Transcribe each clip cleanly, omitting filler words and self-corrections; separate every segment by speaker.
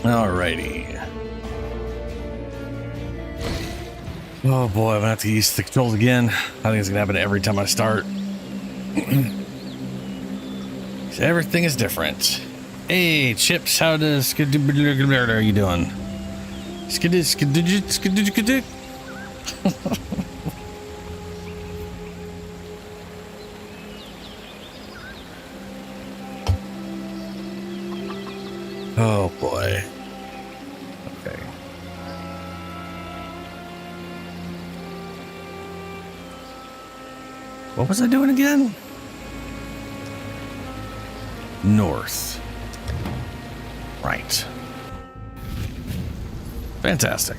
Speaker 1: Alrighty. Oh boy, I'm gonna have to use the controls again. I think it's gonna happen every time I start. Everything is different. Hey, Chips, how does are you doing? Oh boy. Okay. What was I doing again? North. Right. Fantastic.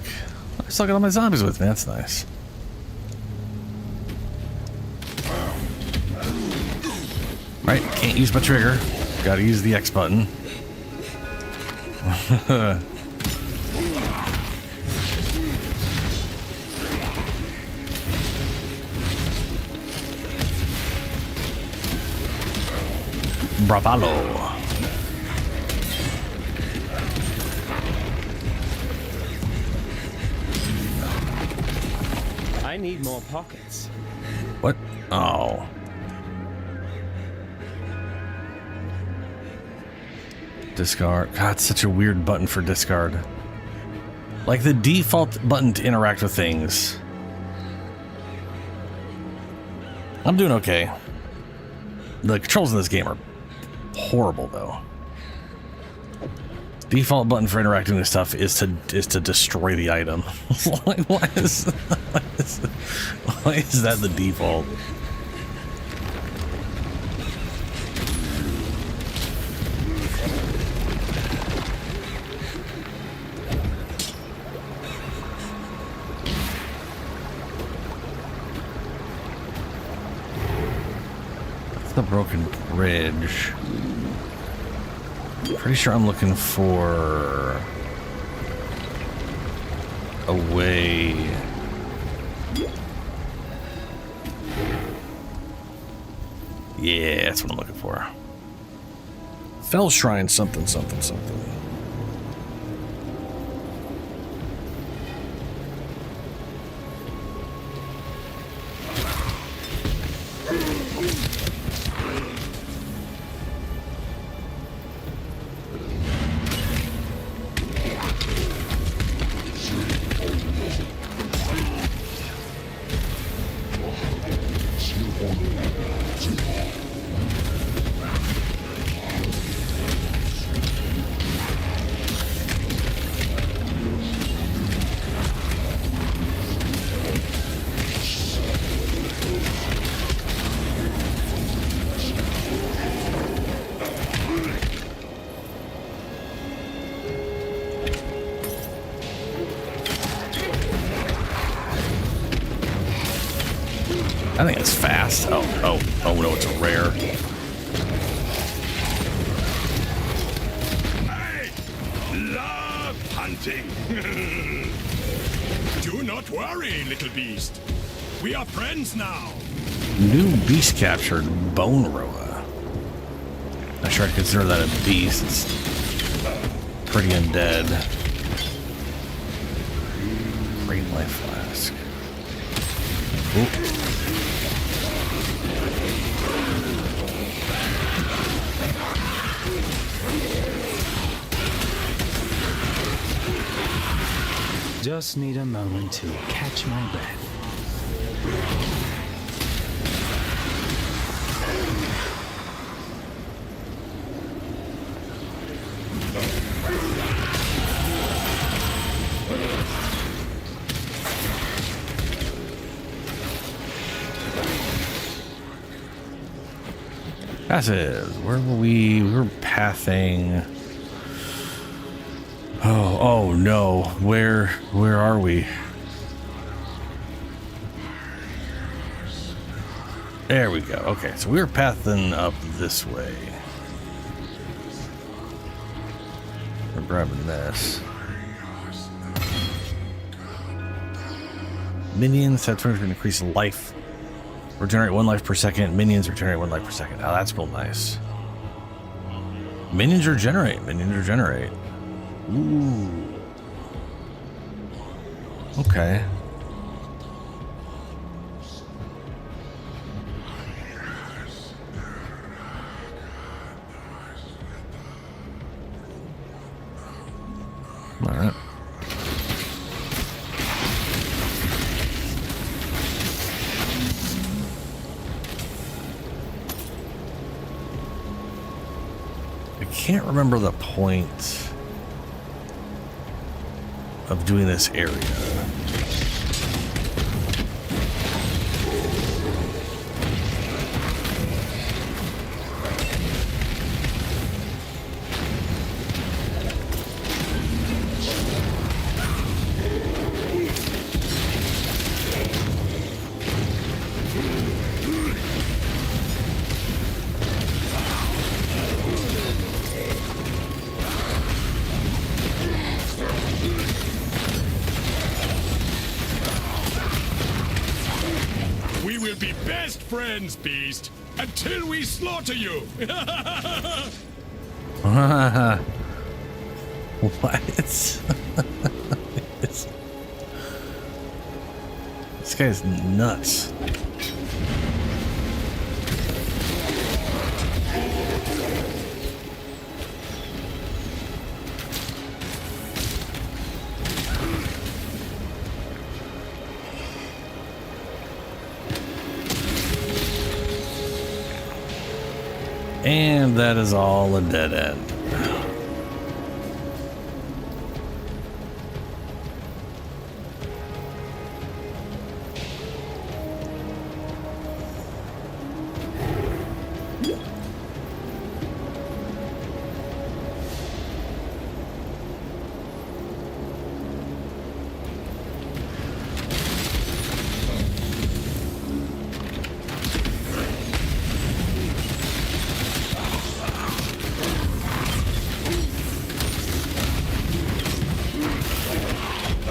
Speaker 1: I still got all my zombies with me. That's nice. Right, can't use my trigger. Gotta use the X button. Bravalo.
Speaker 2: I need more pockets.
Speaker 1: What? Oh. Discard. God, it's such a weird button for discard. Like the default button to interact with things. I'm doing okay. The controls in this game are horrible, though. Default button for interacting with stuff is to destroy the item. Like, why is that the default? That's the broken bridge. Pretty sure I'm looking for a way. Yeah, that's what I'm looking for. Fell Shrine something something something. I think it's fast. Oh no, it's a rare.
Speaker 3: I love hunting. Do not worry, little beast. We are friends now.
Speaker 1: New beast captured, Bone Roa. Not sure I'd consider that a beast. It's pretty undead. Great life flask. Ooh.
Speaker 2: Just need a moment to catch my breath.
Speaker 1: Passive. Where were we? We were pathing. Oh no. Where are we? There we go. Okay, so we were pathing up this way. We're grabbing this. Minions have 20% increase life. Regenerate 1 life per second. Minions regenerate 1 life per second. Now that's real nice. Minions regenerate. Ooh. Okay. All right. I can't remember the point of doing this area.
Speaker 3: We will be best friends, Beast, until we slaughter you.
Speaker 1: What? This guy's nuts. And that is all a dead end.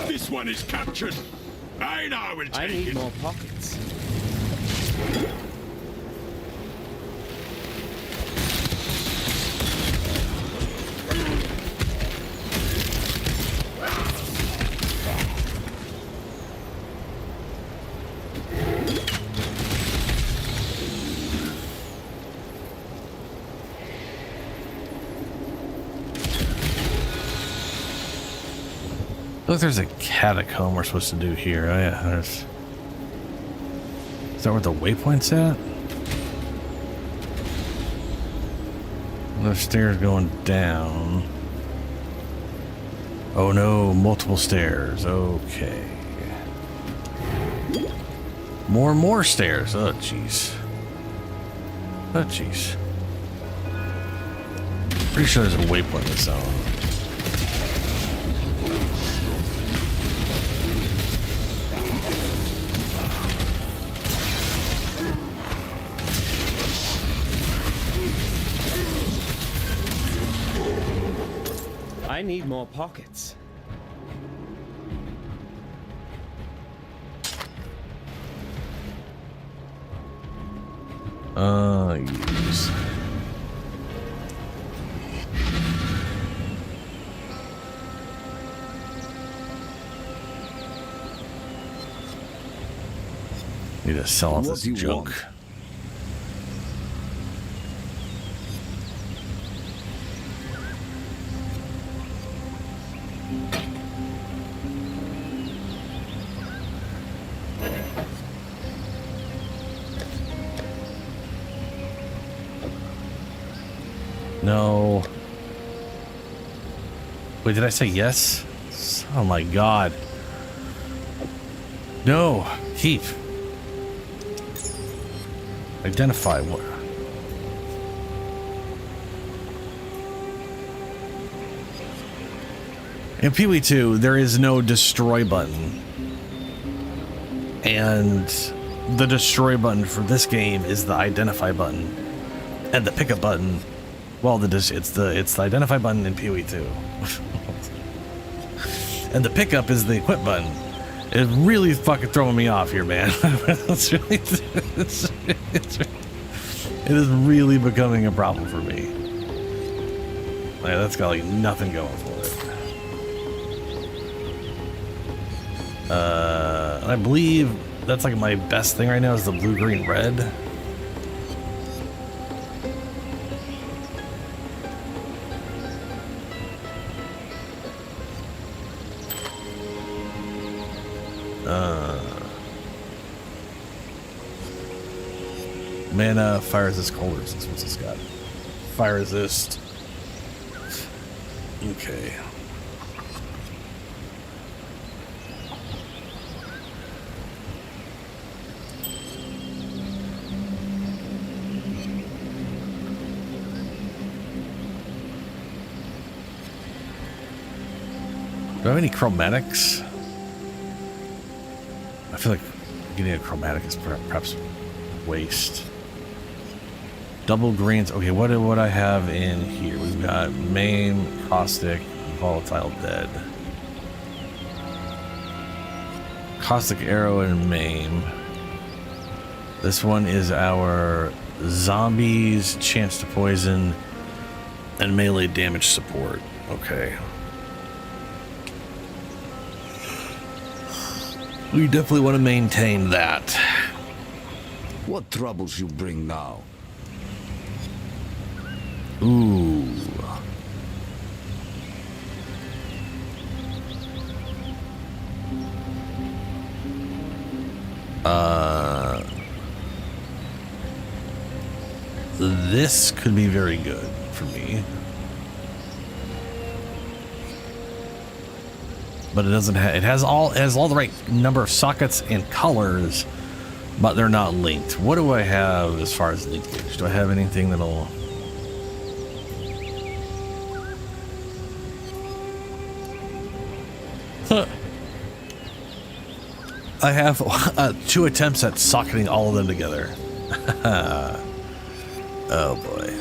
Speaker 3: This one is captured. I now will take
Speaker 4: I need
Speaker 3: it.
Speaker 4: more pockets.
Speaker 1: Look, there's a catacomb we're supposed to do here. Oh yeah, there's... Is that where the waypoint's at? There's stairs going down. Oh no, multiple stairs. Okay. More and more stairs. Oh jeez. Oh jeez. Pretty sure there's a waypoint in this zone.
Speaker 4: I need more pockets.
Speaker 1: Use. Need to sell off this junk. No. Wait, did I say yes? Oh my god. No. Keep. Identify what? In Pee-wee 2, there is no destroy button. And the destroy button for this game is the identify button. And the pickup button, well, it's the identify button in Pee-wee 2. And the pickup is the equip button. It's really fucking throwing me off here, man. It is really becoming a problem for me. Like, that's got like nothing going for it. And I believe that's like my best thing right now is the blue, green, red. Mana, fire resist, cold resist. What's this got? Fire resist. Okay. Do I have any chromatics? I feel like getting a chromatic is perhaps waste. Double greens. Okay, what would I have in here? We've got maim, caustic, volatile dead. Caustic arrow and maim. This one is our zombies, chance to poison, and melee damage support. Okay. We definitely want to maintain that.
Speaker 5: What troubles you bring now?
Speaker 1: Ooh. This could be very good for me. But it doesn't have, it has all the right number of sockets and colors, but they're not linked. What do I have as far as linkage? Do I have anything that'll... I have 2 attempts at socketing all of them together. Oh boy.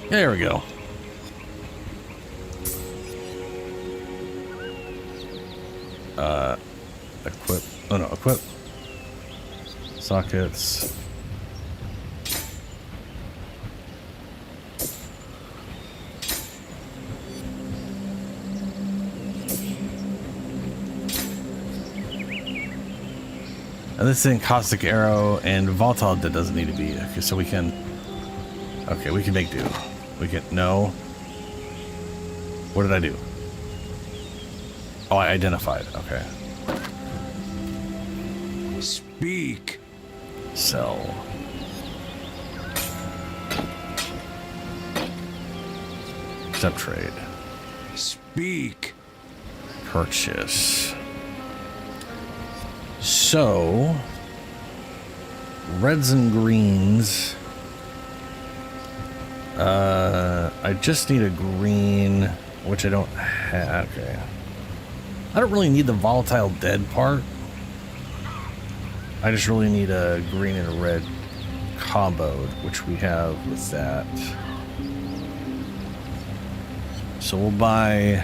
Speaker 1: There we go. Equip. Oh no, equip. Sockets. And this thing, caustic arrow and volatile that doesn't need to be. Okay, so we can. Okay, we can make do. We can, no. What did I do? Oh, I identified. Okay.
Speaker 5: Speak.
Speaker 1: Sell. Accept trade.
Speaker 5: Speak.
Speaker 1: Purchase. So, reds and greens. I just need a green, which I don't have. Okay. I don't really need the volatile dead part. I just really need a green and a red comboed, which we have with that. So we'll buy...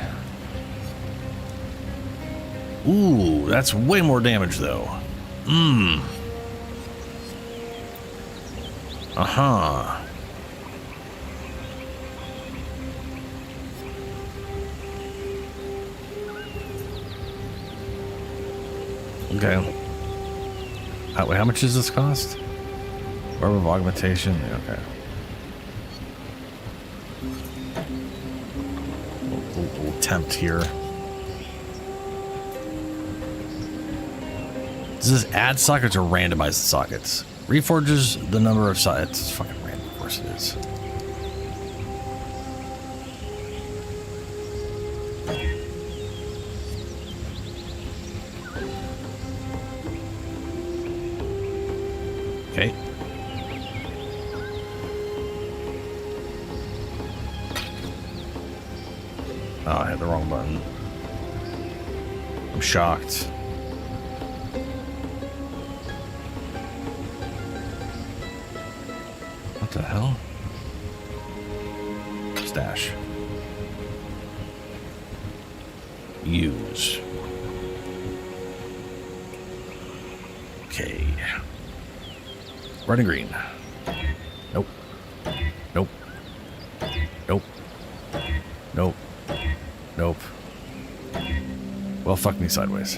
Speaker 1: Ooh, that's way more damage though. Uh-huh. Okay. Wait, how much does this cost? Orb of augmentation? Yeah, okay. We'll tempt here. Does this add sockets or randomize the sockets? Reforges the number of sockets. It's fucking random, of course it is. Okay. the wrong button. I'm shocked. What the hell? Stash. Use. Okay. Red and green. Nope. Nope. Nope. Nope. Nope. Well, fuck me sideways.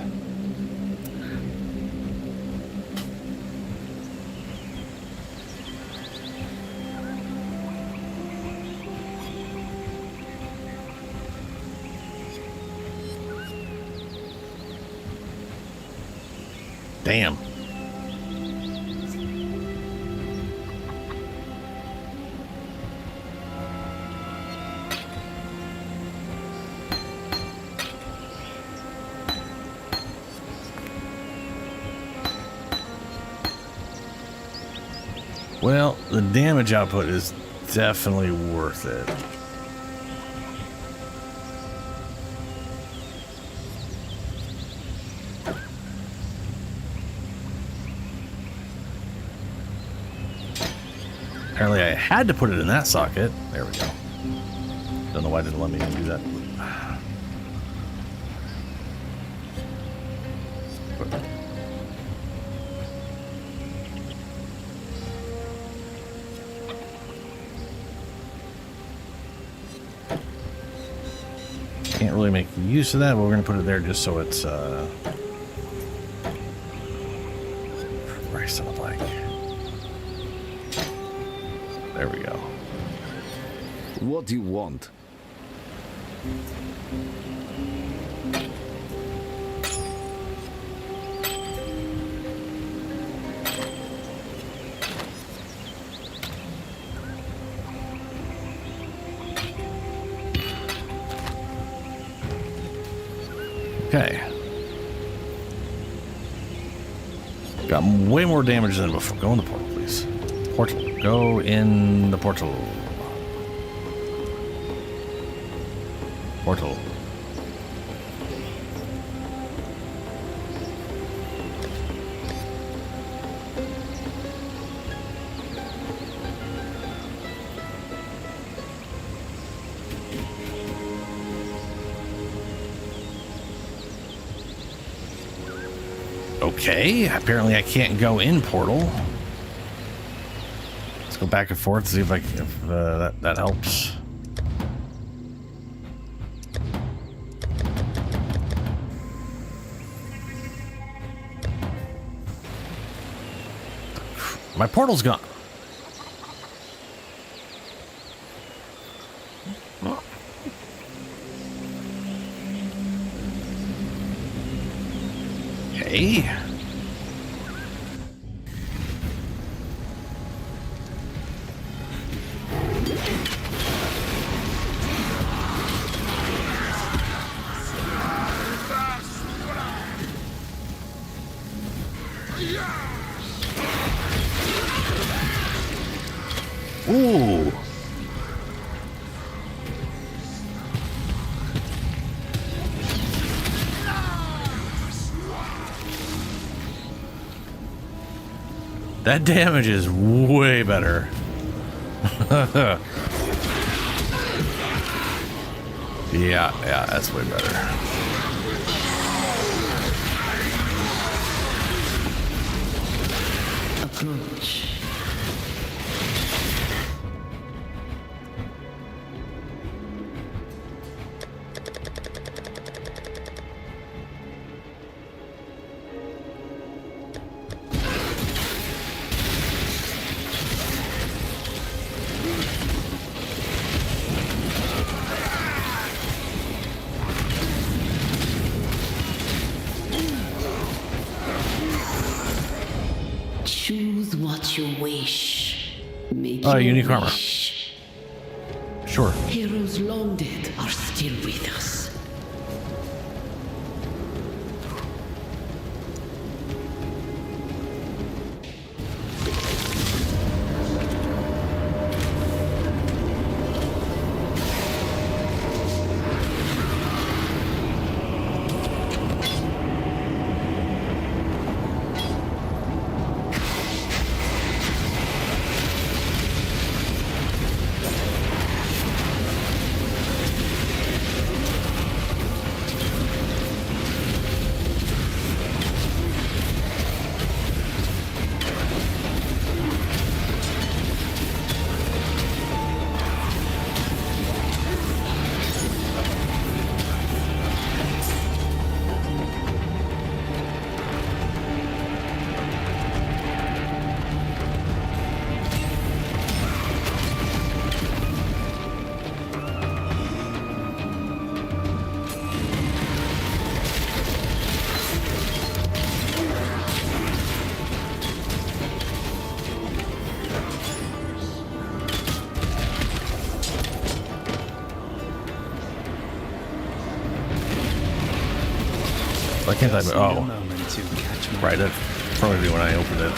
Speaker 1: Damn. Well, the damage output is definitely worth it. Apparently I had to put it in that socket. There we go. Don't know why it didn't let me do that. Can't really make use of that, but we're going to put it there just so it's Christ on a blank. There we go.
Speaker 5: What do you want?
Speaker 1: Okay. Got way more damage than before. Go in the portal, please. Portal. Go in the portal. Portal. Okay, apparently I can't go in portal. Let's go back and forth, see if that helps. My portal's gone. Okay. Ooh. That damage is way better. Yeah, that's way better.
Speaker 6: Approach. Choose what you wish. Make your
Speaker 1: unique armor.
Speaker 6: wish.
Speaker 1: Sure.
Speaker 6: Heroes long dead are still with us.
Speaker 1: Why can't I?
Speaker 2: Just need a
Speaker 1: Oh,
Speaker 2: moment to catch my
Speaker 1: right. That's probably when I opened it.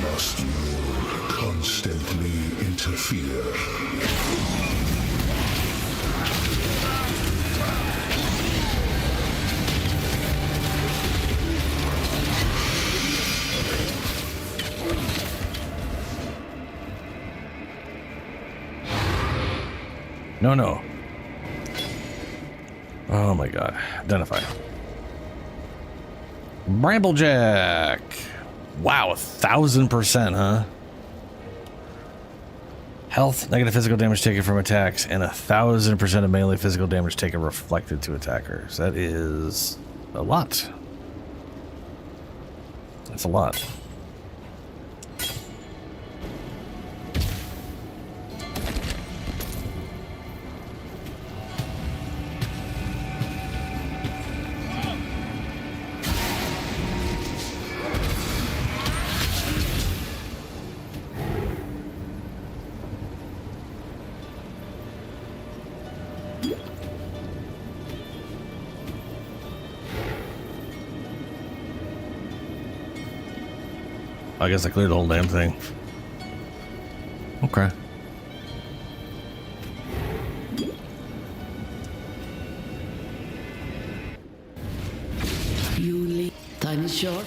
Speaker 7: Must you constantly interfere?
Speaker 1: No, no. Oh my god. Identify. Bramblejack. Wow, 1000%, huh? Health, negative physical damage taken from attacks, and 1000% of melee physical damage taken reflected to attackers. That is a lot. That's a lot. I guess I cleared the whole damn thing. Okay.
Speaker 6: Time is short.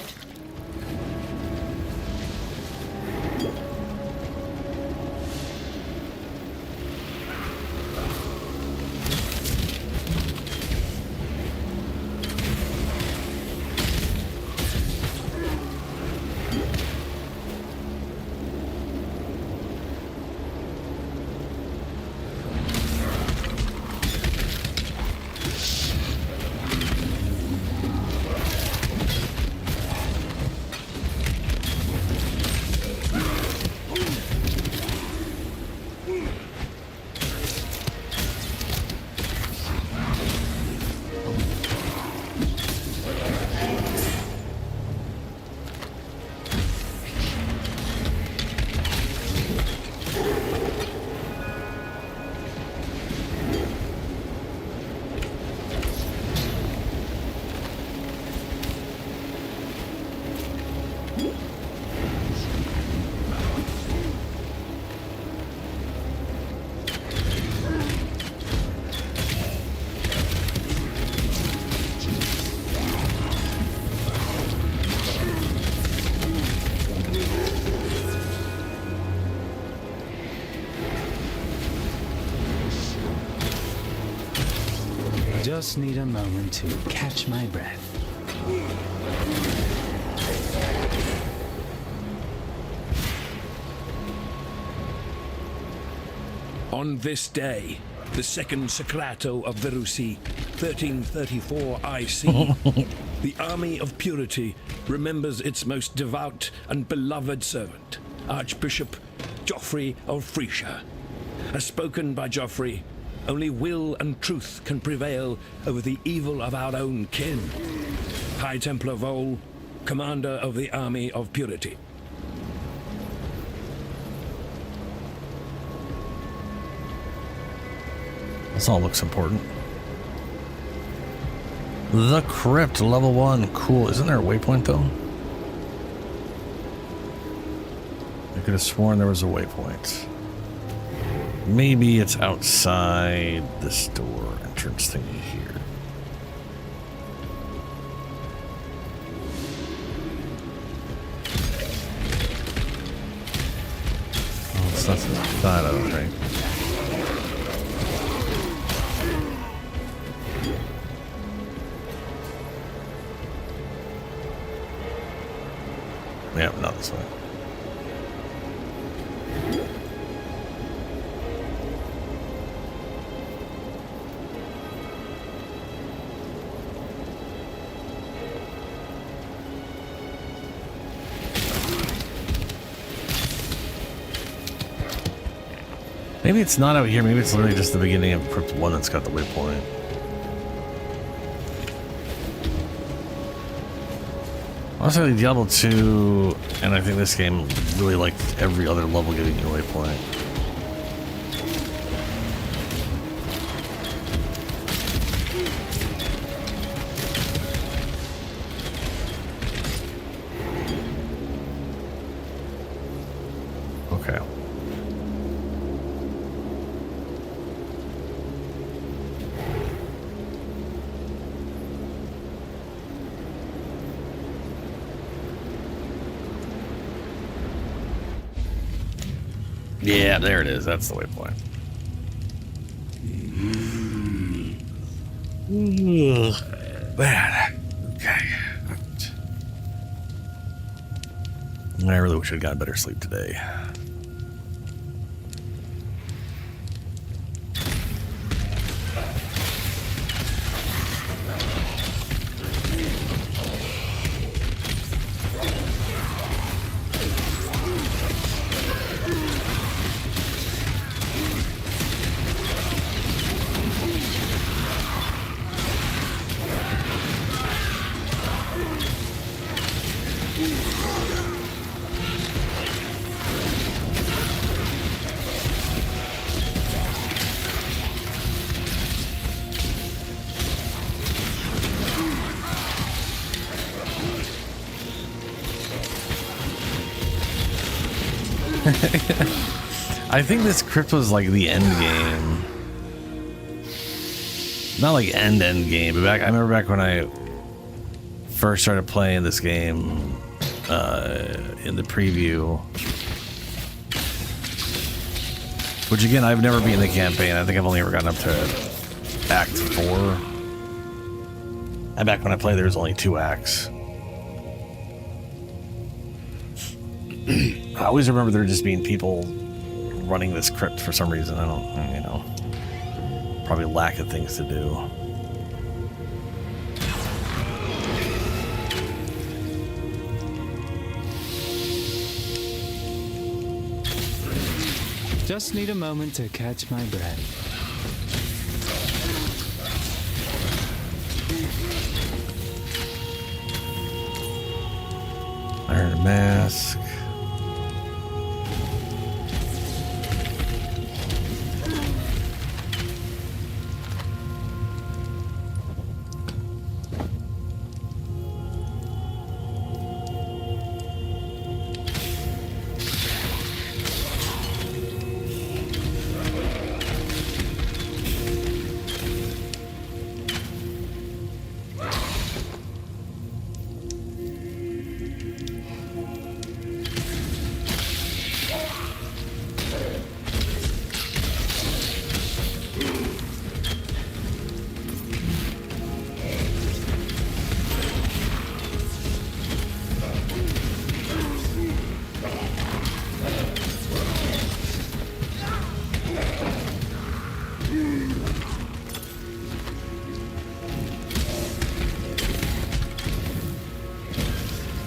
Speaker 2: Just need a moment to catch my breath.
Speaker 3: On this day, the second Sacrato of Verusi, 1334 IC, the Army of Purity remembers its most devout and beloved servant, Archbishop Geoffrey of Frisia. As spoken by Geoffrey, only will and truth can prevail over the evil of our own kin. High Templar Vol, Commander of the Army of Purity.
Speaker 1: This all looks important. The Crypt, level 1. Cool. Isn't there a waypoint, though? I could have sworn there was a waypoint. Maybe it's outside this door entrance thingy here. Oh, it's not that, I don't think. Yeah, not this way. Maybe it's not out here. Maybe it's literally just the beginning of Crypt 1 that's got the waypoint. Also, Diablo 2, and I think this game really liked every other level giving you a waypoint. Okay. Yeah, there it is. That's the waypoint. Man. Okay. I really wish I'd gotten better sleep today. I think this crypt was like the end game. Not like end game, but I remember back when I first started playing this game in the preview. Which again, I've never beaten the campaign. I think I've only ever gotten up to Act 4. And back when I played, there was only 2 acts. I always remember there just being people running this crypt for some reason. I don't, you know, probably lack of things to do.
Speaker 2: Just need a moment to catch my breath.
Speaker 1: Iron Mask.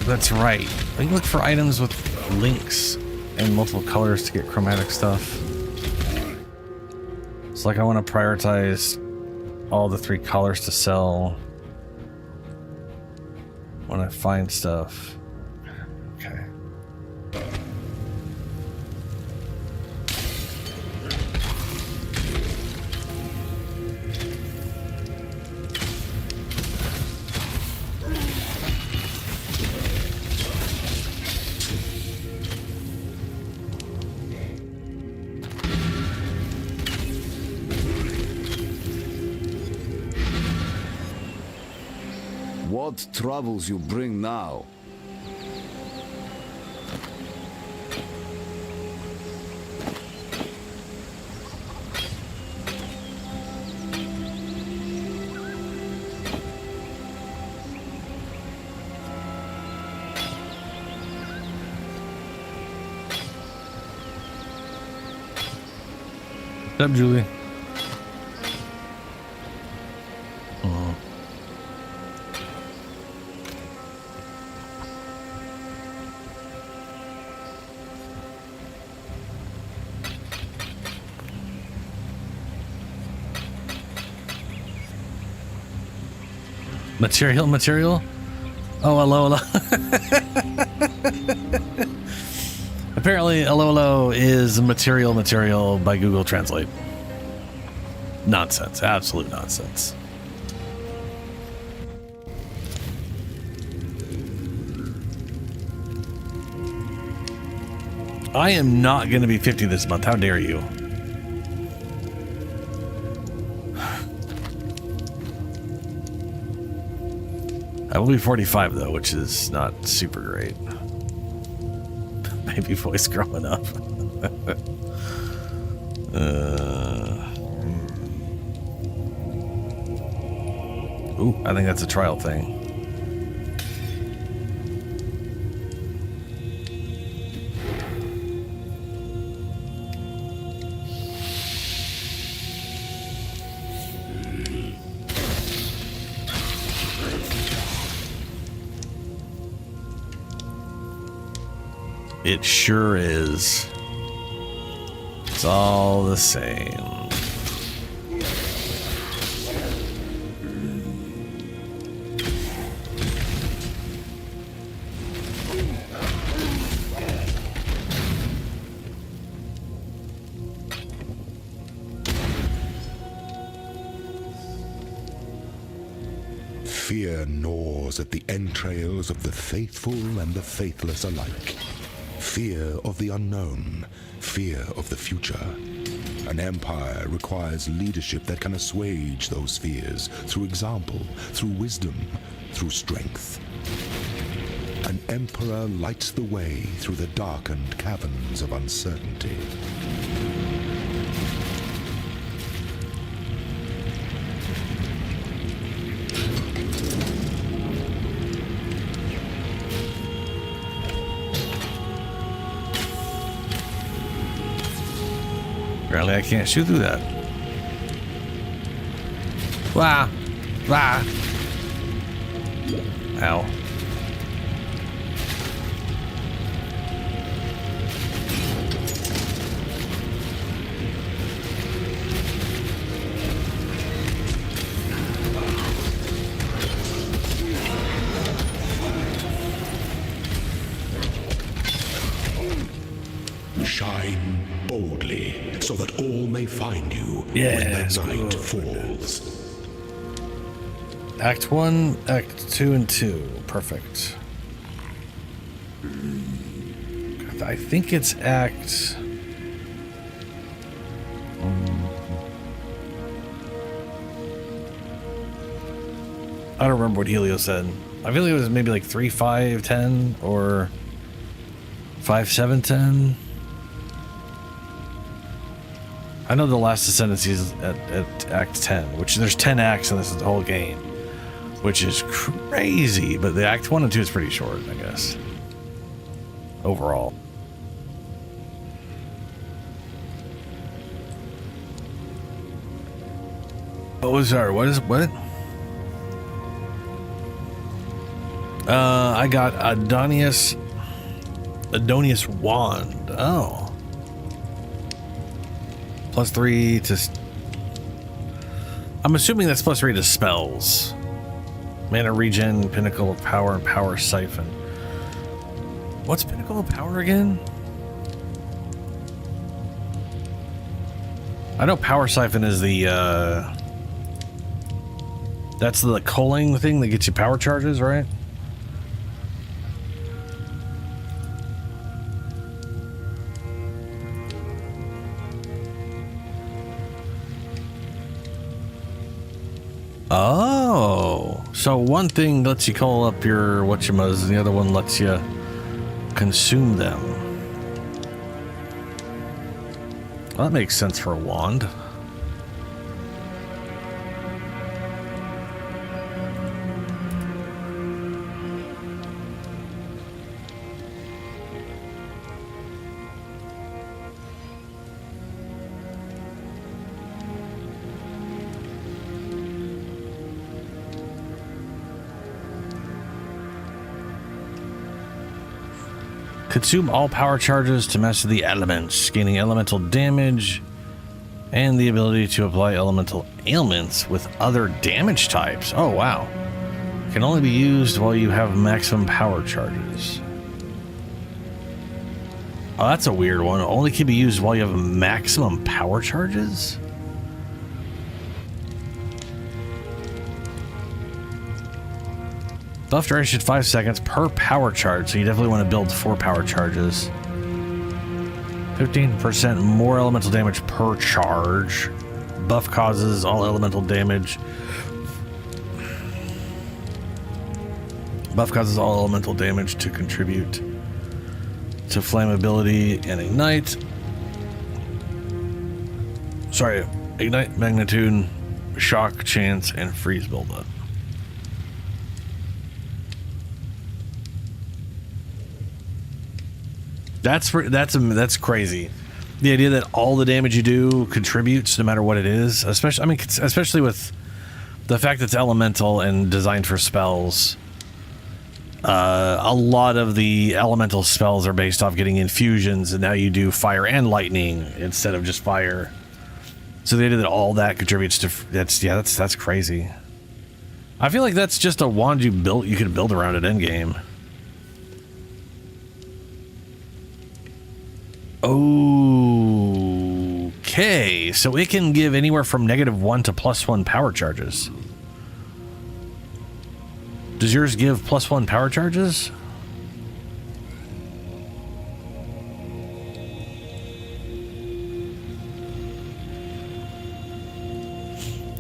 Speaker 1: That's right. We can look for items with links and multiple colors to get chromatic stuff. It's like I want to prioritize all the 3 colors to sell when I find stuff. Okay.
Speaker 5: What troubles you bring now?
Speaker 1: What's up, Julie? Material? Oh, hello. Apparently, hello is material by Google Translate. Nonsense. Absolute nonsense. I am not going to be 50 this month. How dare you? I will be 45 though, which is not super great. Baby voice growing up. Ooh, I think that's a trial thing. It sure is. It's all the same.
Speaker 7: Fear gnaws at the entrails of the faithful and the faithless alike. Fear of the unknown, fear of the future. An empire requires leadership that can assuage those fears through example, through wisdom, through strength. An emperor lights the way through the darkened caverns of uncertainty.
Speaker 1: Apparently I can't shoot through that. Wah! Wah! Ow.
Speaker 7: Shine boldly, so that all may find you
Speaker 1: Yes,
Speaker 7: when the night
Speaker 1: good.
Speaker 7: falls.
Speaker 1: Act 1, Act 2, and 2. Perfect. I think it's Act... I don't remember what Helio said. I feel like it was maybe like 3, 5, 10, or 5, 7, 10. I know the last ascendancy is at Act 10, which there's 10 acts in this whole game, which is crazy. But the Act 1 and 2 is pretty short, I guess. Overall. What was our, what? I got Adonius Wand. Oh. +3 to... I'm assuming that's +3 to spells. Mana regen, Pinnacle of Power, and Power Siphon. What's Pinnacle of Power again? I know Power Siphon is the, that's the culling thing that gets you power charges, right? Oh, so one thing lets you call up your whatchamas, and the other one lets you consume them. Well, that makes sense for a wand. Consume all power charges to master the elements, gaining elemental damage and the ability to apply elemental ailments with other damage types. Oh, wow. Can only be used while you have maximum power charges. Oh, that's a weird one. Only can be used while you have maximum power charges? Buff duration 5 seconds per power charge, so you definitely want to build 4 power charges. 15% more elemental damage per charge. Buff causes all elemental damage. Buff causes all elemental damage to contribute to flammability and ignite. Sorry, ignite, magnitude, shock, chance, and freeze buildup. That's crazy. The idea that all the damage you do contributes no matter what it is, especially with the fact that it's elemental and designed for spells. A lot of the elemental spells are based off getting infusions, and now you do fire and lightning instead of just fire. So the idea that all that contributes to that's crazy. I feel like that's just a wand you could build around at endgame. Okay, so it can give anywhere from -1 to +1 power charges. Does yours give +1 power charges?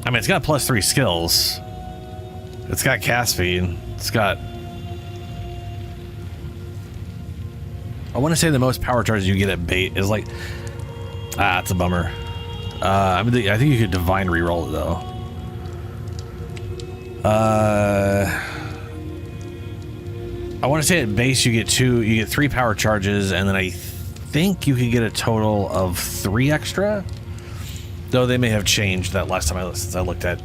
Speaker 1: I mean, it's got +3 skills. It's got cast speed. It's got... I want to say the most power charges you get at bait is like... it's a bummer. I think you could divine reroll it though. I want to say at base you get 3 power charges, and then I think you could get a total of 3 extra. Though they may have changed that last time since I looked at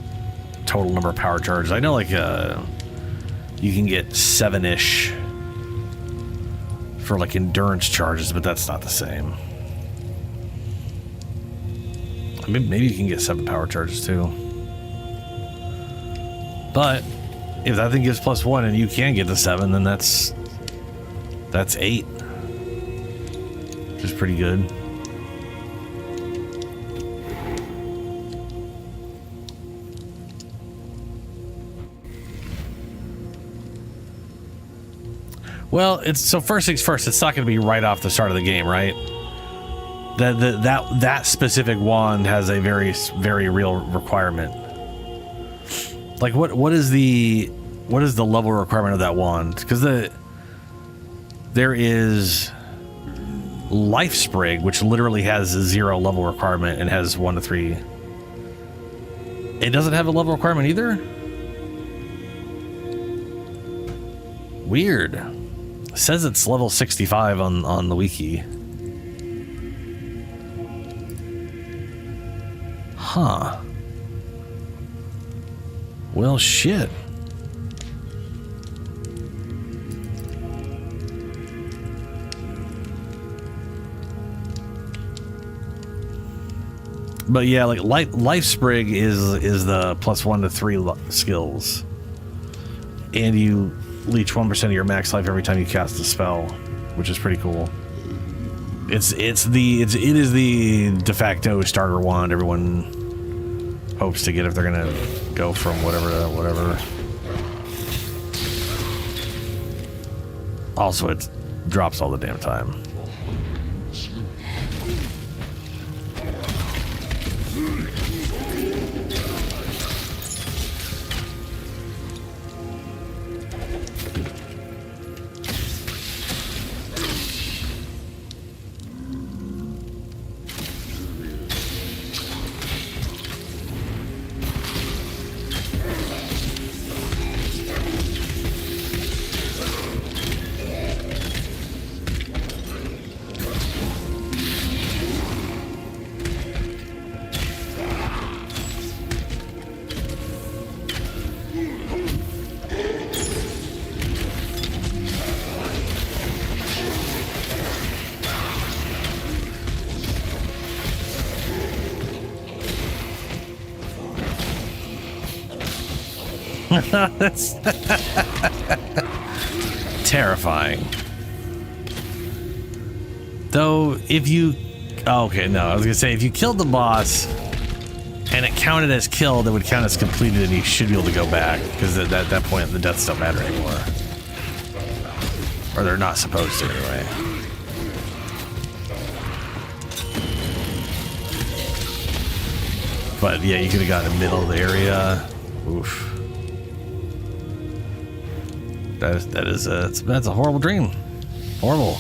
Speaker 1: total number of power charges. I know like you can get 7-ish for like endurance charges, but that's not the same. I mean, maybe you can get 7 power charges too. But if that thing gives +1 and you can get the 7, then that's 8, which is pretty good. Well, so first things first, it's not going to be right off the start of the game, right? That specific wand has a very, very real requirement. Like what is the level requirement of that wand? Because there is Life Sprig, which literally has a 0 level requirement and has 1 to 3. It doesn't have a level requirement either? Weird. It says it's level 65 on the wiki. Huh. Well, shit. But yeah, like Life Sprig is the +1 to 3 skills, and you leech 1% of your max life every time you cast a spell, which is pretty cool. It is the de facto starter wand everyone hopes to get if they're gonna go from whatever to whatever. Also, it drops all the damn time. That's terrifying. Though, if you... Oh, okay, no, I was gonna say, if you killed the boss and it counted as killed, it would count as completed and you should be able to go back, because at that point, the deaths don't matter anymore. Or they're not supposed to, anyway. But yeah, you could have gotten in the middle of the area. Oof. That's a horrible dream. Horrible.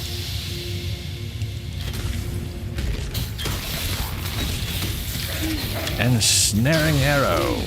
Speaker 1: Ensnaring arrow.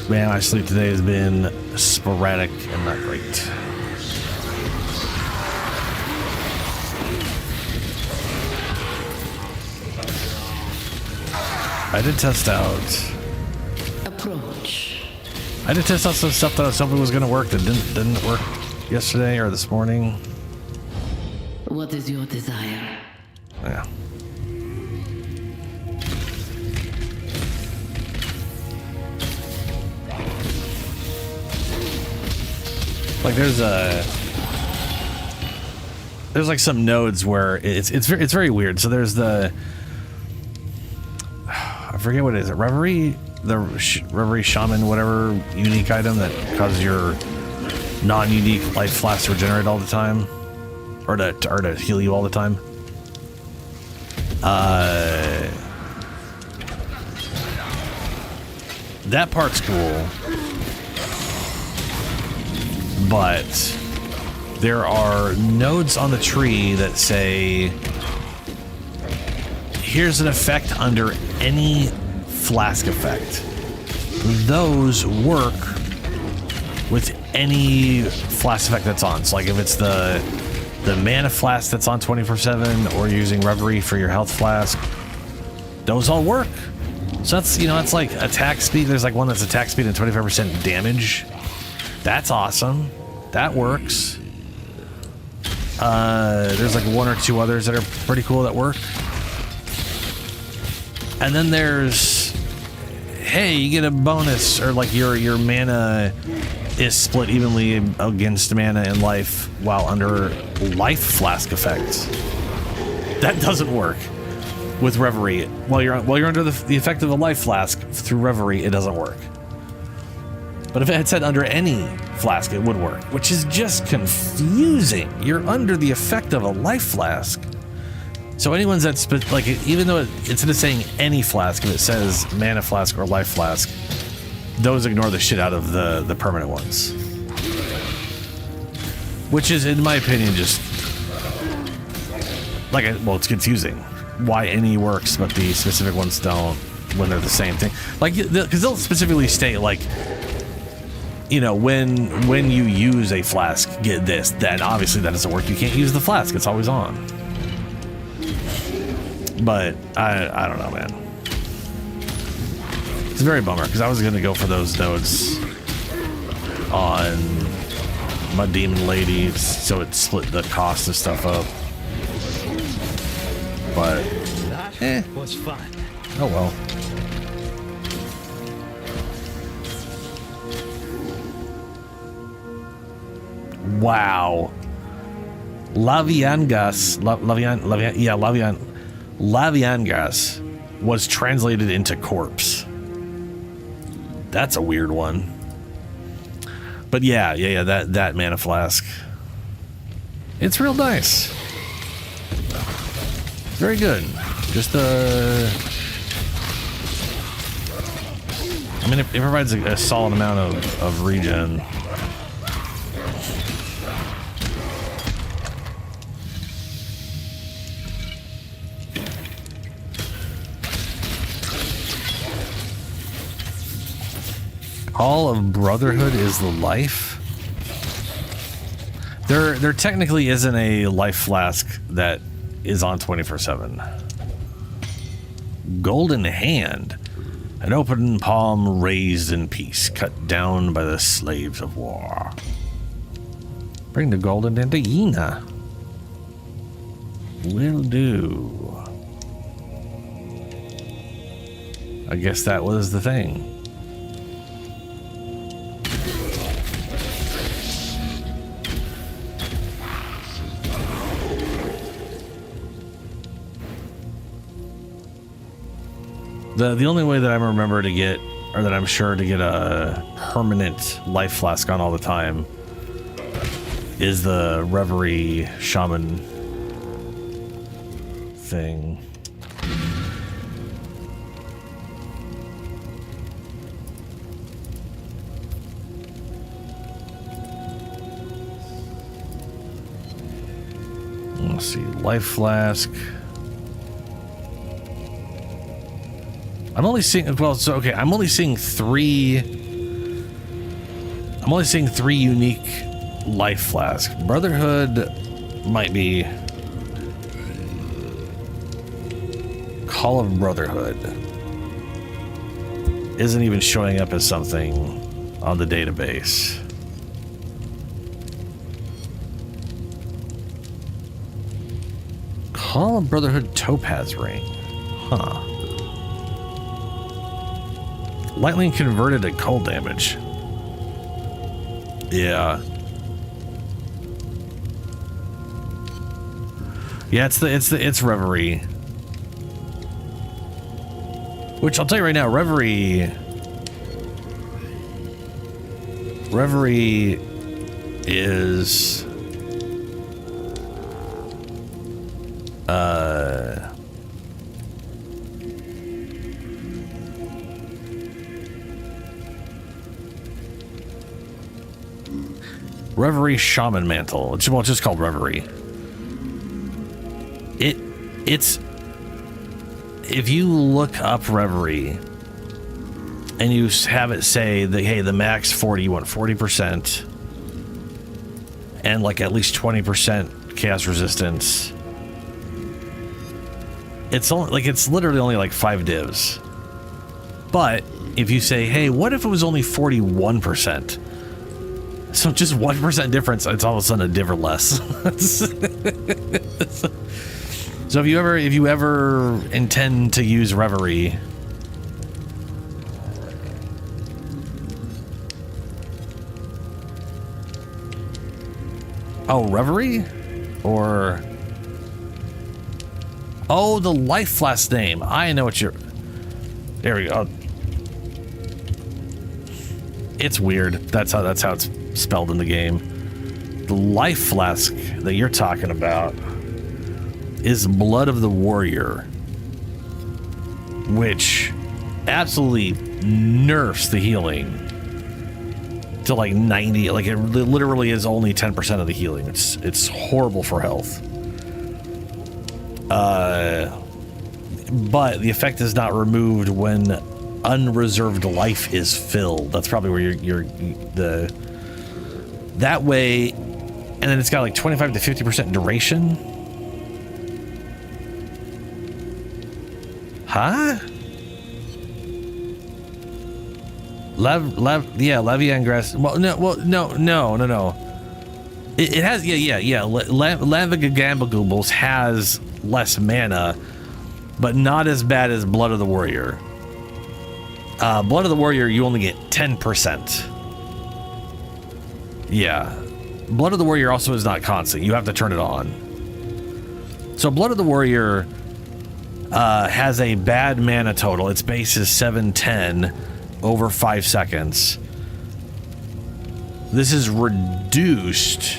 Speaker 1: Man, my sleep today has been sporadic and not great. I did test out.
Speaker 6: Approach.
Speaker 1: I did test out some stuff that I was hoping was going to work that didn't work yesterday or this morning.
Speaker 6: What is your desire?
Speaker 1: Yeah. Like there's like some nodes where it's very weird. So there's the I forget what it is. Reverie, the Reverie Shaman, whatever unique item that causes your non-unique life flask to regenerate all the time, or to heal you all the time. That part's cool. But there are nodes on the tree that say, here's an effect under any flask effect. Those work with any flask effect that's on. So like if it's the mana flask that's on 24/7, or using Reverie for your health flask, those all work. So that's, you know, that's like attack speed. There's like one that's attack speed and 25% damage. That's awesome. That works. There's like one or two others that are pretty cool that work. And then there's, hey, you get a bonus, or like your mana is split evenly against mana and life while under life flask effects. That doesn't work with Reverie. While you're under the effect of a life flask through Reverie, it doesn't work. But if it had said under any flask, it would work, which is just confusing. You're under the effect of a life flask. So anyone's that's like, even though instead of saying any flask, if it says mana flask or life flask, those ignore the shit out of the permanent ones. Which is, in my opinion, just like, well, it's confusing. Why any works, but the specific ones don't when they're the same thing. Like, because they'll specifically state, like, you know, when you use a flask, get this, then obviously that doesn't work. You can't use the flask. It's always on. But I don't know, man. It's a very bummer, because I was going to go for those nodes on my Demon Lady, so it split the cost of stuff up. But
Speaker 2: That was fun.
Speaker 1: Oh well. Wow. Laviangas was translated into corpse. That's a weird one. But yeah, that mana flask. It's real nice. Very good. Just I mean, it provides a solid amount of regen. Call of Brotherhood is the life. There technically isn't a life flask that is on 24/7. Golden Hand. An open palm raised in peace, cut down by the slaves of war. Bring the golden hand to Yena. Will do. I guess that was the thing. The only way that I remember to get, or that I'm sure to get a permanent life flask on all the time, is the Reverie Shaman thing. Let's see, life flask. I'm only seeing, well, so okay, I'm only seeing three unique life flasks. Brotherhood might be Call of Brotherhood isn't even showing up as something on the database. Call of Brotherhood Topaz Ring. Huh. Lightning converted to cold damage. Yeah. Yeah, it's Reverie. Which I'll tell you right now, Reverie is Reverie Shaman Mantle. It's, well, it's just called Reverie. It's if you look up Reverie and you have it say that, hey, the max 40, you want 40% and like at least 20% chaos resistance. It's only like, it's literally only like 5 divs. But if you say, hey, what if it was only 41%? So just 1% difference, it's all of a sudden a div or less. So if you ever intend to use Reverie, oh, Reverie, or oh, the life flask name. I know what you're. There we go. It's weird. That's how it's spelled in the game. The life flask that you're talking about is Blood of the Warrior, which absolutely nerfs the healing to like 90. Like it literally is only 10% of the healing. It's horrible for health. But the effect is not removed when unreserved life is filled. That's probably where that way, and then it's got like 25 to 50% duration. Huh? Levian Grass. Well, no. It has, Lavagambagoobles has less mana, but not as bad as Blood of the Warrior. Blood of the Warrior, you only get 10%. Yeah. Blood of the Warrior also is not constant. You have to turn it on. So Blood of the Warrior has a bad mana total. Its base is 710 over 5 seconds. This is reduced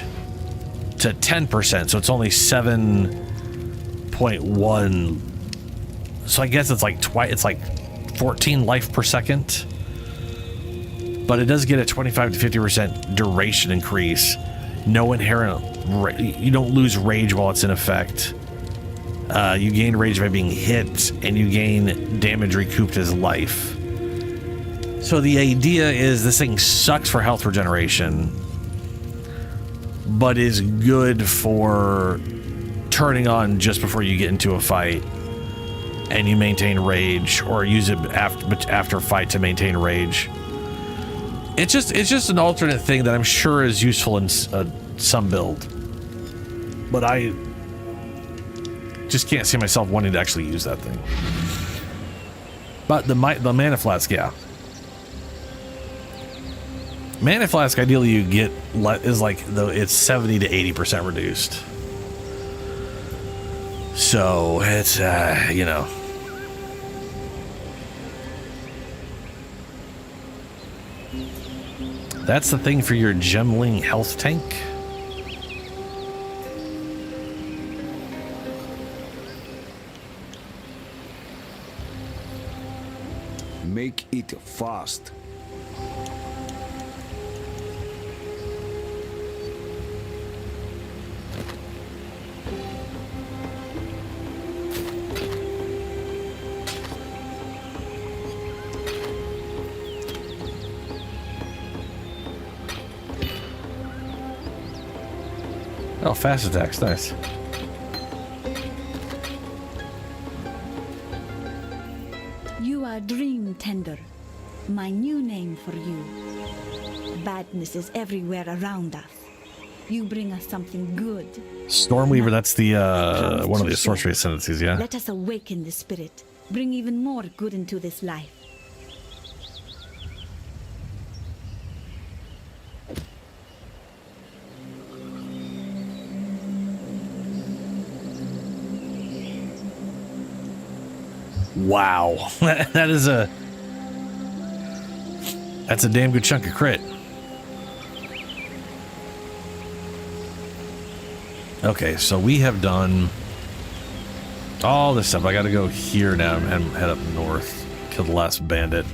Speaker 1: to 10%, so it's only 7.1. So I guess it's like it's like 14 life per second. But it does get a 25 to 50% duration increase. No inherent, you don't lose rage while it's in effect. You gain rage by being hit, and you gain damage recouped as life. So the idea is this thing sucks for health regeneration, but is good for turning on just before you get into a fight, and you maintain rage, or use it after fight to maintain rage. It's just an alternate thing that I'm sure is useful in some build, but I just can't see myself wanting to actually use that thing. But the mana flask, yeah. Mana flask, ideally you get is like it's 70 to 80% reduced. So it's you know. That's the thing for your gemling health tank.
Speaker 5: Make it fast.
Speaker 1: Oh, fast attacks, nice.
Speaker 8: You are Dream Tender, my new name for you. Badness is everywhere around us. You bring us something good.
Speaker 1: Stormweaver, that's the one of the sorcery ascendancies, yeah.
Speaker 8: Let us awaken the spirit, bring even more good into this life.
Speaker 1: Wow, that's a damn good chunk of crit. Okay, so we have done all this stuff. I gotta go here now and head up north, kill the last bandit.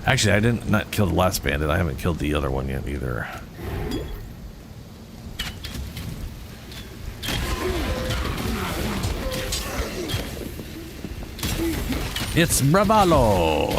Speaker 1: Actually, I didn't not kill the last bandit. I haven't killed the other one yet either. It's Bravalo!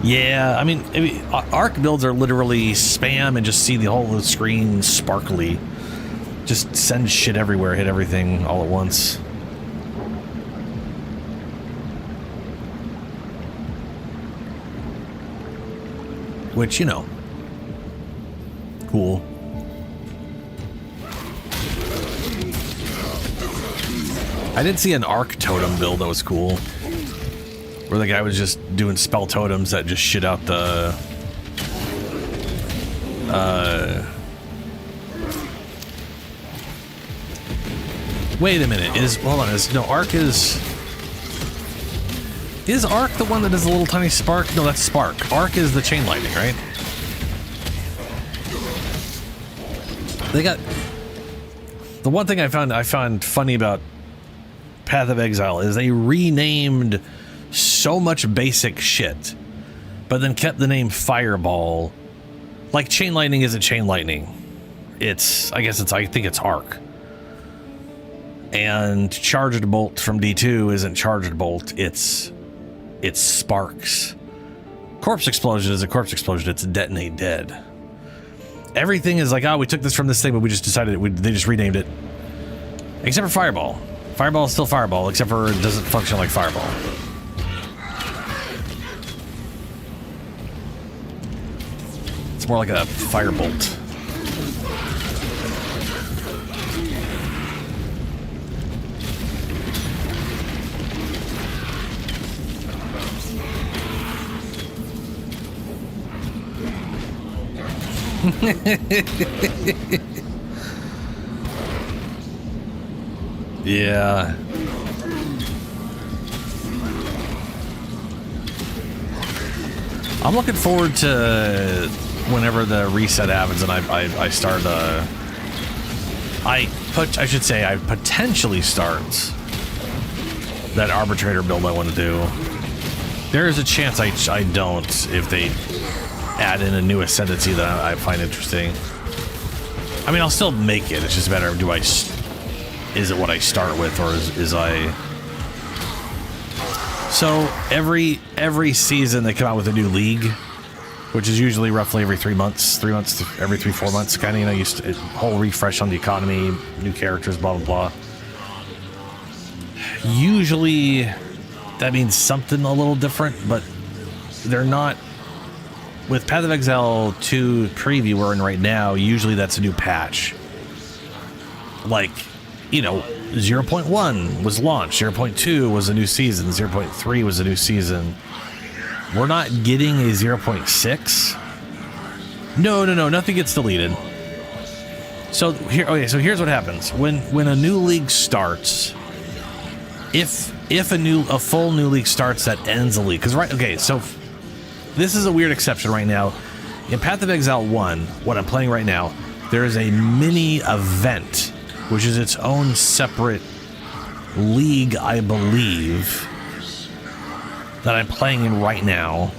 Speaker 1: Yeah, I mean, ARC builds are literally spam and just see the whole screen sparkly. Just send shit everywhere, hit everything all at once. Which, you know, cool. I did see an ARC totem build that was cool. Where the guy was just doing spell totems that just shit out the... Wait a minute, hold on, ARC is ARC the one that does a little tiny spark? No, that's Spark. ARC is the chain lightning, right? They got... The one thing I found funny about Path of Exile is they renamed so much basic shit, but then kept the name Fireball. Like, chain lightning isn't chain lightning. I think it's arc. And charged bolt from D2 isn't charged bolt, it's sparks. Corpse explosion is a corpse explosion, it's detonate dead. Everything is like, oh, we took this from this thing, but we just decided they just renamed it. Except for Fireball. Fireball is still Fireball, except for it doesn't function like Fireball. It's more like a firebolt. Yeah. I'm looking forward to whenever the reset happens and I start I potentially start that arbitrator build I want to do. There is a chance I don't if they add in a new ascendancy that I find interesting. I mean, I'll still make it. It's just a matter of is it what I start with, or is I... So every season they come out with a new league, which is usually roughly every 3 months, every 3-4 months, kind of, you know, whole refresh on the economy, new characters, blah blah blah. Usually that means something a little different, but they're not. With Path of Exile 2 preview we're in right now, usually that's a new patch. Like, you know, 0.1 was launched, 0.2 was a new season, 0.3 was a new season. We're not getting a 0.6. No, nothing gets deleted. So here's what happens. When a new league starts, if a full new league starts that ends a league, so this is a weird exception right now. In Path of Exile 1, what I'm playing right now, there is a mini event, which is its own separate league, I believe, that I'm playing in right now.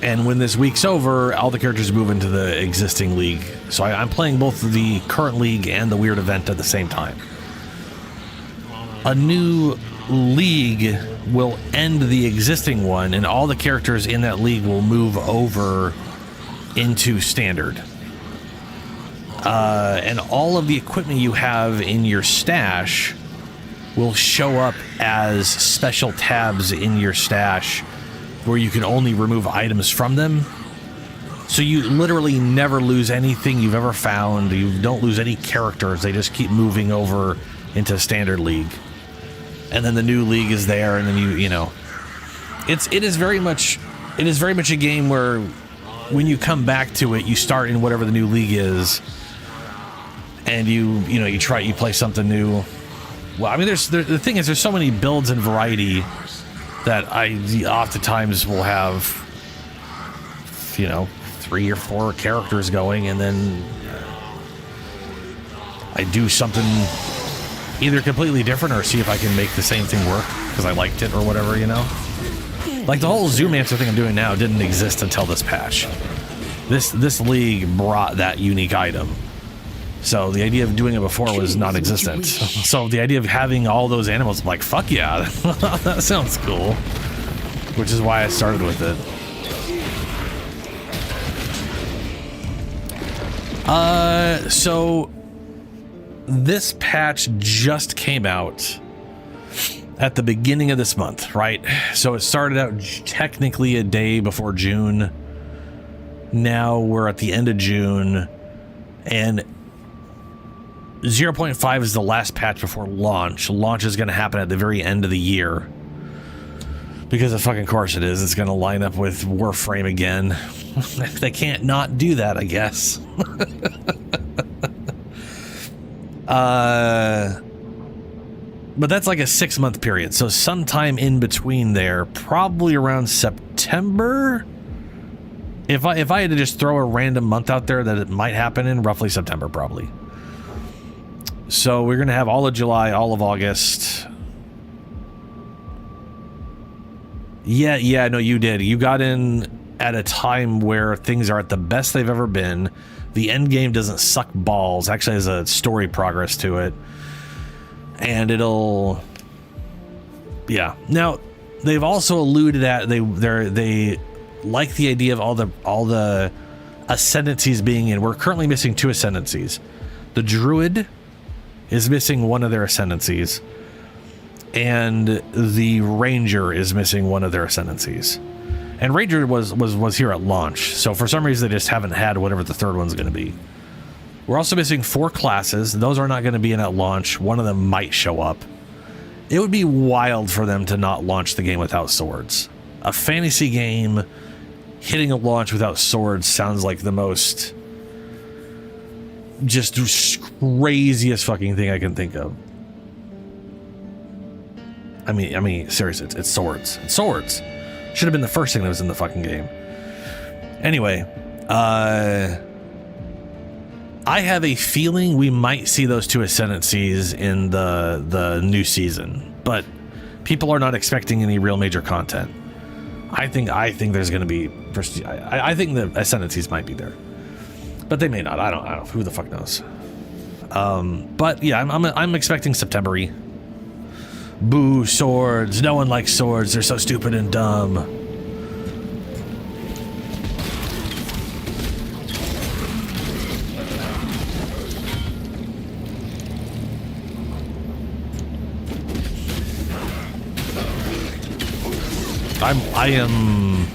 Speaker 1: And when this week's over, all the characters move into the existing league. So I'm playing both the current league and the weird event at the same time. A new league will end the existing one, and all the characters in that league will move over into standard. And all of the equipment you have in your stash will show up as special tabs in your stash where you can only remove items from them. So you literally never lose anything you've ever found. You don't lose any characters. They just keep moving over into standard league. And then the new league is there, and then you know. It is very much a game where when you come back to it, you start in whatever the new league is. And you play something new. Well, I mean, the thing is, there's so many builds and variety that I oftentimes will have, 3 or 4 characters going, and then I do something either completely different or see if I can make the same thing work because I liked it or whatever, Like the whole Zoomancer thing I'm doing now didn't exist until this patch. This league brought that unique item. So the idea of doing it before was non-existent. So the idea of having all those animals, I'm like, fuck yeah, that sounds cool. Which is why I started with it. So this patch just came out at the beginning of this month, right? So it started out technically a day before June. Now we're at the end of June, and 0.5 is the last patch before launch. Launch is going to happen at the very end of the year. Because of fucking course it is. It's going to line up with Warframe again. They can't not do that, I guess. But that's like a 6-month period. So sometime in between there, probably around September. If I had to just throw a random month out there that it might happen in, roughly September, probably. So we're going to have all of July, all of August. Yeah, no, you did. You got in at a time where things are at the best they've ever been. The end game doesn't suck balls. Actually has a story progress to it. And it'll... Yeah. Now, they've also alluded at... They like the idea of all the ascendancies being in. We're currently missing 2 ascendancies. The Druid is missing one of their ascendancies, and the Ranger is missing one of their ascendancies. And Ranger was here at launch, so for some reason they just haven't had whatever the third one's going to be. We're also missing 4 classes. Those are not going to be in at launch. One of them might show up. It would be wild for them to not launch the game without swords. A fantasy game hitting a launch without swords sounds like the most just craziest fucking thing I can think of. I mean, seriously, it's swords. It's swords. Should have been the first thing that was in the fucking game. Anyway, I have a feeling we might see those two ascendancies in the new season, but people are not expecting any real major content. I think there's going to be. I think the ascendancies might be there, but they may not. I don't know. Who the fuck knows? But yeah, I'm expecting September-y. Boo, swords. No one likes swords. They're so stupid and dumb. I am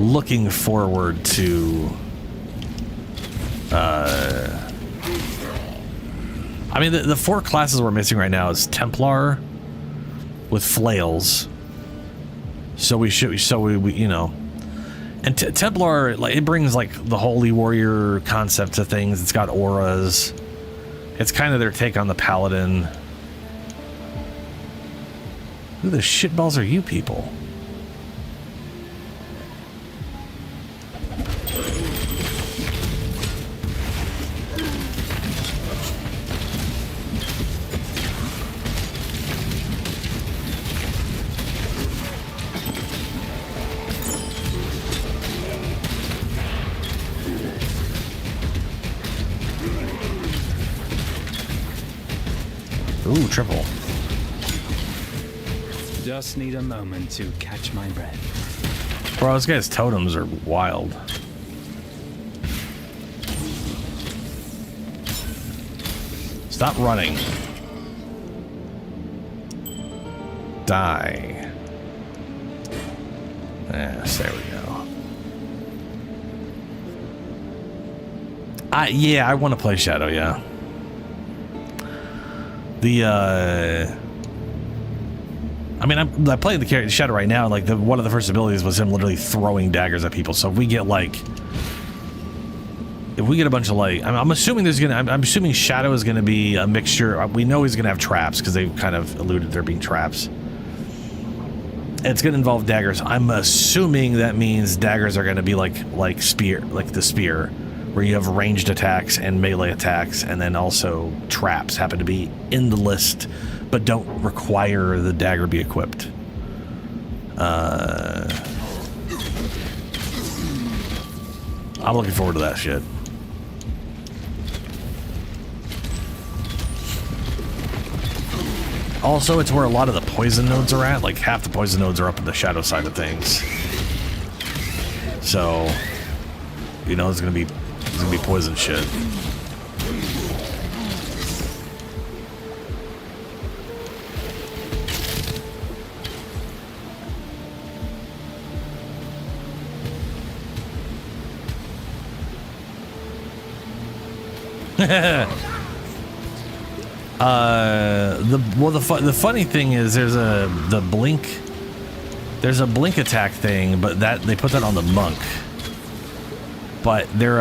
Speaker 1: looking forward to I mean the four classes we're missing right now is Templar with flails. So we you know, and Templar, like, it brings like the holy warrior concept to things. It's got auras. It's kind of their take on the paladin. Who the shitballs are you people? Ooh, triple.
Speaker 2: Just need a moment to catch my breath.
Speaker 1: Bro, those guys' totems are wild. Stop running. Die. Yes, there we go. Yeah, I want to play Shadow, yeah. I mean, I played the character Shadow right now. Like, one of the first abilities was him literally throwing daggers at people. So if we get a bunch of like, I'm assuming I'm assuming Shadow is gonna be a mixture. We know he's gonna have traps because they've kind of alluded there being traps. It's gonna involve daggers. I'm assuming that means daggers are gonna be like spear, like the spear, where you have ranged attacks and melee attacks, and then also traps happen to be in the list, but don't require the dagger be equipped. I'm looking forward to that shit. Also, it's where a lot of the poison nodes are at. Like, half the poison nodes are up in the Shadow side of things. So, you know, it's gonna be poison shit. The funny thing is there's a blink attack thing, but that they put that on the monk. But there's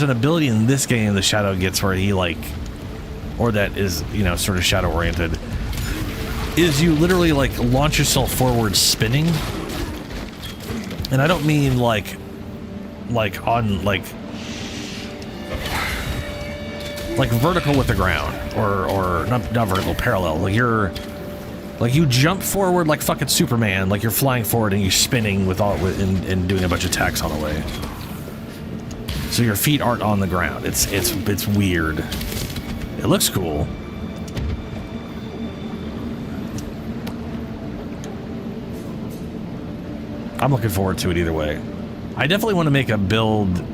Speaker 1: an ability in this game the Shadow gets where he or that is, you know, sort of Shadow oriented, is you literally launch yourself forward spinning. And I don't mean vertical with the ground, or not vertical, parallel. You jump forward like fucking Superman, like you're flying forward and you're spinning and doing a bunch of attacks on the way. So your feet aren't on the ground. It's weird. It looks cool. I'm looking forward to it either way. I definitely want to make a build.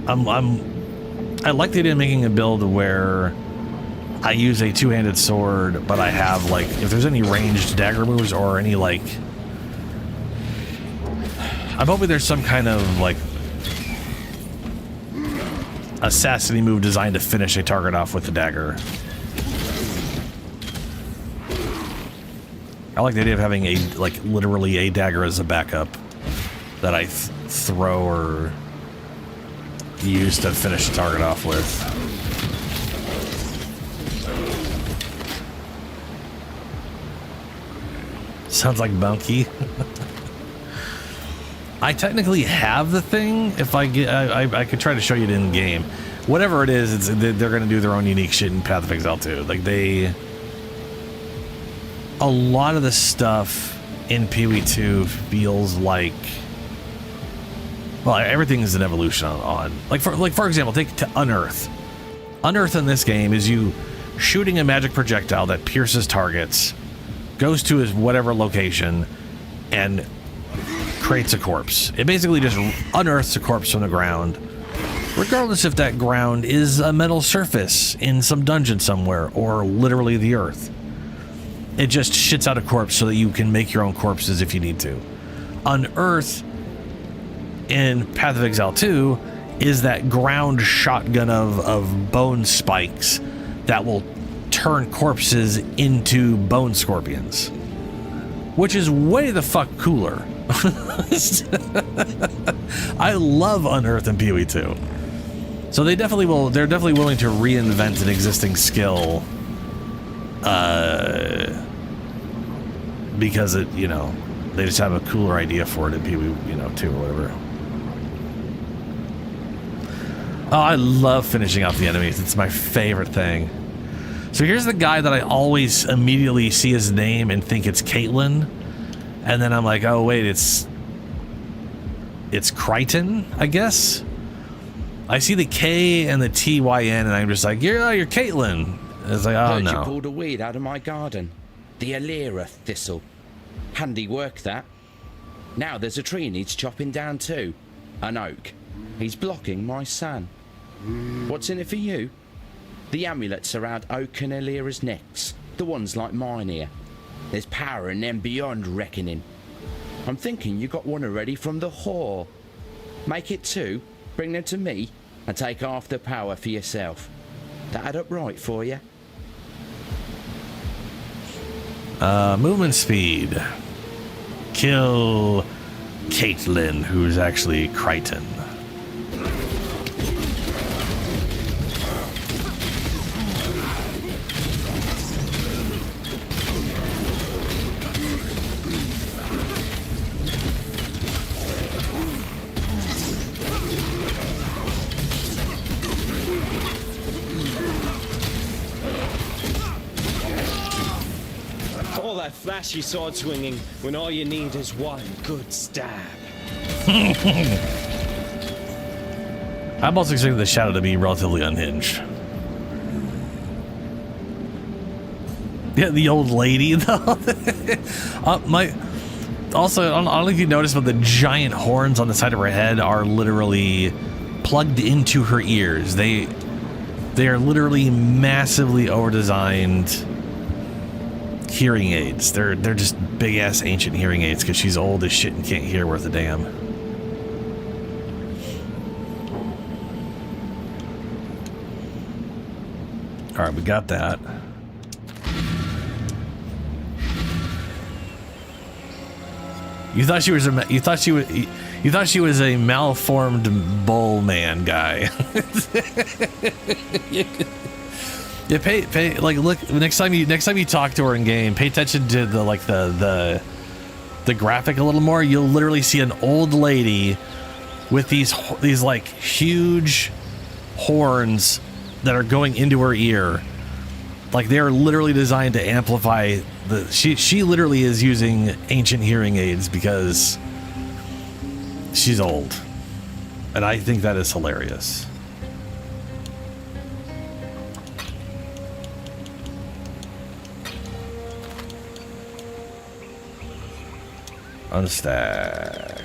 Speaker 1: I like the idea of making a build where I use a two-handed sword, but I have if there's any ranged dagger moves or any I'm hoping there's some kind of assassin-y move designed to finish a target off with the dagger. I like the idea of having a, like, literally a dagger as a backup that I throw or use to finish the target off with. Sounds like Bunky. I technically have the thing. If I get, I could try to show you it in game. Whatever it is, they're going to do their own unique shit in Path of Exile 2. Like a lot of the stuff in PoE 2 feels like, well, everything is an evolution on. Like for example, take to Unearth. Unearth in this game is you shooting a magic projectile that pierces targets, goes to his whatever location, and creates a corpse. It basically just unearths a corpse from the ground, regardless if that ground is a metal surface in some dungeon somewhere or literally the earth. It just shits out a corpse so that you can make your own corpses if you need to. Unearth in Path of Exile 2 is that ground shotgun of bone spikes that will turn corpses into bone scorpions, which is way the fuck cooler. I love Unearth in PoE 2. So they're definitely willing to reinvent an existing skill because it, you know, they just have a cooler idea for it in PoE, you know, 2 or whatever. Oh, I love finishing off the enemies. It's my favorite thing. So here's the guy that I always immediately see his name and think it's Caitlyn. And then I'm like, oh, wait, it's Crichton, I guess? I see the K and the T-Y-N, and I'm just like, you're Caitlyn. It's like, oh,
Speaker 4: Heard
Speaker 1: no.
Speaker 4: You pulled a weed out of my garden. The Alira thistle. Handy work, that. Now there's a tree needs chopping down too. An oak. He's blocking my sun. What's in it for you? The amulets around Oak and Alira's necks. The ones like mine here. There's power in them beyond reckoning. I'm thinking you got one already from the whore. Make it 2, bring them to me, and take half the power for yourself. That add up right for you?
Speaker 1: Movement speed. Kill Caitlyn, who's actually Crichton.
Speaker 4: All that flashy sword swinging when all you need is one good stab.
Speaker 1: I'm also expecting the shadow to be relatively unhinged. Yeah, the old lady though. Also, I don't know if you noticed, but the giant horns on the side of her head are literally plugged into her ears. They are literally massively over-designed hearing aids. They're just big ass ancient hearing aids because she's old as shit and can't hear worth a damn. All right, we got that. You thought she was a malformed bull man guy. Yeah, pay like look next time you talk to her in game, pay attention to the graphic a little more. You'll literally see an old lady with these like huge horns that are going into her ear. Like they are literally designed to amplify she literally is using ancient hearing aids because she's old. And I think that is hilarious. Unstack.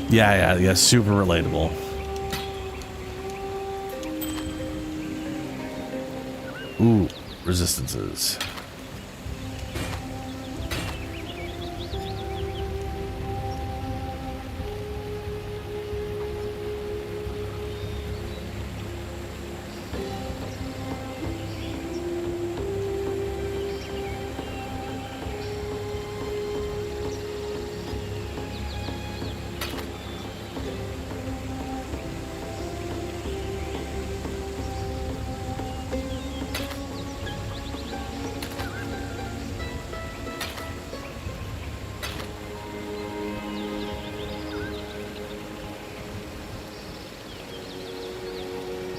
Speaker 1: yeah, super relatable. Ooh, resistances.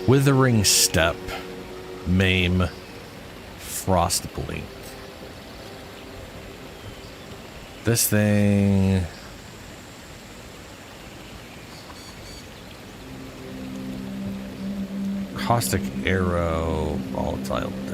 Speaker 1: Withering Step, Maim, Frostblink. This thing... Caustic Arrow, Volatile Dead.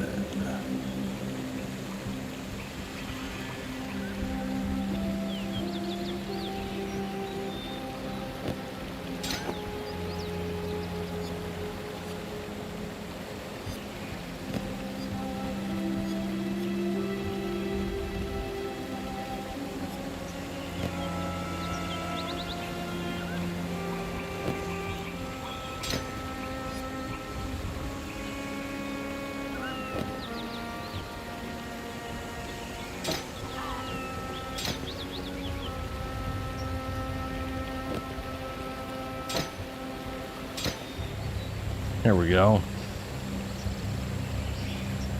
Speaker 1: There we go.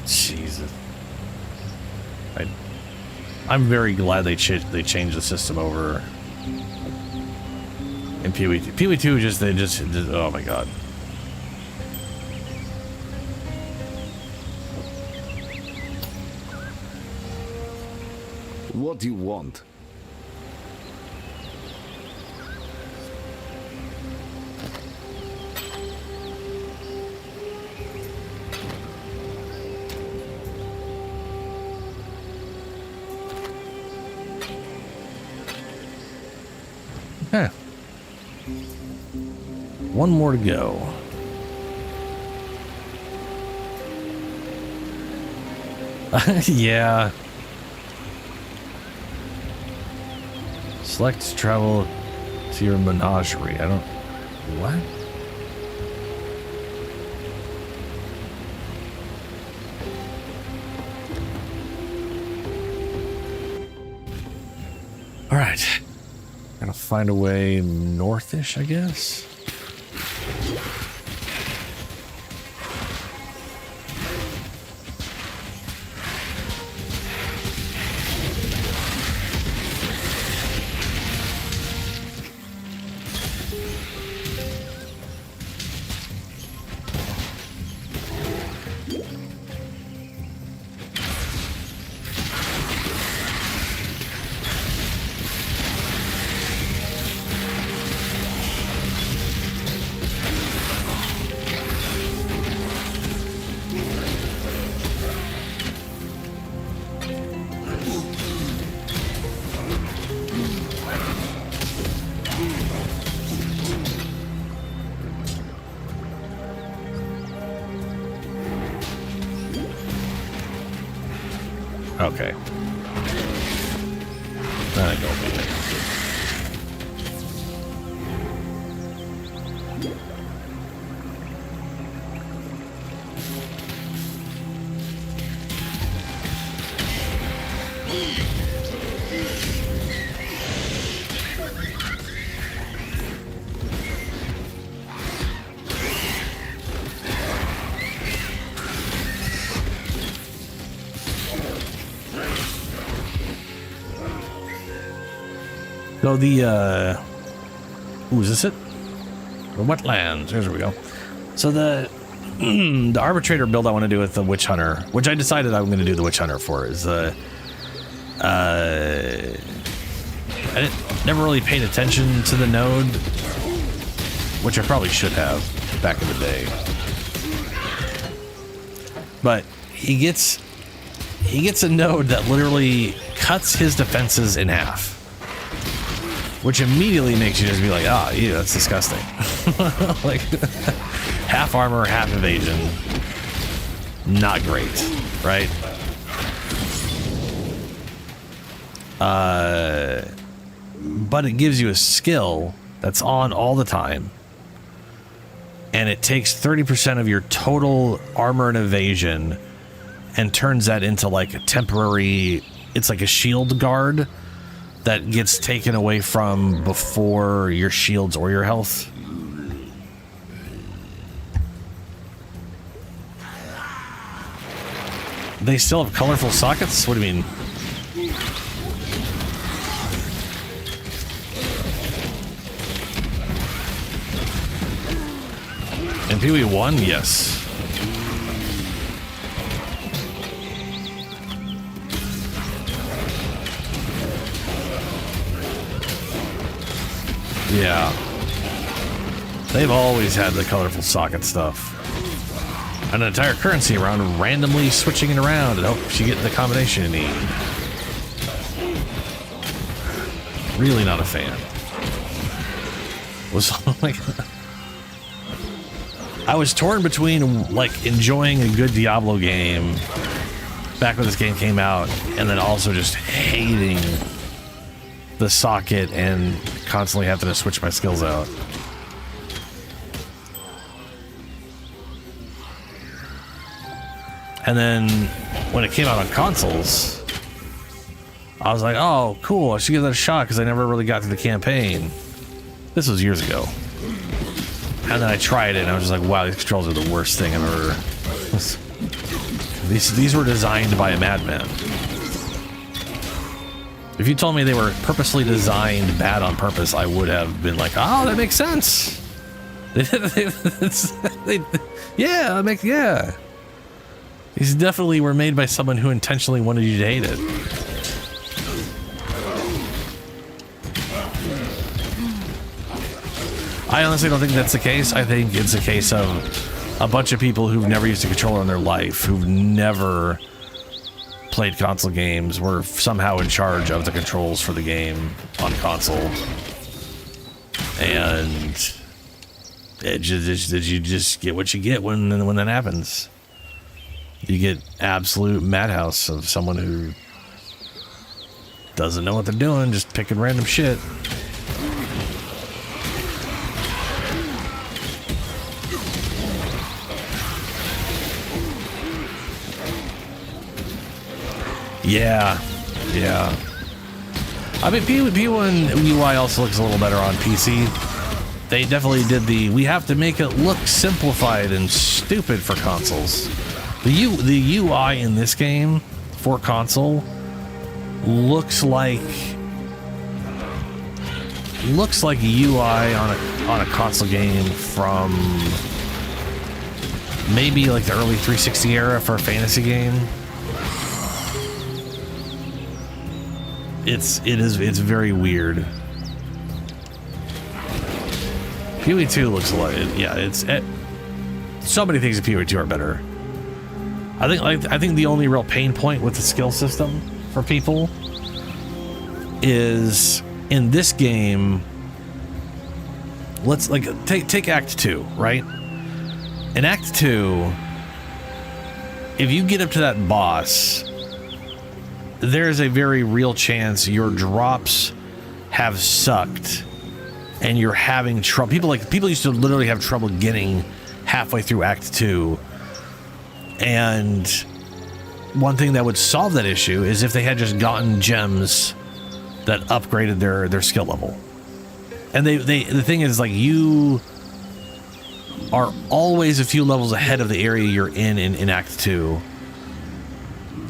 Speaker 1: Jesus. I'm very glad they changed the system over in PoE2. PoE2 they just oh my god.
Speaker 5: What do you want?
Speaker 1: Huh. One more to go. Yeah. Select travel to your menagerie. I don't... What? All right. Gotta find a way northish, I guess. Okay. That ain't gonna be it. So the, ooh, is this it? The wetlands, here's where we go. So the arbitrator build I want to do with the witch hunter, which I decided I'm going to do the witch hunter for, is, I never really paid attention to the node, which I probably should have back in the day. But he gets a node that literally cuts his defenses in half. Which immediately makes you just be like, ah, ew, that's disgusting. Like, half armor, half evasion. Not great, right? But it gives you a skill that's on all the time. And it takes 30% of your total armor and evasion and turns that into like a temporary, it's like a shield guard that gets taken away from before your shields or your health. They still have colorful sockets? What do you mean? In Pee-wee 1, yes. Yeah. They've always had the colorful socket stuff. An entire currency around randomly switching it around and hope you get the combination you need. Really not a fan. Was like I was torn between like enjoying a good Diablo game back when this game came out and then also just hating the socket and constantly having to switch my skills out. And then when it came out on consoles, I was like, oh, cool, I should give that a shot because I never really got to the campaign. This was years ago. And then I tried it and I was just like, wow, these controls are the worst thing I've ever... These were designed by a madman. If you told me they were purposely designed bad on purpose, I would have been like, oh, that makes sense. Yeah. These definitely were made by someone who intentionally wanted you to hate it. I honestly don't think that's the case. I think it's a case of a bunch of people who've never used a controller in their life, who've never played console games, were somehow in charge of the controls for the game on console. And you just get what you get when that happens. You get absolute madhouse of someone who doesn't know what they're doing, just picking random shit. Yeah. I mean, P1 UI also looks a little better on PC. They definitely did we have to make it look simplified and stupid for consoles. The UI in this game for console looks like UI on a console game from maybe like the early 360 era for a fantasy game. It's very weird. PoE 2 looks like so many things in PoE 2 are better. I think the only real pain point with the skill system for people is in this game. Let's take Act 2, right? In Act 2, if you get up to that boss, there's a very real chance your drops have sucked and you're having trouble. People used to literally have trouble getting halfway through Act 2. And one thing that would solve that issue is if they had just gotten gems that upgraded their skill level. And the thing is, like, you are always a few levels ahead of the area you're in Act 2.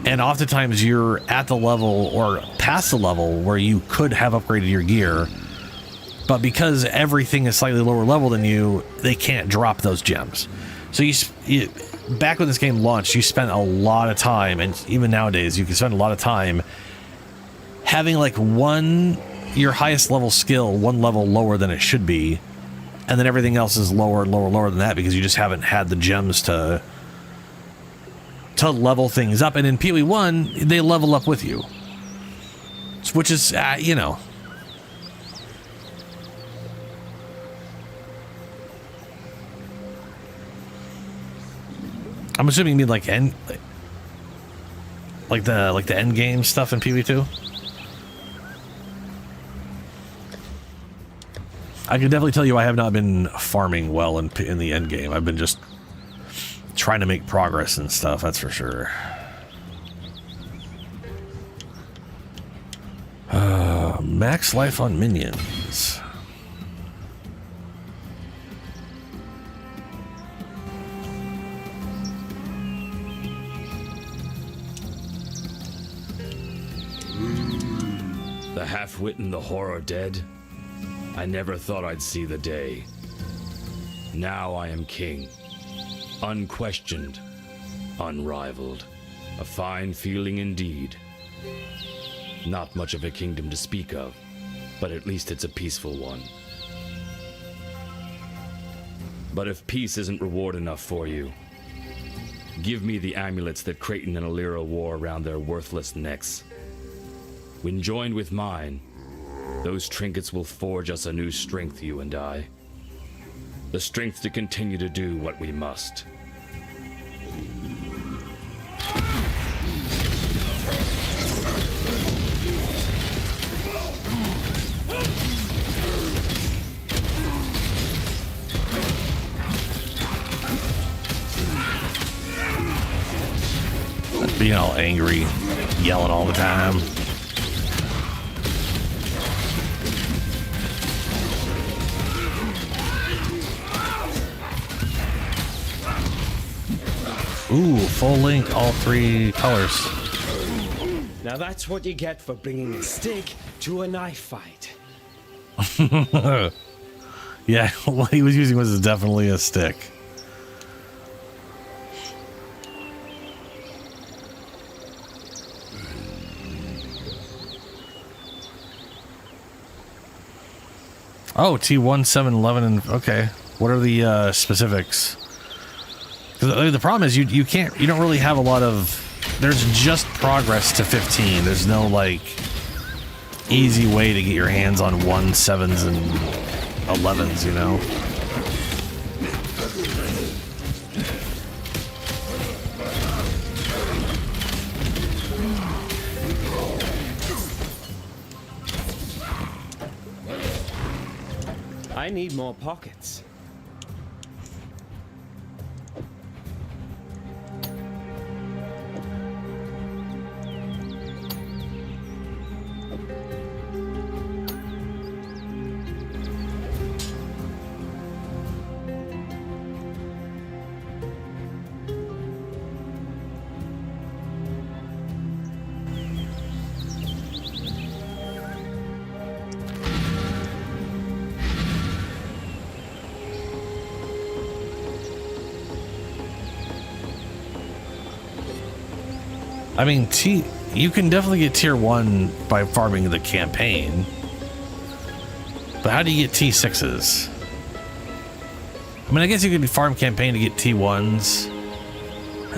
Speaker 1: And oftentimes you're at the level or past the level where you could have upgraded your gear. But because everything is slightly lower level than you, they can't drop those gems. So you back when this game launched, you spent a lot of time, and even nowadays you can spend a lot of time having like your highest level skill one level lower than it should be, and then everything else is lower than that because you just haven't had the gems to level things up. And in PoE 1, they level up with you, which is I'm assuming you mean like the end game stuff in PoE 2. I can definitely tell you I have not been farming well in the end game. I've been just trying to make progress and stuff, that's for sure. Max life on minions.
Speaker 9: The half-wit and the horror dead. I never thought I'd see the day. Now I am king. Unquestioned, unrivaled. A fine feeling indeed. Not much of a kingdom to speak of, but at least it's a peaceful one. But if peace isn't reward enough for you, give me the amulets that Creighton and Alira wore around their worthless necks. When joined with mine, those trinkets will forge us a new strength, you and I. The strength to continue to do what we must.
Speaker 1: Being all angry, yelling all the time. Ooh, full length, all 3 colors.
Speaker 2: Now that's what you get for bringing a stick to a knife fight.
Speaker 1: Yeah, what he was using was definitely a stick. Oh, T1, 7, 11, and okay. What are the specifics? 'Cause the problem is you don't really have a lot of. There's just progress to 15. There's no like easy way to get your hands on 1, 7s and 11s. You know.
Speaker 2: I need more pockets.
Speaker 1: I mean, you can definitely get tier 1 by farming the campaign. But how do you get T6s? I mean, I guess you could farm campaign to get T1s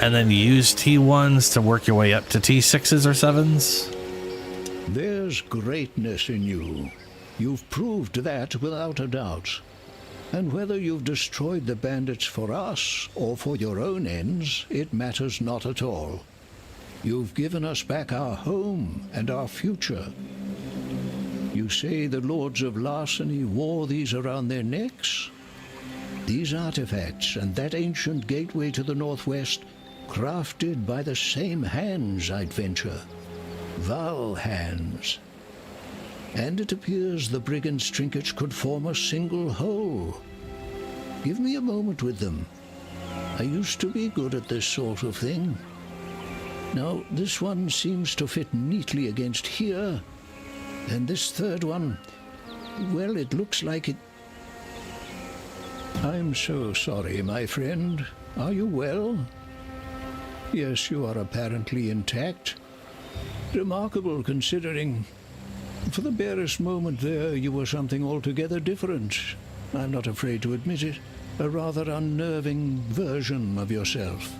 Speaker 1: and then use T1s to work your way up to T6s or 7s.
Speaker 10: There's greatness in you. You've proved that without a doubt. And whether you've destroyed the bandits for us or for your own ends, it matters not at all. You've given us back our home and our future. You say the Lords of Larceny wore these around their necks? These artifacts and that ancient gateway to the northwest, crafted by the same hands, I'd venture. Val hands. And it appears the brigands' trinkets could form a single whole. Give me a moment with them. I used to be good at this sort of thing. Now, this one seems to fit neatly against here. And this third one, well, it looks like it... I'm so sorry, my friend. Are you well? Yes, you are apparently intact. Remarkable, considering... For the barest moment there, you were something altogether different. I'm not afraid to admit it. A rather unnerving version of yourself.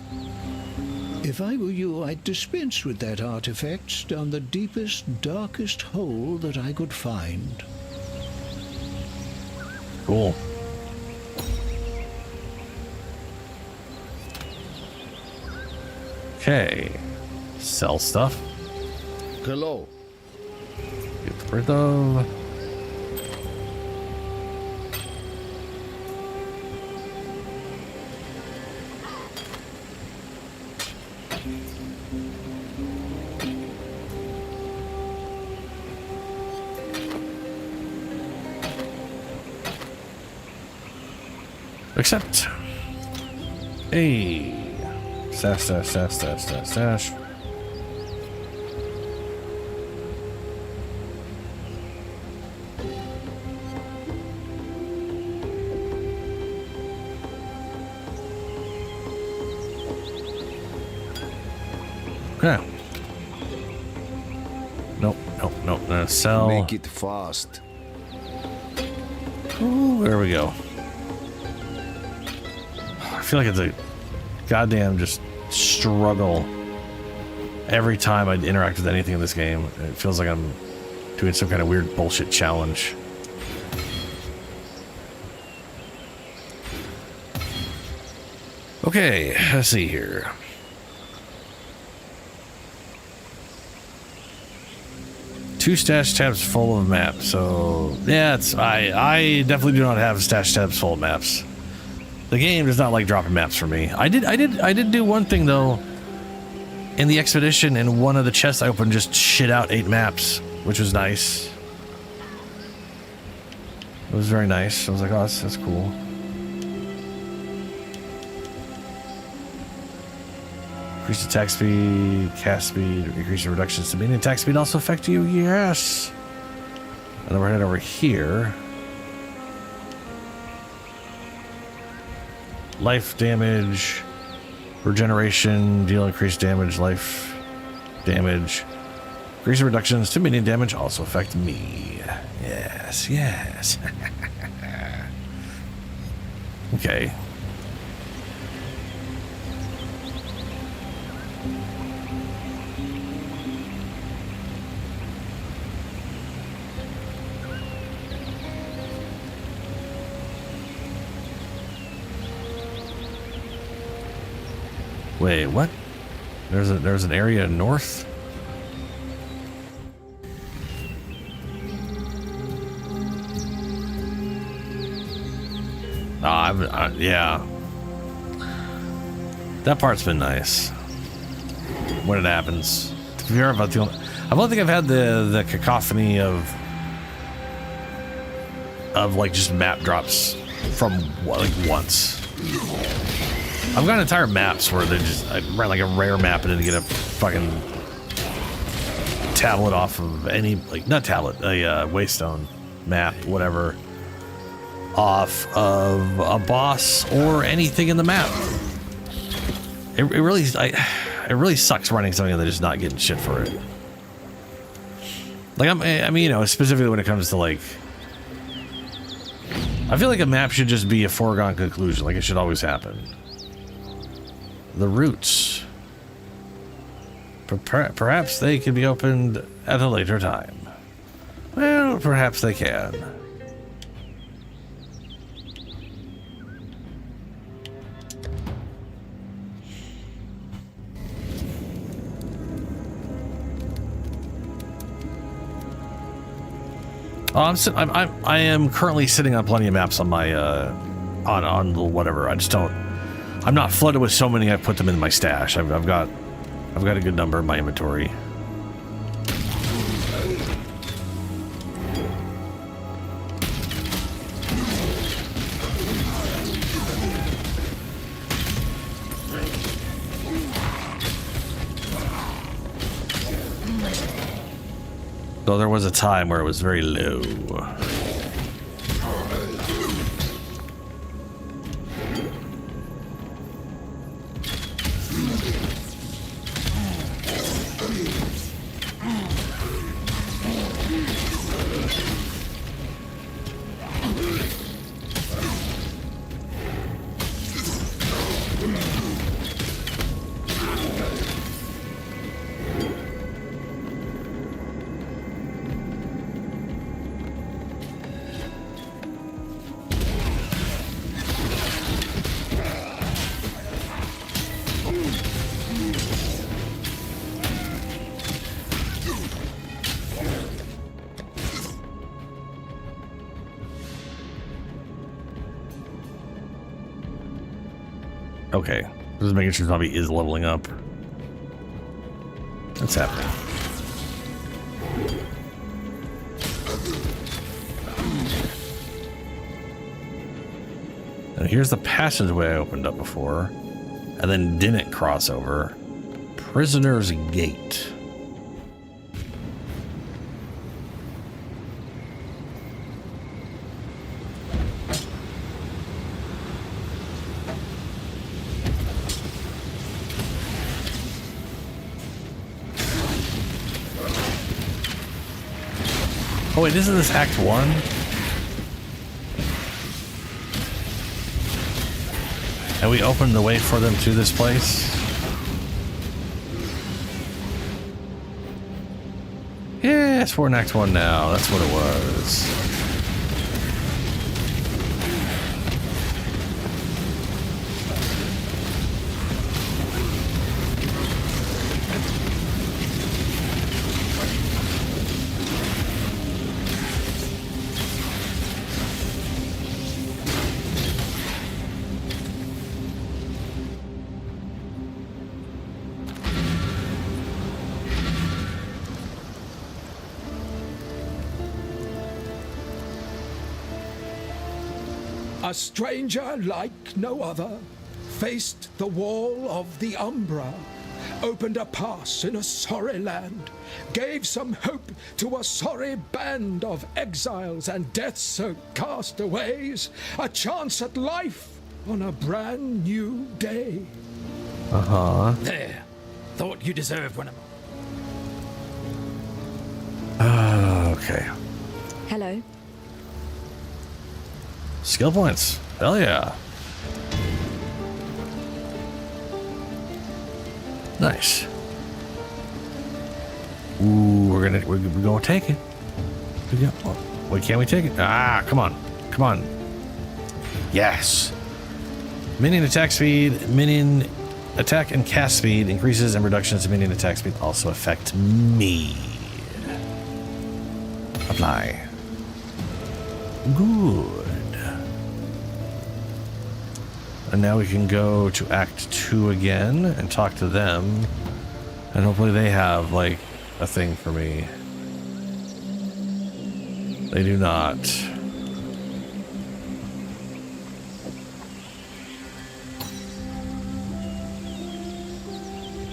Speaker 10: If I were you, I'd dispense with that artifact down the deepest, darkest hole that I could find.
Speaker 1: Cool. Okay. Sell stuff.
Speaker 5: Hello.
Speaker 1: Get rid of. Accept. Hey. Stash, stash, stash, stash, stash, stash. Okay. Nope, nope, nope. No, sell.
Speaker 5: Make it fast.
Speaker 1: Ooh, there we go. I feel like it's a goddamn just struggle every time I interact with anything in this game. It feels like I'm doing some kind of weird bullshit challenge. Okay, let's see here. Two stash tabs full of maps. So yeah, I definitely do not have stash tabs full of maps. The game does not like dropping maps for me. I did do one thing though. In the expedition, in one of the chests I opened, just shit out 8 maps, which was nice. It was very nice. I was like, oh, that's cool. Increase attack speed, cast speed, increase your reductions to mean attack speed also affect you? Yes. And then we're headed over here. Life damage, regeneration, deal increased damage, life damage. Increase reductions to minion damage also affect me. Yes, yes. Okay. Wait, what? There's an area north? Yeah. That part's been nice. When it happens. To be fair, I don't think I've had the cacophony of like just map drops from like once. I've got entire maps where I ran like a rare map and then get a fucking tablet off of any, like, not tablet, a Waystone map, whatever, off of a boss or anything in the map. It really sucks running something and just not getting shit for it. Like, I mean, you know, specifically when it comes to, like, I feel like a map should just be a foregone conclusion, like it should always happen. The roots. Perhaps they can be opened at a later time. Well, perhaps they can. Oh, I am currently sitting on plenty of maps on my on the whatever. I'm not flooded with so many. I put them in my stash. I've got a good number in my inventory. Though there was a time where it was very low. Okay, just making sure zombie is leveling up. What's happening? And here's the passageway I opened up before, and then didn't cross over. Prisoner's Gate. Oh wait, isn't this Act 1? And we opened the way for them to this place? Yes, we're in Act 1 now. That's what it was.
Speaker 11: A stranger like no other faced the wall of the Umbra, opened a pass in a sorry land, gave some hope to a sorry band of exiles and death-soaked castaways, a chance at life on a brand new day.
Speaker 1: Uh-huh.
Speaker 12: There. Thought you deserved one of
Speaker 1: Okay.
Speaker 8: Hello.
Speaker 1: Skill points. Hell yeah. Nice. Ooh, we're gonna take it. Wait, can't we take it? Ah, come on. Come on. Yes. Minion attack speed, minion attack and cast speed increases, and reductions to minion attack speed also affect me. Apply. Good. And now we can go to Act 2 again and talk to them. And hopefully they have, like, a thing for me. They do not.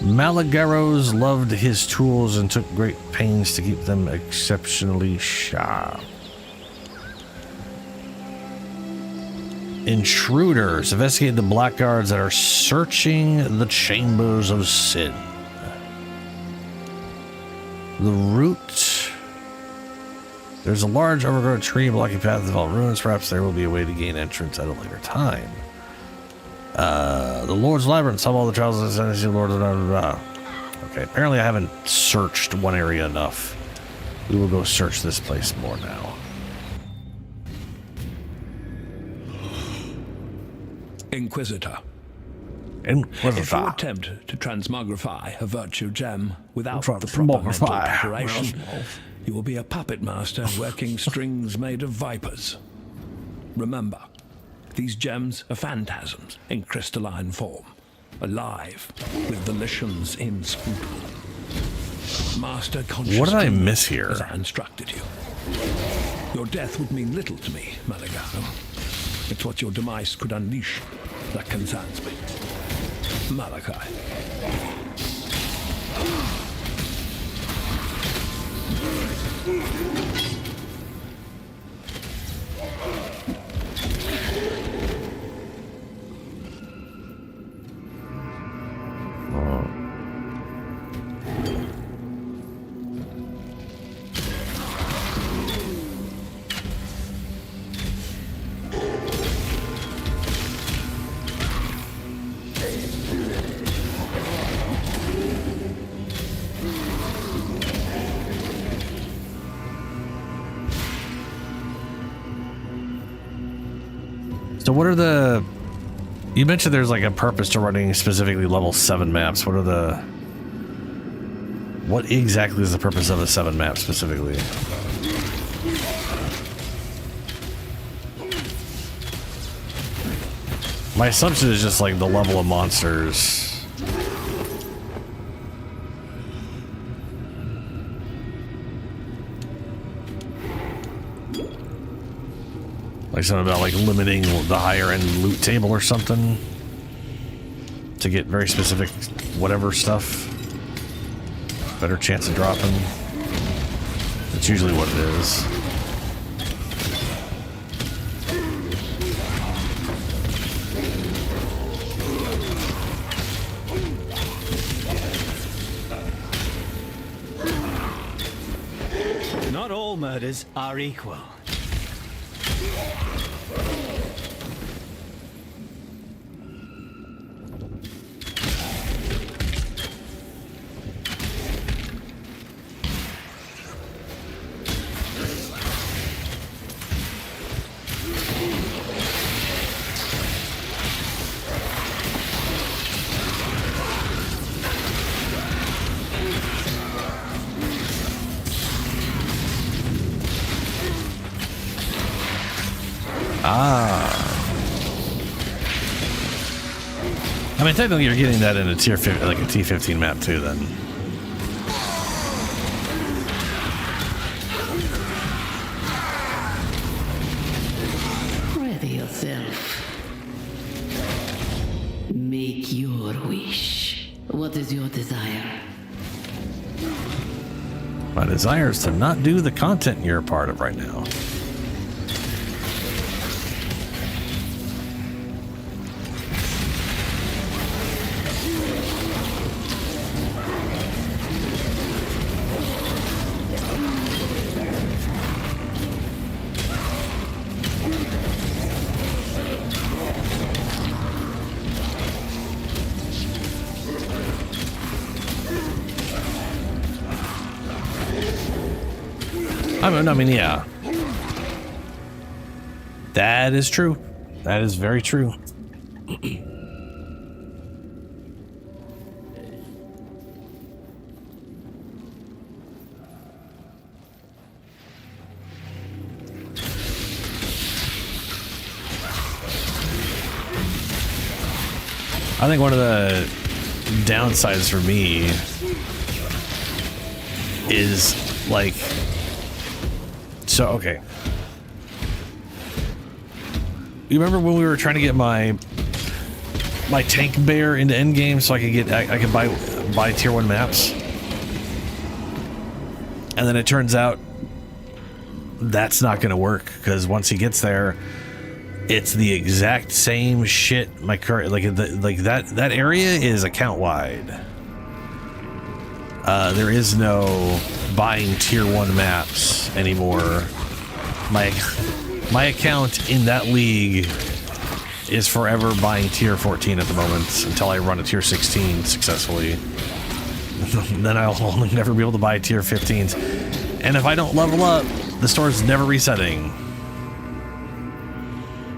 Speaker 1: Malagaros loved his tools and took great pains to keep them exceptionally sharp. Intruders. Investigate the blackguards that are searching the chambers of sin. The route. There's a large overgrown tree blocking paths of all ruins. Perhaps there will be a way to gain entrance at a later time. The Lord's Labyrinth. Solve all the trials of the Lord. Okay, apparently I haven't searched one area enough. We will go search this place more now.
Speaker 3: Inquisitor. If you attempt to transmogrify a virtue gem without the proper mental preparation, you will be a puppet master working strings made of vipers. Remember, these gems are phantasms in crystalline form, alive with volitions inscrutable. Master consciousness.
Speaker 1: What did I miss here?
Speaker 3: As I instructed you. Your death would mean little to me, Malagaro. It's what your demise could unleash that concerns me. Malachi.
Speaker 1: So what are the... You mentioned there's like a purpose to running specifically level 7 maps. What are the... What exactly is the purpose of a 7 map specifically? My assumption is just like the level of monsters. Like something about like limiting the higher end loot table or something to get very specific whatever stuff. Better chance of dropping. That's usually what it is.
Speaker 2: murders are equal.
Speaker 1: I mean, technically, you're getting that in a tier 50, like a T15 map too. Then.
Speaker 6: Ready yourself. Make your wish. What is your desire?
Speaker 1: My desire is to not do the content you're a part of right now. I mean, yeah. That is true. That is very true. I think one of the downsides for me is like, so okay. You remember when we were trying to get my tank bear into endgame so I could buy tier 1 maps? And then it turns out that's not going to work, because once he gets there, it's the exact same shit. My current that area is account wide. There is no buying tier 1 maps anymore. My account in that league is forever buying tier 14 at the moment until I run a tier 16 successfully. Then I'll only never be able to buy tier 15s. And if I don't level up, the store's never resetting.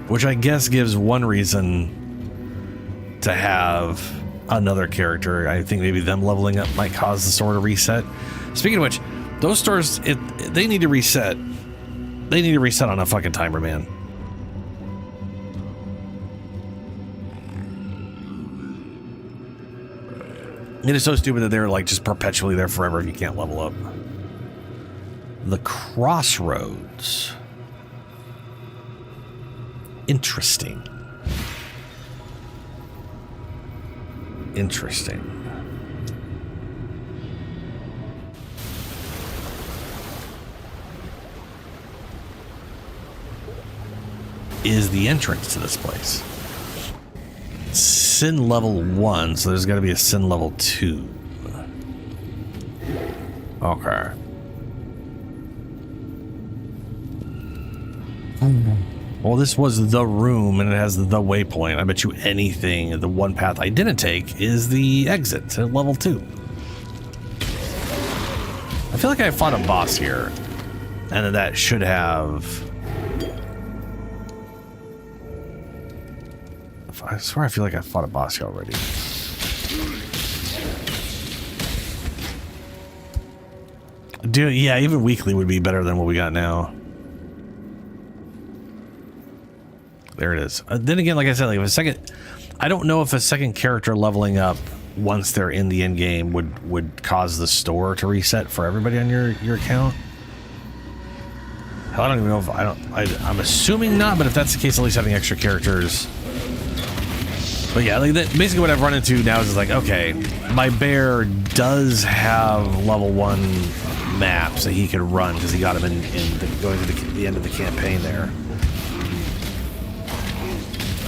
Speaker 1: Which I guess gives one reason to have another character. I think maybe them leveling up might cause the store to reset. Speaking of which, those stores, they need to reset. They need to reset on a fucking timer, man. It is so stupid that they're like just perpetually there forever if you can't level up. The Crossroads. Interesting. Interesting. Is the entrance to this place. Sin level 1, so there's got to be a sin level 2. Okay. Well, this was the room, and it has the waypoint. I bet you anything, the one path I didn't take is the exit to level 2. I feel like I fought a boss here, and that should have... I swear I feel like I fought a boss here already. Dude, yeah, even weekly would be better than what we got now. There it is. Then again, like I said, like if a second, I don't know if a second character leveling up once they're in the end game would cause the store to reset for everybody on your account. Hell, I don't even know if I'm assuming not, but if that's the case, at least having extra characters. But yeah, like that, basically what I've run into now is like, okay, my bear does have level 1 maps that he can run because he got them going to the end of the campaign there.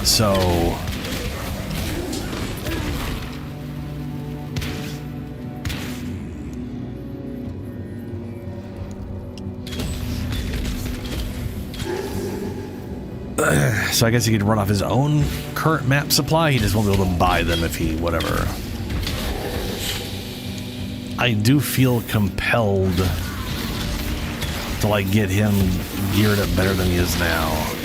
Speaker 1: So So I guess he could run off his own current map supply. He just won't be able to buy them if he whatever. I do feel compelled to like get him geared up better than he is now.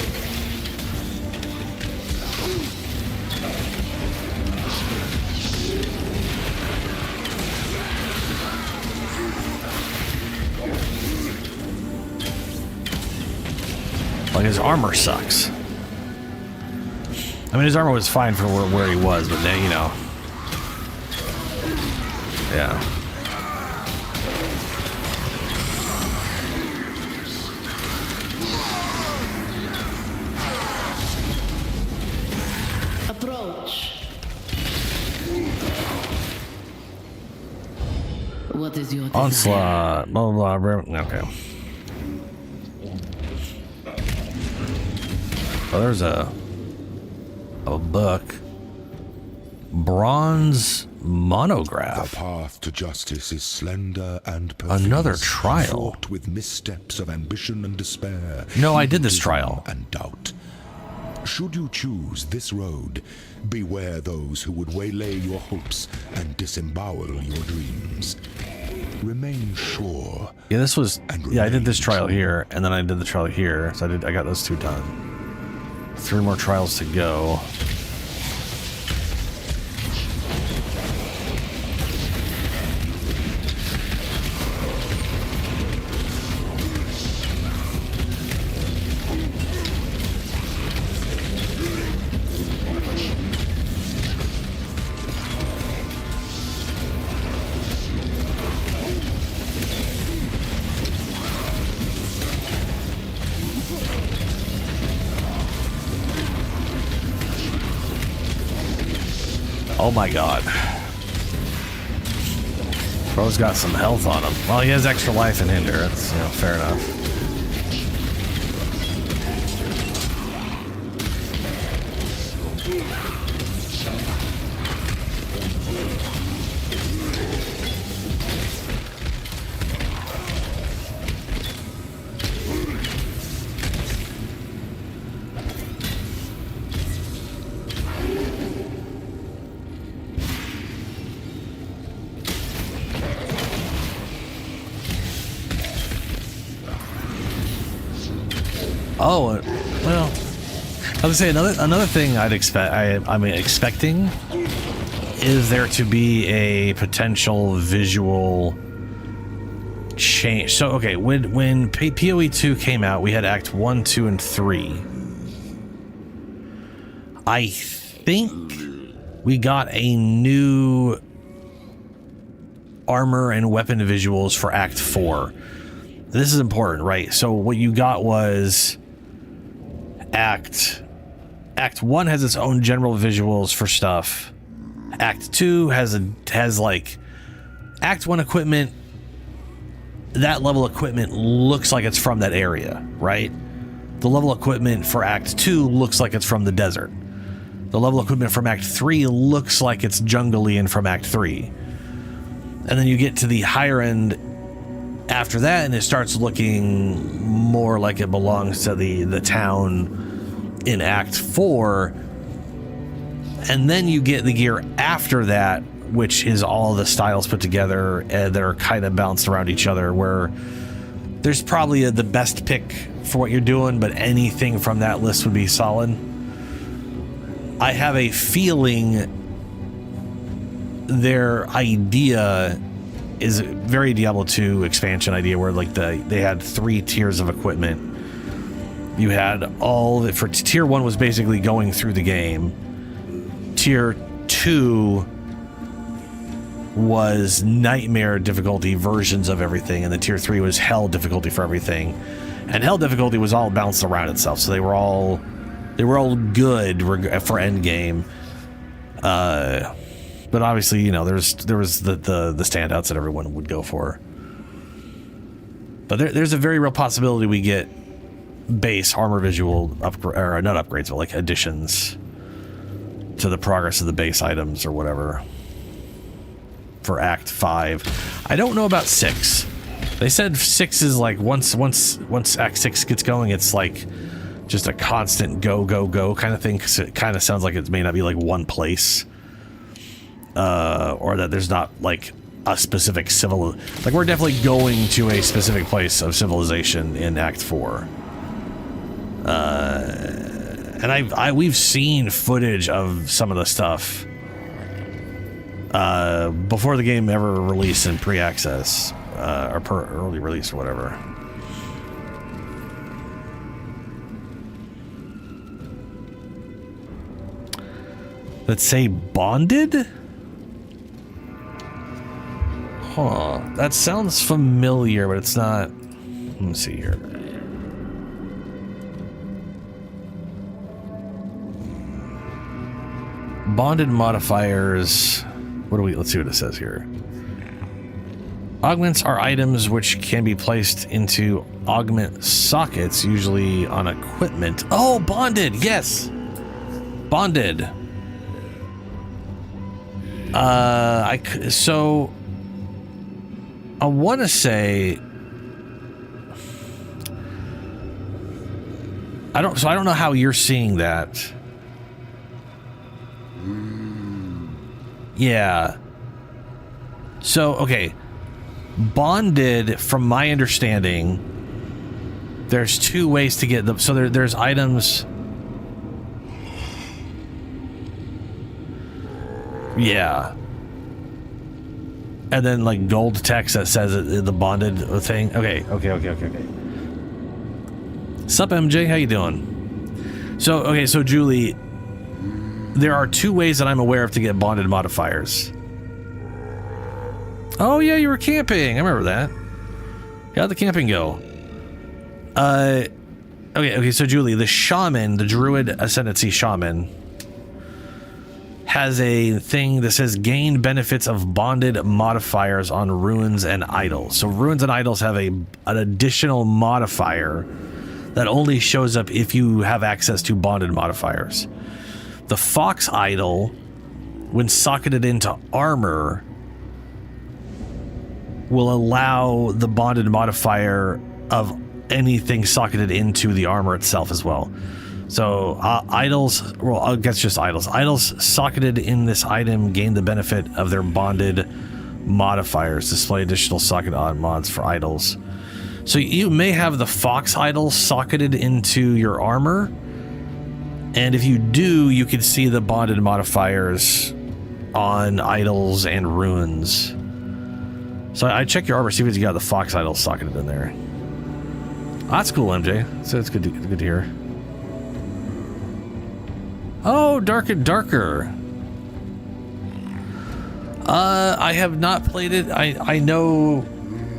Speaker 1: Like his armor sucks. I mean, his armor was fine for where he was, but then, you know. Yeah.
Speaker 6: Approach. What is your
Speaker 1: Onslaught, blah, blah, blah. Okay. Oh, there's a book. Bronze monograph.
Speaker 7: The path to justice is slender and perfect.
Speaker 1: Another trial.
Speaker 7: Fraught with missteps of ambition and despair.
Speaker 1: No, I did this trial.
Speaker 7: And doubt. Should you choose this road, beware those who would waylay your hopes and disembowel your dreams. Remain sure.
Speaker 1: Yeah, this was. Yeah, I did this trial here, and then I did the trial here. So I got those two done. 3 more trials to go. Oh my god. Bro's got some health on him. Well, he has extra life and hinder. That's, you know, fair enough. Oh, well, I would say another thing I'd expect. I'm expecting is there to be a potential visual change. So, okay, when PoE 2 came out, we had Act 1, 2, and 3. I think we got a new armor and weapon visuals for Act 4. This is important, right? So what you got was Act 1 has its own general visuals for stuff. Act 2 has like Act 1 equipment. That level equipment looks like it's from that area, right? The level equipment for Act 2 looks like it's from the desert. The level equipment from Act 3 looks like it's jungly and from Act 3. And then you get to the higher end after that, and it starts looking more like it belongs to the town in Act 4. And then you get the gear after that, which is all the styles put together that are kind of bounced around each other, where there's probably the best pick for what you're doing, but anything from that list would be solid. I have a feeling their idea is a very Diablo 2 expansion idea, where like they had 3 tiers of equipment. You had all of it for tier 1 was basically going through the game. Tier 2 was nightmare difficulty versions of everything, and the tier 3 was hell difficulty for everything. And hell difficulty was all bounced around itself, so they were all good for end game. But obviously, you know, there was the standouts that everyone would go for. But there's a very real possibility we get base armor visual upgrade, or not upgrades, but like additions to the progress of the base items or whatever for Act 5. I don't know about 6. They said 6 is like once Act 6 gets going, it's like just a constant go, go, go kind of thing, because it kind of sounds like it may not be like one place, or that there's not like a specific like we're definitely going to a specific place of civilization in Act 4. And we've seen footage of some of the stuff before the game ever released in pre-access or early release or whatever. Let's say bonded? Huh. That sounds familiar, but it's not. Let me see here. Bonded modifiers. Let's see what it says here. Augments are items which can be placed into augment sockets, usually on equipment. Oh, bonded, yes. Bonded. So I want to say I don't know how you're seeing that. Yeah. So, okay. Bonded, from my understanding, there's two ways to get them. So there's items. Yeah. And then like gold text that says the bonded thing. Okay. Sup, MJ? How you doing? So Julie, there are two ways that I'm aware of to get bonded modifiers. Oh yeah, you were camping. I remember that. How'd the camping go? Okay, so Julie, the shaman, the druid ascendancy shaman, has a thing that says gain benefits of bonded modifiers on runes and idols. So runes and idols have an additional modifier that only shows up if you have access to bonded modifiers. The fox idol, when socketed into armor, will allow the bonded modifier of anything socketed into the armor itself as well. So idols, well, I guess just idols. Idols socketed in this item gain the benefit of their bonded modifiers. Display additional socket mods for idols. So you may have the fox idol socketed into your armor, and if you do, you can see the bonded modifiers on idols and runes. So I check your armor, see if you got the fox idol socketed in there. That's cool, MJ. So it's good to hear. Oh, Dark and Darker. I have not played it. I know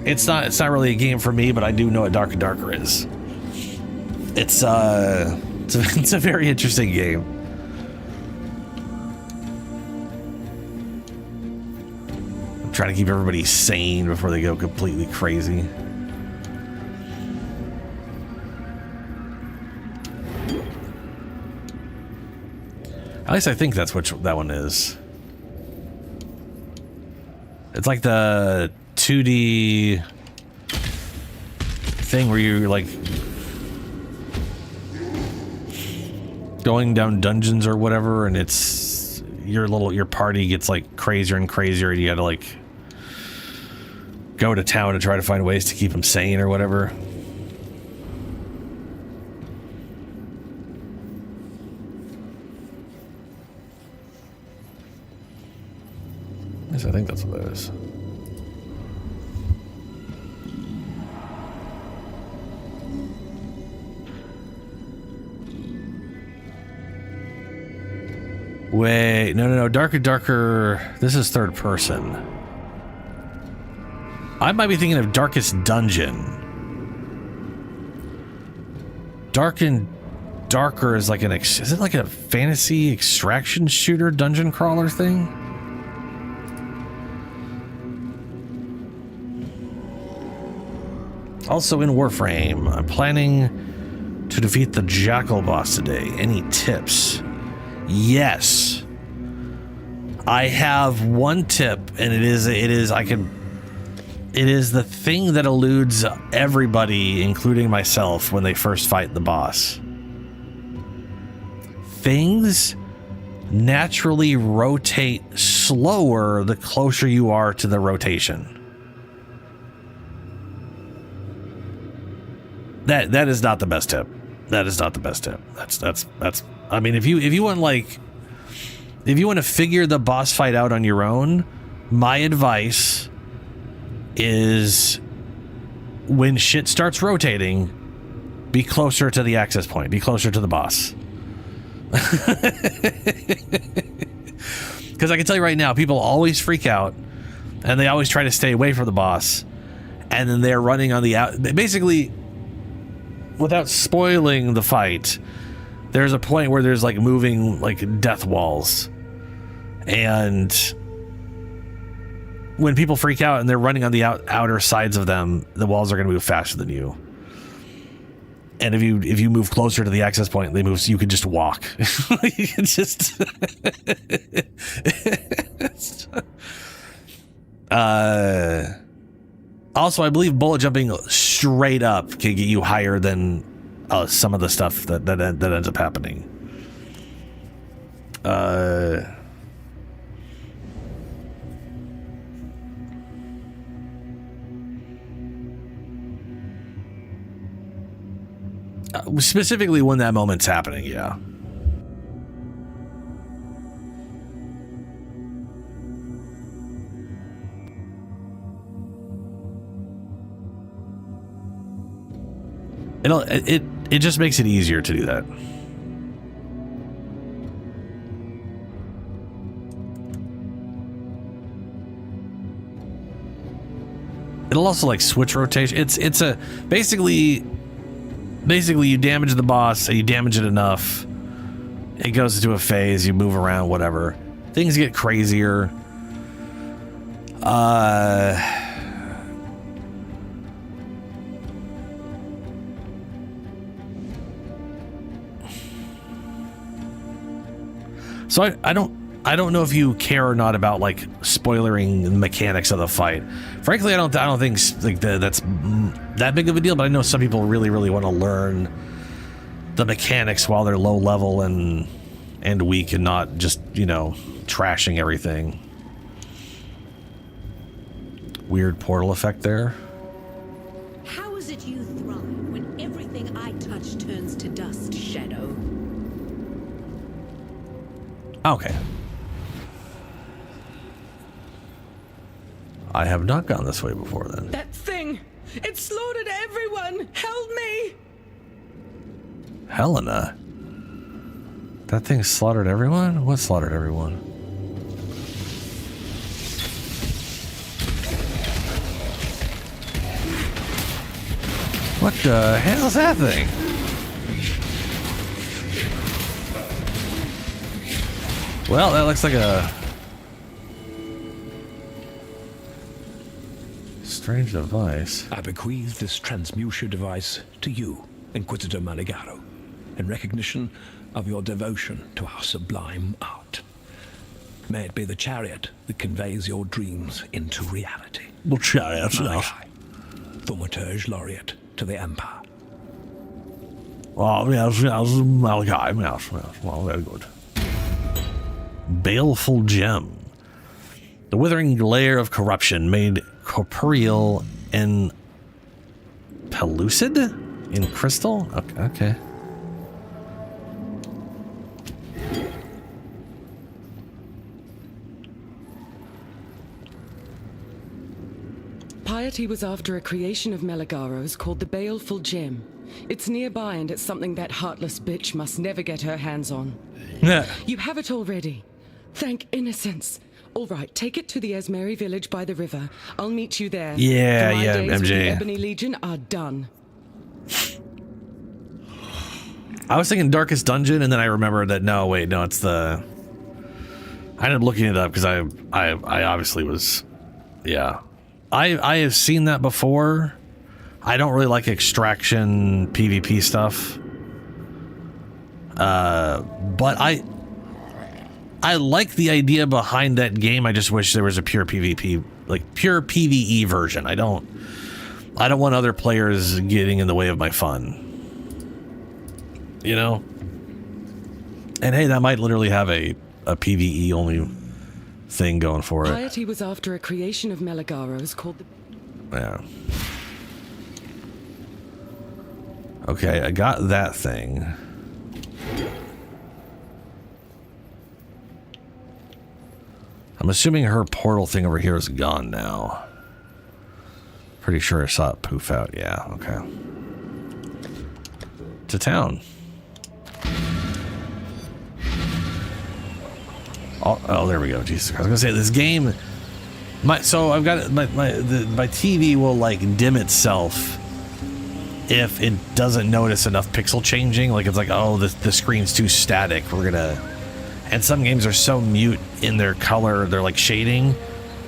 Speaker 1: it's not really a game for me, but I do know what Dark and Darker is. It's a very interesting game. I'm trying to keep everybody sane before they go completely crazy. At least I think that's what that one is. It's like the 2D thing where you're like going down dungeons or whatever, and it's your party gets like crazier and crazier, and you gotta like go to town and try to find ways to keep them sane or whatever. Yes, I think that's what that is. Wait, no. Darker, Darker. This is third person. I might be thinking of Darkest Dungeon. Dark and Darker is like is it like a fantasy extraction shooter dungeon crawler thing? Also in Warframe, I'm planning to defeat the Jackal boss today. Any tips? Yes. I have one tip, and it is the thing that eludes everybody, including myself, when they first fight the boss. things naturally rotate slower the closer you are to the rotation. That is not the best tip. That is not the best tip. That's I mean, if you want to figure the boss fight out on your own, my advice is when shit starts rotating, be closer to the access point, be closer to the boss. Because I can tell you right now, people always freak out and they always try to stay away from the boss, and then they're running on the out. Basically, without spoiling the fight, there's a point where there's like moving like death walls, and when people freak out and they're running on the outer sides of them, the walls are going to move faster than you. And if you move closer to the access point, they move, so you can just walk. You can just also, I believe bullet jumping straight up can get you higher than some of the stuff that ends up happening. Specifically when that moment's happening, yeah. It just makes it easier to do that. It'll also like switch rotation. It's a basically you damage the boss, you damage it enough, it goes into a phase, you move around, whatever. Things get crazier. So I don't know if you care or not about like spoilering the mechanics of the fight. Frankly, I don't think like that's that big of a deal, but I know some people really want to learn the mechanics while they're low level and weak, and not just, you know, trashing everything. Weird portal effect there.
Speaker 6: How is it you thrive when everything I touch turns to dust, Shadow?
Speaker 1: Okay. I have not gone this way before then.
Speaker 13: That thing! It slaughtered everyone! Help me!
Speaker 1: Helena? That thing slaughtered everyone? What slaughtered everyone? What the hell is that thing? Well, that looks like a strange device.
Speaker 3: I bequeath this transmuter device to you, Inquisitor Maligaro, in recognition of your devotion to our sublime art. May it be the chariot that conveys your dreams into reality.
Speaker 1: The chariot, yes.
Speaker 3: Thaumaturge Laureate to the Empire.
Speaker 1: Oh, yes, Malachi, yes, well, very good. Baleful Gem. The withering glare of corruption made corporeal and pellucid in crystal? Okay.
Speaker 13: Piety was after a creation of Meligaro's called the Baleful Gem. It's nearby, and it's something that heartless bitch must never get her hands on.
Speaker 1: Yeah.
Speaker 13: You have it already. Thank innocence. All right, take it to the Esmeri village by the river. I'll meet you there.
Speaker 1: Yeah,
Speaker 13: My days with
Speaker 1: MJ.
Speaker 13: the Ebony Legion are done.
Speaker 1: I was thinking Darkest Dungeon, and then I remembered that no, it's the... I ended up looking it up because I obviously was... Yeah. I have seen that before. I don't really like extraction PvP stuff. But I like the idea behind that game. I just wish there was a pure PvP, like pure PvE version. I don't want other players getting in the way of my fun. You know? And hey, that might literally have a PvE only thing going for it.
Speaker 13: Piety was after a creation of Meligaro's called the...
Speaker 1: Yeah. Okay, I got that thing. I'm assuming her portal thing over here is gone now. Pretty sure I saw it poof out. Yeah, okay. To town. Oh, there we go. Jesus Christ. I was gonna say this game. So I've got my TV will like dim itself if it doesn't notice enough pixel changing. Like it's like, oh, the screen's too static. We're gonna. And some games are so mute in their color, they're like shading,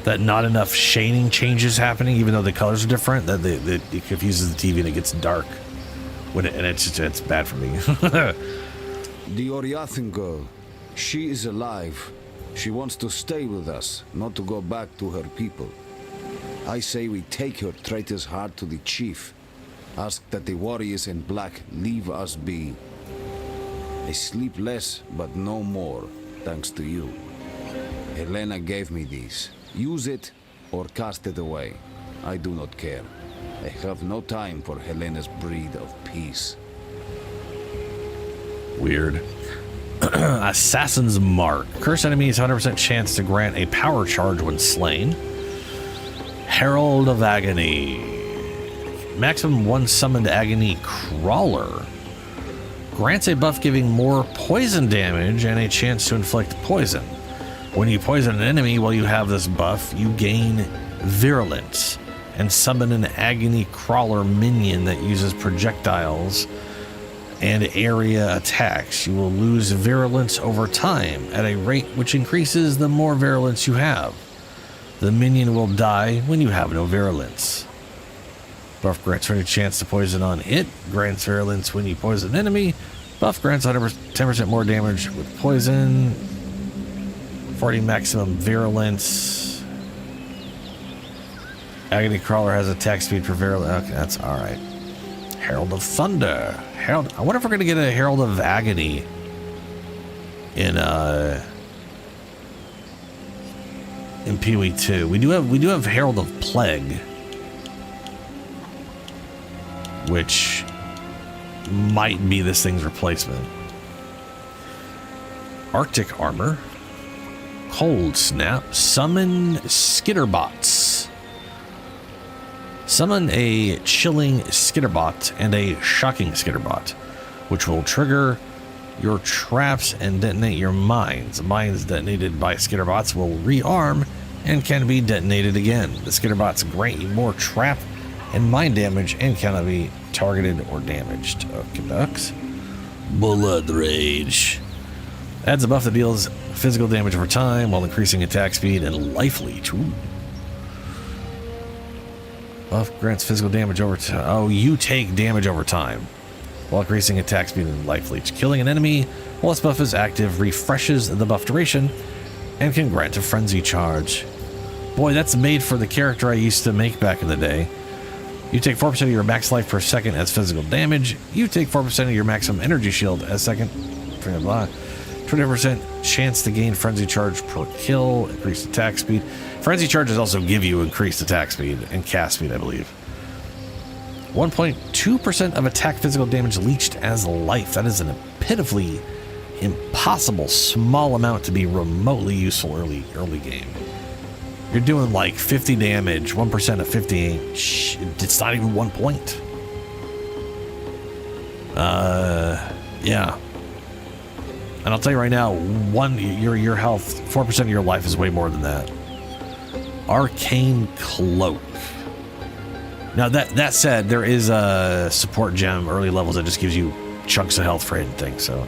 Speaker 1: that not enough shading changes happening, even though the colors are different. That it confuses the TV and it gets dark. And it's bad for me.
Speaker 5: The Oriathan girl, she is alive. She wants to stay with us, not to go back to her people. I say we take her traitor's heart to the chief. Ask that the warriors in black leave us be. I sleep less, but no more, thanks to you. Helena gave me these. Use it or cast it away. I do not care. I have no time for Helena's breed of peace.
Speaker 1: Weird. Assassin's Mark. Curse enemies 100% chance to grant a power charge when slain. Herald of Agony. Maximum 1 summoned agony crawler. Grants a buff giving more poison damage and a chance to inflict poison. When you poison an enemy while you have this buff, you gain virulence and summon an agony crawler minion that uses projectiles and area attacks. You will lose virulence over time at a rate which increases the more virulence you have. The minion will die when you have no virulence. Buff grants for any chance to poison on hit. Grants virulence when you poison an enemy. Buff grants 10% more damage with poison. 40 maximum virulence. Agony Crawler has attack speed for virulence. Okay, that's alright. Herald of Thunder. Herald. I wonder if we're going to get a Herald of Agony in PoE 2. We do have Herald of Plague, which might be this thing's replacement. Arctic Armor. Cold Snap. Summon Skitterbots. Summon a Chilling Skitterbot and a Shocking Skitterbot, which will trigger your traps and detonate your mines. Mines detonated by Skitterbots will rearm and can be detonated again. The Skitterbots grant you more trap and mine damage and cannot be targeted or damaged. Okay, ducks. Blood Rage. Adds a buff that deals physical damage over time while increasing attack speed and life leech. Ooh. Buff grants physical damage over time. Oh, you take damage over time while increasing attack speed and life leech. Killing an enemy while this buff is active refreshes the buff duration and can grant a frenzy charge. Boy, that's made for the character I used to make back in the day. You take 4% of your max life per second as physical damage. You take 4% of your maximum energy shield as second. Blah, blah. 20% chance to gain frenzy charge per kill. Increased attack speed. Frenzy charges also give you increased attack speed and cast speed, I believe. 1.2% of attack physical damage leached as life. That is a pitifully impossible small amount to be remotely useful early game. You're doing like 50 damage, 1% of 50. It's not even 1 point. Yeah. And I'll tell you right now, your health, 4% of your life is way more than that. Arcane Cloak. Now that said, there is a support gem early levels that just gives you chunks of health for hidden things. So,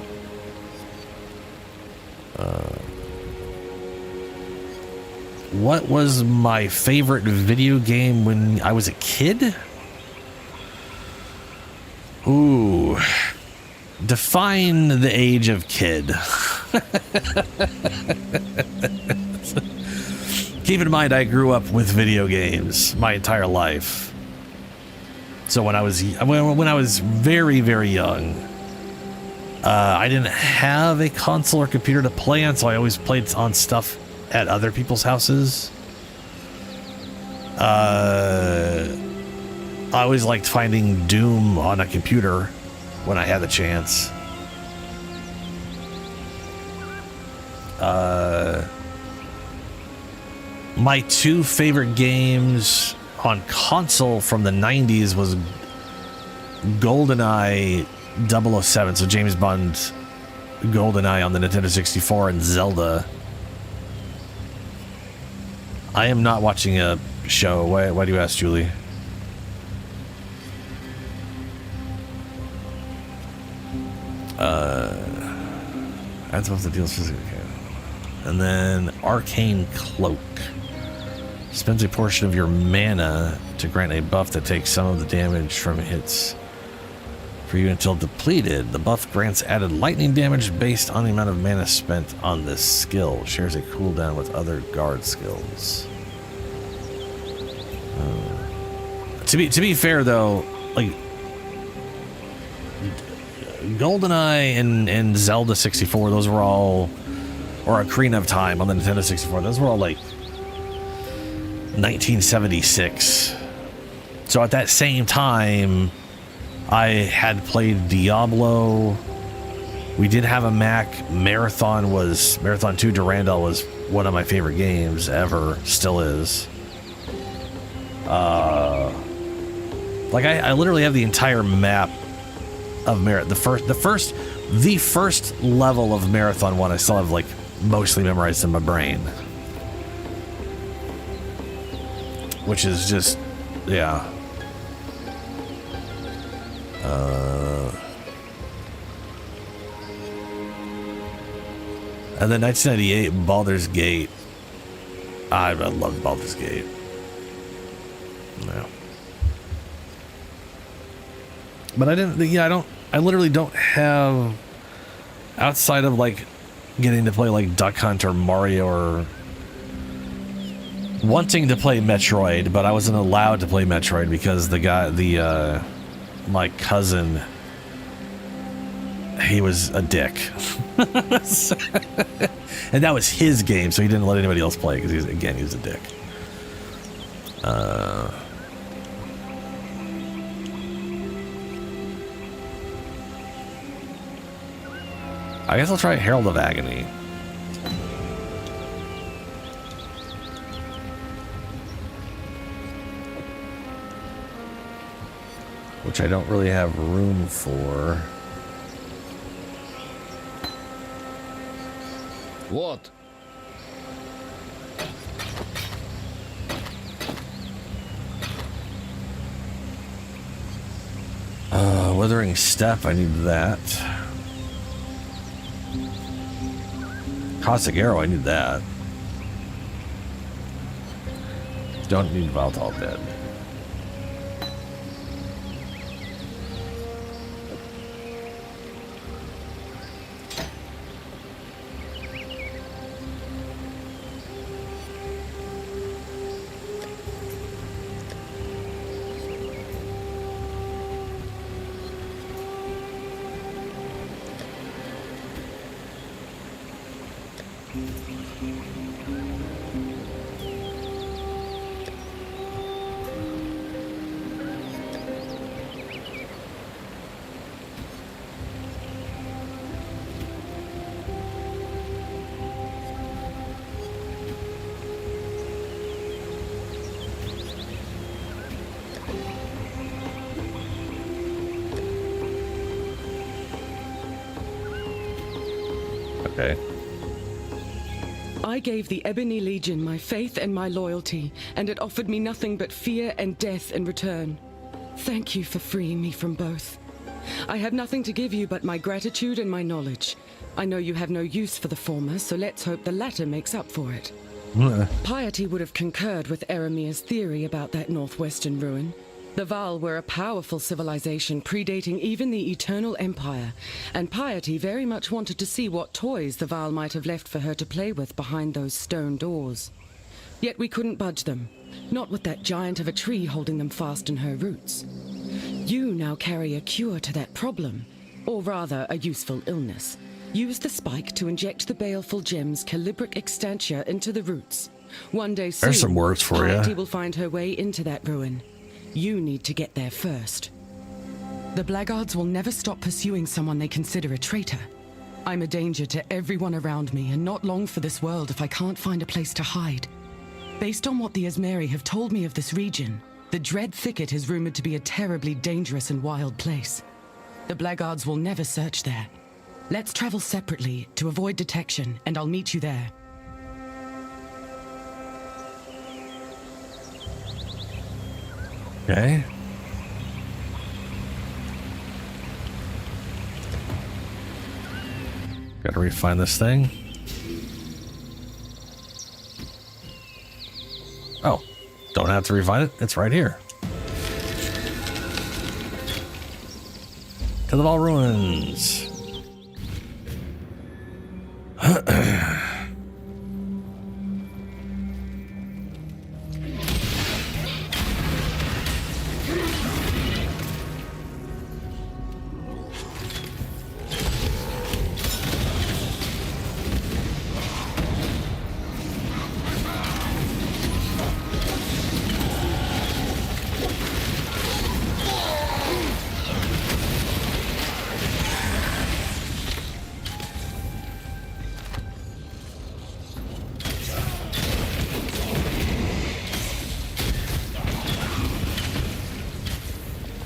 Speaker 1: what was my favorite video game when I was a kid? Ooh. Define the age of kid. Keep in mind, I grew up with video games my entire life. So when I was very, very young, I didn't have a console or computer to play on, so I always played on stuff at other people's houses. I always liked finding Doom on a computer when I had the chance. My two favorite games on console from the 90s was GoldenEye 007, so James Bond GoldenEye on the Nintendo 64, and Zelda. I am not watching a show. Why do you ask, Julie? That's what the deal's physical. Okay. And then Arcane Cloak. Spends a portion of your mana to grant a buff that takes some of the damage from hits for you until depleted. The buff grants added lightning damage based on the amount of mana spent on this skill. Shares a cooldown with other guard skills. To be fair though, like GoldenEye and Zelda 64, those were all, or Ocarina of Time on the Nintendo 64, those were all like 1976. So at that same time, I had played Diablo. We did have a Mac. Marathon 2 Durandal was one of my favorite games ever. Still is. Like I literally have the entire map of the first level of Marathon 1. I still have like mostly memorized in my brain, which is just, yeah. And then 1998 Baldur's Gate. I loved Baldur's Gate. No. But I didn't, yeah, I literally don't have, outside of like getting to play like Duck Hunt or Mario or wanting to play Metroid, but I wasn't allowed to play Metroid because my cousin, he was a dick. And that was his game, so he didn't let anybody else play because he was a dick. I guess I'll try Herald of Agony. Which I don't really have room for.
Speaker 5: What?
Speaker 1: Withering Step, I need that. Caustic Arrow, I need that. Don't need Valtal Dead. Okay.
Speaker 13: I gave the Ebony Legion my faith and my loyalty, and it offered me nothing but fear and death in return. Thank you for freeing me from both. I have nothing to give you but my gratitude and my knowledge. I know you have no use for the former, so let's hope the latter makes up for it. Piety would have concurred with Eramir's theory about that northwestern ruin. The Val were a powerful civilization predating even the Eternal Empire, and Piety very much wanted to see what toys the Val might have left for her to play with behind those stone doors. Yet we couldn't budge them, not with that giant of a tree holding them fast in her roots. You now carry a cure to that problem, Or rather, a useful illness. Use the spike to inject the baleful gem's calibric extantia into the roots. One day soon,
Speaker 1: There's some words for
Speaker 13: Piety
Speaker 1: you.
Speaker 13: will find her way into that ruin. You need to get there first. The blackguards will never stop pursuing someone they consider a traitor. I'm a danger to everyone around me, and not long for this world if I can't find a place to hide. Based on what the Esmeri have told me of this region, the Dread Thicket is rumored to be a terribly dangerous and wild place. The blackguards will never search there. Let's travel separately to avoid detection, and I'll meet you there.
Speaker 1: Okay. Gotta refine this thing. Oh, don't have to refine it. It's right here. To the Ball Ruins.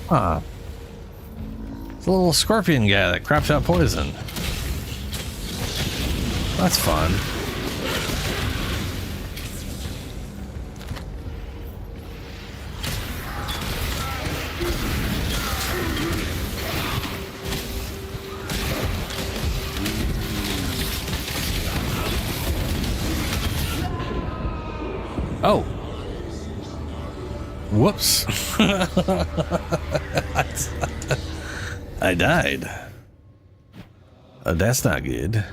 Speaker 1: Huh. It's a little scorpion guy that craps out poison. That's fun. Oh. Whoops. I died. That's not good.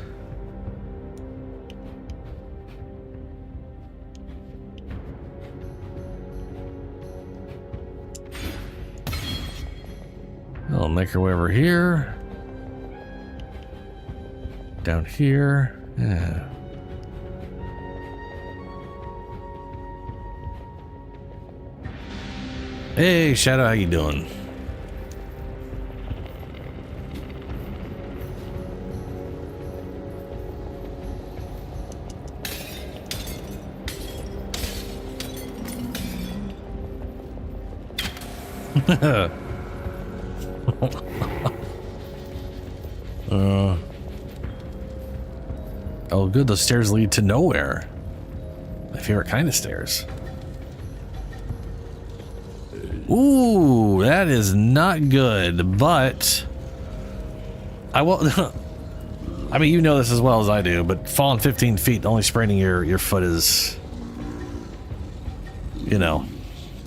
Speaker 1: I'll make our way over here. Down here. Yeah. Hey, Shadow, how you doing? Oh, good. Those stairs lead to nowhere. My favorite kind of stairs. Ooh, that is not good, but I will. I mean, you know this as well as I do, but falling 15 feet, only spraining your foot is, you know,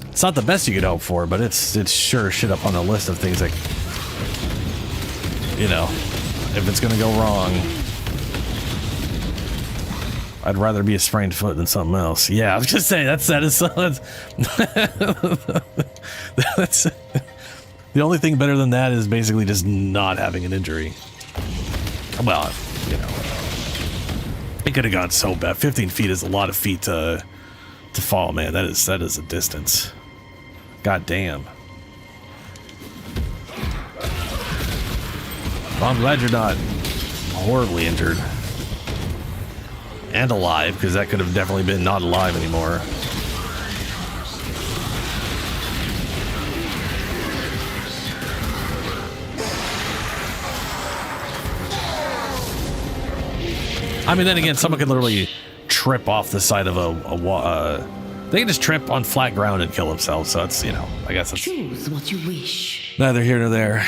Speaker 1: it's not the best you could hope for, but it's sure shit up on the list of things that, you know, if it's gonna go wrong, I'd rather be a sprained foot than something else. Yeah, I was just saying that's the only thing better than that is basically just not having an injury. Well, you know, it could have gone so bad. 15 feet is a lot of feet to fall, man. That is a distance. God damn. Well, I'm glad you're not horribly injured. And alive, because that could have definitely been not alive anymore. I mean, then again, someone could literally trip off the side of a wall. They can just trip on flat ground and kill themselves, so that's, you know, I guess that's...
Speaker 6: Choose what you wish.
Speaker 1: Neither here nor there.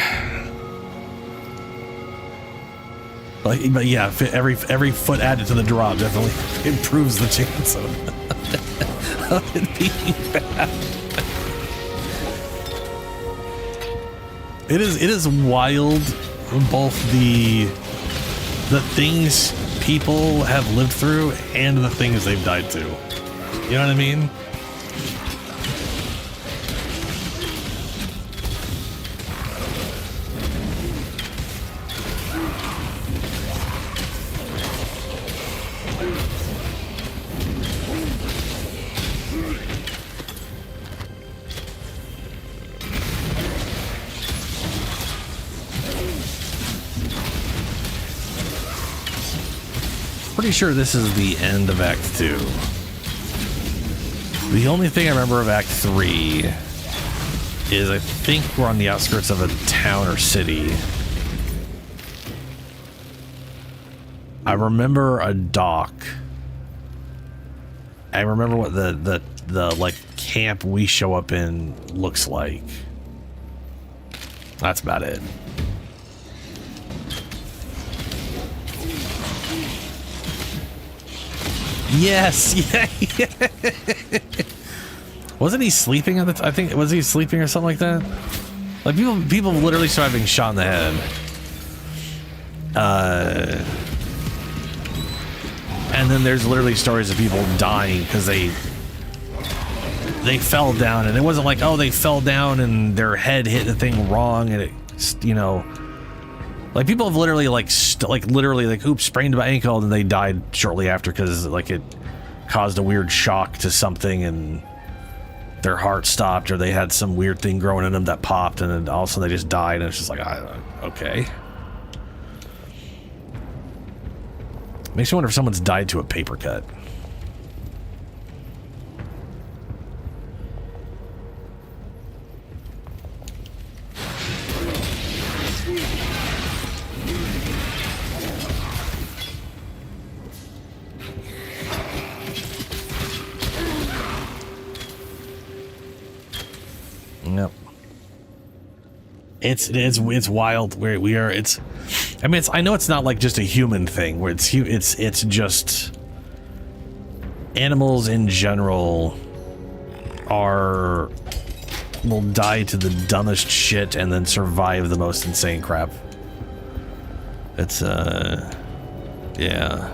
Speaker 1: But yeah, every foot added to the drop definitely improves the chance of it being bad. It is wild, both the things people have lived through and the things they've died to. You know what I mean? pretty sure this is the end of Act 2. The only thing I remember of Act 3 is I think we're on the outskirts of a town or city. I remember a dock. I remember what the like camp we show up in looks like. That's about it. Yes, yeah. Wasn't he sleeping at the I think was he sleeping or something like that? Like people literally started being shot in the head. And then there's literally stories of people dying because they fell down, and it wasn't like, oh, they fell down and their head hit the thing wrong, and it, you know, like people have literally like oops, sprained my ankle, and they died shortly after because like it caused a weird shock to something and their heart stopped, or they had some weird thing growing in them that popped, and then all of a sudden they just died, and it's just like, okay. Makes me wonder if someone's died to a paper cut. Yep. It's wild where we are. It's, I mean, I know it's not like just a human thing where it's just animals in general will die to the dumbest shit and then survive the most insane crap. It's yeah.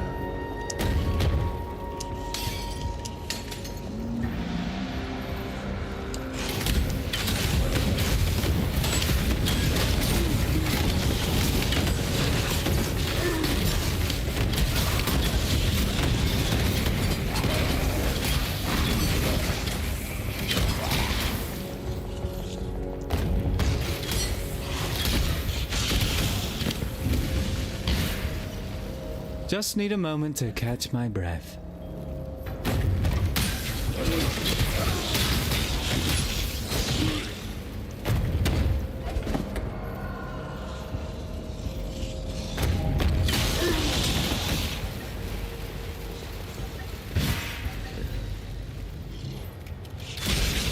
Speaker 14: Just need a moment to catch my breath.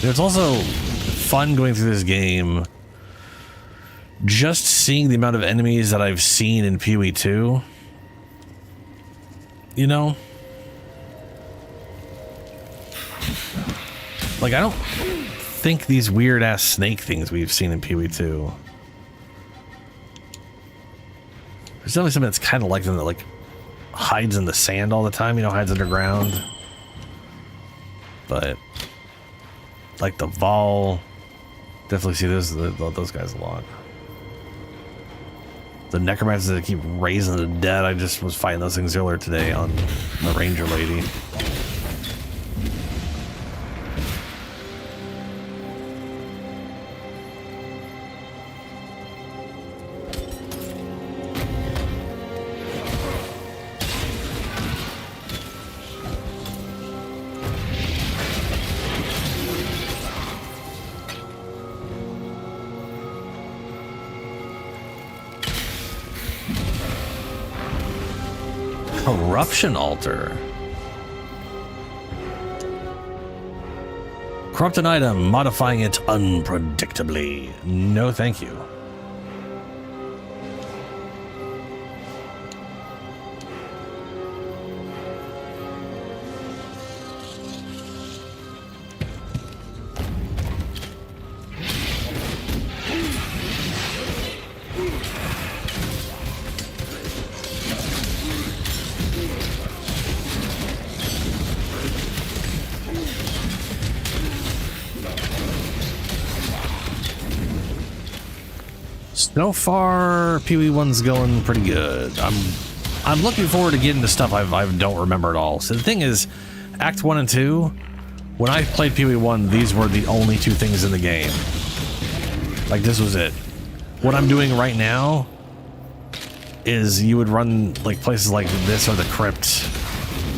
Speaker 1: It's also fun going through this game, just seeing the amount of enemies that I've seen in PoE 2. You know? Like, I don't think these weird-ass snake things we've seen in PoE 2. There's definitely something that's kind of like them that, like, hides in the sand all the time, you know, hides underground. But, like, the Vol, definitely see those guys a lot. The necromancers that keep raising the dead. I just was fighting those things earlier today on the ranger lady. Corruption altar. Corrupt an item, modifying it unpredictably. No, thank you. So far, PoE 1's going pretty good. I'm looking forward to getting to stuff I don't remember at all. So the thing is, Act 1 and 2, when I played PoE 1, these were the only two things in the game. Like, this was it. What I'm doing right now is you would run like places like this or the crypt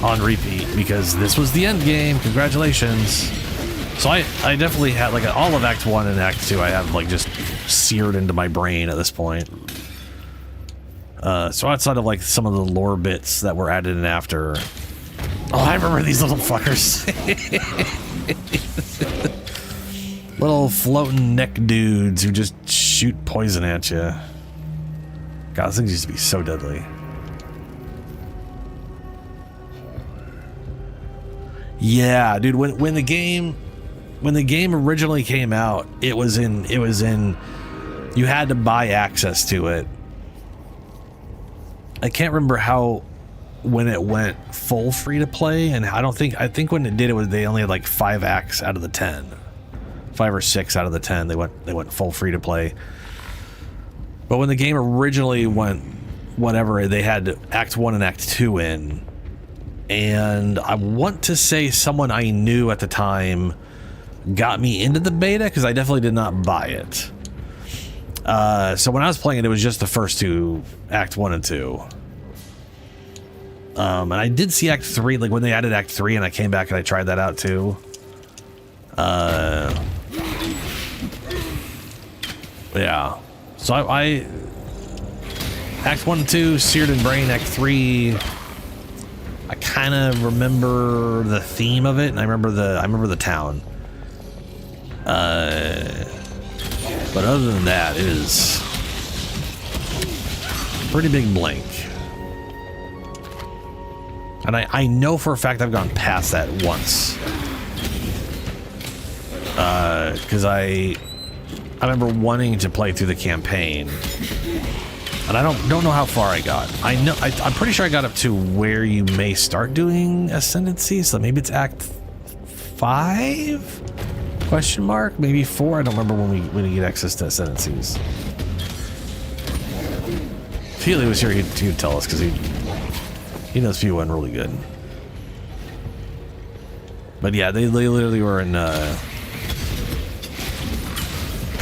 Speaker 1: on repeat because this was the end game. Congratulations. So I definitely had like all of Act 1 and Act 2 I have like just seared into my brain at this point. So outside of like some of the lore bits that were added in after. Oh, I remember these little fuckers. Little floating neck dudes who just shoot poison at you. God, those things used to be so deadly. Yeah, dude, when the game originally came out, it was in you had to buy access to it. I can't remember when it went full free to play, and I think when it did it was they only had like 5 acts out of the 10. 5 or 6 out of the 10 they went full free to play. But when the game originally went whatever, they had Act 1 and Act 2 in. And I want to say someone I knew at the time got me into the beta because I definitely did not buy it. So when I was playing it, it was just the first 2, Act 1 and 2. And I did see Act 3, like when they added Act 3 and I came back and I tried that out too. Yeah. So I Act 1 and 2, seared in brain. Act 3, I kind of remember the theme of it, and I remember the town. But other than that, it is pretty big blank. And I know for a fact I've gone past that once. Because I remember wanting to play through the campaign, and I don't know how far I got. I'm pretty sure I got up to where you may start doing ascendancy, so maybe it's Act 5? Question mark? Maybe 4? I don't remember when we get access to ascendancies. If Healy was here, he'd tell us because he knows few went really good. But yeah, they literally were in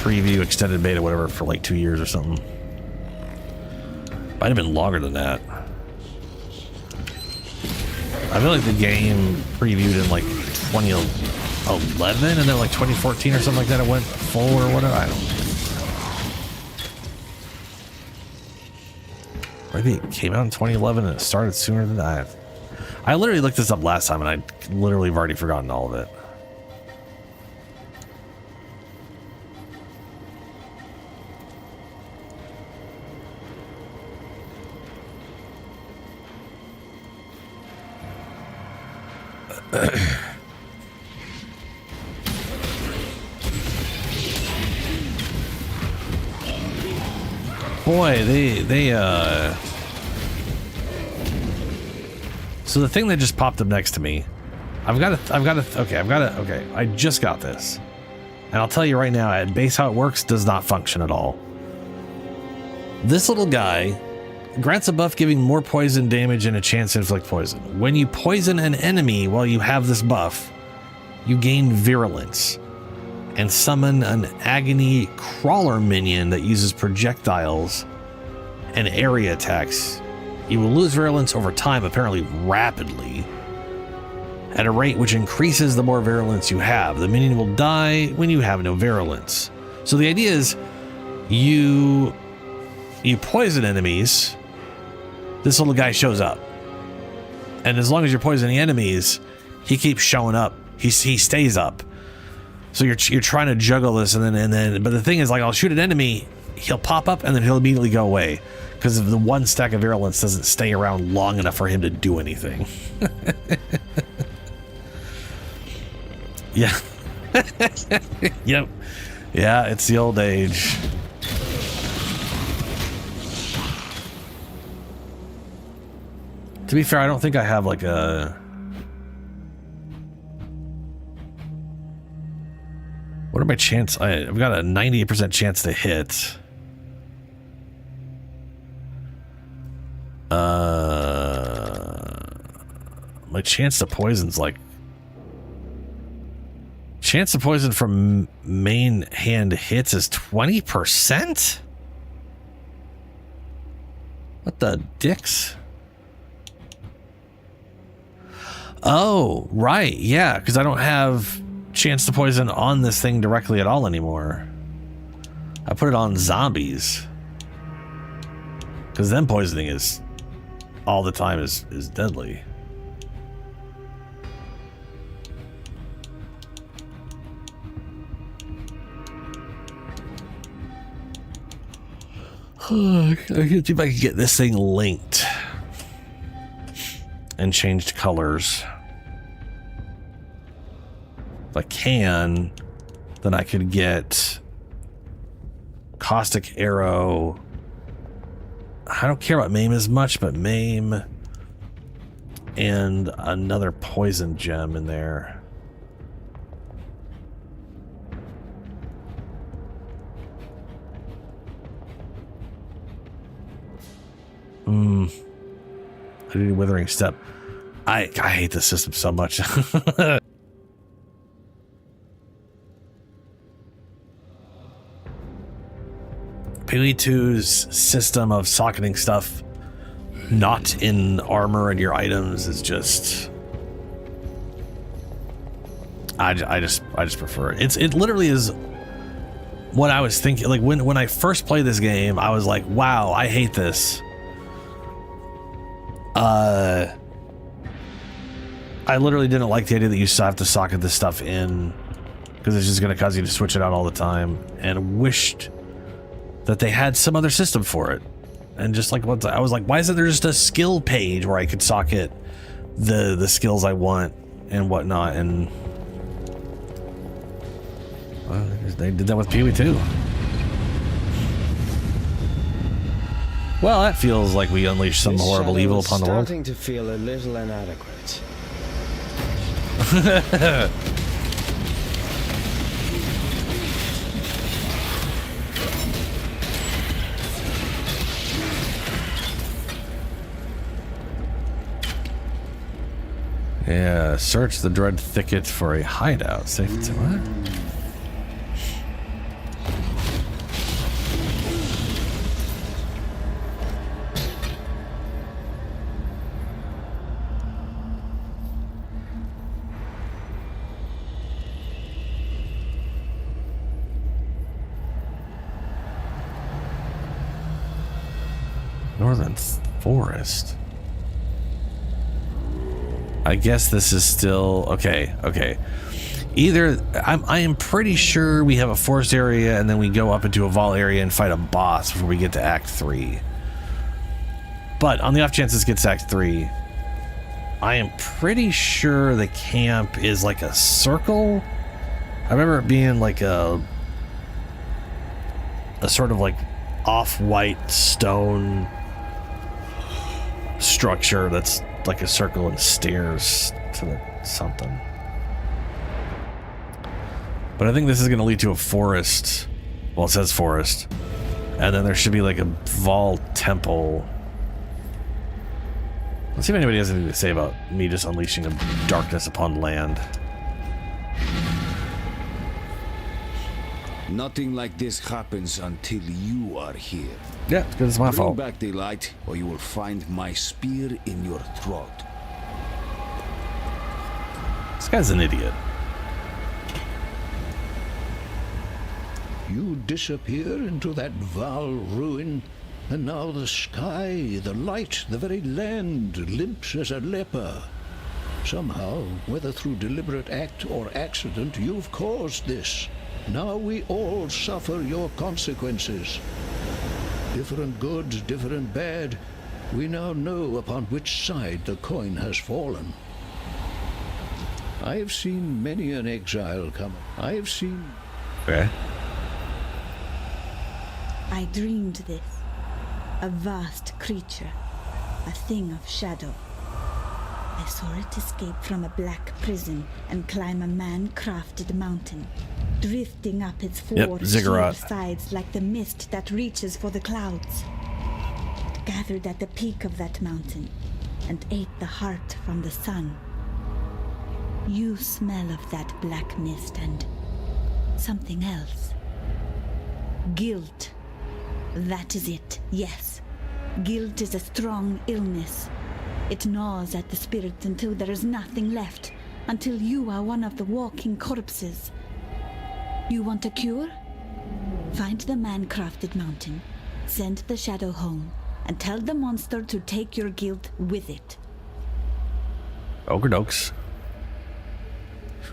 Speaker 1: preview, extended beta, whatever, for like 2 years or something. Might have been longer than that. I feel like the game previewed in like 2011 and then like 2014 or something like that it went full or whatever. I don't know. Maybe it came out in 2011 and it started sooner than that. I literally looked this up last time and I literally have already forgotten all of it. Boy, so the thing that just popped up next to me, okay, I just got this. And I'll tell you right now, at base how it works does not function at all. This little guy grants a buff giving more poison damage and a chance to inflict poison. When you poison an enemy while you have this buff, you gain virulence and summon an agony crawler minion that uses projectiles and area attacks. You will lose virulence over time, apparently rapidly, at a rate which increases the more virulence you have. The minion will die when you have no virulence. So the idea is you poison enemies, this little guy shows up. And as long as you're poisoning enemies, he keeps showing up. He stays up. So you're trying to juggle this, and then but the thing is, like, I'll shoot an enemy, he'll pop up and then he'll immediately go away because of the one stack of virulence doesn't stay around long enough for him to do anything. Yeah. Yep. Yeah, it's the old age. To be fair, I don't think I have like a... What are my chances? I've got a 98% chance to hit. My chance to poison's like... Chance to poison from main hand hits is 20%? What the dicks? Oh, right. Yeah, because I don't have chance to poison on this thing directly at all anymore. I put it on zombies. Because then poisoning is all the time is deadly. I can see if I can get this thing linked and changed colors. If I can, then I could get Caustic Arrow. I don't care about Maim as much, but Maim and another poison gem in there. I need a Withering Step. I hate this system so much. PoE2's system of socketing stuff not in armor and your items is just... I just prefer it. It literally is what I was thinking. Like when I first played this game, I was like, wow, I hate this. I literally didn't like the idea that you still have to socket this stuff in because it's just going to cause you to switch it out all the time, and wished that they had some other system for it. And just like I was like, why isn't there just a skill page where I could socket the skills I want and whatnot? And well, they did that with PoE too. Well, that feels like we unleashed some horrible evil upon the world.
Speaker 2: Starting to feel a little inadequate.
Speaker 1: Yeah, search the Dread Thicket for a hideout. Safe to what? Northern Forest. I guess this is still okay. Either I am pretty sure we have a forest area and then we go up into a vault area and fight a boss before we get to Act 3. But on the off chance this gets Act 3, I am pretty sure the camp is like a circle. I remember it being like a sort of like off-white stone structure that's like a circle and stairs to the something. But I think this is going to lead to a forest. Well, it says forest. And then there should be like a Vaal temple. Let's see if anybody has anything to say about me just unleashing a darkness upon land.
Speaker 5: Nothing like this happens until you are here.
Speaker 1: Yeah, it's because it's my fault.
Speaker 5: Bring back the light, or you will find my spear in your throat.
Speaker 1: This guy's an idiot.
Speaker 10: You disappear into that Vaal ruin, and now the sky, the light, the very land limps as a leper. Somehow, whether through deliberate act or accident, you've caused this. Now we all suffer your consequences. Different good, different bad, we now know upon which side the coin has fallen. I have seen many an exile come. I have seen...
Speaker 1: Okay.
Speaker 8: I dreamed this. A vast creature. A thing of shadow. I saw it escape from a black prison and climb a man-crafted mountain, drifting up its four sheer sides like the mist that reaches for the clouds. It gathered at the peak of that mountain and ate the heart from the sun. You smell of that black mist and something else. Guilt. That is it, yes. Guilt is a strong illness. It gnaws at the spirit until there is nothing left, until you are one of the walking corpses. You want a cure? Find the man-crafted mountain, send the shadow home, and tell the monster to take your guilt with it.
Speaker 1: Okey-dokes.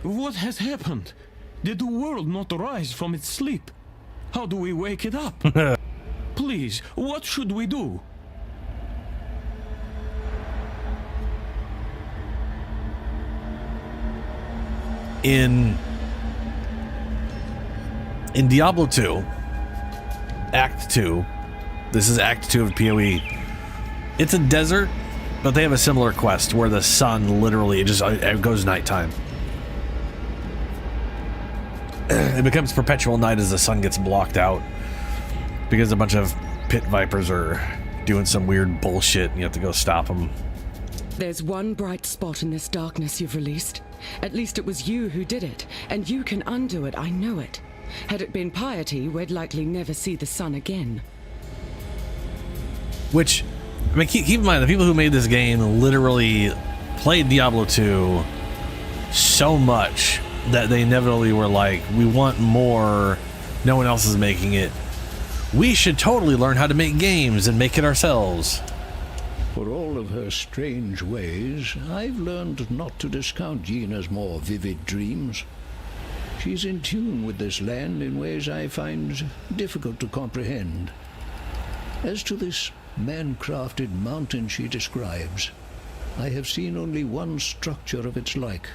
Speaker 15: What has happened? Did the world not rise from its sleep? How do we wake it up? Please, what should we do?
Speaker 1: In Diablo 2, Act 2, this is Act 2 of PoE. It's a desert, but they have a similar quest where the sun literally it goes nighttime. It becomes perpetual night as the sun gets blocked out because a bunch of pit vipers are doing some weird bullshit and you have to go stop them.
Speaker 13: There's one bright spot in this darkness you've released. At least it was you who did it, and you can undo it, I know it. Had it been piety, we'd likely never see the sun again.
Speaker 1: Which, I mean, keep in mind, the people who made this game literally played Diablo 2 so much that they inevitably were like, we want more, no one else is making it. We should totally learn how to make games and make it ourselves.
Speaker 10: For all of her strange ways, I've learned not to discount Yena's more vivid dreams. She's in tune with this land in ways I find difficult to comprehend. As to this man-crafted mountain she describes, I have seen only one structure of its like.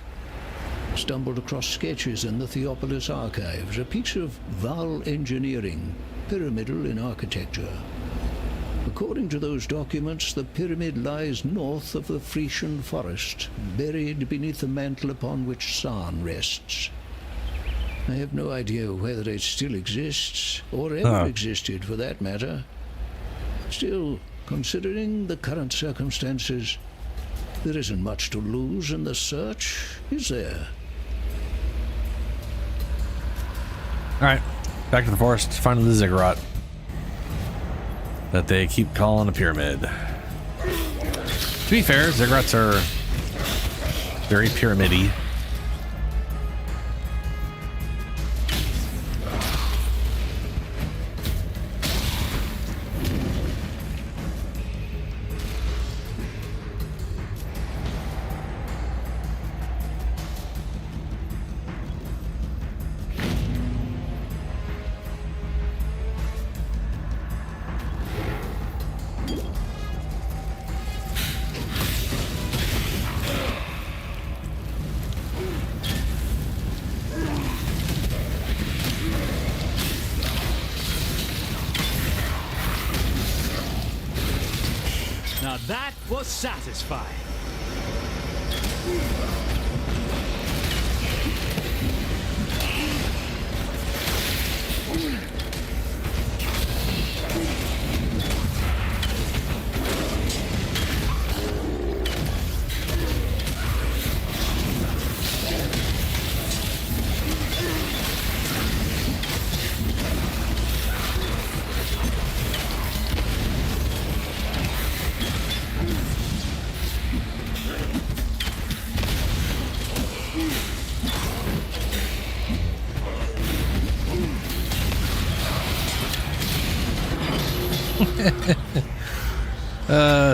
Speaker 10: Stumbled across sketches in the Theopolis archives, a piece of Val engineering, pyramidal in architecture. According to those documents, the pyramid lies north of the Frisian forest, buried beneath the mantle upon which San rests. I have no idea whether it still exists, or ever existed for that matter. Still, considering the current circumstances, there isn't much to lose in the search, is there?
Speaker 1: Alright, back to the forest, find the ziggurat that they keep calling a pyramid. To be fair, ziggurats are very pyramidy.
Speaker 12: Now that was satisfying.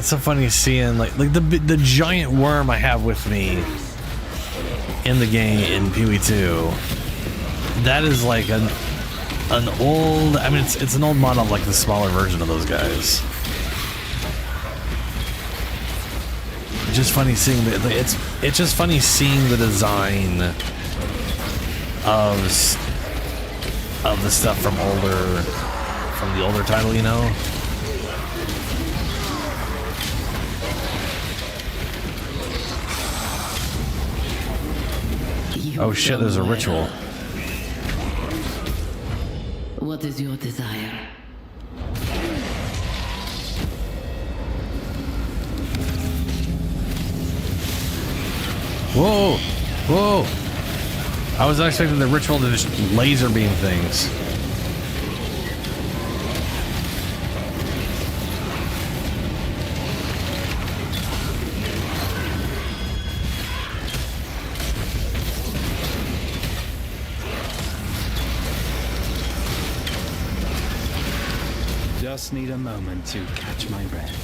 Speaker 1: It's so funny seeing like the giant worm I have with me in the game in PoE 2. That is like an old, I mean it's an old model of like the smaller version of those guys. It's just funny seeing it's just funny seeing the design of the stuff from the older title, you know. Oh shit, there's a ritual.
Speaker 16: What is your desire?
Speaker 1: Whoa! Whoa! I was not expecting the ritual to just laser beam things.
Speaker 14: Just need a moment to catch my breath.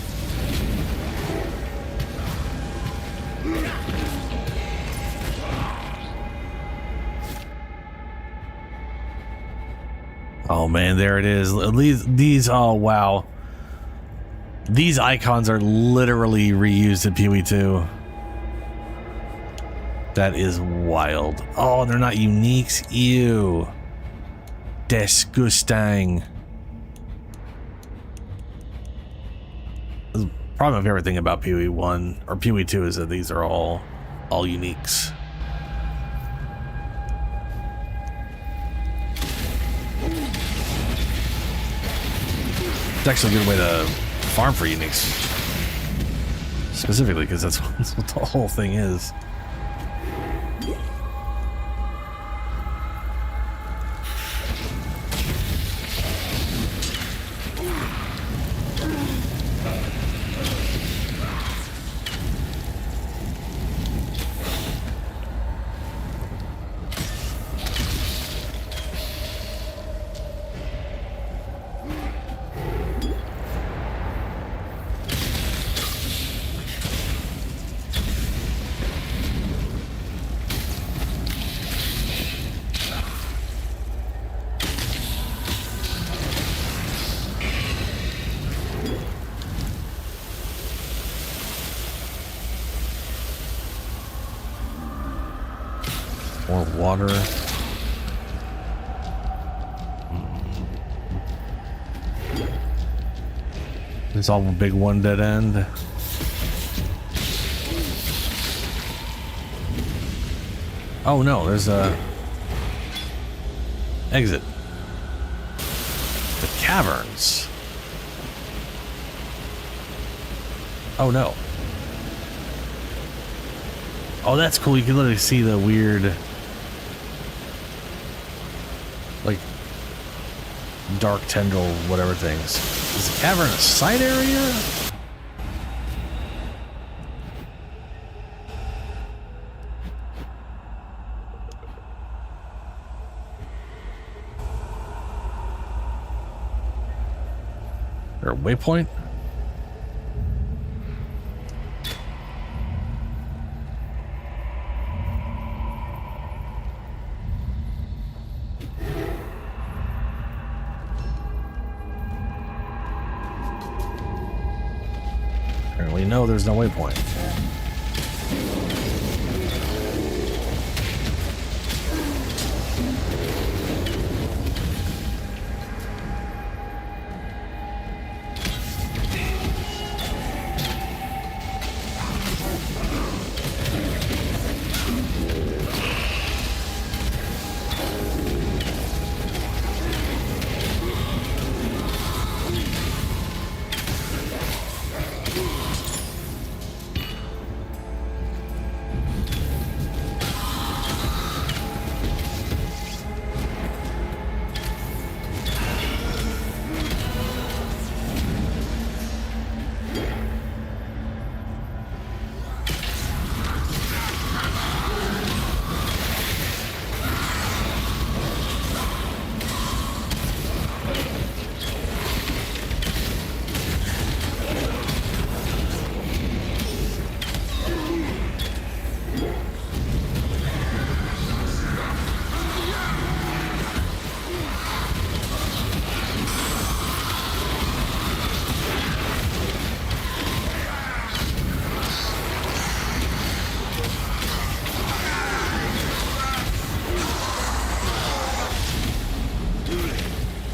Speaker 1: Oh man, there it is. These oh wow. These icons are literally reused in PoE 2. That is wild. Oh, they're not uniques. Ew. Disgusting. Probably my favorite thing about PoE 1 or PoE 2 is that these are all uniques. It's actually a good way to farm for uniques. Specifically because that's what the whole thing is. More water. It's all a big one dead end. Oh no, there's a exit. The caverns. Oh no. Oh, that's cool. You can literally see the weird, like, dark tendril, whatever things. Is the cavern a side area? Is there a waypoint? Apparently, no, there's no waypoint.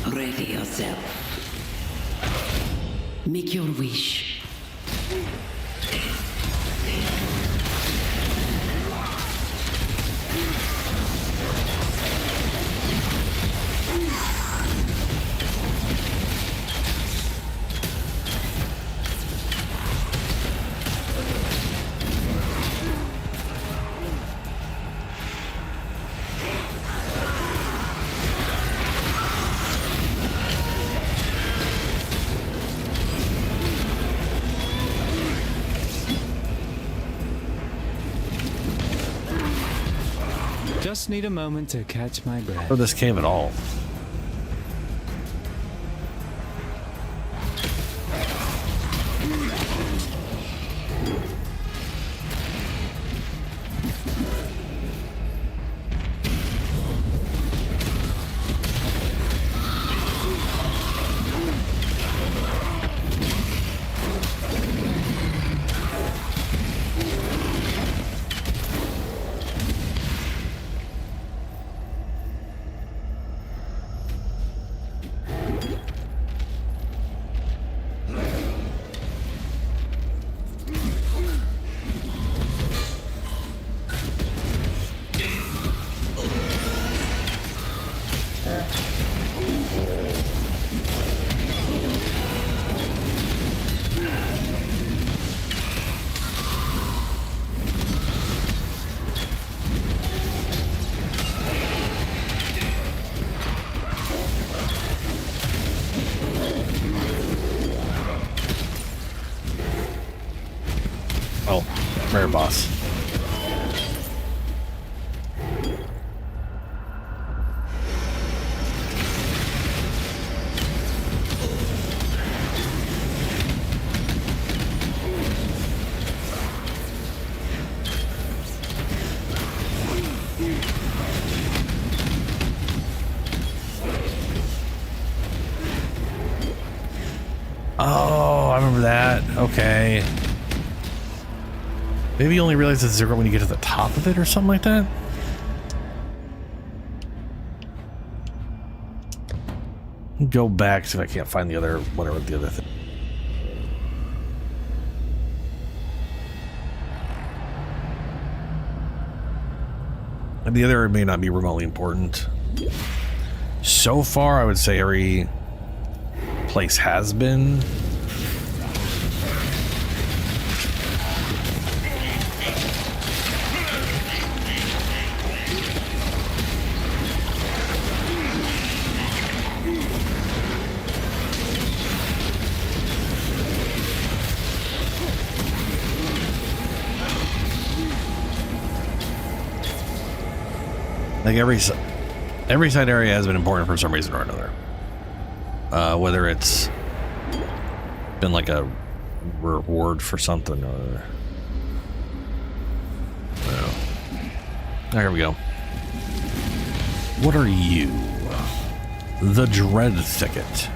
Speaker 16: Ready yourself. Make your wish.
Speaker 14: Just need a moment to catch my breath.
Speaker 1: Or this cave at all. Oh, rare boss. Oh, I remember that. Okay. Maybe you only realize it's 0 when you get to the top of it or something like that? Go back, see if I can't find the other, whatever the other thing. And the other may not be remotely important. So far, I would say every place has been. Like every side area has been important for some reason or another. Whether it's been like a reward for something or... Oh. There we go. What are you? The Dread Thicket.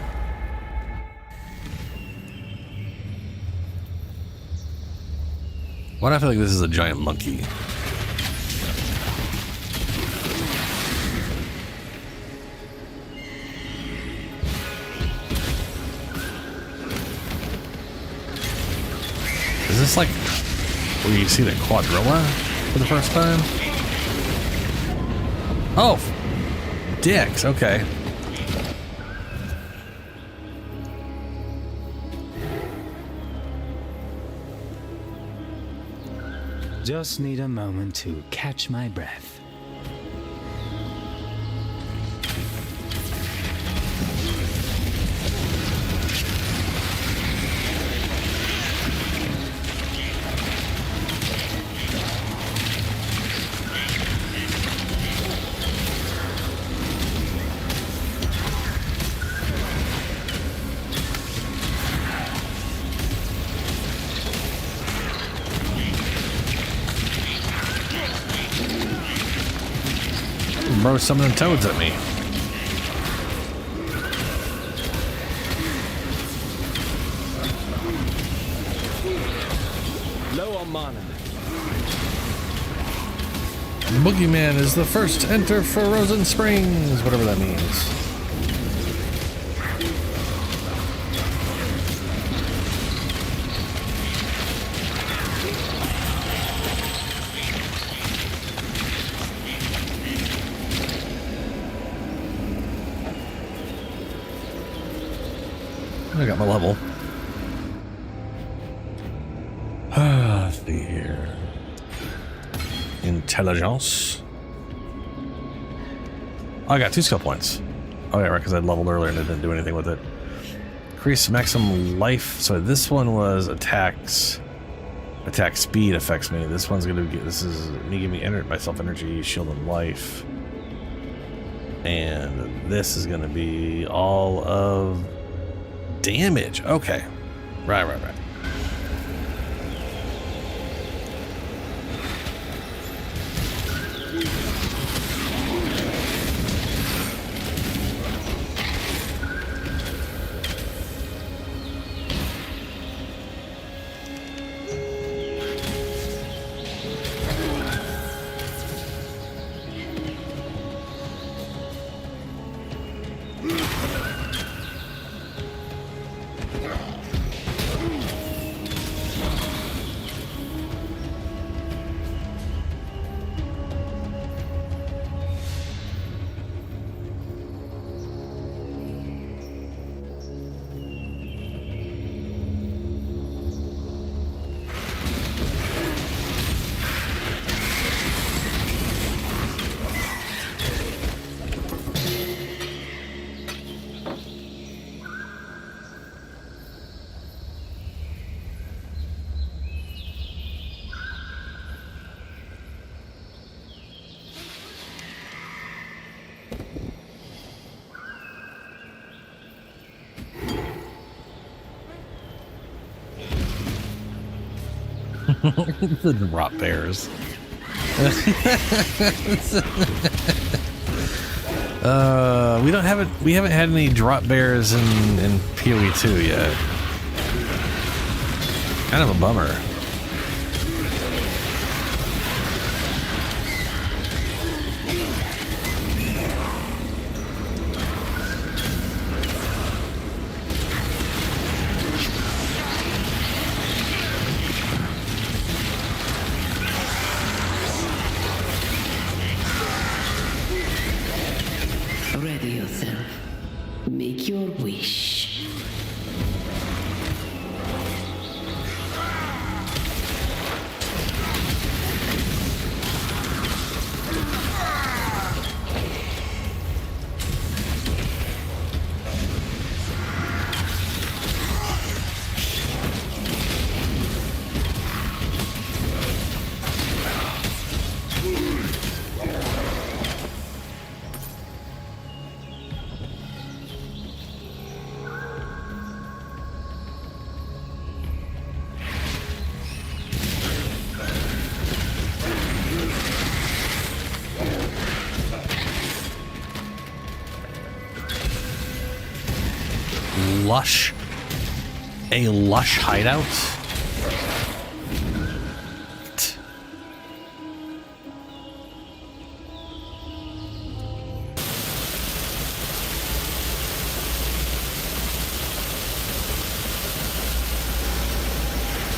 Speaker 1: Why do I feel like this is a giant monkey? Is this like where you see the quadrilla for the first time? Oh, dicks, okay.
Speaker 14: Just need a moment to catch my breath.
Speaker 1: Bro, summoning toads at me.
Speaker 2: Low on mana.
Speaker 1: Boogeyman is the first to enter Frozen Springs, whatever that means. I got my level. Let's see here. Intelligence. Oh, I got 2 skill points. Oh yeah, right, because I leveled earlier and I didn't do anything with it. Increase maximum life. So this one was attacks. Attack speed affects me. This one's gonna get. This is me giving myself energy, shield, and life. And this is gonna be all of damage. Okay. Right. The drop bears. We haven't had any drop bears in PoE 2 yet. Kind of a bummer.
Speaker 16: Ready yourself. Make your wish.
Speaker 1: A lush hideout?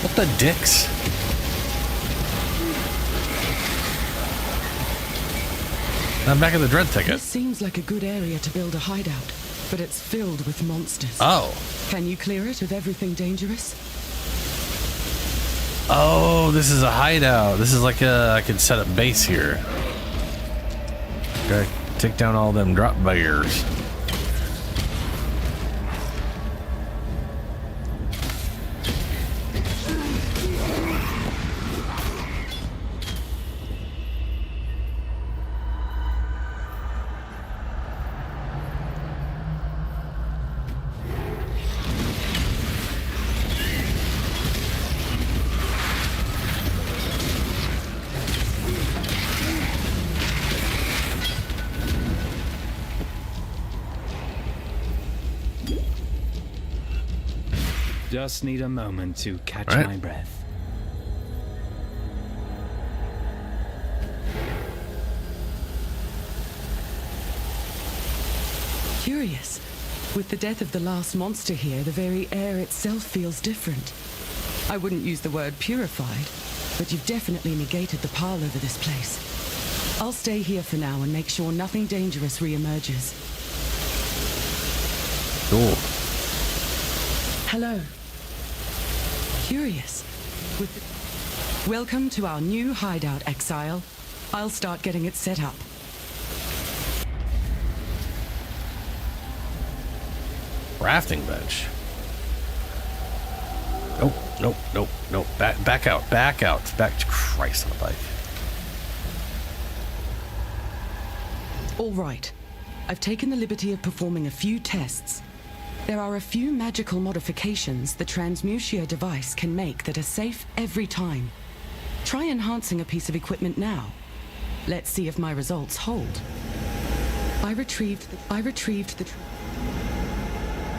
Speaker 1: What the dicks? I'm back at the Dread ticket.
Speaker 13: This seems like a good area to build a hideout, but it's filled with monsters.
Speaker 1: Oh.
Speaker 13: Can you clear it of everything dangerous?
Speaker 1: Oh, this is a hideout. This is like I could set up base here. Okay, take down all them drop bears.
Speaker 14: Just need a moment to catch my breath.
Speaker 13: Curious. With the death of the last monster here, the very air itself feels different. I wouldn't use the word purified, but you've definitely negated the pile over this place. I'll stay here for now and make sure nothing dangerous re-emerges.
Speaker 1: Cool.
Speaker 13: Hello. Curious. Welcome to our new hideout, Exile. I'll start getting it set up.
Speaker 1: Rafting bench. Nope, nope, nope, nope. Back out, back out. Back to Christ on the bike.
Speaker 13: All right. I've taken the liberty of performing a few tests. There are a few magical modifications the Transmutia device can make that are safe every time. Try enhancing a piece of equipment now. Let's see if my results hold. I retrieved the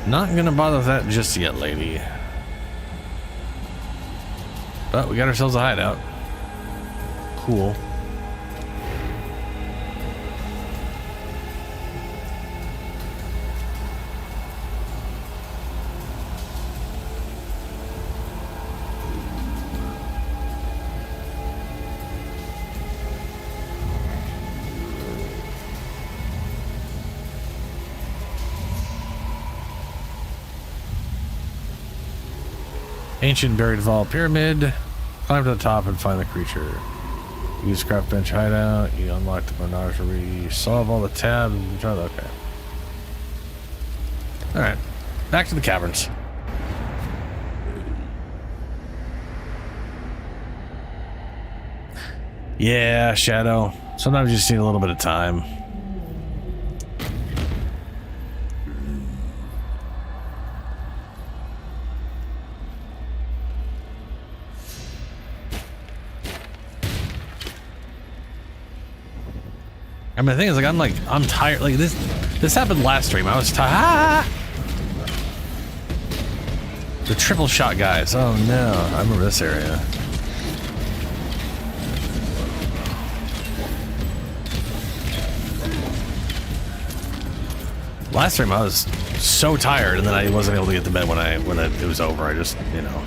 Speaker 1: Not gonna bother with that just yet, lady. But we got ourselves a hideout. Cool. Ancient buried Vol pyramid. Climb to the top and find the creature. Use craft bench hideout. You unlock the menagerie. Solve all the tabs. Okay. Alright. Back to the caverns. Yeah, Shadow. Sometimes you just need a little bit of time. I mean, the thing is, like, I'm tired. Like, this happened last stream. I was tired. The triple shot guys. Oh, no. I remember this area. Last stream, I was so tired, and then I wasn't able to get to bed when it was over. I just, you know.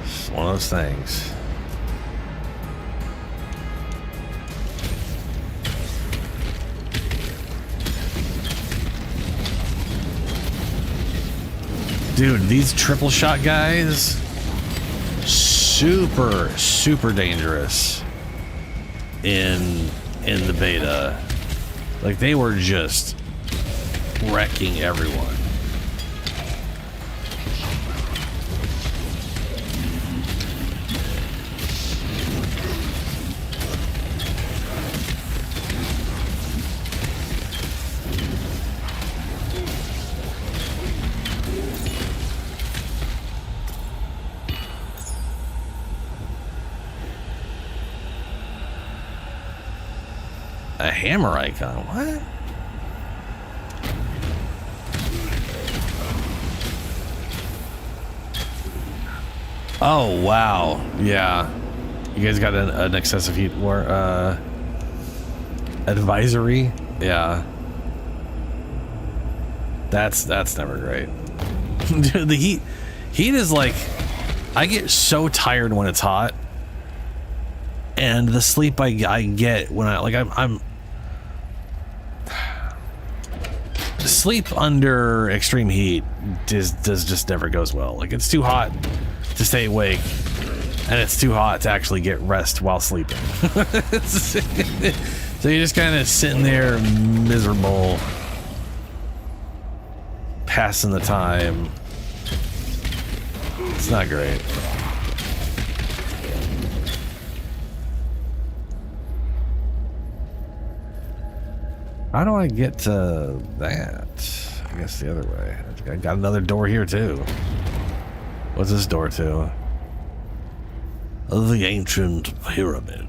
Speaker 1: It's one of those things. Dude, these triple shot guys, super dangerous in the beta. Like, they were just wrecking everyone. A hammer icon, what? Oh, wow. Yeah. You guys got an excessive heat war advisory? Yeah. That's never great. Dude, the heat is like, I get so tired when it's hot. And the sleep I get when I'm sleep under extreme heat just never goes well. Like, it's too hot to stay awake, and it's too hot to actually get rest while sleeping. So you're just kind of sitting there miserable, passing the time. It's not great. How do I get to that? I guess the other way. I got another door here too. What's this door to? The ancient pyramid.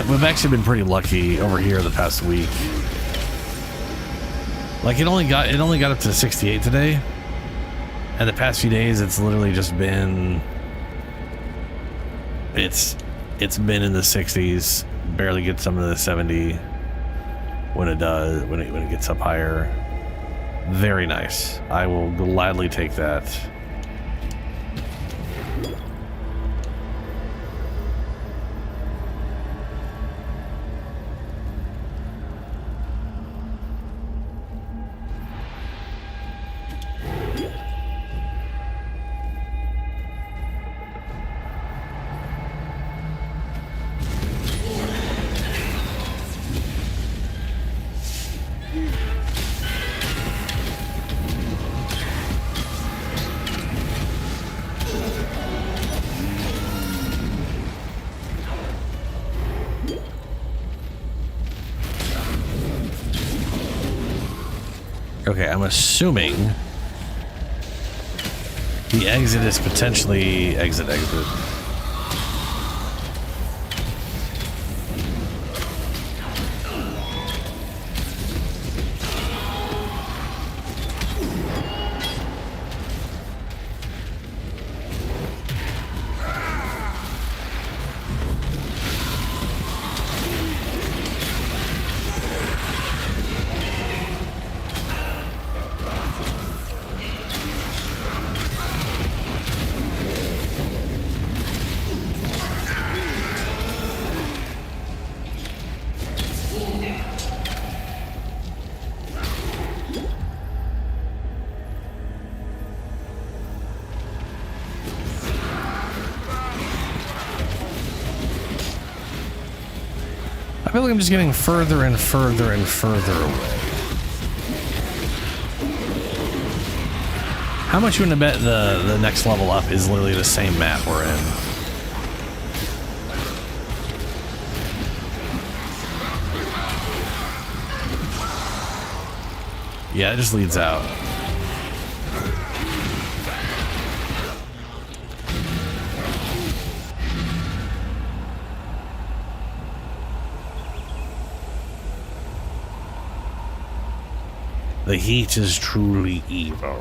Speaker 1: We've actually been pretty lucky over here the past week. Like, it only got up to 68 today, and the past few days it's literally just been it's been in the 60s, barely gets some of the 70 when it gets up higher. Very nice. I will gladly take that. Okay, I'm assuming the exit is potentially exit. I feel like I'm just getting further and further and further away. How much you want to bet the next level up is literally the same map we're in? Yeah, it just leads out. The heat is truly evil.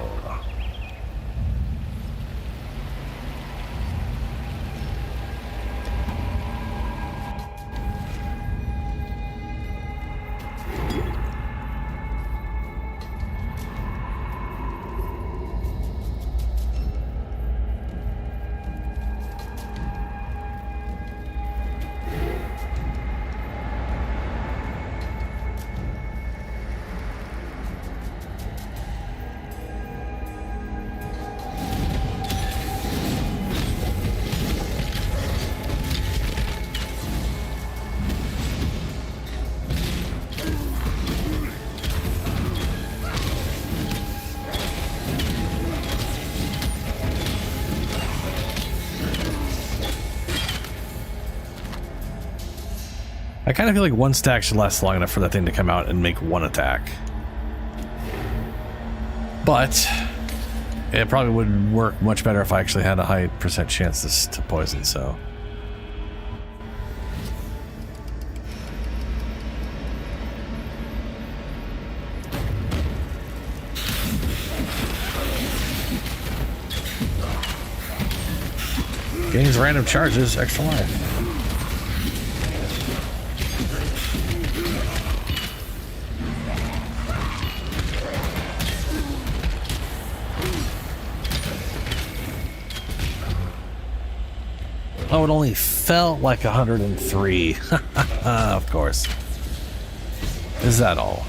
Speaker 1: I kind of feel like one stack should last long enough for that thing to come out and make one attack. But it probably would work much better if I actually had a high % chance to poison, so. Gains random charges, extra life. Oh, it only felt like 103. Of course. Is that all?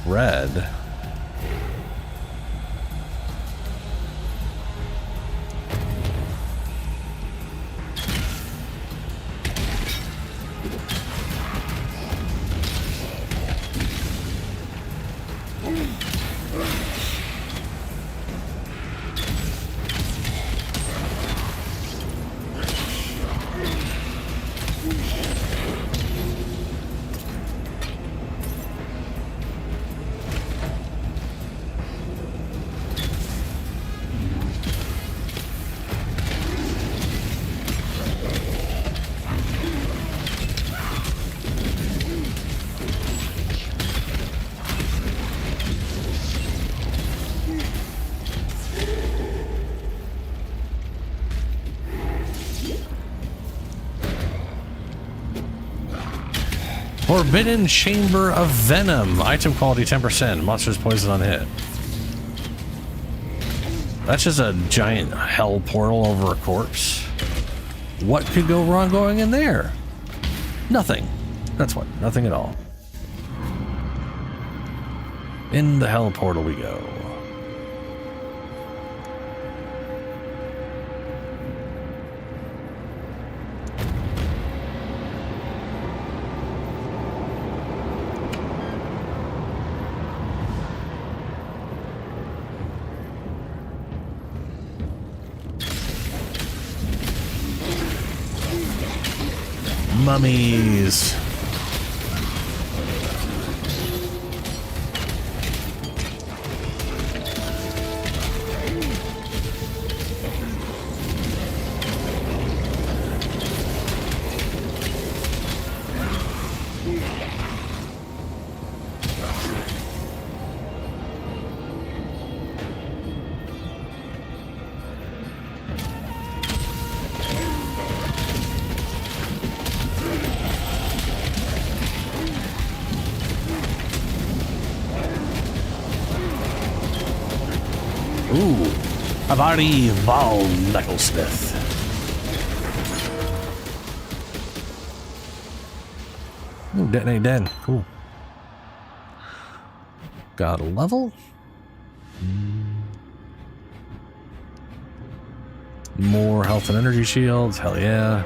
Speaker 1: Red. Forbidden Chamber of Venom. Item quality 10%. Monsters poison on hit. That's just a giant hell portal over a corpse. What could go wrong going in there? Nothing. That's what. Nothing at all. In the hell portal we go. Mummies. Ooh, Avari Val Knucklesmith. Ooh, detonate den. Cool. Got a level. More health and energy shields. Hell yeah.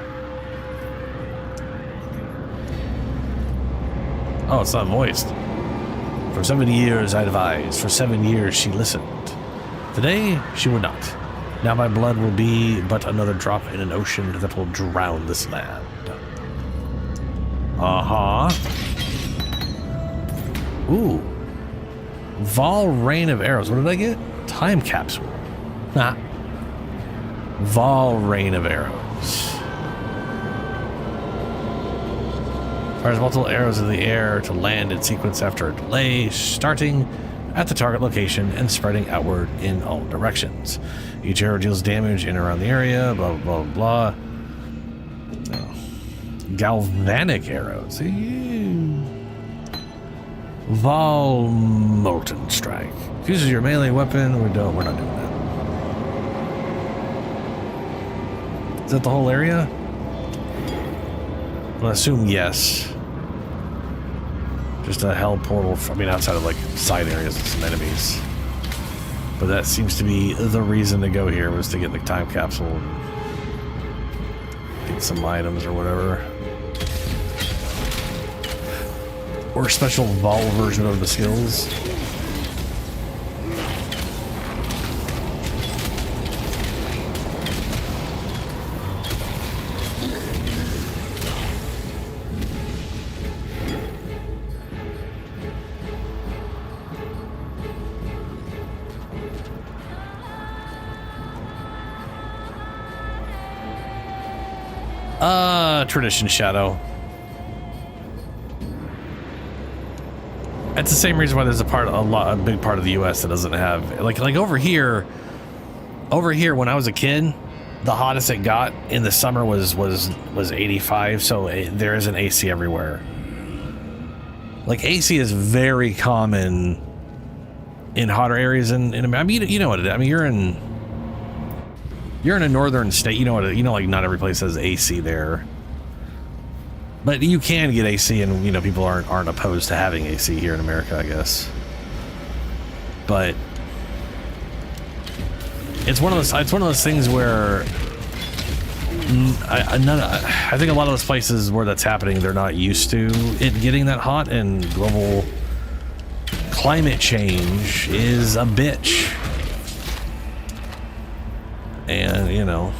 Speaker 1: Oh, it's not voiced. For 7 years I advised, for 7 years she listened. Today, she would not. Now my blood will be but another drop in an ocean that will drown this land. Uh-huh. Ooh. Vol Rain of Arrows. What did I get? Time Capsule. Nah. Vol Rain of Arrows. Fires multiple arrows in the air to land in sequence after a delay, starting at the target location and spreading outward in all directions. Each arrow deals damage in and around the area, blah, blah, blah, blah. No. Galvanic arrows. Vol Molten Strike. Fuses your melee weapon. We're not doing that. Is that the whole area? I'll assume yes. Just a hell portal, I mean, outside of like side areas and some enemies. But that seems to be the reason to go here, was to get the time capsule and get some items or whatever. Or a special Vol version of the skills. Tradition Shadow. That's the same reason why there's a big part of the U.S. that doesn't have like over here when I was a kid, the hottest it got in the summer was 85. So there is an AC everywhere. Like AC is very common in hotter areas, and I mean, you know what it is. I mean, you're in a northern state. You know what? Like not every place has AC there. But you can get AC, and you know people aren't opposed to having AC here in America, I guess. But it's one of those things where I think a lot of those places where that's happening, they're not used to it getting that hot, and global climate change is a bitch. And you know.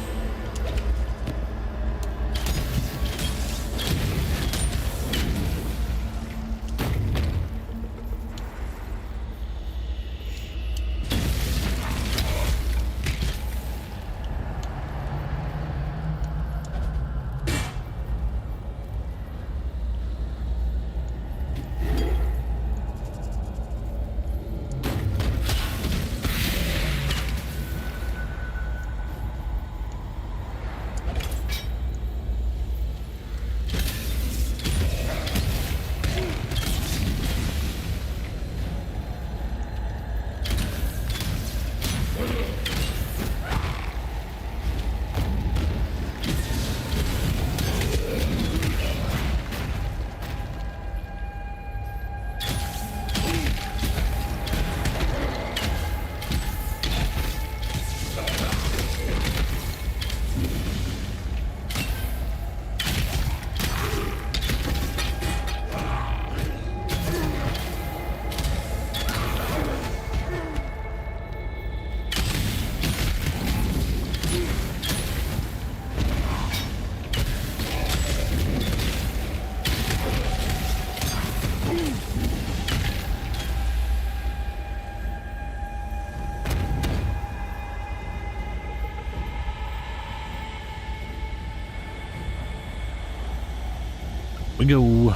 Speaker 1: We go.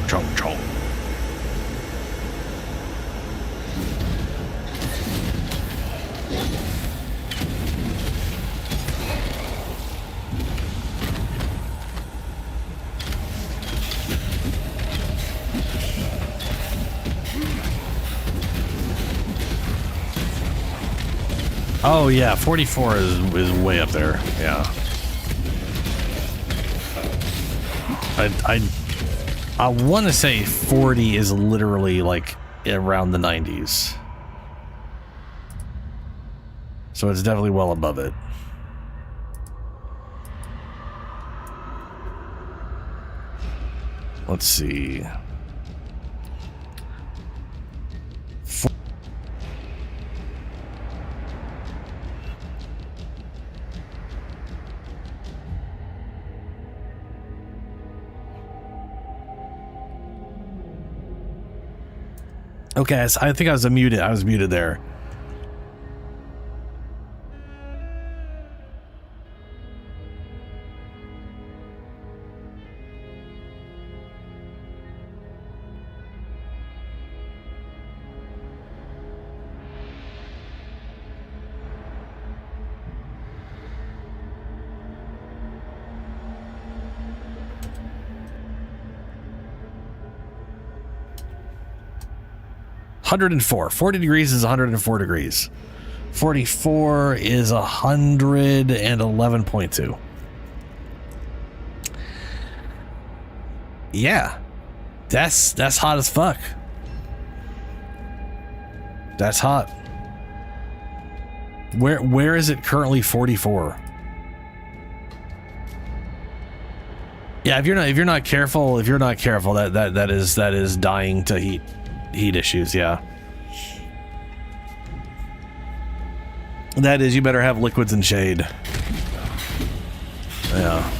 Speaker 1: Chong chong. Oh yeah, 44 is way up there. Yeah. I want to say 40 is literally like around the 90s. So it's definitely well above it. Let's see. Okay, so I think I was muted. I was muted there. (104) 40 degrees is 104 degrees. 44 is 111.2. Yeah, that's hot as fuck. That's hot. Where is it currently 44? Yeah, if you're not careful, that is dying to heat issues. Yeah, that is, you better have liquids and shade. Yeah.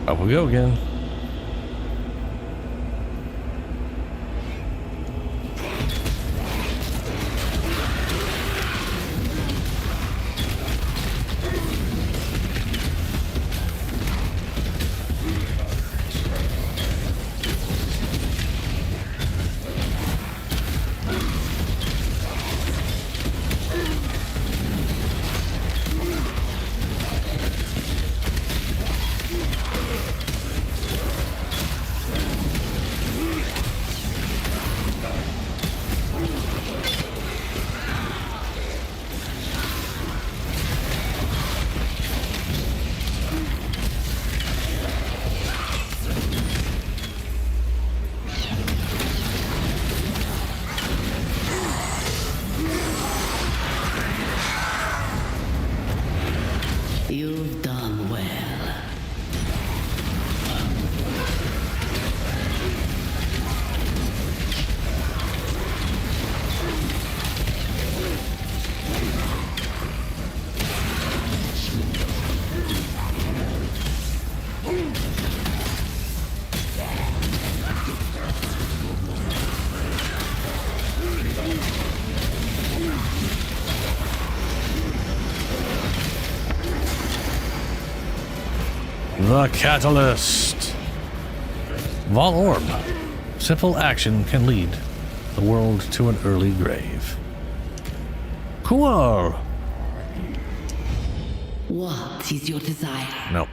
Speaker 1: Up we go again.
Speaker 16: You've done well.
Speaker 1: The Catalyst. Vol Orb. Simple action can lead the world to an early grave. Cool.
Speaker 16: What is your desire?
Speaker 1: No.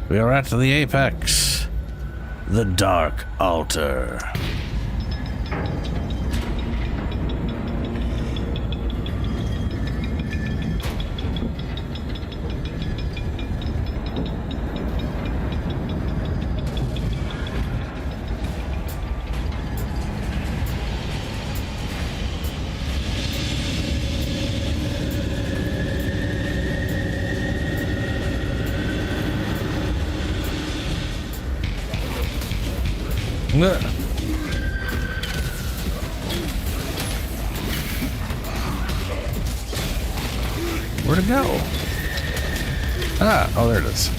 Speaker 1: We are at the apex. The Dark Altar. Where'd it go? Ah, oh, there it is.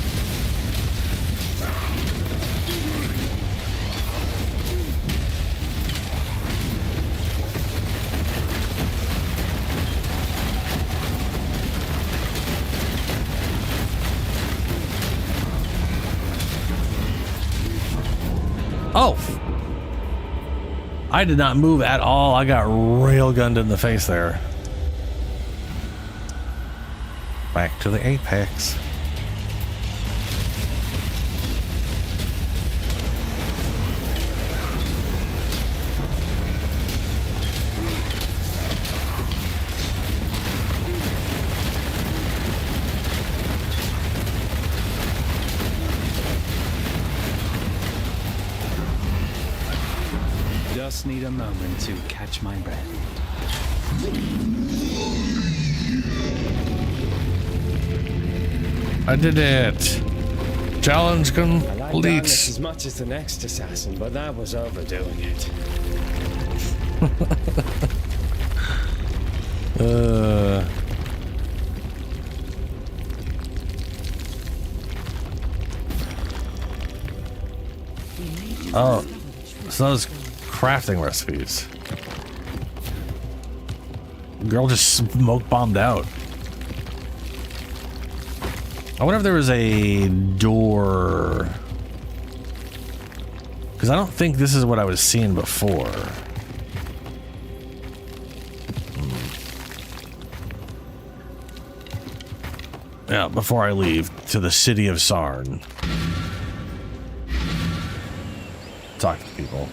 Speaker 1: I did not move at all. I got railgunned in the face there. Back to the apex.
Speaker 14: Just need a moment to catch my breath.
Speaker 1: I did it. Challenge
Speaker 2: I like Darnus
Speaker 1: complete.
Speaker 2: as much as the next assassin, but that was overdoing it.
Speaker 1: Oh, so those crafting recipes. Girl just smoke bombed out. I wonder if there was a door. Because I don't think this is what I was seeing before. Yeah, before I leave to the city of Sarn. Talk to people.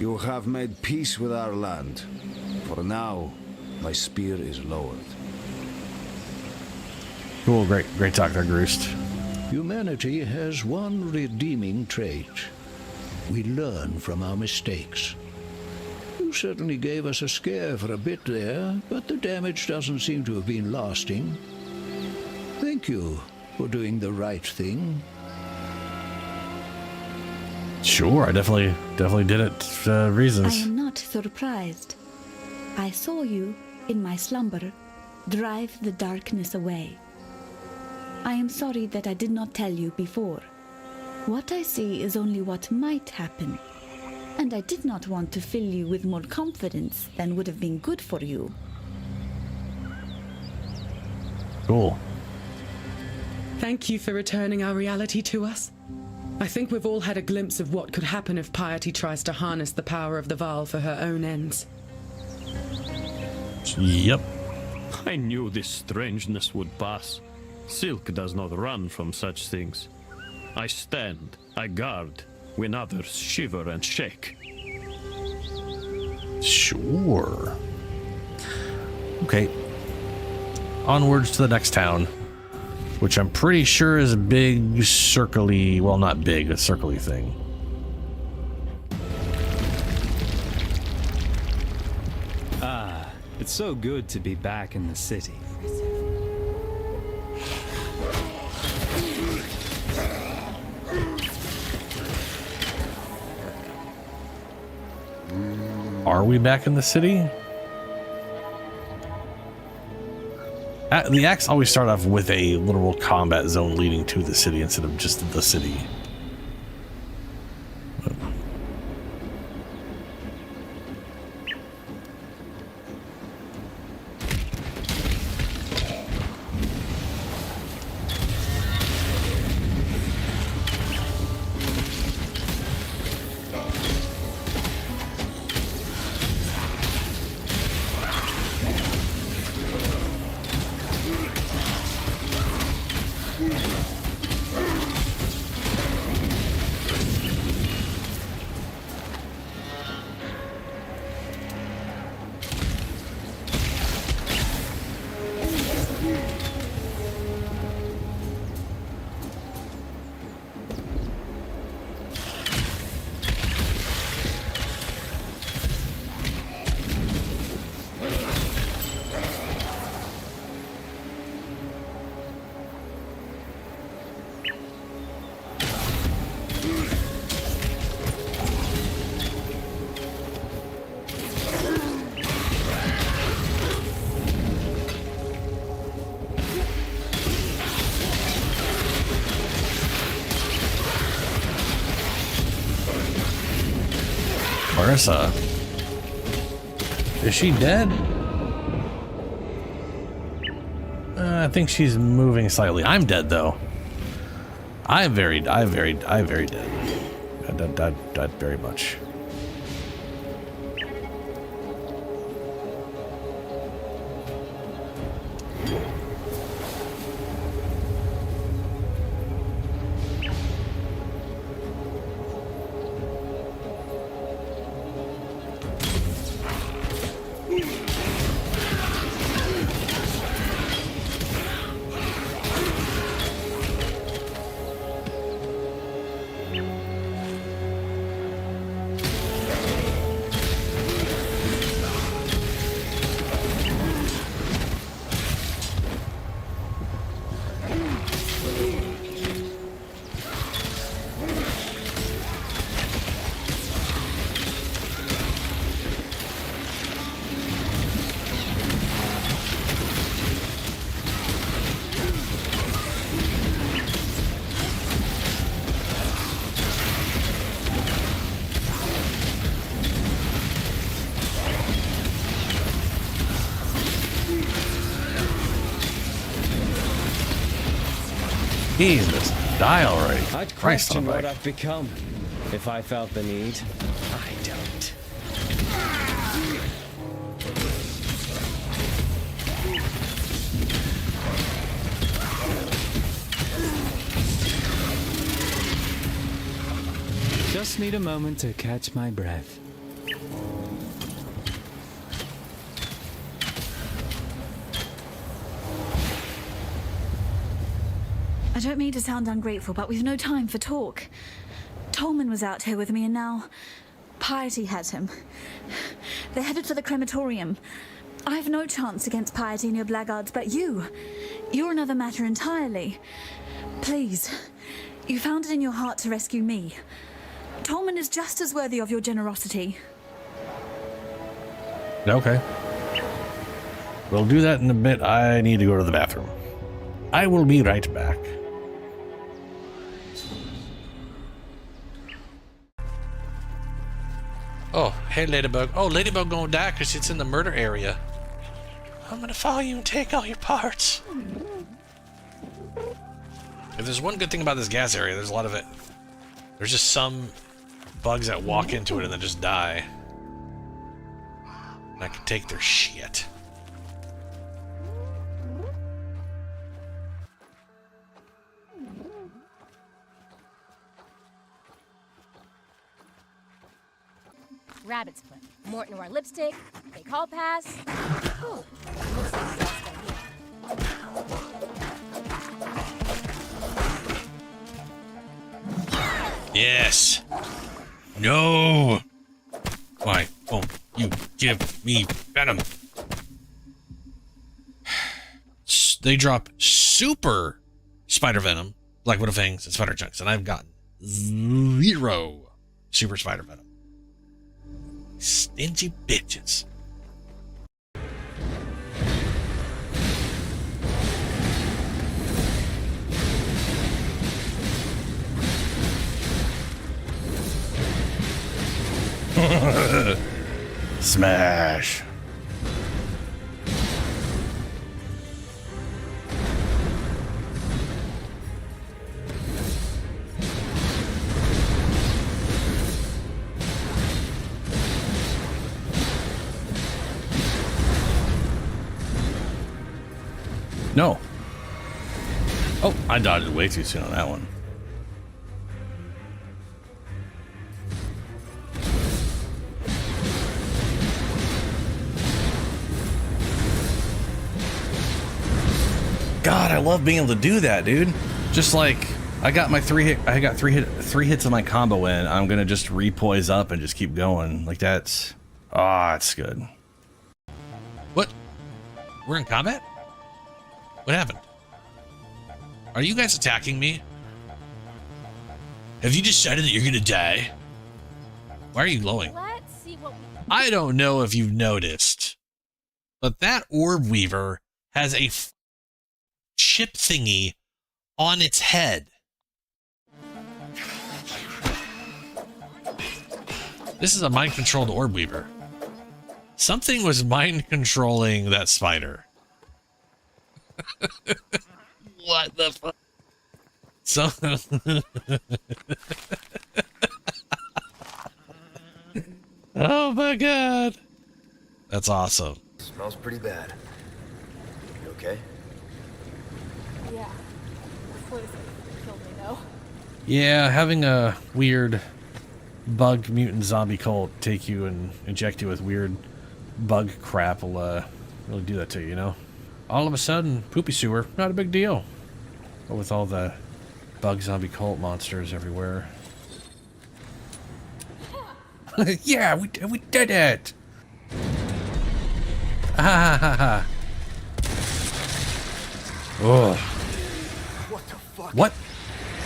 Speaker 5: You have made peace with our land. For now, my spear is lowered.
Speaker 1: Cool, great talk there, Groost.
Speaker 10: Humanity has one redeeming trait. We learn from our mistakes. You certainly gave us a scare for a bit there, but the damage doesn't seem to have been lasting. Thank you for doing the right thing.
Speaker 1: Sure, I definitely did it for reasons.
Speaker 8: I am not surprised. I saw you, in my slumber, drive the darkness away. I am sorry that I did not tell you before. What I see is only what might happen, and I did not want to fill you with more confidence than would have been good for you.
Speaker 1: Cool.
Speaker 13: Thank you for returning our reality to us. I think we've all had a glimpse of what could happen if piety tries to harness the power of the Vaal for her own ends.
Speaker 1: Yep.
Speaker 15: I knew this strangeness would pass. Silk does not run from such things. I stand, I guard, when others shiver and shake.
Speaker 1: Sure. Okay. Onwards to the next town, which I'm pretty sure is a big circle-y, well, not big, a circle-y thing.
Speaker 14: Ah, it's so good to be back in the city.
Speaker 1: Are we back in the city? The acts always start off with a literal combat zone leading to the city instead of just the city. Marissa. Is she dead? I think she's moving slightly. I'm dead though. I'm very dead. I died very much. Jesus, die already.
Speaker 2: I'd
Speaker 1: Christ
Speaker 2: question what
Speaker 1: almighty.
Speaker 2: I've become if I felt the need. I don't.
Speaker 14: Just need a moment to catch my breath.
Speaker 17: I don't mean to sound ungrateful, but we've no time for talk. Tolman was out here with me, and now Piety has him. They're headed for the crematorium. I've no chance against Piety and your blackguards, but you're another matter entirely. Please, you found it in your heart to rescue me. Tolman is just as worthy of your generosity.
Speaker 1: Okay. We'll do that in a bit. I need to go to the bathroom. I will be right back.
Speaker 18: Oh, hey Ladybug. Oh, Ladybug gonna die because it's in the murder area. I'm gonna follow you and take all your parts. If there's one good thing about this gas area, there's a lot of it. There's just some bugs that walk into it and then just die. And I can take their shit.
Speaker 19: Rabbit's foot. Morton wore lipstick. They call pass. Ooh, looks like that's
Speaker 18: Yes. No. Why won't you give me venom? They drop super spider venom, Black Widow fangs, and spider chunks, and I've gotten 0 super spider venom. Stingy bitches.
Speaker 1: Smash. No. Oh, I dodged way too soon on that one. God, I love being able to do that, dude. Just like I got my three hits of my combo in. I'm gonna just repoise up and just keep going. Like that's it's good.
Speaker 18: What? We're in combat? What happened? Are you guys attacking me? Have you decided that you're gonna die? Why are you glowing?
Speaker 19: Let's see what we...
Speaker 18: I don't know if you've noticed, but that orb weaver has a chip thingy on its head. This is a mind-controlled orb weaver. Something was mind-controlling that spider. What the fuck? So... Oh my god. That's awesome.
Speaker 20: Smells pretty bad. You okay?
Speaker 19: Yeah. Poison killed me, though.
Speaker 1: Yeah, having a weird bug mutant zombie cult take you and inject you with weird bug crap will really do that to you, you know? All of a sudden, poopy sewer, not a big deal. But with all the bug zombie cult monsters everywhere. Yeah, we did it! Ha ha ha ha. Oh.
Speaker 20: What the fuck?
Speaker 1: What?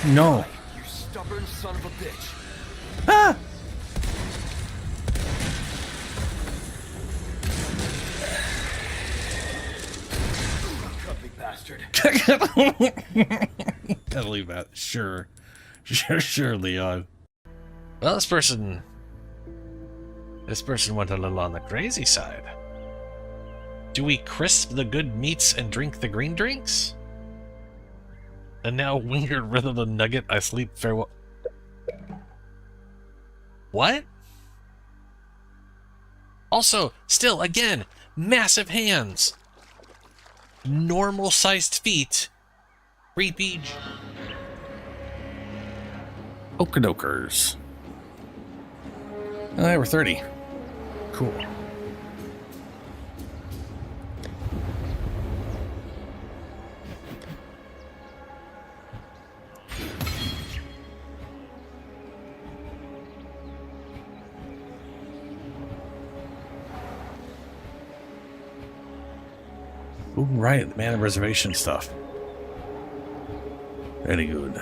Speaker 1: No.
Speaker 20: You stubborn son of a bitch.
Speaker 1: Ah!
Speaker 20: Cuddly bastard.
Speaker 1: Cuddly bastard. Sure. Sure, Leon.
Speaker 18: Well, this person went a little on the crazy side. Do we crisp the good meats and drink the green drinks? And now winged rhythm the nugget, I sleep farewell. What? Also, still, again, massive hands. Normal sized feet. Creepy.
Speaker 1: Okadokers. We're 30. Cool. Ooh, right, the mana reservation stuff. Very good.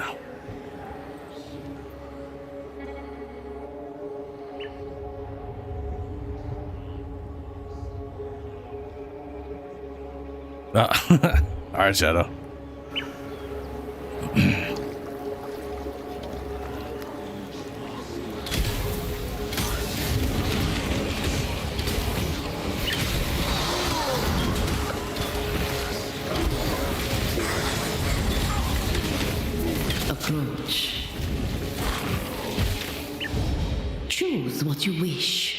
Speaker 1: Alright, Shadow.
Speaker 16: Approach. Choose what you wish.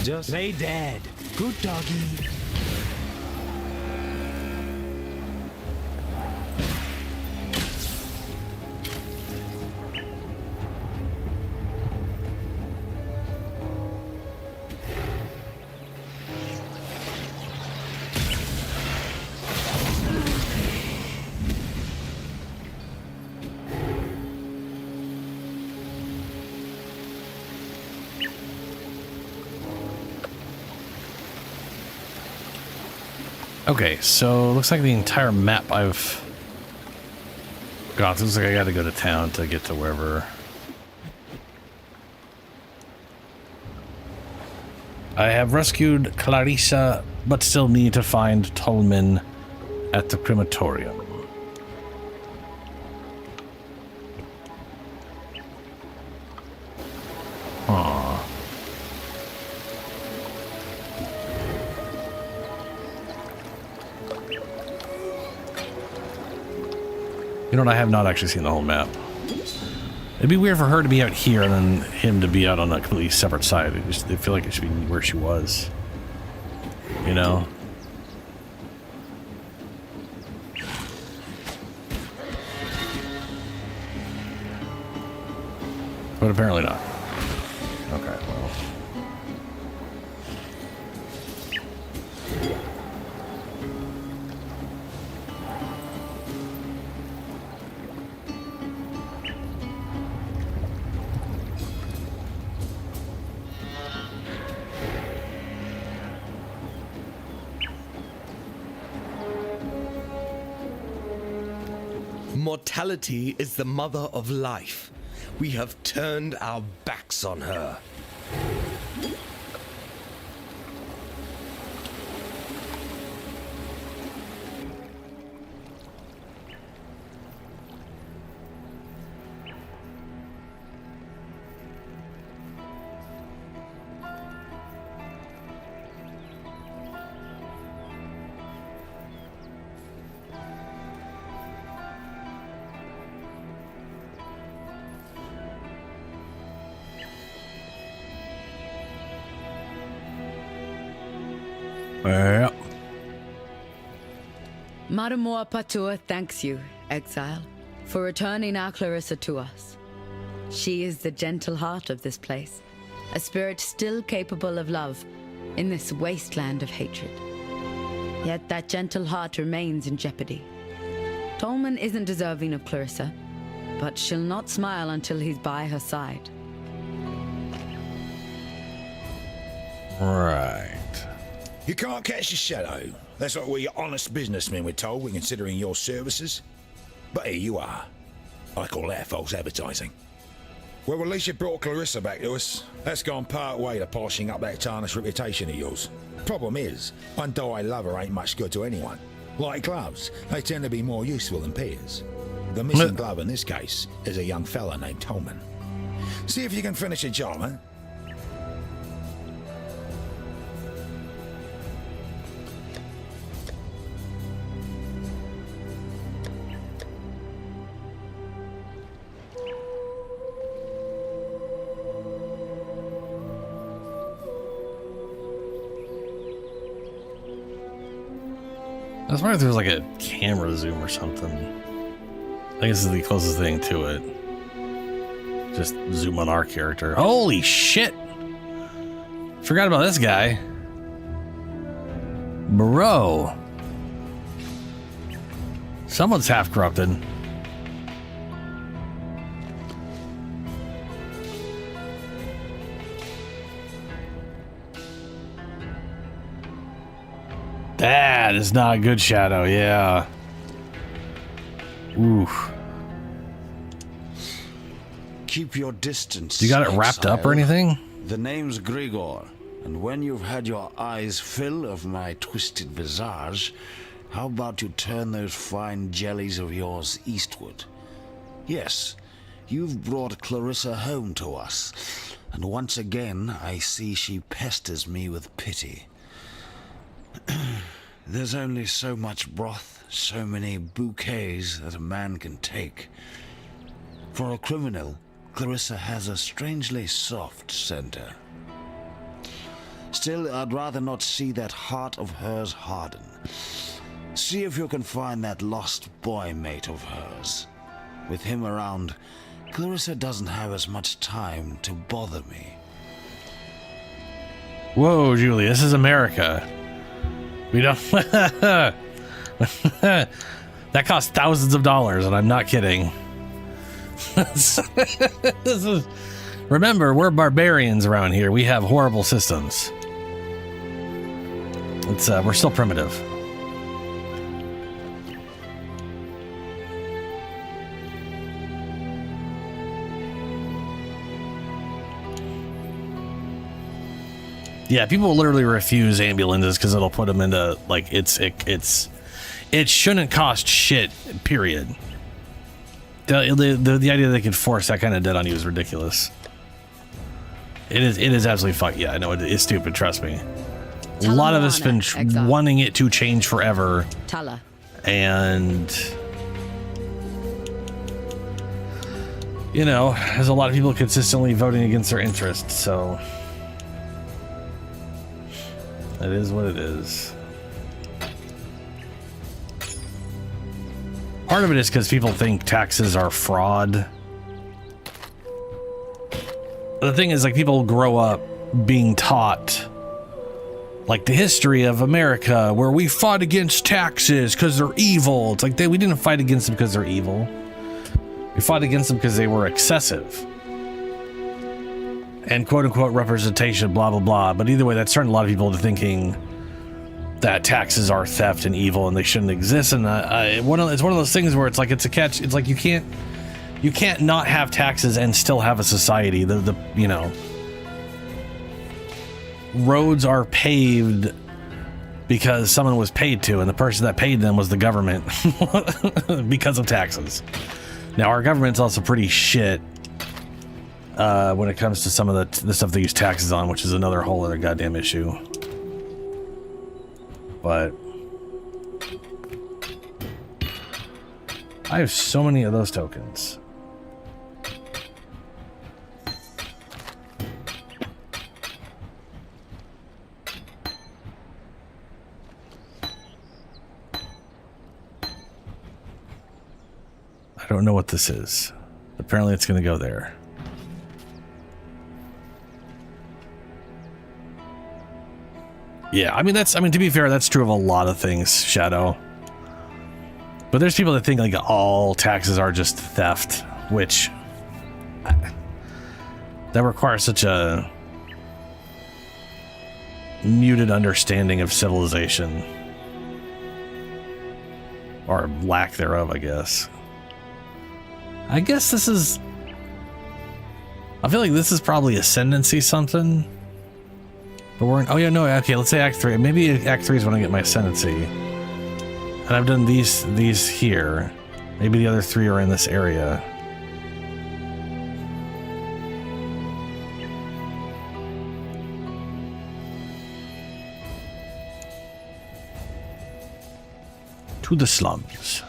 Speaker 2: Just lay dead. Good doggy.
Speaker 1: Okay, so looks like the entire map I've got. Looks like I gotta go to town to get to wherever. I have rescued Clarissa, but still need to find Tolman at the crematorium. Huh. You know what? I have not actually seen the whole map. It'd be weird for her to be out here and then him to be out on a completely separate side. I feel like it should be where she was. You know? But apparently not. Okay, well.
Speaker 21: Mortality is the mother of life. We have turned our backs on her.
Speaker 1: Yeah.
Speaker 22: Madamor Patur thanks you, Exile, for returning our Clarissa to us. She is the gentle heart of this place, a spirit still capable of love in this wasteland of hatred. Yet that gentle heart remains in jeopardy. Tolman isn't deserving of Clarissa, but she'll not smile until he's by her side.
Speaker 1: Right.
Speaker 4: You can't catch the shadow. That's what we honest businessmen were told when considering your services. But here you are. I call that false advertising. Well, at least you brought Clarissa back to us. That's gone part way to polishing up that tarnished reputation of yours. Problem is, undyed lover ain't much good to anyone. Like gloves, they tend to be more useful than peers. The missing glove in this case is a young fella named Tolman. See if you can finish the job, huh?
Speaker 1: I was wondering if there was like a camera zoom or something. I think this is the closest thing to it. Just zoom on our character. Holy shit! Forgot about this guy. Bro. Someone's half corrupted. That is not a good shadow, yeah. Oof.
Speaker 5: Keep your distance.
Speaker 1: You got it wrapped up or anything?
Speaker 5: The name's Grigor, and when you've had your eyes fill of my twisted visage, how about you turn those fine jellies of yours eastward? Yes, you've brought Clarissa home to us, and once again I see she pesters me with pity. There's only so much broth, so many bouquets that a man can take. For a criminal, Clarissa has a strangely soft center. Still, I'd rather not see that heart of hers harden. See if you can find that lost boy mate of hers. With him around, Clarissa doesn't have as much time to bother me.
Speaker 1: Whoa, Julie, this is America. We don't... That costs thousands of dollars, and I'm not kidding. This is... Remember, we're barbarians around here. We have horrible systems. It's we're still primitive. Yeah, people literally refuse ambulances because it'll put them into like it shouldn't cost shit. Period. The idea they could force that kind of debt on you is ridiculous. It is absolutely fuck. Yeah, I know it is stupid. Trust me. A lot of us been wanting it to change forever.
Speaker 22: Tala.
Speaker 1: And you know, there's a lot of people consistently voting against their interests. So. It is what it is. Part of it is because people think taxes are fraud. The thing is, like, people grow up being taught, like, the history of America, where we fought against taxes because they're evil. It's like, we didn't fight against them because they're evil. We fought against them because they were excessive. And quote-unquote representation, blah, blah, blah. But either way, that's starting a lot of people to thinking that taxes are theft and evil and they shouldn't exist. And it's one of those things where it's like it's a catch. It's like you can't not have taxes and still have a society. The you know, roads are paved because someone was paid to, and the person that paid them was the government because of taxes. Now, our government's also pretty shit when it comes to some of the stuff they use taxes on, which is another whole other goddamn issue. But I have so many of those tokens. I don't know what this is. Apparently it's going to go there. Yeah, I mean, to be fair, that's true of a lot of things, Shadow. But there's people that think like all taxes are just theft, which that requires such a muted understanding of civilization. Or lack thereof, I guess. I guess this is... I feel like this is probably Ascendancy something. But we're in... Oh yeah, no, okay, let's say Act 3. Maybe Act 3 is when I get my Ascendancy. And I've done these here. Maybe the other 3 are in this area. To the slums.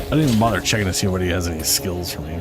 Speaker 1: I didn't even bother checking to see if he has any skills for me.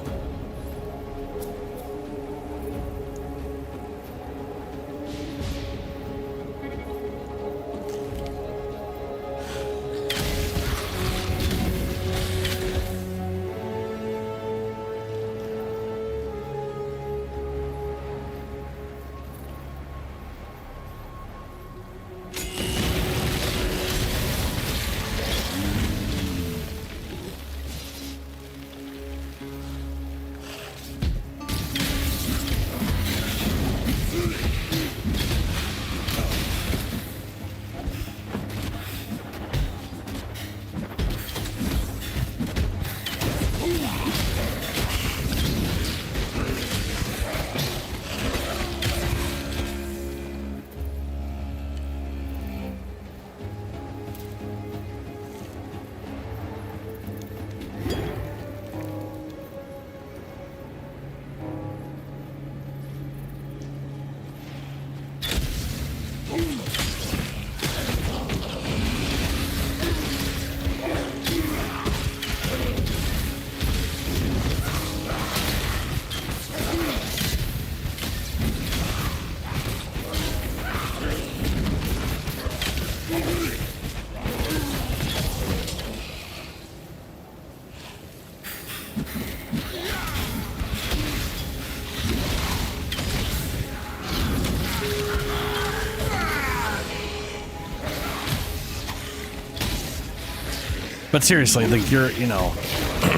Speaker 1: But seriously, like you're, you know, I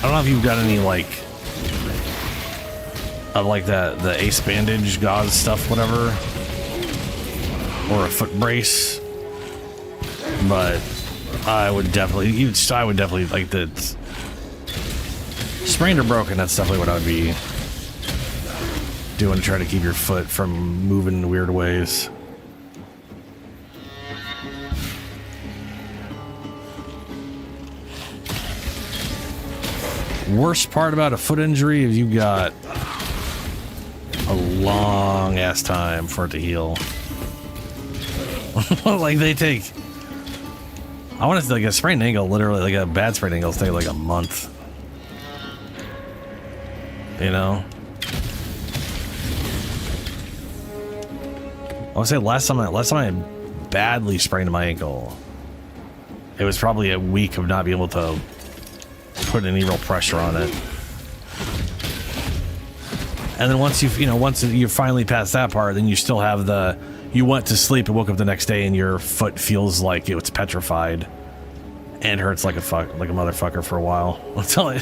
Speaker 1: don't know if you've got any like of like the ace bandage, gauze stuff, whatever, or a foot brace. But I would definitely like the sprained or broken. That's definitely what I would be doing to try to keep your foot from moving in weird ways. Worst part about a foot injury is you've got a long ass time for it to heal. Like they take, I want to say like a sprained ankle, literally like a bad sprained ankle take like a month. You know? I would say last time I badly sprained my ankle, it was probably a week of not being able to put any real pressure on it. And then once you finally pass that part, then you still have you went to sleep and woke up the next day and your foot feels like it's petrified and hurts like a motherfucker for a while. I'll tell you.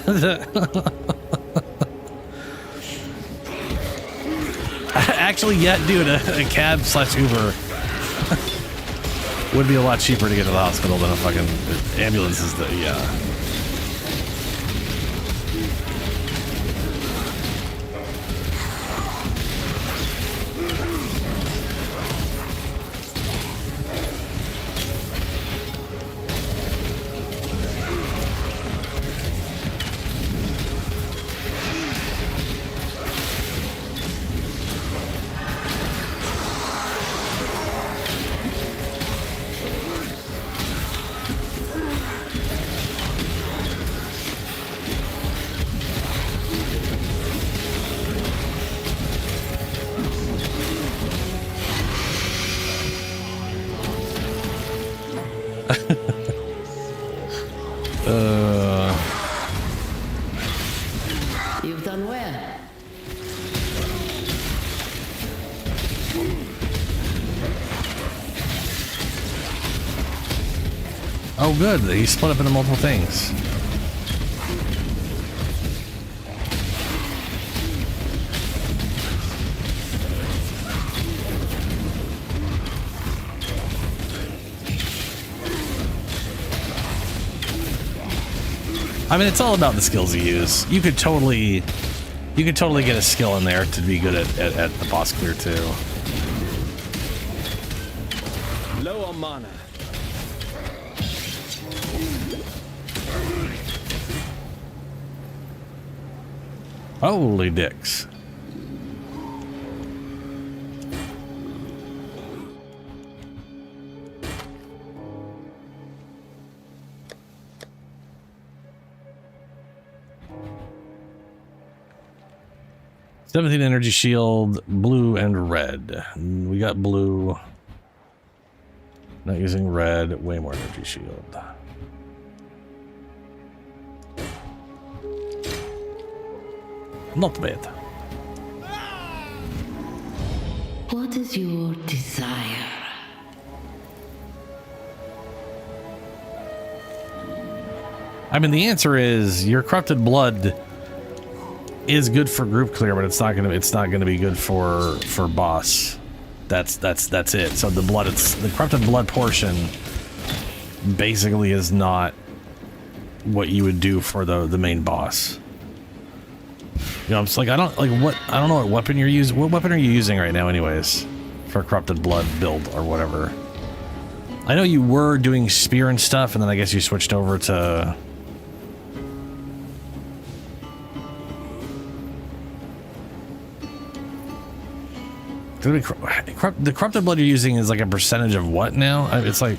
Speaker 1: Actually, yeah, dude, a cab / Uber would be a lot cheaper to get to the hospital than a fucking ambulance is. Yeah. Oh, good. He split up into multiple things. I mean, it's all about the skills you use. You could totally get a skill in there to be good at the boss clear too.
Speaker 2: Low on mana.
Speaker 1: Holy dicks. $17 energy shield, blue and red. We got blue. Not using red, way more energy shield. Not bad.
Speaker 16: What is your desire?
Speaker 1: I mean, the answer is your corrupted blood is good for group clear, but it's not gonna be good for boss. That's it. So the corrupted blood portion basically is not what you would do for the main boss. You know, I'm just like I don't know what weapon you're using. What weapon are you using right now, anyways, for corrupted blood build or whatever? I know you were doing spear and stuff, and then I guess you switched over to. The corrupted blood you're using is like a percentage of what now? It's like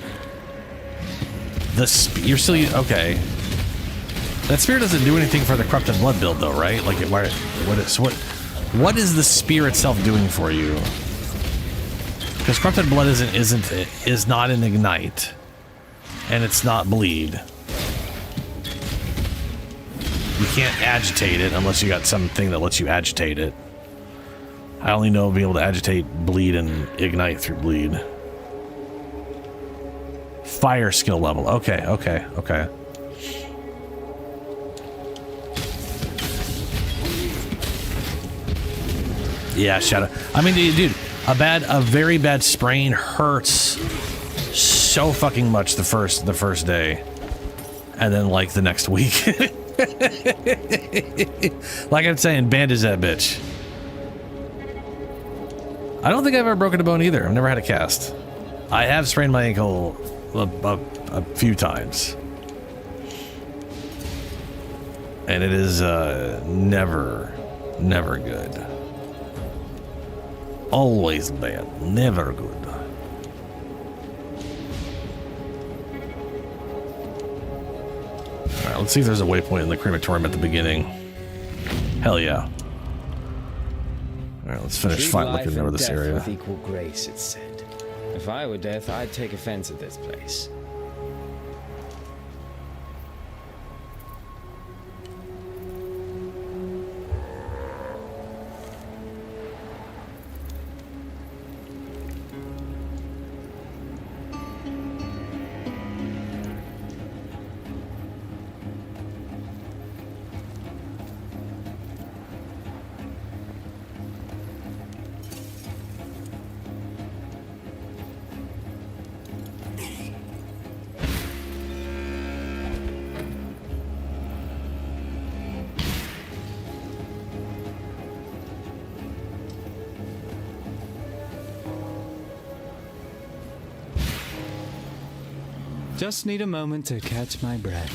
Speaker 1: you're still okay. That spear doesn't do anything for the corrupted blood build, though, right? Like, what is the spear itself doing for you? Because corrupted blood is not an ignite, and it's not bleed. You can't agitate it unless you got something that lets you agitate it. I only know being able to agitate, bleed, and ignite through bleed. Fire skill level. Okay. Yeah, Shadow. I mean, dude, a very bad sprain hurts so fucking much the first day, and then like the next week. Like I'm saying, bandage that bitch. I don't think I've ever broken a bone either. I've never had a cast. I have sprained my ankle a few times, and it is never good. Always bad, never good. Alright, let's see if there's a waypoint in the crematorium at the beginning. Hell yeah. Alright, let's finish looking over this area.
Speaker 2: With equal grace, it's said. If I were death, I'd take offense at this place.
Speaker 14: Just need a moment to catch my breath.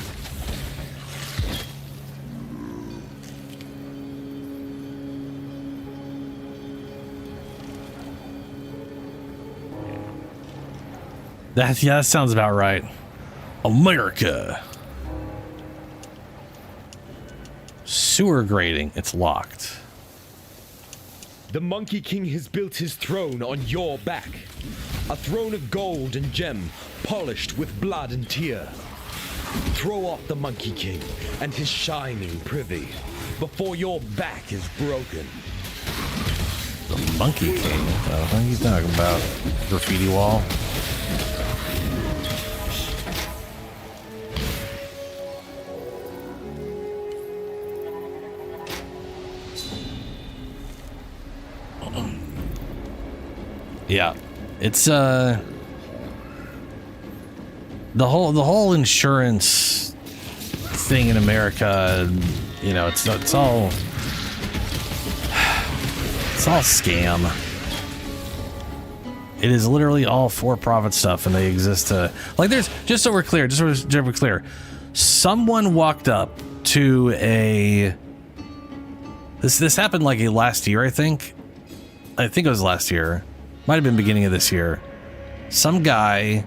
Speaker 1: That sounds about right. America. Sewer grating. It's locked.
Speaker 9: The Monkey King has built his throne on your back. A throne of gold and gem, polished with blood and tear. Throw off the Monkey King and his shining privy before your back is broken.
Speaker 1: The Monkey King? What are you talking about? Graffiti wall? Yeah, it's the whole insurance thing in America. You know, it's all scam. It is literally all for-profit stuff, and they exist to like. There's just so we're clear. Someone walked up to a. This happened like last year, I think. I think it was last year. Might have been beginning of this year. Some guy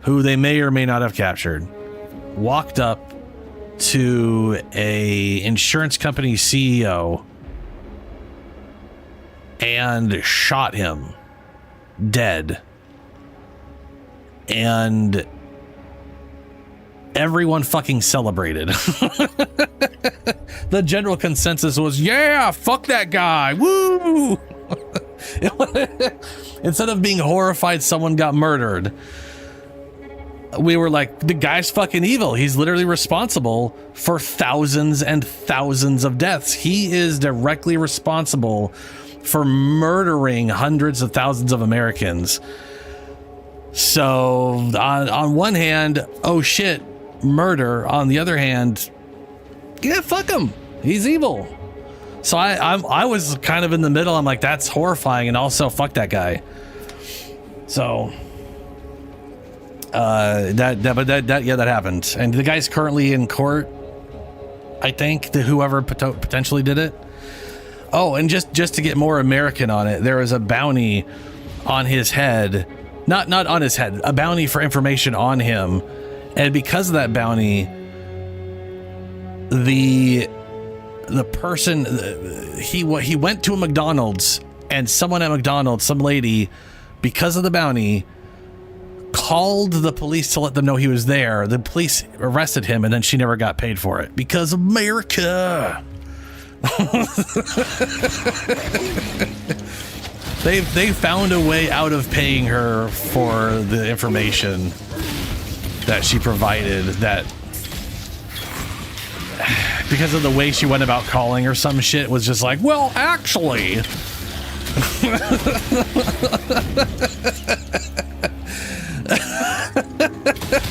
Speaker 1: who they may or may not have captured walked up to a insurance company CEO and shot him dead. And everyone fucking celebrated. The general consensus was, yeah, fuck that guy. Woo! Instead of being horrified someone got murdered, we were like, the guy's fucking evil. He's literally responsible for thousands and thousands of deaths. He is directly responsible for murdering hundreds of thousands of Americans. So on one hand, oh shit, murder. On the other hand, yeah, fuck him. He's evil. So I was kind of in the middle. I'm like, that's horrifying, and also fuck that guy. So that happened, and the guy's currently in court. I think whoever potentially did it. Oh, and just to get more American on it, there was a bounty on his head, not on his head, a bounty for information on him, and because of that bounty, the person he went to a McDonald's, and someone at McDonald's, some lady, because of the bounty, called the police to let them know he was there. The police arrested him, and then she never got paid for it because America. They found a way out of paying her for the information that she provided, that because of the way she went about calling or some shit was just like, well, actually.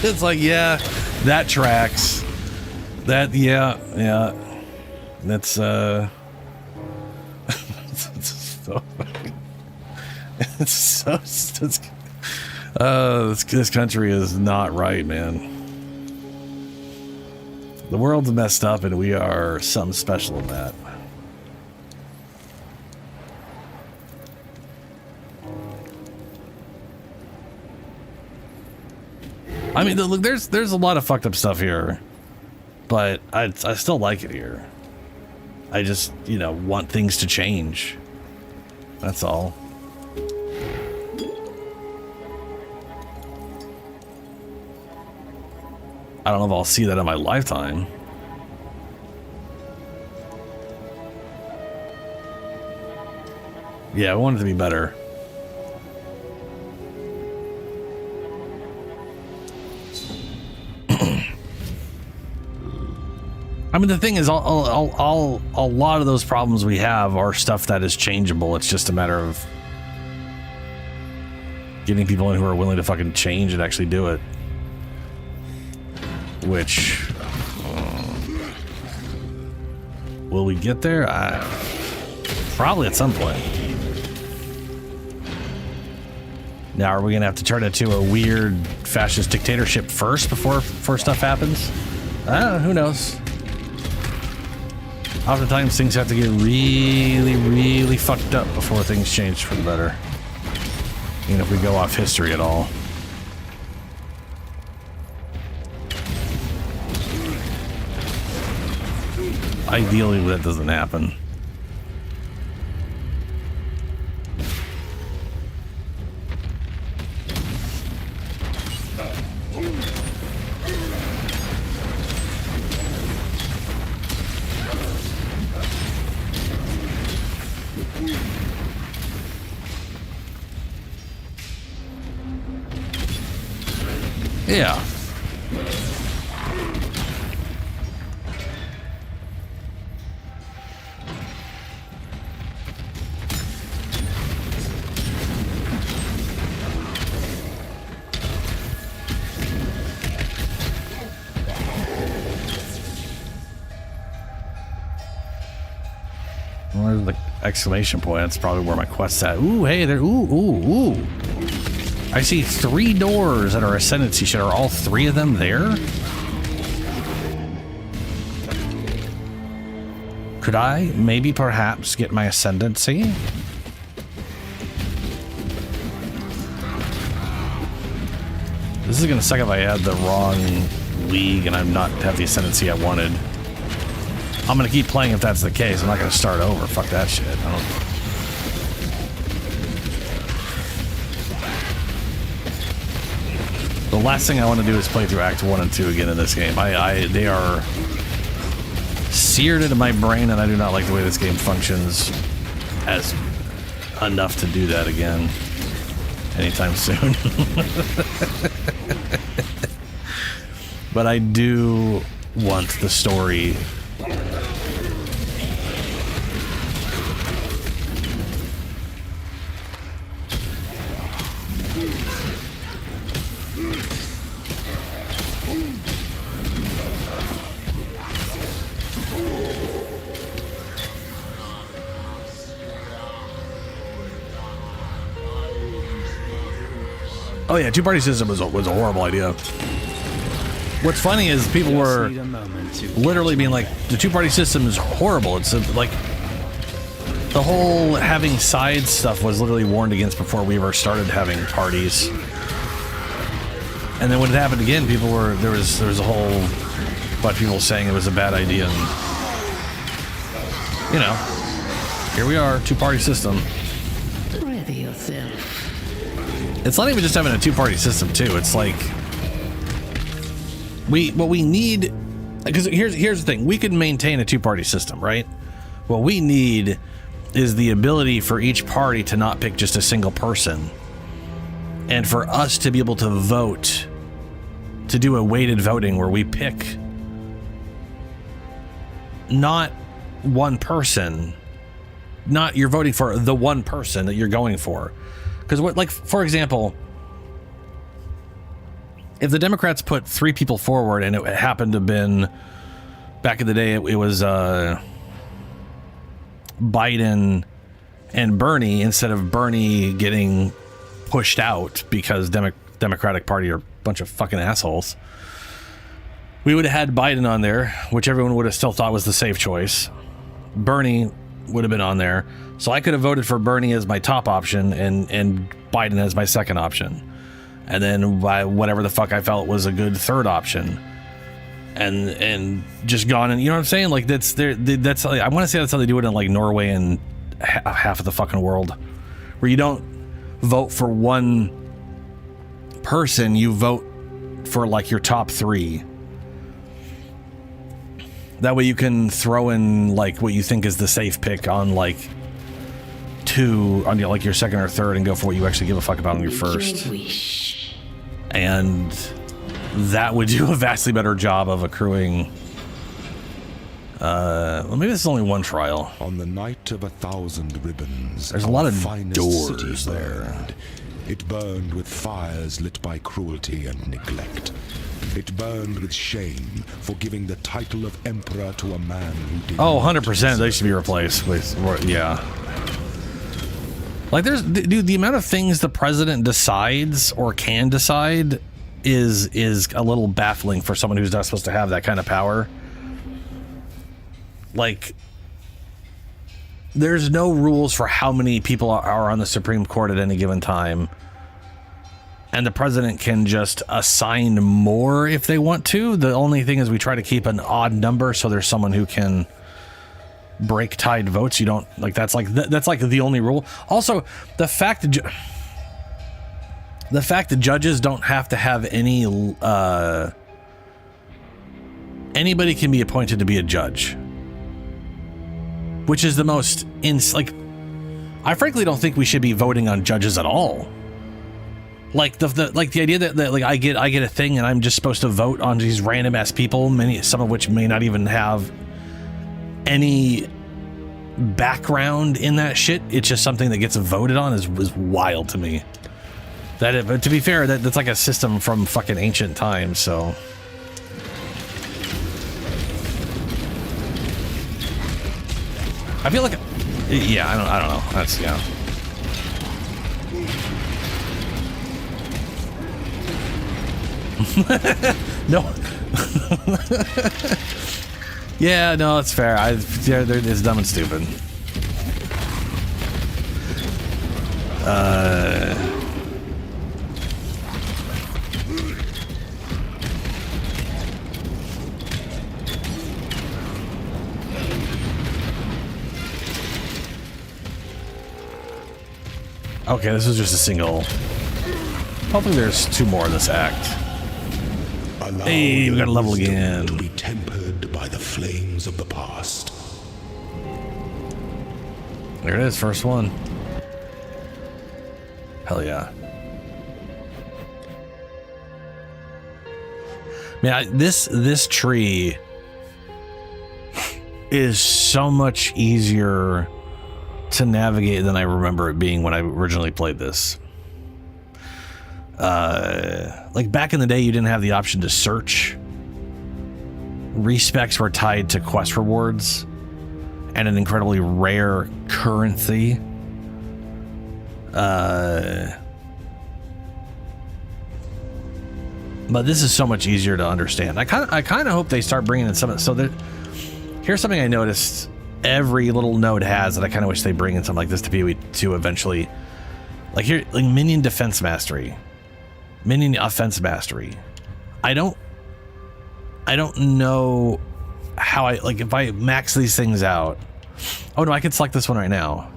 Speaker 1: It's like, yeah, that tracks. That, yeah. That's this country is not right, man. The world's messed up, and we are something special in that. I mean, look, there's a lot of fucked up stuff here, but I still like it here. I just, want things to change. That's all. I don't know if I'll see that in my lifetime. Yeah, I want it to be better. I mean, the thing is, a lot of those problems we have are stuff that is changeable. It's just a matter of getting people in who are willing to fucking change and actually do it. Which, will we get there? Probably at some point. Now, are we gonna have to turn it to a weird fascist dictatorship first before stuff happens? Who knows? Oftentimes things have to get really, really fucked up before things change for the better. Even if we go off history at all. Ideally, that doesn't happen. Yeah. exclamation point. That's probably where my quest's at. Ooh, hey there. Ooh. I see 3 doors that are ascendancy shit. Are all 3 of them there? Could I maybe perhaps get my ascendancy? This is gonna suck if I had the wrong league and I'm not have the ascendancy I wanted. I'm gonna keep playing if that's the case. I'm not gonna start over. Fuck that shit. The last thing I want to do is play through Act 1 and 2 again in this game. They are seared into my brain, and I do not like the way this game functions as enough to do that again anytime soon. But I do want the story. Oh yeah, two-party system was a horrible idea. What's funny is people were literally being like, the two-party system is horrible. It's like the whole having side stuff was literally warned against before we ever started having parties. And then when it happened again, there was a whole bunch of people saying it was a bad idea. And, you know, here we are, two-party system.
Speaker 16: Ready yourself.
Speaker 1: It's not even just having a two-party system too. It's like what we need, because here's the thing: we can maintain a two-party system, right? What we need is the ability for each party to not pick just a single person, and for us to be able to vote, to do a weighted voting where we pick not one person, not you're voting for the one person that you're going for. Because what, like, for example, if the Democrats put 3 people forward and it happened to have been, back in the day, it was Biden and Bernie, instead of Bernie getting pushed out because Democratic Party are a bunch of fucking assholes, we would have had Biden on there, which everyone would have still thought was the safe choice. Bernie would have been on there. So I could have voted for Bernie as my top option and Biden as my second option. And then whatever the fuck I felt was a good third option. And just gone, and you know what I'm saying? Like that's I want to say that's how they do it in like Norway and half of the fucking world, where you don't vote for one person, you vote for like your top 3. That way you can throw in like what you think is the safe pick on like 2 on like your second or third, and go for what you actually give a fuck about on your first. And that would do a vastly better job of accruing. Well, maybe this is only one trial.
Speaker 7: On the night of 1,000 ribbons,
Speaker 1: there's a lot of
Speaker 7: doors
Speaker 1: city there.
Speaker 7: Burned. It burned with fires lit by cruelty and neglect. It burned with shame for giving the title of emperor to a man who did.
Speaker 1: Oh, 100%. They should be replaced with, yeah. Like, dude, the amount of things the president decides or can decide is a little baffling for someone who's not supposed to have that kind of power. Like, there's no rules for how many people are on the Supreme Court at any given time. And the president can just assign more if they want to. The only thing is we try to keep an odd number so there's someone who can break tied votes. You don't like that's like the only rule. Also, the fact that judges don't have to have any anybody can be appointed to be a judge, which is the most I frankly don't think we should be voting on judges at all. Like the idea that like I get a thing and I'm just supposed to vote on these random ass people, some of which may not even have any background in that shit. It's just something that gets voted on is wild to me. But to be fair, that's like a system from fucking ancient times. So I feel like Yeah, I don't know. That's, yeah. No. Yeah, no, it's fair. It's dumb and stupid. Okay, this is just a single. Hopefully there's 2 more in this act. Hey, we got a level again.
Speaker 7: To be tempered by the flames of the past.
Speaker 1: There it is, first one. Hell yeah. Man, this tree is so much easier to navigate than I remember it being when I originally played this. Like back in the day, you didn't have the option to search. Respecs were tied to quest rewards and an incredibly rare currency. But this is so much easier to understand. I kind of hope they start bringing in some. So here's something I noticed every little node has that I kind of wish they bring in something like this to PoE 2 eventually. Like here, like minion defense mastery, minion offense mastery. I don't know how if I max these things out. Oh no, I could select this one right now.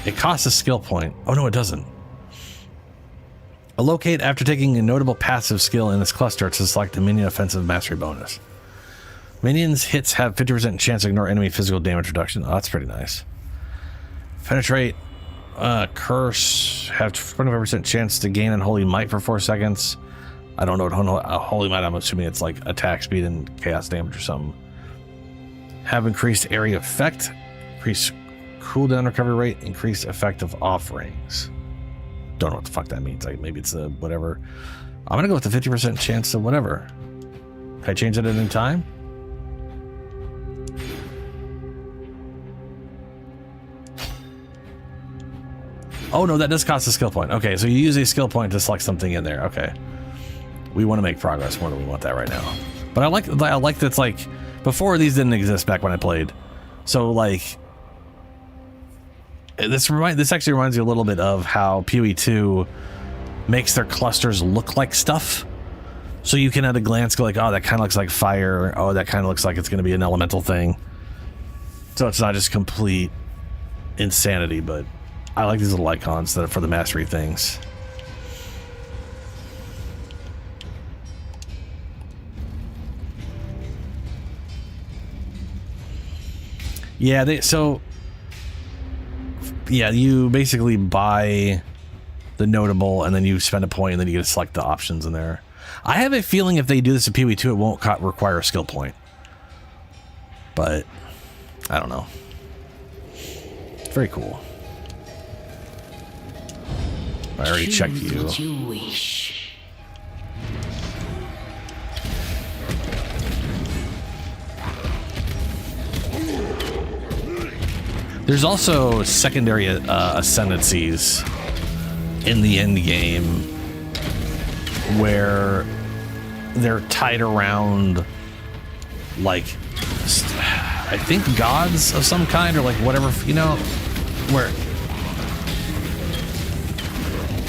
Speaker 1: It costs a skill point. Oh no, it doesn't. Allocate after taking a notable passive skill in this cluster to select the minion offensive mastery bonus. Minions hits have 50% chance to ignore enemy physical damage reduction. Oh, that's pretty nice. Penetrate, curse, have 25% chance to gain unholy might for 4 seconds. I don't know what holy might. I'm assuming it's like attack speed and chaos damage or something. Have increased area effect, increased cooldown recovery rate, increased effect of offerings. Don't know what the fuck that means. Like maybe it's a whatever. I'm gonna go with the 50% chance of whatever. Can I change it at any time? Oh no, that does cost a skill point. Okay, so you use a skill point to select something in there. Okay, we want to make progress more than we want that right now. But I like that it's like before these didn't exist back when I played. So like this actually reminds you a little bit of how PoE 2 makes their clusters look like stuff. So you can at a glance go like, oh, that kind of looks like fire. Oh, that kind of looks like it's going to be an elemental thing. So it's not just complete insanity, but I like these little icons that are for the mastery things. Yeah, you basically buy the notable and then you spend a point and then you get to select the options in there. I have a feeling if they do this in PoE 2, it won't require a skill point. But I don't know. Very cool. I already checked you.
Speaker 16: What you wish.
Speaker 1: There's also secondary ascendancies in the end game where they're tied around like I think gods of some kind or like whatever, you know, where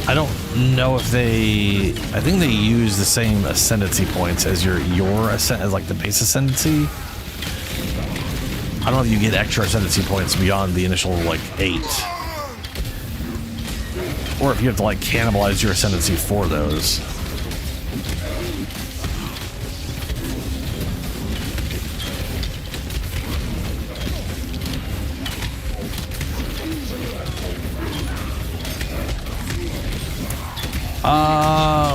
Speaker 1: I don't know if I think they use the same ascendancy points as your as like the base ascendancy. I don't know if you get extra ascendancy points beyond the initial like 8, or if you have to like cannibalize your ascendancy for those.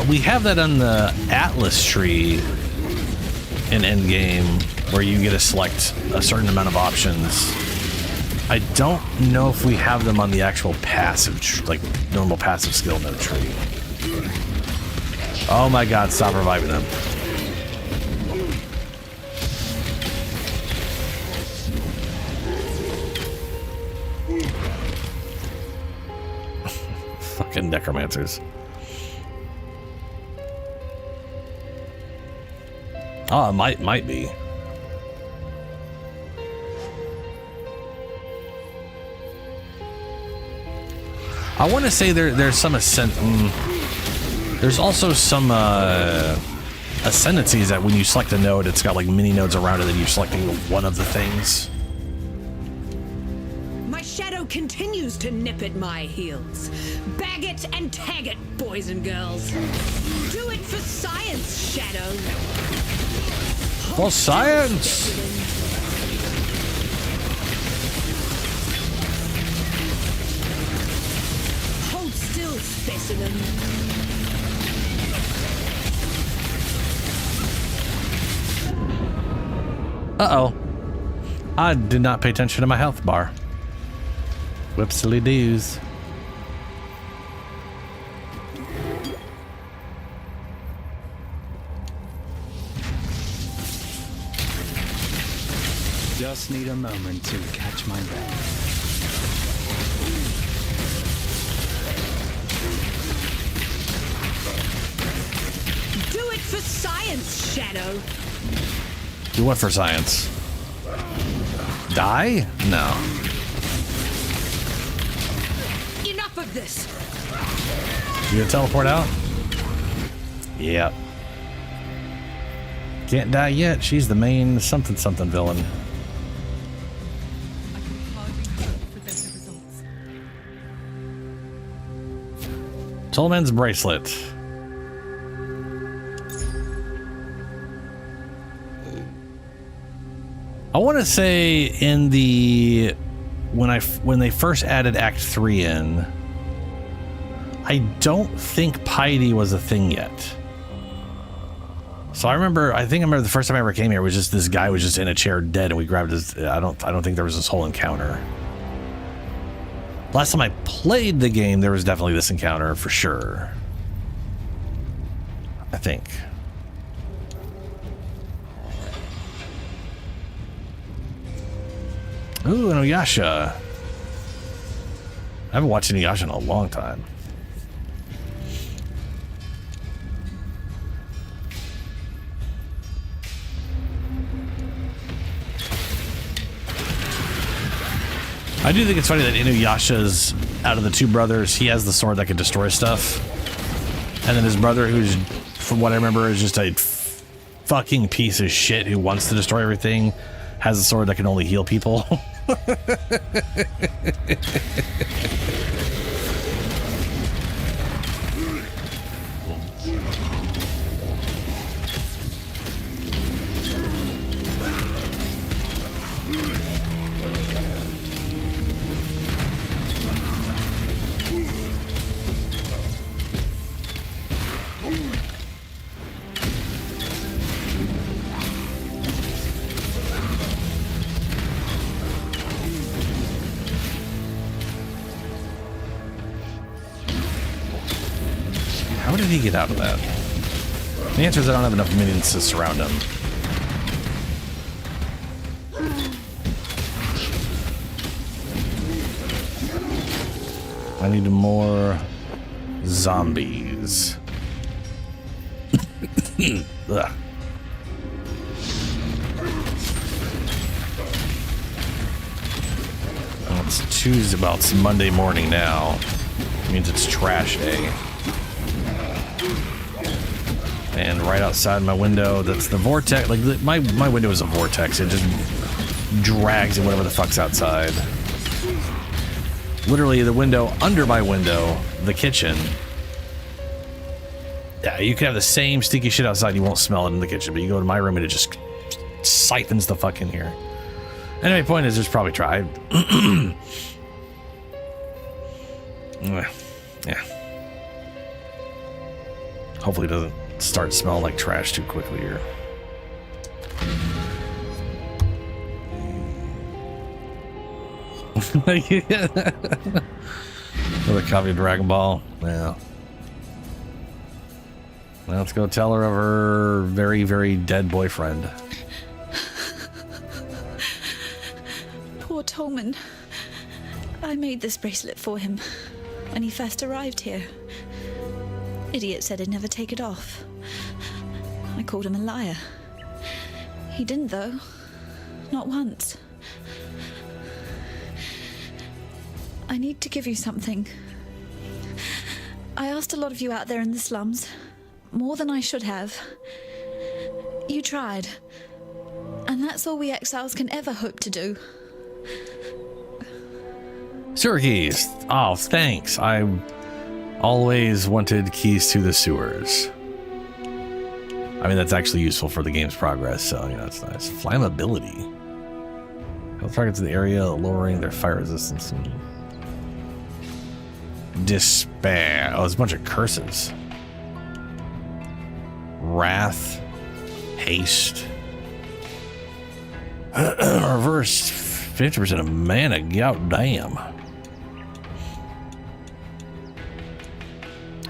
Speaker 1: We have that on the Atlas tree in endgame, where you get to select a certain amount of options. I don't know if we have them on the actual passive, like normal passive skill node tree. Oh my god, stop reviving them. Fucking necromancers. Oh, it might be. I want to say there's some there's also some ascendancies that when you select a node, it's got like mini nodes around it, and you're selecting one of the things.
Speaker 6: My shadow continues to nip at my heels. Bag it and tag it, boys and girls. Do it for science, Shadow.
Speaker 1: For science!
Speaker 6: Hold still, specimen.
Speaker 1: Uh-oh. I did not pay attention to my health bar. Whoopsily doos.
Speaker 14: Just need a moment to catch my breath.
Speaker 6: Do it for science, Shadow.
Speaker 1: Do what for science? Die? No.
Speaker 6: Enough of this.
Speaker 1: You gonna teleport out? Yep. Can't die yet. She's the main something villain. Tolman's bracelet. I want to say in the when they first added Act 3 in, I don't think piety was a thing yet. So I think I remember the first time I ever came here was just this guy was just in a chair dead, and we grabbed his. I don't think there was this whole encounter. Last time I played the game, there was definitely this encounter for sure. I think. Ooh, an Oyasha. I haven't watched an Oyasha in a long time. I do think it's funny that Inuyasha's, out of the two brothers, he has the sword that can destroy stuff. And then his brother, who's, from what I remember, is just a fucking piece of shit who wants to destroy everything, has a sword that can only heal people. How did he get out of that? The answer is I don't have enough minions to surround him. I need more zombies. Ugh. Oh, it's Tuesday, well, it's Monday morning now. It means it's trash day. And right outside my window, that's the vortex. Like, my window is a vortex. It just drags in whatever the fuck's outside. Literally, the window under my window, the kitchen. Yeah, you can have the same stinky shit outside. You won't smell it in the kitchen, but you go to my room and it just siphons the fuck in here. Anyway, point is, there's probably tried. Yeah. Hopefully it doesn't start smelling like trash too quickly here. Another copy of Dragon Ball. Yeah. Now let's go tell her of her very, very dead boyfriend.
Speaker 8: Poor Tolman.
Speaker 17: I made this bracelet for him when he first arrived here. Idiot said he'd never take it off. I called him a liar. He didn't, though. Not once. I need to give you something. I asked a lot of you out there in the slums. More than I should have. You tried. And that's all we exiles can ever hope to do.
Speaker 1: Sewer keys. Oh, thanks. I always wanted keys to the sewers. I mean, that's actually useful for the game's progress, so, you know, it's nice. Flammability. Health targets in the area, lowering their fire resistance. Despair. Oh, there's a bunch of curses. Wrath. Haste. Reverse 50% of mana. God damn.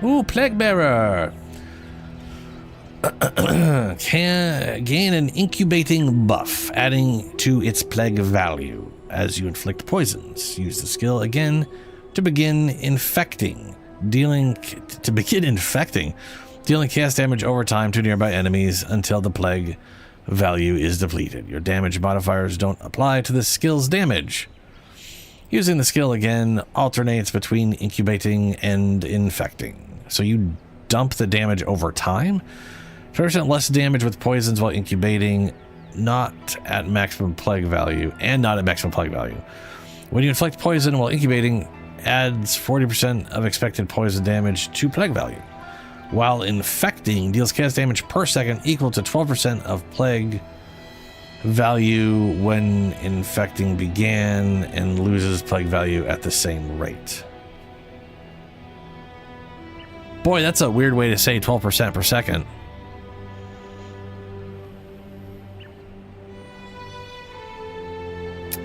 Speaker 1: Ooh, Plague Bearer. Can gain an incubating buff, adding to its plague value as you inflict poisons. Use the skill again to begin infecting. Dealing cast damage over time to nearby enemies until the plague value is depleted. Your damage modifiers don't apply to the skill's damage. Using the skill again alternates between incubating and infecting. So you dump the damage over time. 20% less damage with poisons while incubating, not at maximum plague value, and not at maximum plague value. When you inflict poison while incubating, adds 40% of expected poison damage to plague value. While infecting, deals cast damage per second equal to 12% of plague value when infecting began, and loses plague value at the same rate. Boy, that's a weird way to say 12% per second.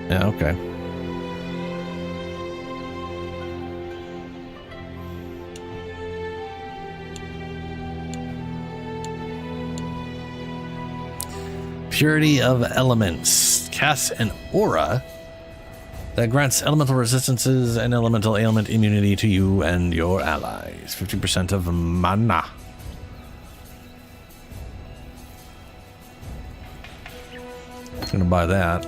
Speaker 1: Yeah, okay. Purity of Elements. Casts an aura that grants elemental resistances and elemental ailment immunity to you and your allies. 50% of mana. I'm gonna buy that.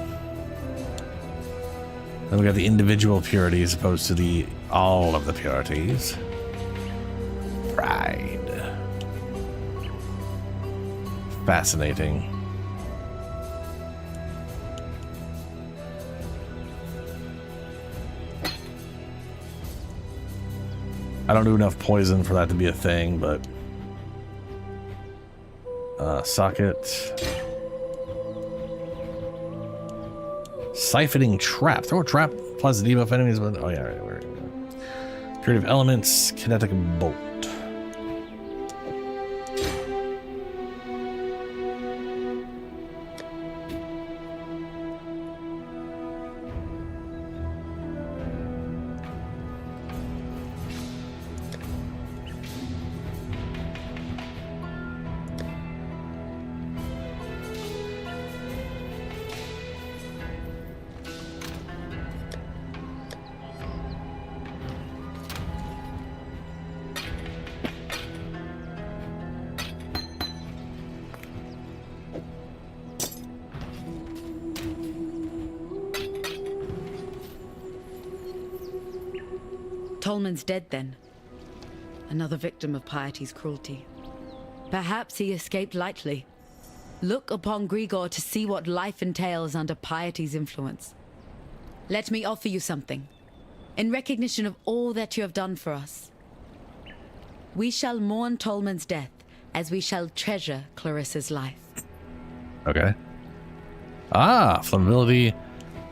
Speaker 1: Then we got the individual purities opposed to the all of the purities. Pride. Fascinating. I don't do enough poison for that to be a thing, but socket. Siphoning trap. Throw a trap plus debuff enemies, but oh yeah, right. Purity of Elements, kinetic bolt.
Speaker 22: Tolman's dead then. Another victim of Piety's cruelty. Perhaps he escaped lightly. Look upon Grigor to see what life entails under Piety's influence. Let me offer you something. In recognition of all that you have done for us. We shall mourn Tolman's death as we shall treasure Clarissa's life.
Speaker 1: Okay. Ah, flammability,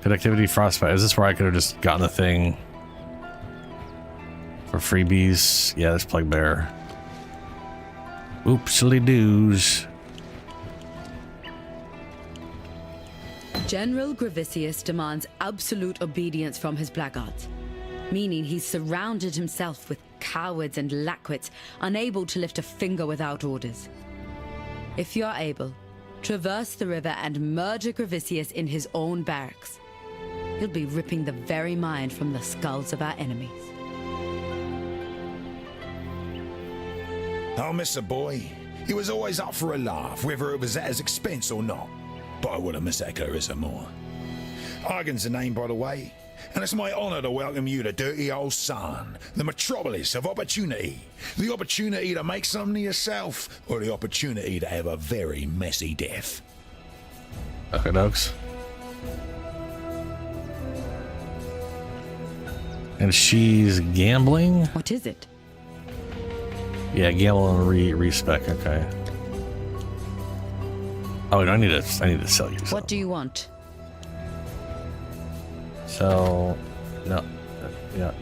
Speaker 1: conductivity, frostbite. Is this where I could have just gotten the thing for freebies? Yeah, there's Plague Bear. Oopsily doos.
Speaker 22: General Gravicius demands absolute obedience from his blackguards, meaning he's surrounded himself with cowards and lackwits, unable to lift a finger without orders. If you're able, traverse the river and murder Gravicius in his own barracks. He'll be ripping the very mind from the skulls of our enemies.
Speaker 4: I'll miss a boy. He was always up for a laugh, whether it was at his expense or not. But I wouldn't miss that Clarissa more. Argan's the name, by the way, and it's my honour to welcome you to Dirty Old Sun, the metropolis of opportunity. The opportunity to make something of yourself, or the opportunity to have a very messy death.
Speaker 1: Okay, dogs. And she's gambling?
Speaker 22: What is it?
Speaker 1: Yeah, gamble and respec, okay. Oh, I need to sell you something.
Speaker 22: What do you want?
Speaker 1: So, no, yeah.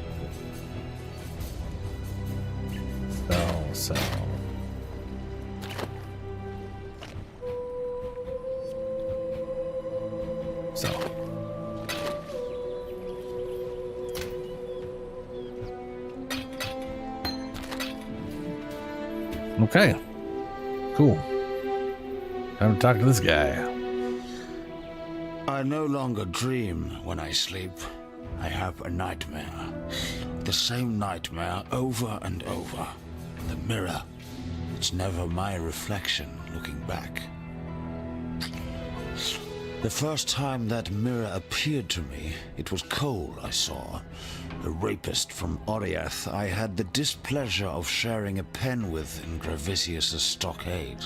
Speaker 1: Sell. Okay. Cool. Time to talk to this guy.
Speaker 5: I no longer dream when I sleep. I have a nightmare. The same nightmare over and over. The mirror. It's never my reflection looking back. The first time that mirror appeared to me, it was Cole I saw. A rapist from Oriath I had the displeasure of sharing a pen with in Gravisius' stockade.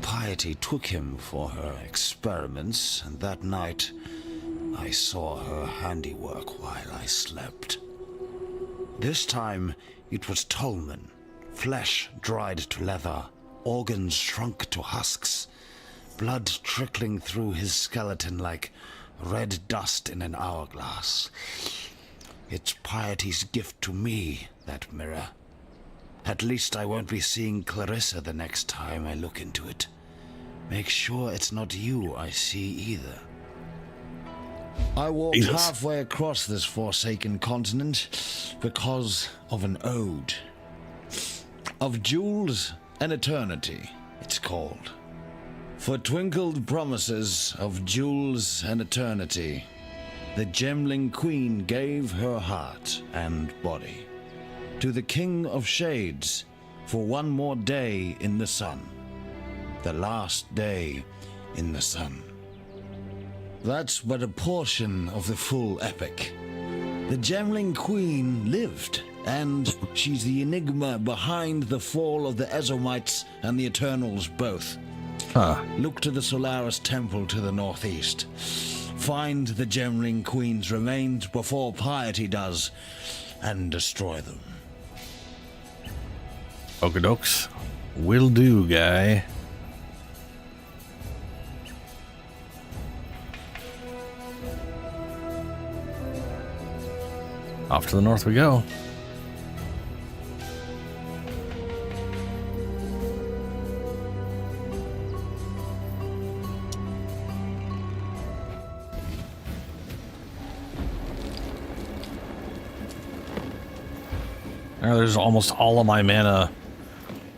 Speaker 5: Piety took him for her experiments, and that night I saw her handiwork while I slept. This time it was Tolman, flesh dried to leather, organs shrunk to husks, blood trickling through his skeleton like red dust in an hourglass. It's Piety's gift to me, that mirror. At least I won't be seeing Clarissa the next time I look into it. Make sure it's not you I see either. I walked halfway across this forsaken continent because of an ode. Of jewels and eternity, it's called. For twinkled promises of jewels and eternity, the Gemling Queen gave her heart and body to the King of Shades for one more day in the sun. The last day in the sun. That's but a portion of the full epic. The Gemling Queen lived, and she's the enigma behind the fall of the Ezomites and the Eternals both. Look to the Solaris Temple to the northeast. Find the Gemling Queen's remains before Piety does, and destroy them.
Speaker 1: Okadokes. Will do, guy. Off to the north we go. Now there's almost all of my mana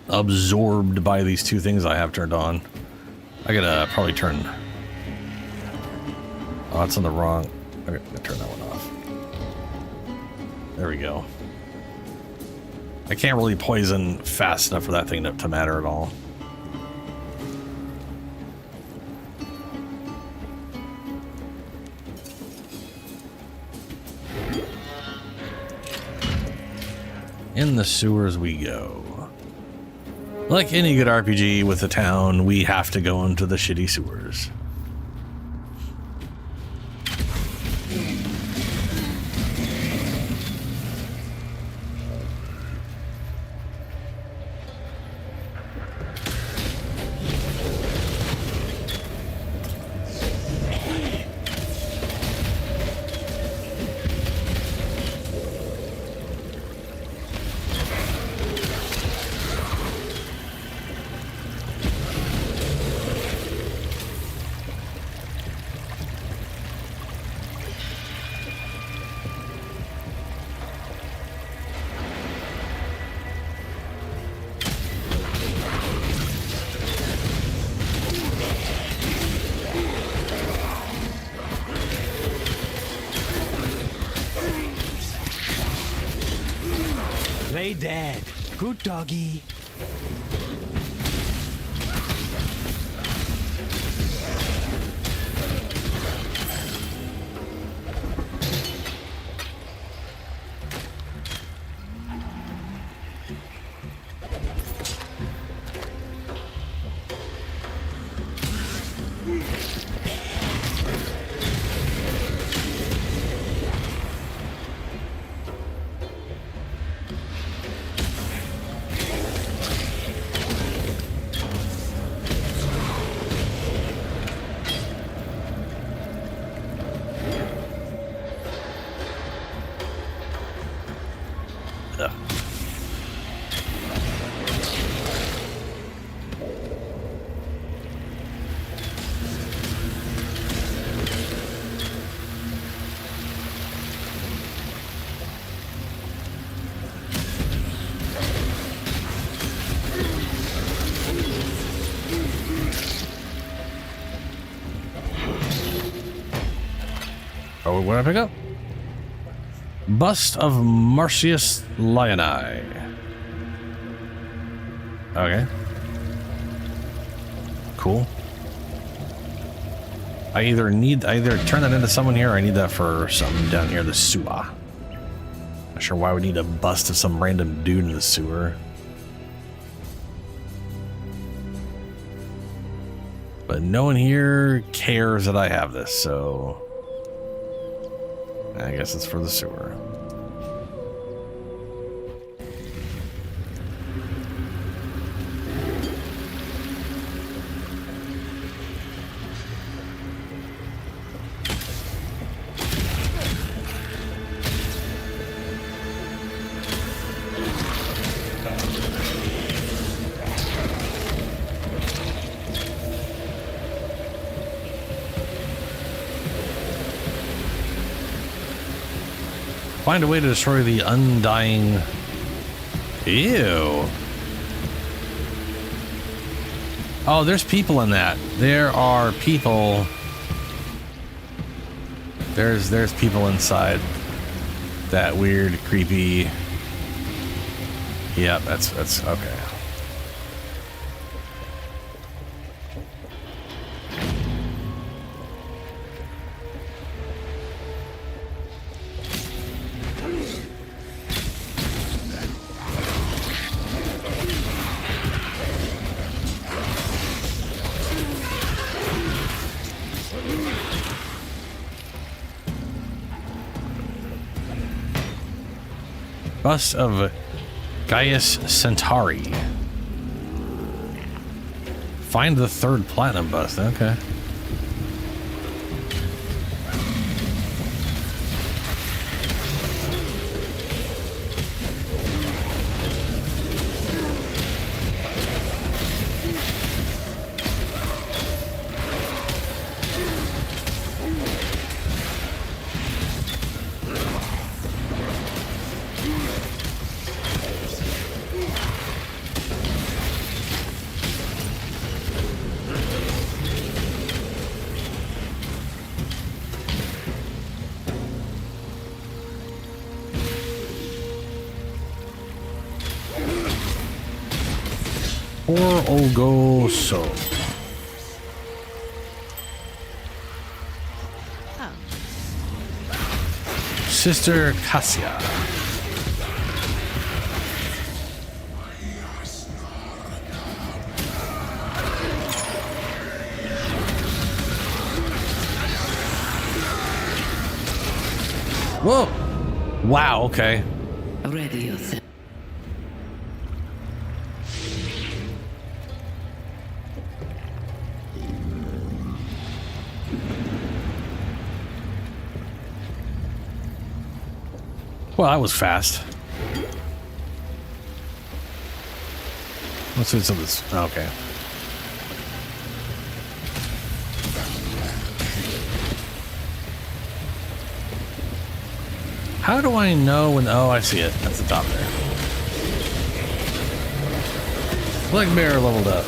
Speaker 1: absorbed by these two things I have turned on. I gotta probably turn... Oh, it's on the wrong... Okay, I'm gonna turn that one off. There we go. I can't really poison fast enough for that thing to matter at all. In the sewers we go. Like any good RPG with a town, we have to go into the shitty sewers.
Speaker 12: Play dead. Good doggy.
Speaker 1: Oh, what did I pick up? Bust of Marcius Lioni. Okay. Cool. I either turn that into someone here or I need that for something down here, the sewer. Not sure why we need a bust of some random dude in the sewer. But no one here cares that I have this, so I guess it's for the sewer. Find a way to destroy the undying... Ew. Oh, there's people in that. There are people... There's people inside that weird, creepy... Yep, that's okay. Bust of Gaius Centauri. Find the third platinum bust. Okay. Poor Olgoso. Sister Cassia. Whoa! Wow, okay.
Speaker 16: Ready yourself.
Speaker 1: Well, that was fast. Let's do some of this. Okay. How do I know when... Oh, I see it. That's the top there. Blackbear leveled up.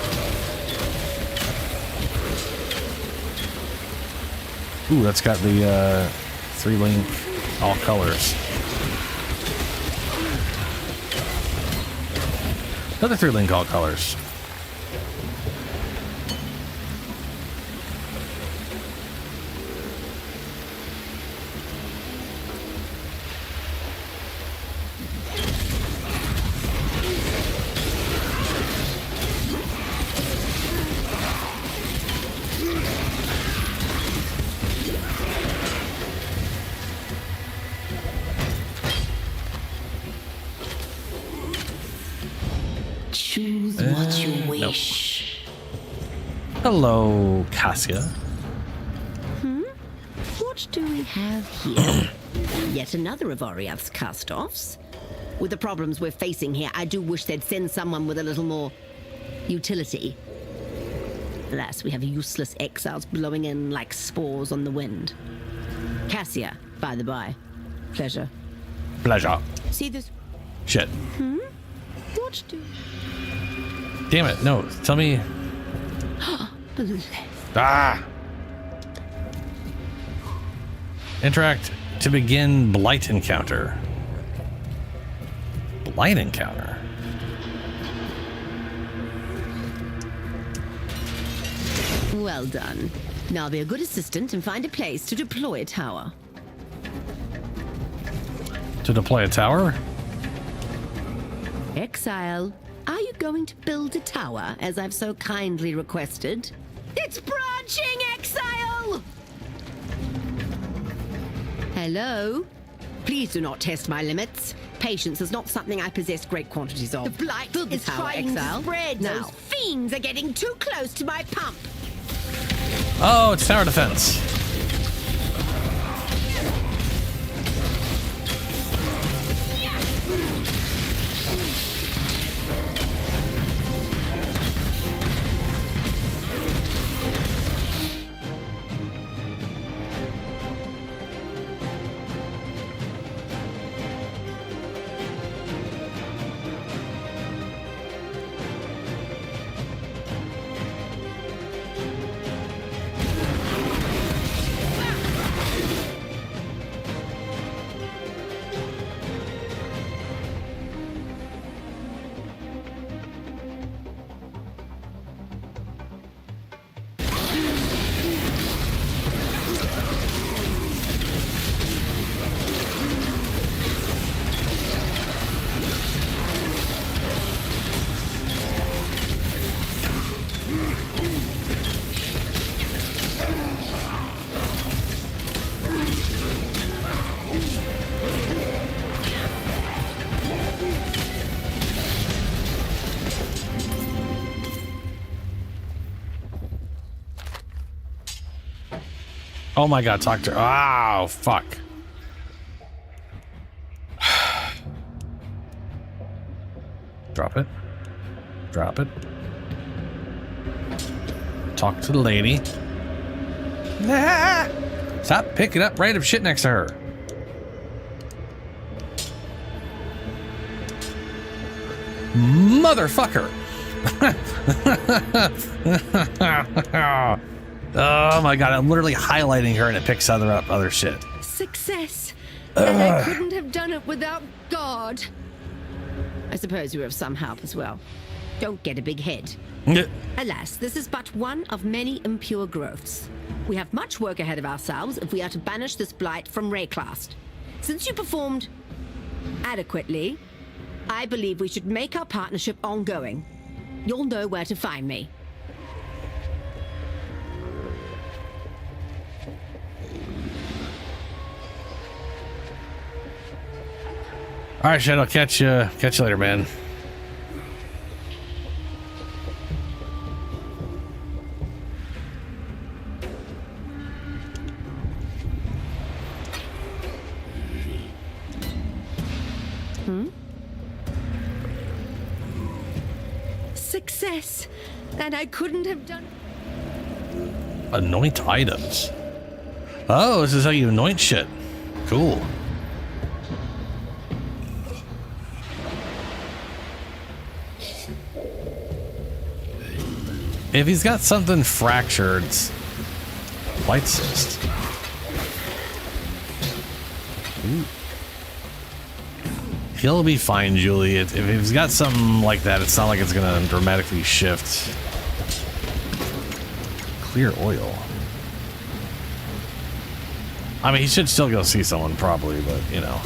Speaker 1: Ooh, that's got the 3-link all colors. Another 3 Lingall colors.
Speaker 16: Choose what you wish.
Speaker 1: Hello, Cassia.
Speaker 3: What do we have here? Yet another of Oriath's cast-offs. With the problems we're facing here, I do wish they'd send someone with a little more utility. Alas, we have useless exiles blowing in like spores on the wind. Cassia, by the by. Pleasure.
Speaker 1: Pleasure.
Speaker 3: See this?
Speaker 1: Shit.
Speaker 3: What do...
Speaker 1: Damn it. No, tell me. Ah! Interact to begin Blight encounter. Blight encounter?
Speaker 3: Well done. Now be a good assistant and find a place to deploy a tower.
Speaker 1: To deploy a tower?
Speaker 3: Exile, are you going to build a tower, as I've so kindly requested? It's branching, Exile! Hello? Please do not test my limits. Patience is not something I possess great quantities of. The blight is trying to spread. Now, those fiends are getting too close to my pump.
Speaker 1: Oh, it's tower defense. Oh my god, talk to her. Oh, fuck. Drop it. Drop it. Talk to the lady. Ah! Stop picking up random shit next to her. Motherfucker. Oh my god, I'm literally highlighting her and it picks other shit.
Speaker 3: Success. And I couldn't have done it without God. I suppose you were of some help as well. Don't get a big head. Alas, this is but one of many impure growths. We have much work ahead of ourselves if we are to banish this blight from Rayclast. Since you performed adequately, I believe we should make our partnership ongoing. You'll know where to find me.
Speaker 1: All right, Shadow, catch you later, man.
Speaker 3: Success, and I couldn't have done.
Speaker 1: Anoint items. Oh, this is how you anoint shit. Cool. If he's got something fractured, light cyst. Ooh. He'll be fine, Julie. If he's got something like that, it's not like it's gonna dramatically shift. Clear oil. I mean, he should still go see someone, probably, but, you know.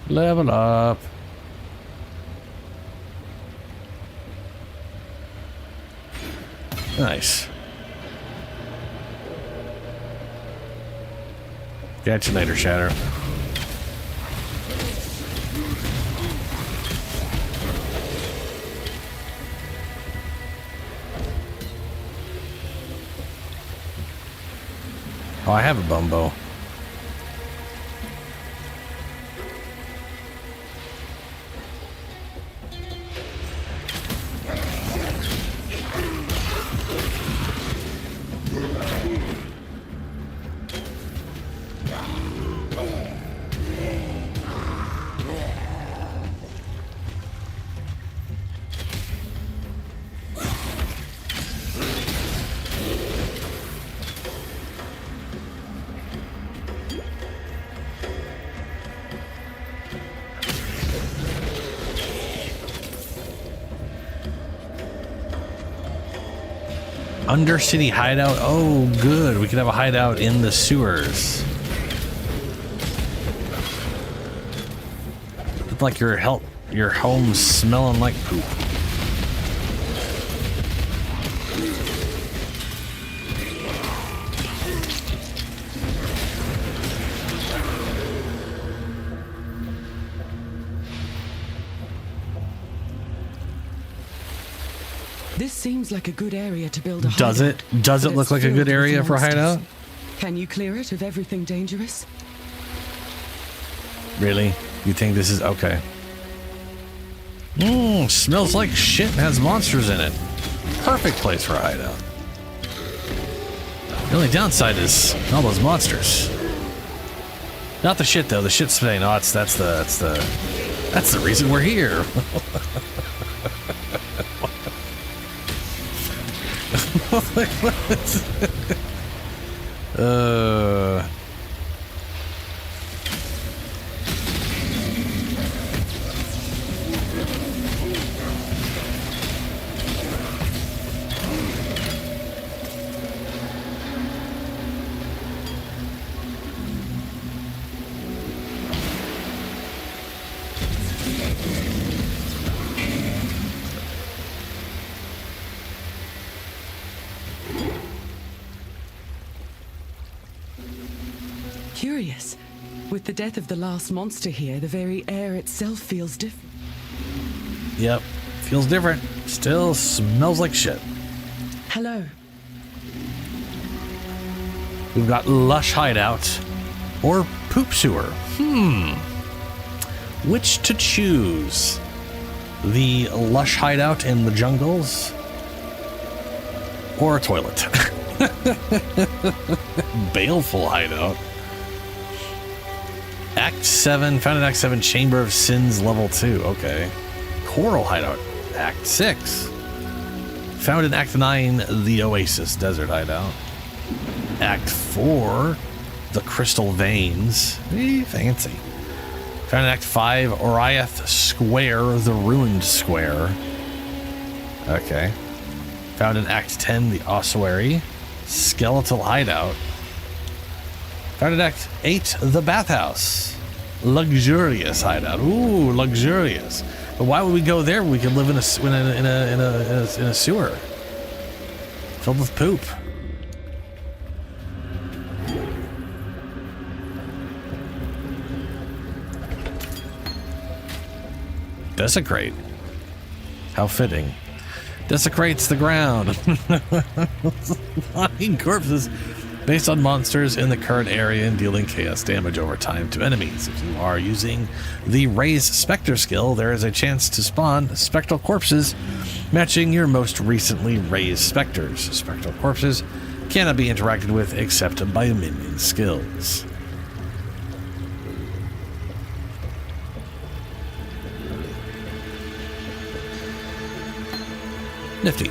Speaker 1: Level up. Nice. Catch you later, Shatter. Oh, I have a bumbo. Undercity hideout. Oh, good. We could have a hideout in the sewers. Look like your home's smelling like poop.
Speaker 13: This seems like a good area to build a hideout.
Speaker 1: Does it? Does it look like a good area for a hideout?
Speaker 13: Can you clear it of everything dangerous?
Speaker 1: Really? You think this is okay? Smells like shit and has monsters in it. Perfect place for a hideout. The only downside is all those monsters. Not the shit though. The shit's saying, "Oh, that's the reason we're here."
Speaker 13: Curious. With the death of the last monster here, the very air itself feels different.
Speaker 1: Yep. Feels different. Still smells like shit.
Speaker 13: Hello.
Speaker 1: We've got lush hideout or poop sewer. Which to choose? The lush hideout in the jungles or a toilet? Baleful hideout. Act 7, found in Act 7, Chamber of Sins level 2. Okay. Coral hideout. Act 6. Found in Act 9, the Oasis Desert hideout. Act 4, the Crystal Veins. Fancy. Found in Act 5, Oriath Square, the Ruined Square. Okay. Found in Act 10, the Ossuary Skeletal Hideout. Found in Act 8, the Bathhouse. Luxurious hideout. Ooh, luxurious. But why would we go there when we can live in a sewer filled with poop? Desecrate. How fitting. Desecrates the ground. Flying corpses based on monsters in the current area and dealing chaos damage over time to enemies. If you are using the Raise Spectre skill, there is a chance to spawn spectral corpses matching your most recently raised specters. Spectral corpses cannot be interacted with except by minion skills. Nifty.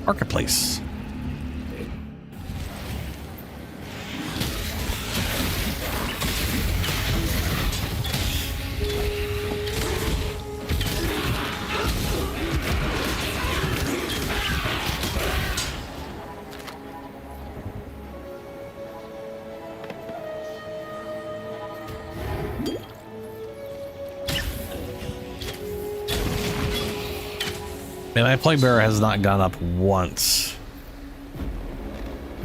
Speaker 1: Marketplace. Man, my plague bearer has not gone up once.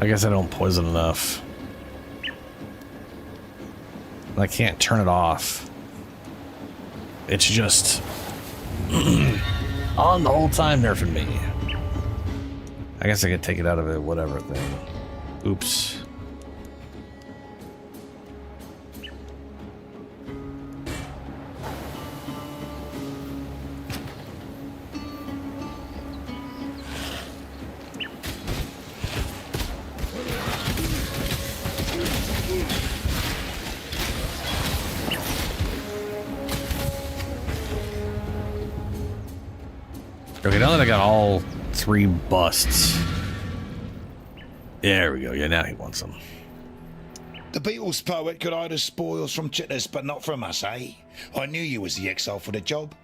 Speaker 1: I guess I don't poison enough. I can't turn it off. It's just on the whole time nerfing me. I guess I could take it out of it, whatever thing. Oops. Okay, now that I got all 3 busts. There we go. Yeah, now he wants them.
Speaker 4: The Beatles poet could hide us spoils from chitters, but not from us, eh? I knew you was the exile for the job.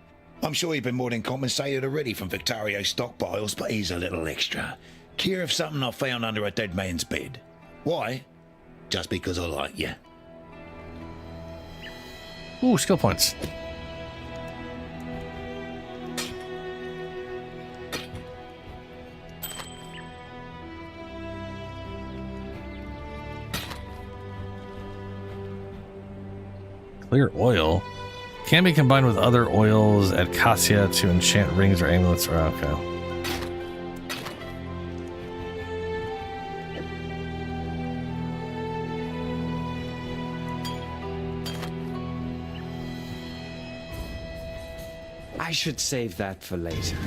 Speaker 4: I'm sure you've been more than compensated already from Victario's stockpiles, but here's a little extra. Care of something I found under a dead man's bed. Why? Just because I like you.
Speaker 1: Ooh, skill points. Clear oil can be combined with other oils at Cassia to enchant rings or amulets. Or okay.
Speaker 2: I should save that for later.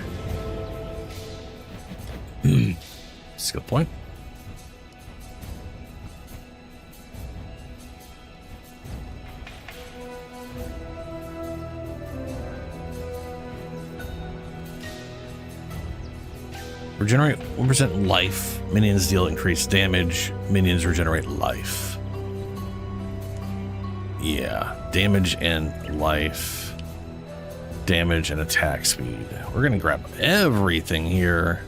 Speaker 1: Skill point. Regenerate 1% life. Minions deal increased damage. Minions regenerate life. Yeah, damage and life. Damage and attack speed. We're gonna grab everything here.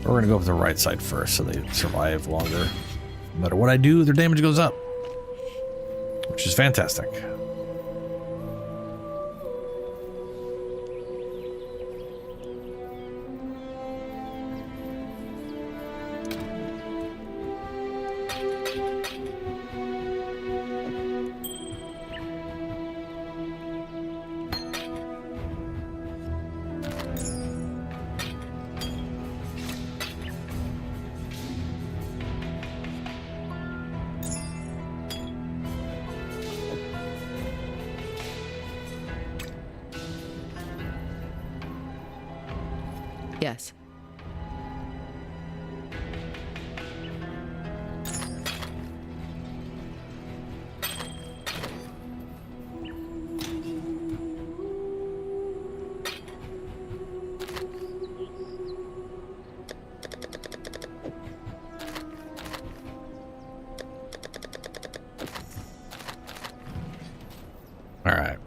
Speaker 1: We're gonna go with the right side first so they survive longer. No matter what I do, their damage goes up, which is fantastic.
Speaker 22: Yes.
Speaker 1: All right.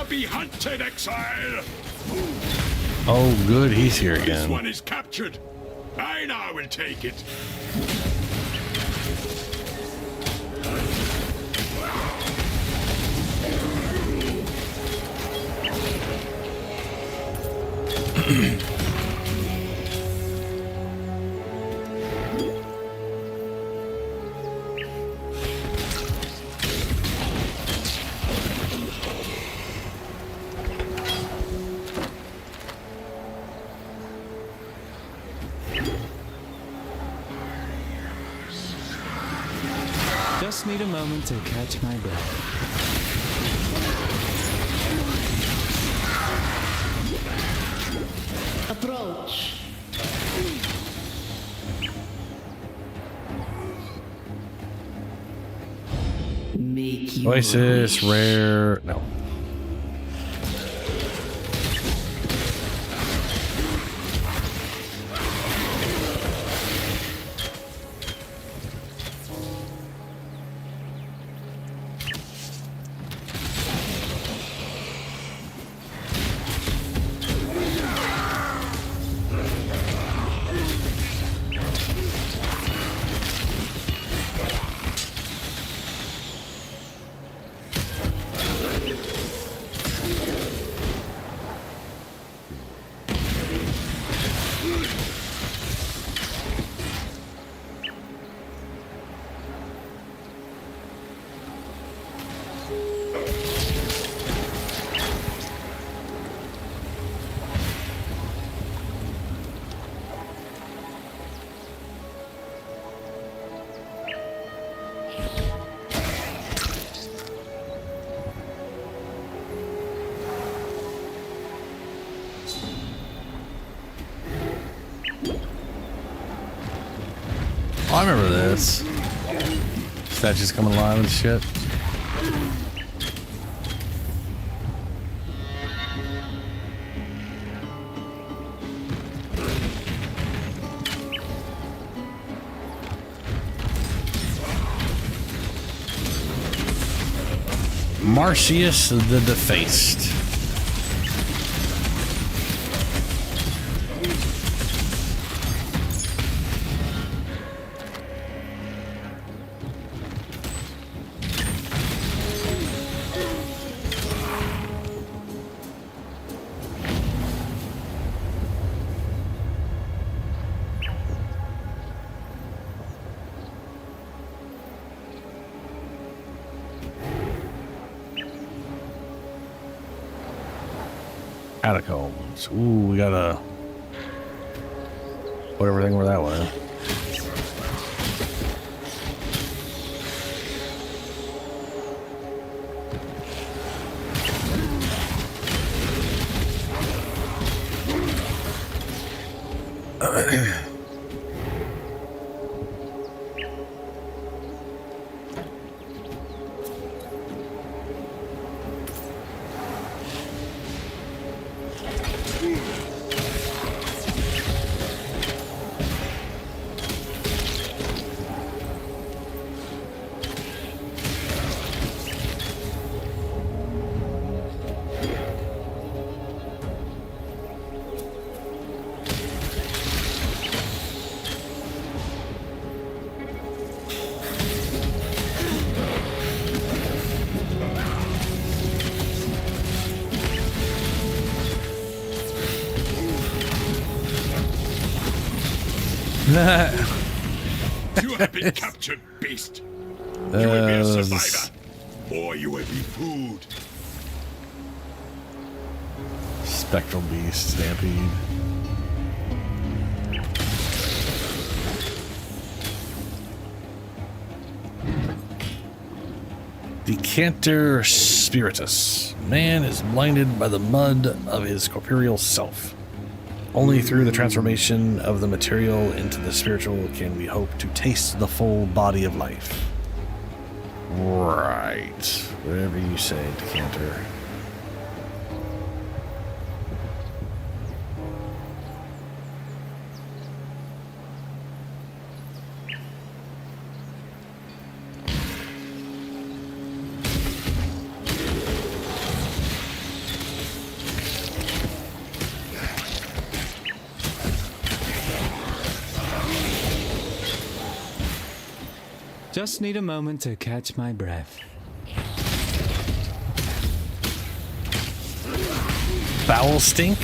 Speaker 4: Be hunted, exile!
Speaker 1: Oh, good, he's here
Speaker 4: This
Speaker 1: again.
Speaker 4: one is captured. I now will take it.
Speaker 14: Just need a moment to catch my breath.
Speaker 16: Approach. Make you
Speaker 1: Oasis, rare. No. Oh, I remember this. Statues coming alive and shit. Marcius the Defaced. Catacombs. Ooh, we got a whatever thing where that went.
Speaker 10: You have been captured, beast. You will be a survivor, or you will be food.
Speaker 1: Spectral beast, stampede. Decanter Spiritus. Man is blinded by the mud of his corporeal self. Only through the transformation of the material into the spiritual can we hope to taste the full body of life. Right. Whatever you say, Decanter.
Speaker 14: Just need a moment to catch my breath.
Speaker 1: Foul stink?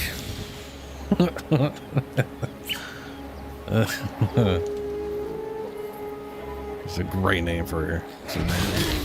Speaker 1: It's a great name for some name.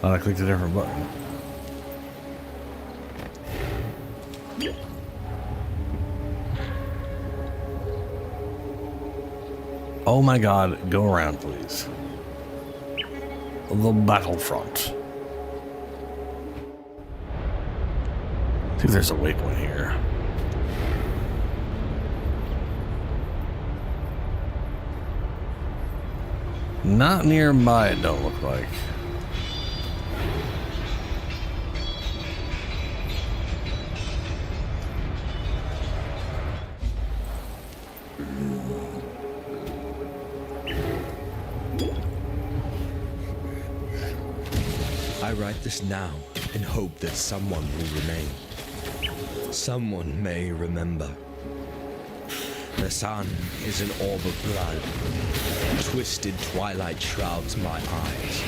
Speaker 1: Oh, I clicked a different button. Oh my god, go around, please. The battlefront. I think there's a waypoint here. Not nearby, it don't look like.
Speaker 21: I write this now in hope that someone will remain. Someone may remember. The sun is an orb of blood. Twisted twilight shrouds my eyes.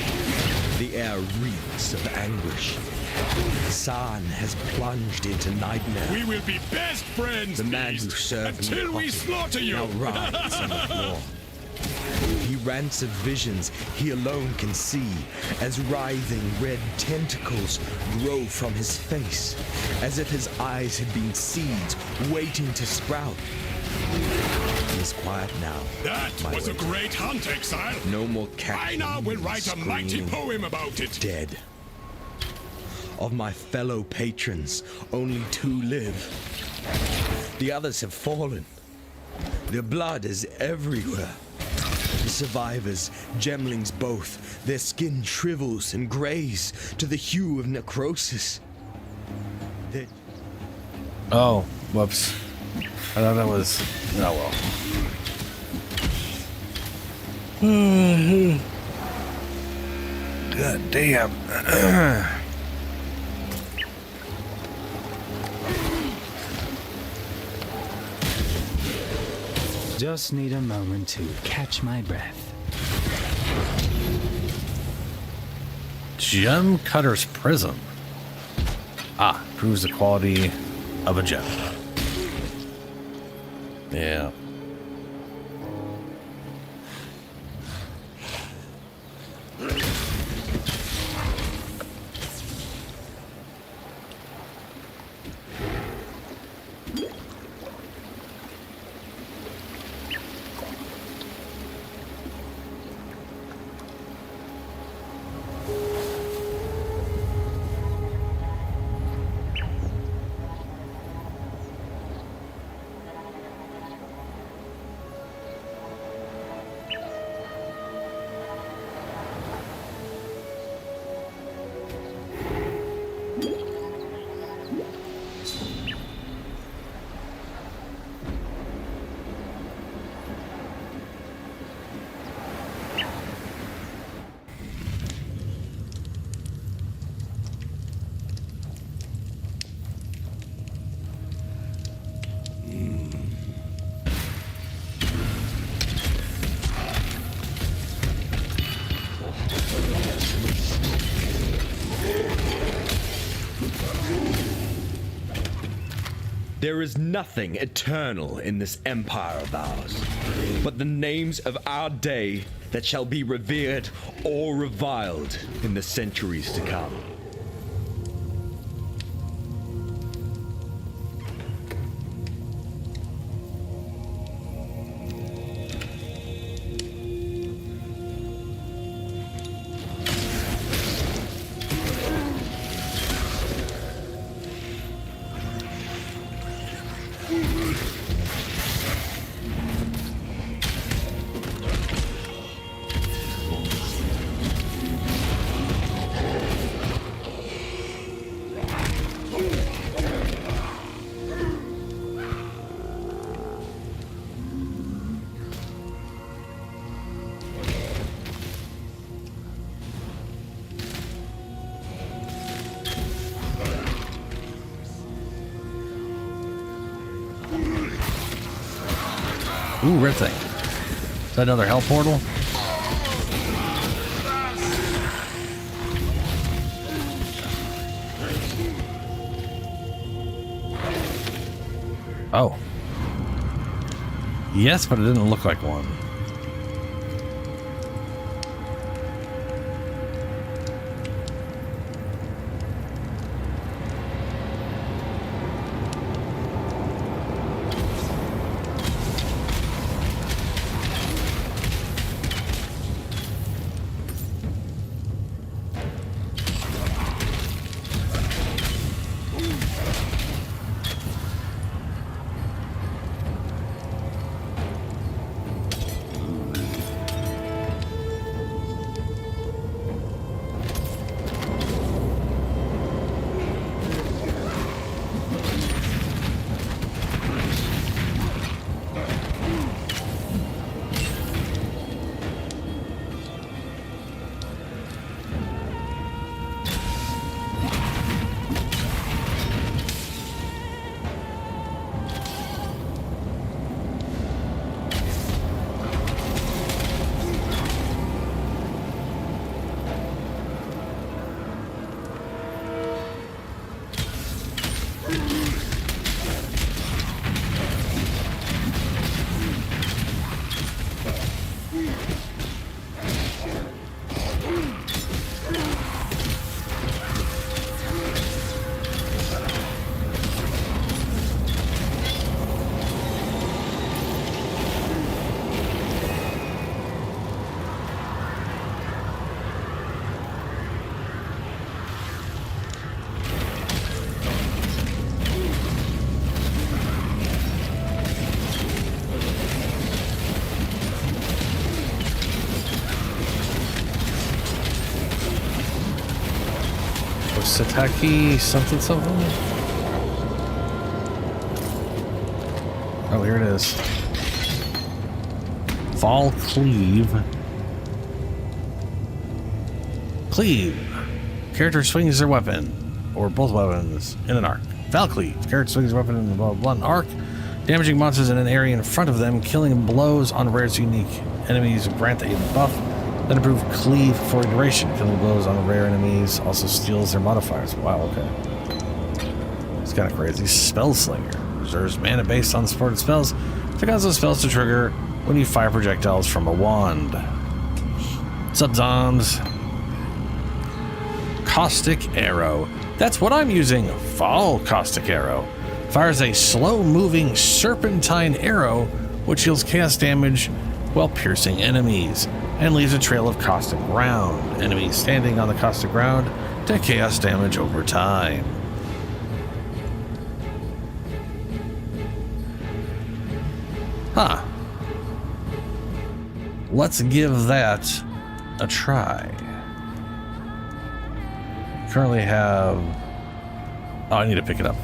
Speaker 21: The air reeks of anguish. San has plunged into nightmare.
Speaker 10: We will be best friends,
Speaker 21: the man
Speaker 10: beast,
Speaker 21: who served
Speaker 10: until
Speaker 21: me
Speaker 10: we slaughter you.
Speaker 21: now rides on the floor. He rants of visions he alone can see, as writhing red tentacles grow from his face, as if his eyes had been seeds waiting to sprout. He is quiet now.
Speaker 10: That was a great hunt, Exile.
Speaker 21: No more cat.
Speaker 10: I now will write a mighty poem about it.
Speaker 21: Dead. Of my fellow patrons, only 2 live. The others have fallen. Their blood is everywhere. The survivors, gemlings both, their skin shrivels and grays to the hue of necrosis.
Speaker 1: Oh, whoops. I thought that was... Oh well. God damn.
Speaker 14: Just need a moment to catch my breath.
Speaker 1: Gem Cutter's Prism. Ah, proves the quality of a gem. Yeah.
Speaker 9: There is nothing eternal in this empire of ours, but the names of our day that shall be revered or reviled in the centuries to come.
Speaker 1: Ooh, red thing. Is that another hell portal? Oh. Yes, but it didn't look like one. Sataki something something. Oh, here it is. Fall Cleave. Cleave. Character swings their weapon, or both weapons, in an arc. Val Cleave. Character swings their weapon in a blunt arc, damaging monsters in an area in front of them, killing blows on rare unique enemies grant a buff. Then improve Cleave for a duration. Killing blows on rare enemies also steals their modifiers. Wow, okay. It's kind of crazy. Spellslinger. Reserves mana based on supported spells. To cause those spells to trigger when you fire projectiles from a wand. Subzombs. Caustic Arrow. That's what I'm using. Fall Caustic Arrow. Fires a slow-moving serpentine arrow which deals chaos damage while piercing enemies and leaves a trail of caustic ground. Enemies standing on the caustic ground take chaos damage over time. Huh. Let's give that a try. Currently have... Oh, I need to pick it up.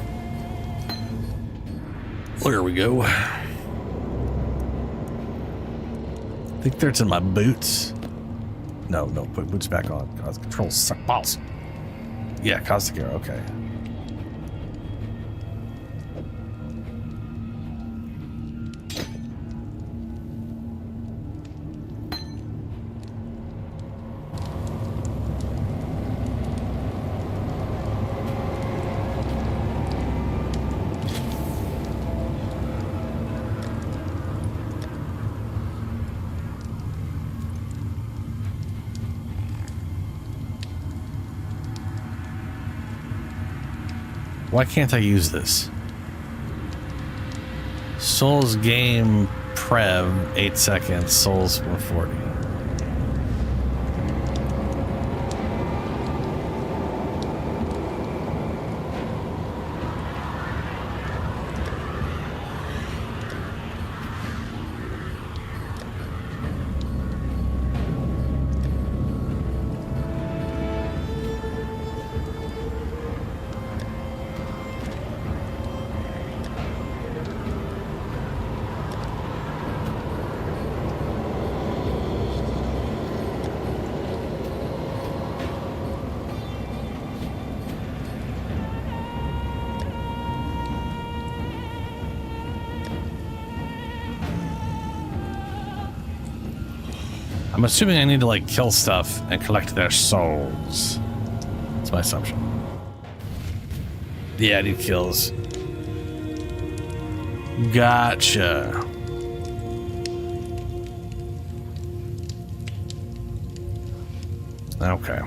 Speaker 1: There we go. I think that's in my boots. No, put boots back on. Cause controls suck balls. Yeah, Caustic Arrow, okay. Why can't I use this? Souls game Prev 8 seconds, Souls 140. I'm assuming I need to like kill stuff and collect their souls. That's my assumption. Yeah, I need kills. Gotcha. Okay.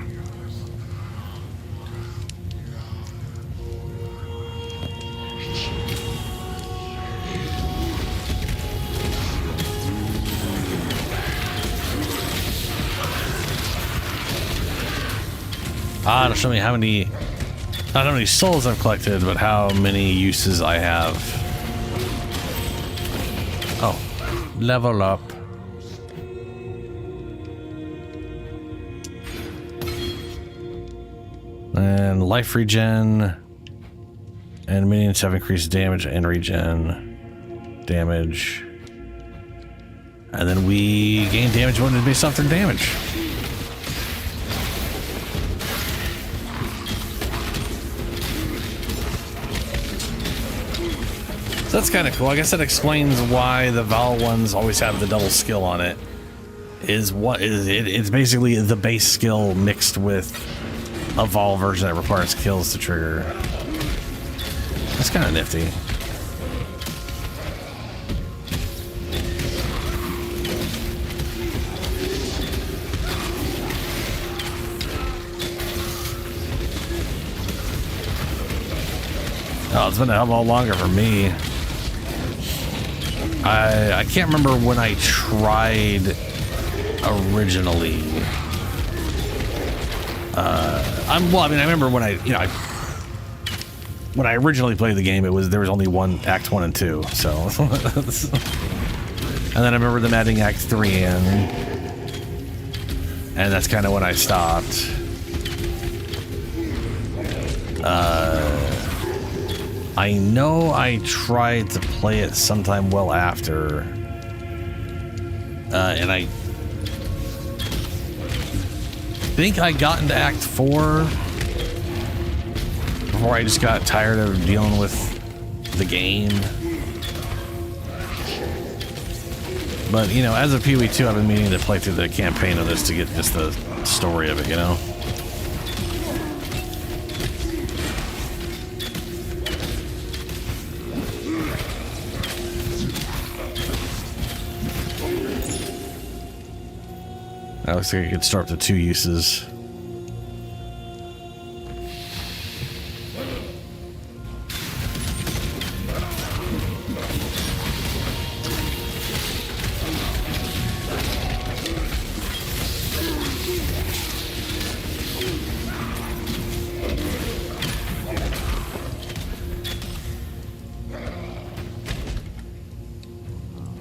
Speaker 1: It'll show me how many, not how many souls I've collected, but how many uses I have. Oh, level up. And life regen. And minions have increased damage and regen damage. And then we gain damage when based off their damage. So that's kind of cool. I guess that explains why the Val ones always have the double skill on it. It's basically the base skill mixed with a Vol version that requires kills to trigger. That's kind of nifty. Oh, it's been a hell of a lot longer for me. I can't remember when I tried originally. I remember when when I originally played the game, there was only one Act 1 and 2, so. And then I remember them adding Act 3 in, and that's kind of when I stopped. I know I tried to play it sometime well after, and I think I got into Act 4 before I just got tired of dealing with the game. But, you know, as a PoE2, I've been meaning to play through the campaign of this to get just the story of it, you know? That looks like I could start the 2 uses.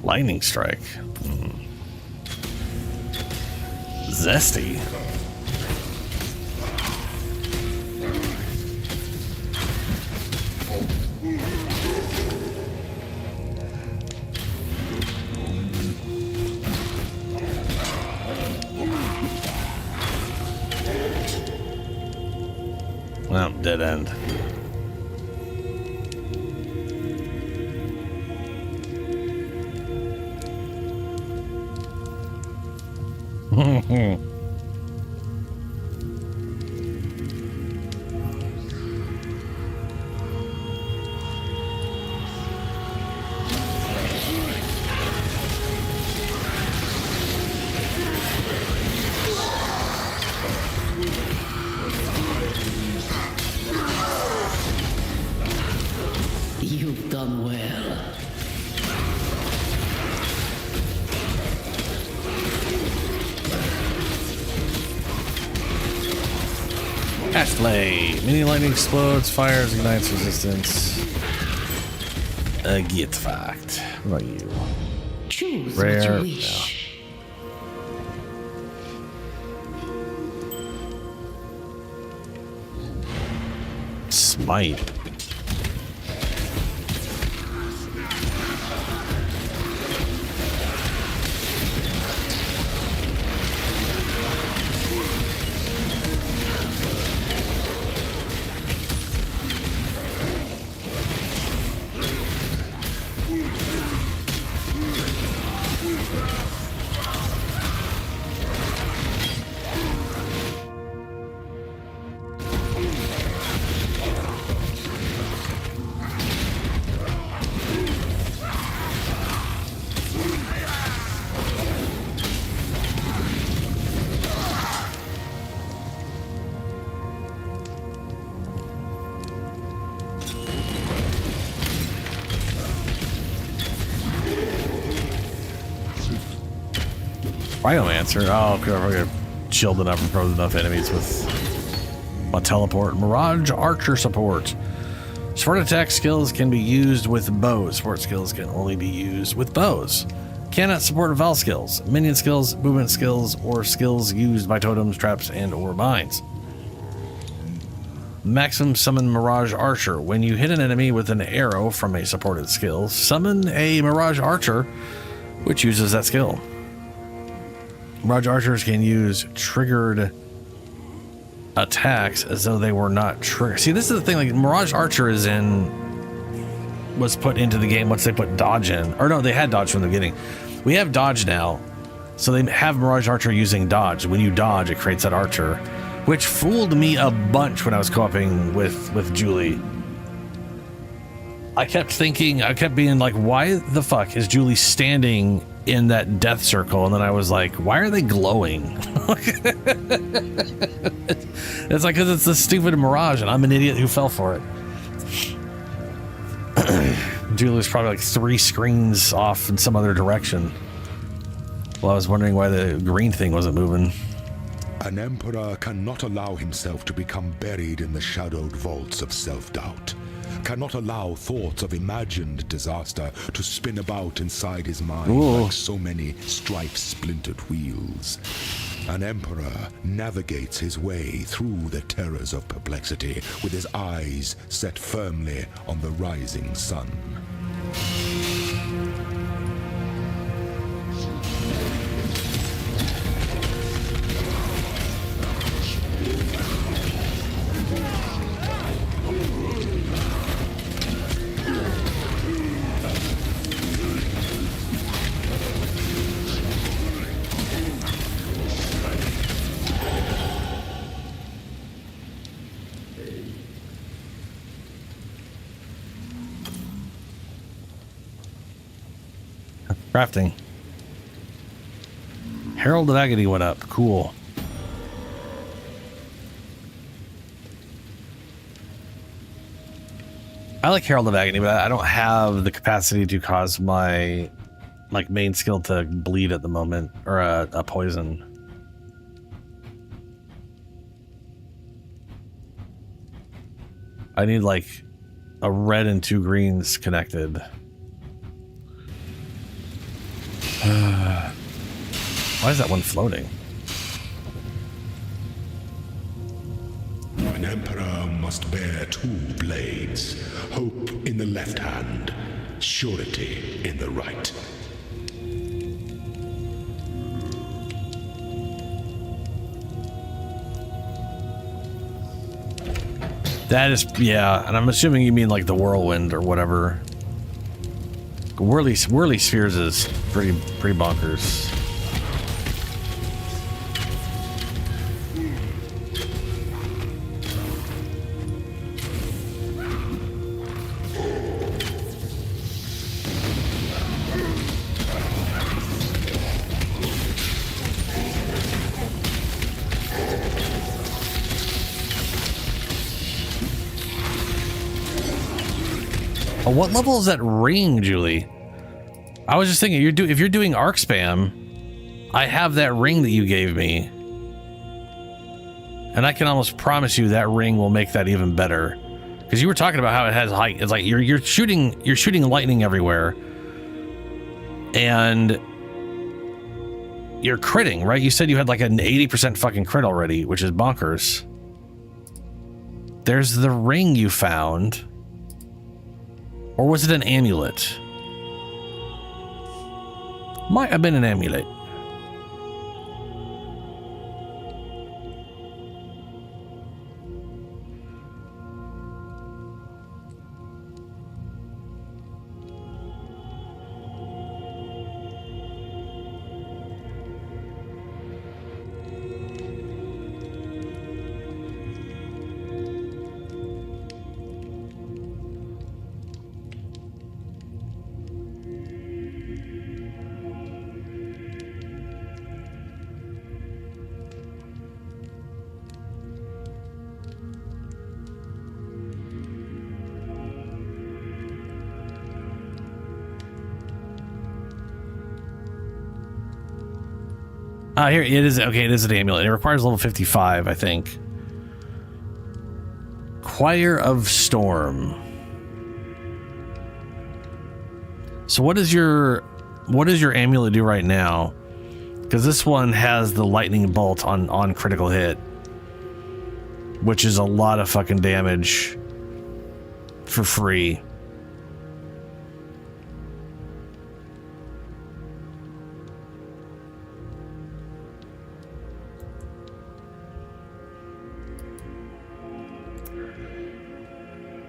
Speaker 1: Lightning strike. Zesty. Well, dead end.
Speaker 16: You've done well.
Speaker 1: Ash Blade. Mini lightning explodes, fires, ignites resistance. Get fucked. What about you?
Speaker 16: Choose
Speaker 1: Rare.
Speaker 16: what you wish.
Speaker 1: No. Smite. Biomancer. Oh, we're gonna shield enough and frozen enough enemies with my teleport. Mirage Archer support. Support attack skills can be used with bows. Support skills can only be used with bows. Cannot support Val skills, minion skills, movement skills, or skills used by totems, traps, and or mines. Maximum summon Mirage Archer. When you hit an enemy with an arrow from a supported skill, summon a Mirage Archer, which uses that skill. Mirage Archers can use triggered attacks as though they were not triggered. See, this is the thing, like Mirage Archer was put into the game once they put dodge in. Or no, they had dodge from the beginning. We have dodge now. So they have Mirage Archer using dodge. When you dodge, it creates that archer, which fooled me a bunch when I was co-oping with Julie. I kept being like, why the fuck is Julie standing in that death circle? And then I was like, why are they glowing? It's like, because it's the stupid Mirage and I'm an idiot who fell for it. Julie was probably like 3 screens off in some other direction. Well, I was wondering why the green thing wasn't moving.
Speaker 7: An emperor cannot allow himself to become buried in the shadowed vaults of self-doubt. Cannot allow thoughts of imagined disaster to spin about inside his mind. Ooh. Like so many strife-splintered wheels. An emperor navigates his way through the terrors of perplexity with his eyes set firmly on the rising sun.
Speaker 1: Crafting. Herald of Agony went up. Cool. I like Herald of Agony, but I don't have the capacity to cause my main skill to bleed at the moment, or a poison. I need like a red and 2 greens connected. Why is that one floating?
Speaker 7: An emperor must bear two blades. Hope in the left hand, surety in the right.
Speaker 1: That is, yeah, and I'm assuming you mean like the whirlwind or whatever. Whirly spheres is pretty bonkers. Oh, what level is that ring, Julie? I was just thinking, if you're doing arc spam, I have that ring that you gave me, and I can almost promise you that ring will make that even better. Because you were talking about how it has height. It's like you're shooting lightning everywhere, and you're critting, right? You said you had like an 80% fucking crit already, which is bonkers. There's the ring you found. Or was it an amulet? Might have been an amulet. Here it is. Okay, it is an amulet. It requires level 55, I think. Choir of Storm. So what does your amulet do right now? Because this one has the lightning bolt on critical hit, which is a lot of fucking damage for free.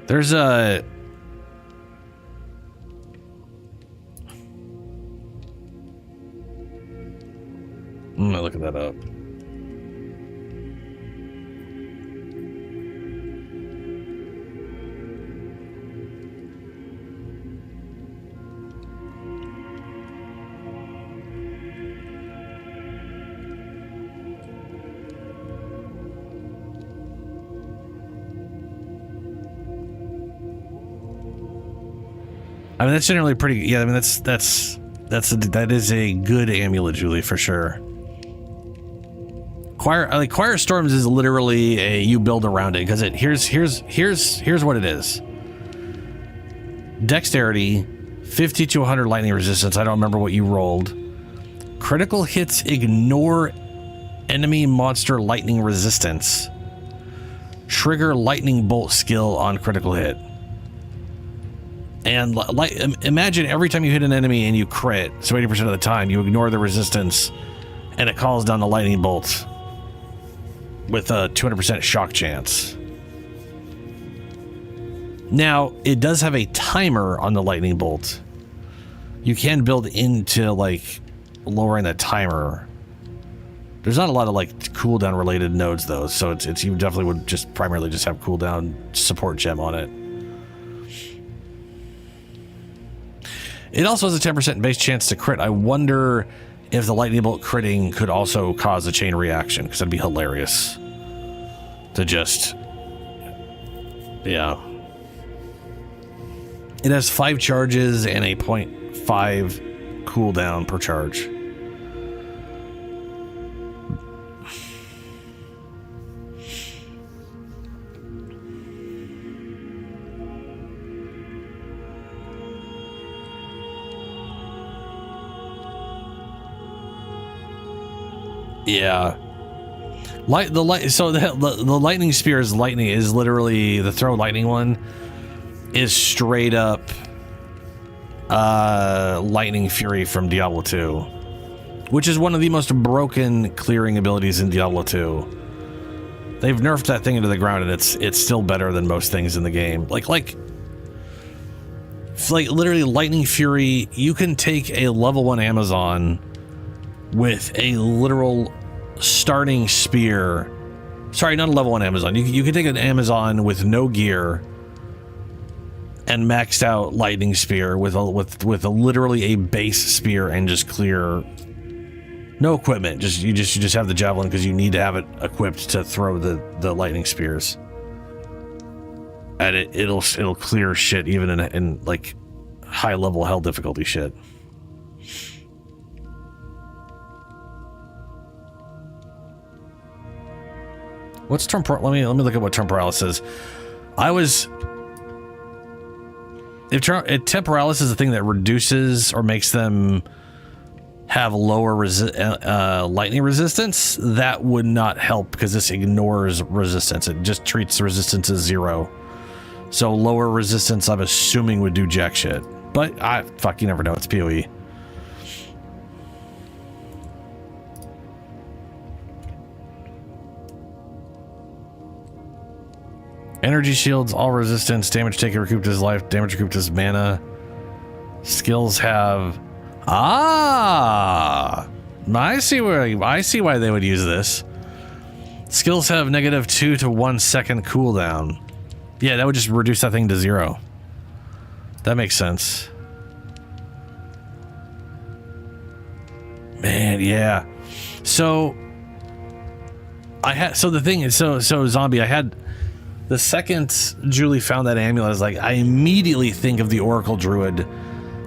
Speaker 1: There's a... I'm gonna look that up. I mean, that's generally pretty. Yeah, I mean, that is a good amulet, Julie, for sure. Choir of Storms is literally a you build around it because here's what it is. Dexterity, 50 to 100 lightning resistance. I don't remember what you rolled. Critical hits ignore enemy monster lightning resistance. Trigger lightning bolt skill on critical hit. And imagine every time you hit an enemy and you crit, so 80% of the time you ignore the resistance and it calls down the lightning bolt with a 200% shock chance. Now, it does have a timer on the lightning bolt. You can build into like lowering the timer. There's not a lot of like cooldown related nodes though, so it's you definitely would just primarily just have cooldown support gem on it. It also has a 10% base chance to crit. I wonder if the lightning bolt critting could also cause a chain reaction, because that'd be hilarious to just, yeah. It has 5 charges and a 0.5 cooldown per charge. Yeah. So the lightning spear is lightning is literally the throw lightning one is straight up lightning fury from Diablo 2, which is one of the most broken clearing abilities in Diablo 2. They've nerfed that thing into the ground, and it's still better than most things in the game. Like literally lightning fury, you can take a level 1 Amazon with a literal starting spear. Sorry, not a level 1 Amazon. You can take an Amazon with no gear and maxed out lightning spear with literally a base spear and just clear. No equipment. You just have the javelin because you need to have it equipped to throw the lightning spears. And it'll clear shit even in like high level hell difficulty shit. What's let me look at what temporalis is. If temporalis is a thing that reduces or makes them have lower lightning resistance, that would not help because this ignores resistance. It just treats the resistance as 0. So lower resistance, I'm assuming, would do jack shit. But you never know. It's PoE. Energy shields, all resistance, damage taken recouped as life, damage recouped as mana. Skills have... I see why they would use this. Skills have -2 to 1 second cooldown. Yeah, that would just reduce that thing to 0. That makes sense. Man, yeah. So the thing is, so zombie, I had the second Julie found that amulet, I immediately think of the Oracle Druid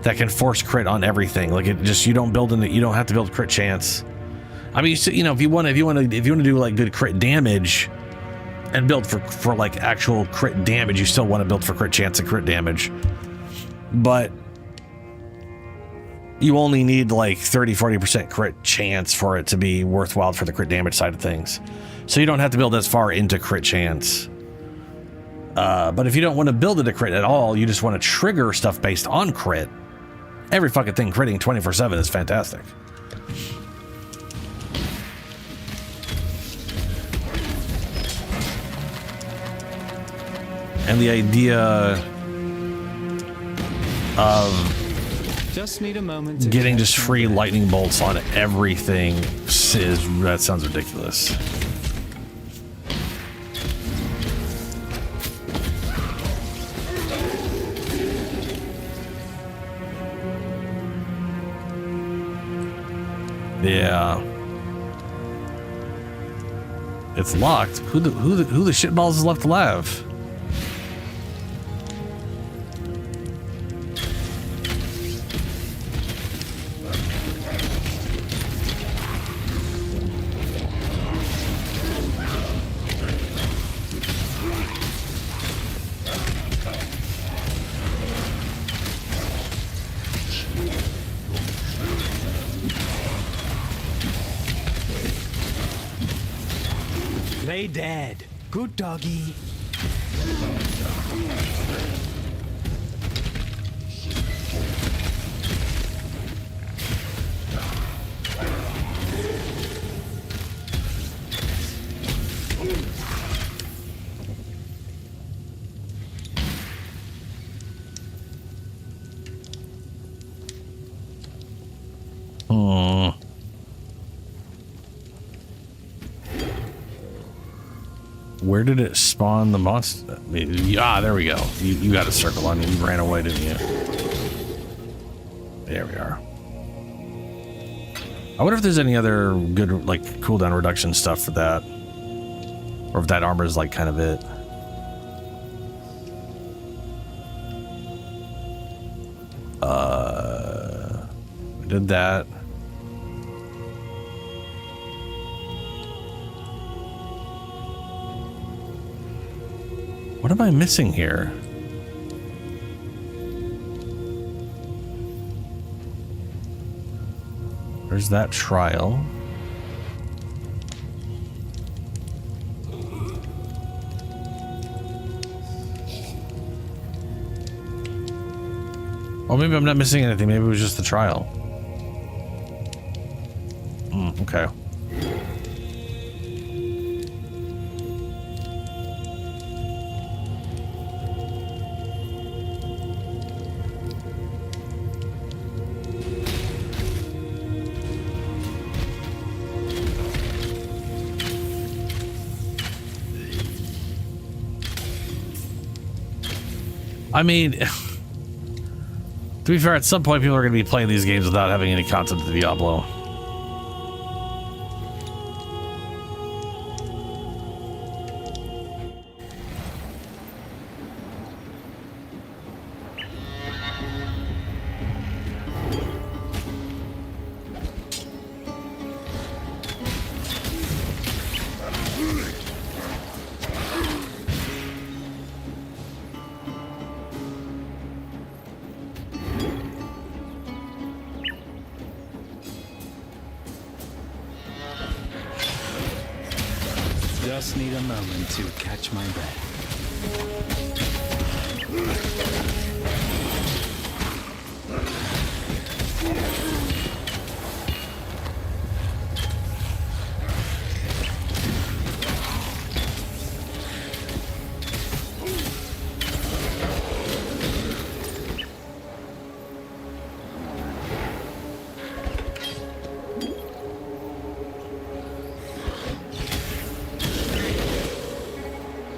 Speaker 1: that can force crit on everything. Like you don't have to build crit chance. I mean, if you want to do like good crit damage and build for like actual crit damage, you still want to build for crit chance and crit damage. But you only need like 30-40% crit chance for it to be worthwhile for the crit damage side of things. So you don't have to build as far into crit chance. But if you don't want to build it to crit at all, you just want to trigger stuff based on crit. Every fucking thing critting 24/7 is fantastic. And the idea of
Speaker 14: just need a moment to
Speaker 1: getting just free lightning bolts on everything that sounds ridiculous. Yeah. It's locked. Who the shitballs is left alive?
Speaker 12: Play dead. Good doggy.
Speaker 1: Where did it spawn the monster? There we go. You got a circle on you. You ran away, didn't you? There we are. I wonder if there's any other good, like, cooldown reduction stuff for that. Or if that armor is, like, kind of it. We did that. What am I missing here? There's that trial. Or maybe I'm not missing anything. Maybe it was just the trial. Okay. I mean, to be fair, at some point people are going to be playing these games without having any concept of Diablo.
Speaker 14: Just need a moment to catch my breath.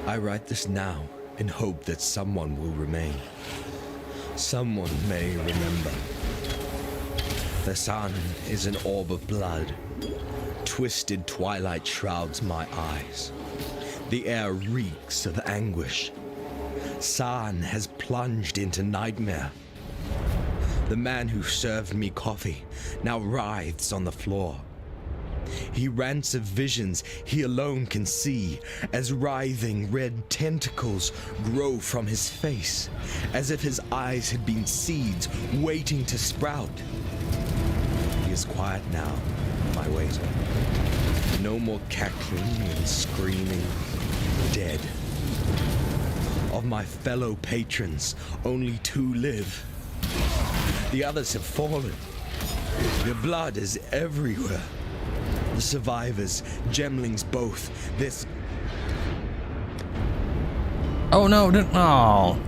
Speaker 21: I write this now in hope that someone will remain. Someone may remember. The sun is an orb of blood. Twisted twilight shrouds my eyes. The air reeks of anguish. San has plunged into nightmare. The man who served me coffee now writhes on the floor. He rants of visions he alone can see, as writhing red tentacles grow from his face, as if his eyes had been seeds waiting to sprout. He is quiet now, my waiter. No more cackling and screaming, dead. Of my fellow patrons, only 2 live. The others have fallen. Their blood is everywhere. The survivors, gemlings both, this...
Speaker 1: Oh no, oh.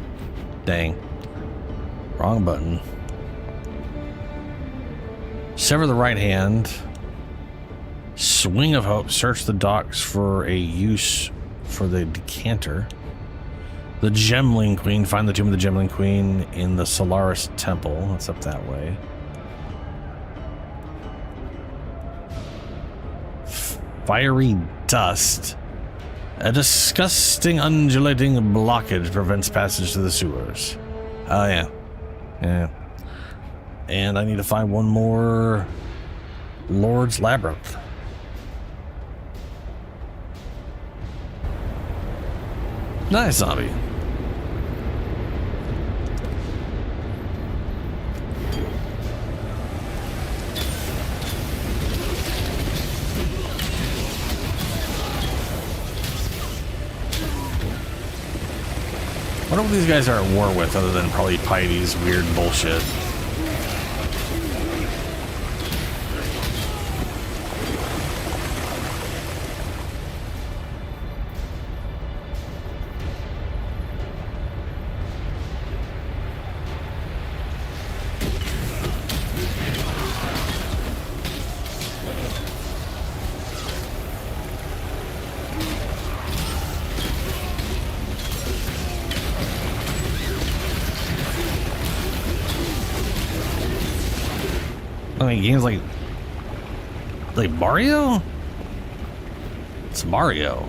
Speaker 1: Dang. Wrong button. Sever the right hand. Swing of Hope. Search the docks for a use for the decanter. The Gemling Queen. Find the tomb of the Gemling Queen in the Solaris Temple. That's up that way. Fiery dust. A disgusting undulating blockage prevents passage to the sewers. Oh yeah. Yeah. And I need to find one more Lord's Labyrinth. Nice, zombie. I wonder what these guys are at war with, other than probably Piety's weird bullshit. I mean, games like Mario? It's Mario.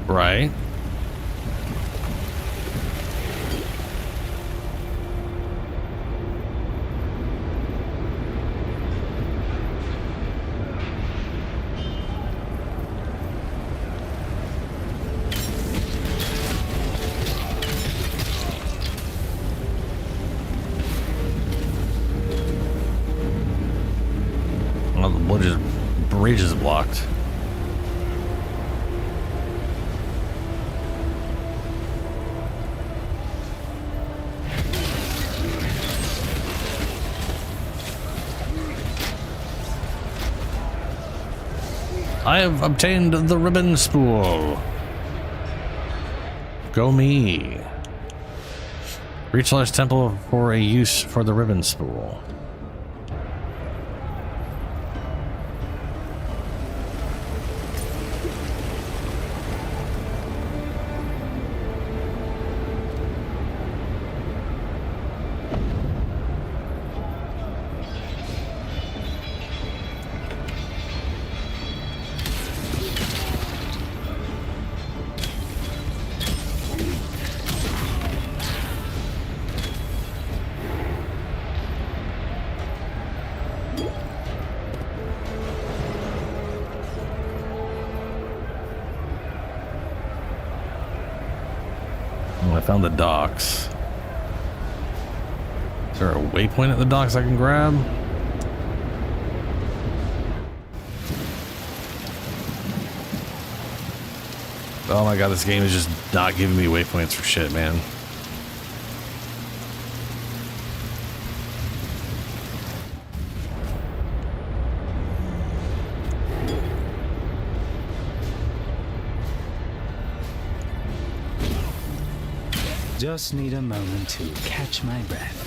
Speaker 1: Right. Well, the bridge is blocked. I have obtained the ribbon spool. Go me. Reach large temple for a use for the ribbon spool. I found the docks. Is there a waypoint at the docks I can grab? Oh my god, this game is just not giving me waypoints for shit, man.
Speaker 14: Just need a moment to catch my breath.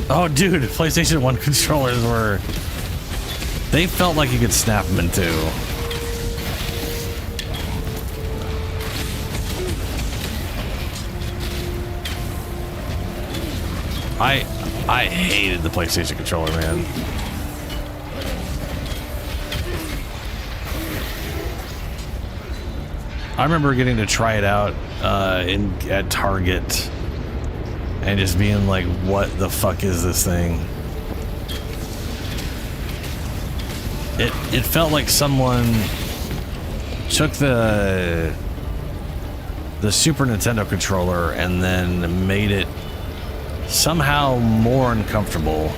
Speaker 14: Oh, dude, PlayStation 1 controllers were... They felt like you could snap them in two. I hated the PlayStation controller, man. I remember getting to try it out at Target and just being like, what the fuck is this thing? It felt like someone took the Super Nintendo controller and then made it somehow more uncomfortable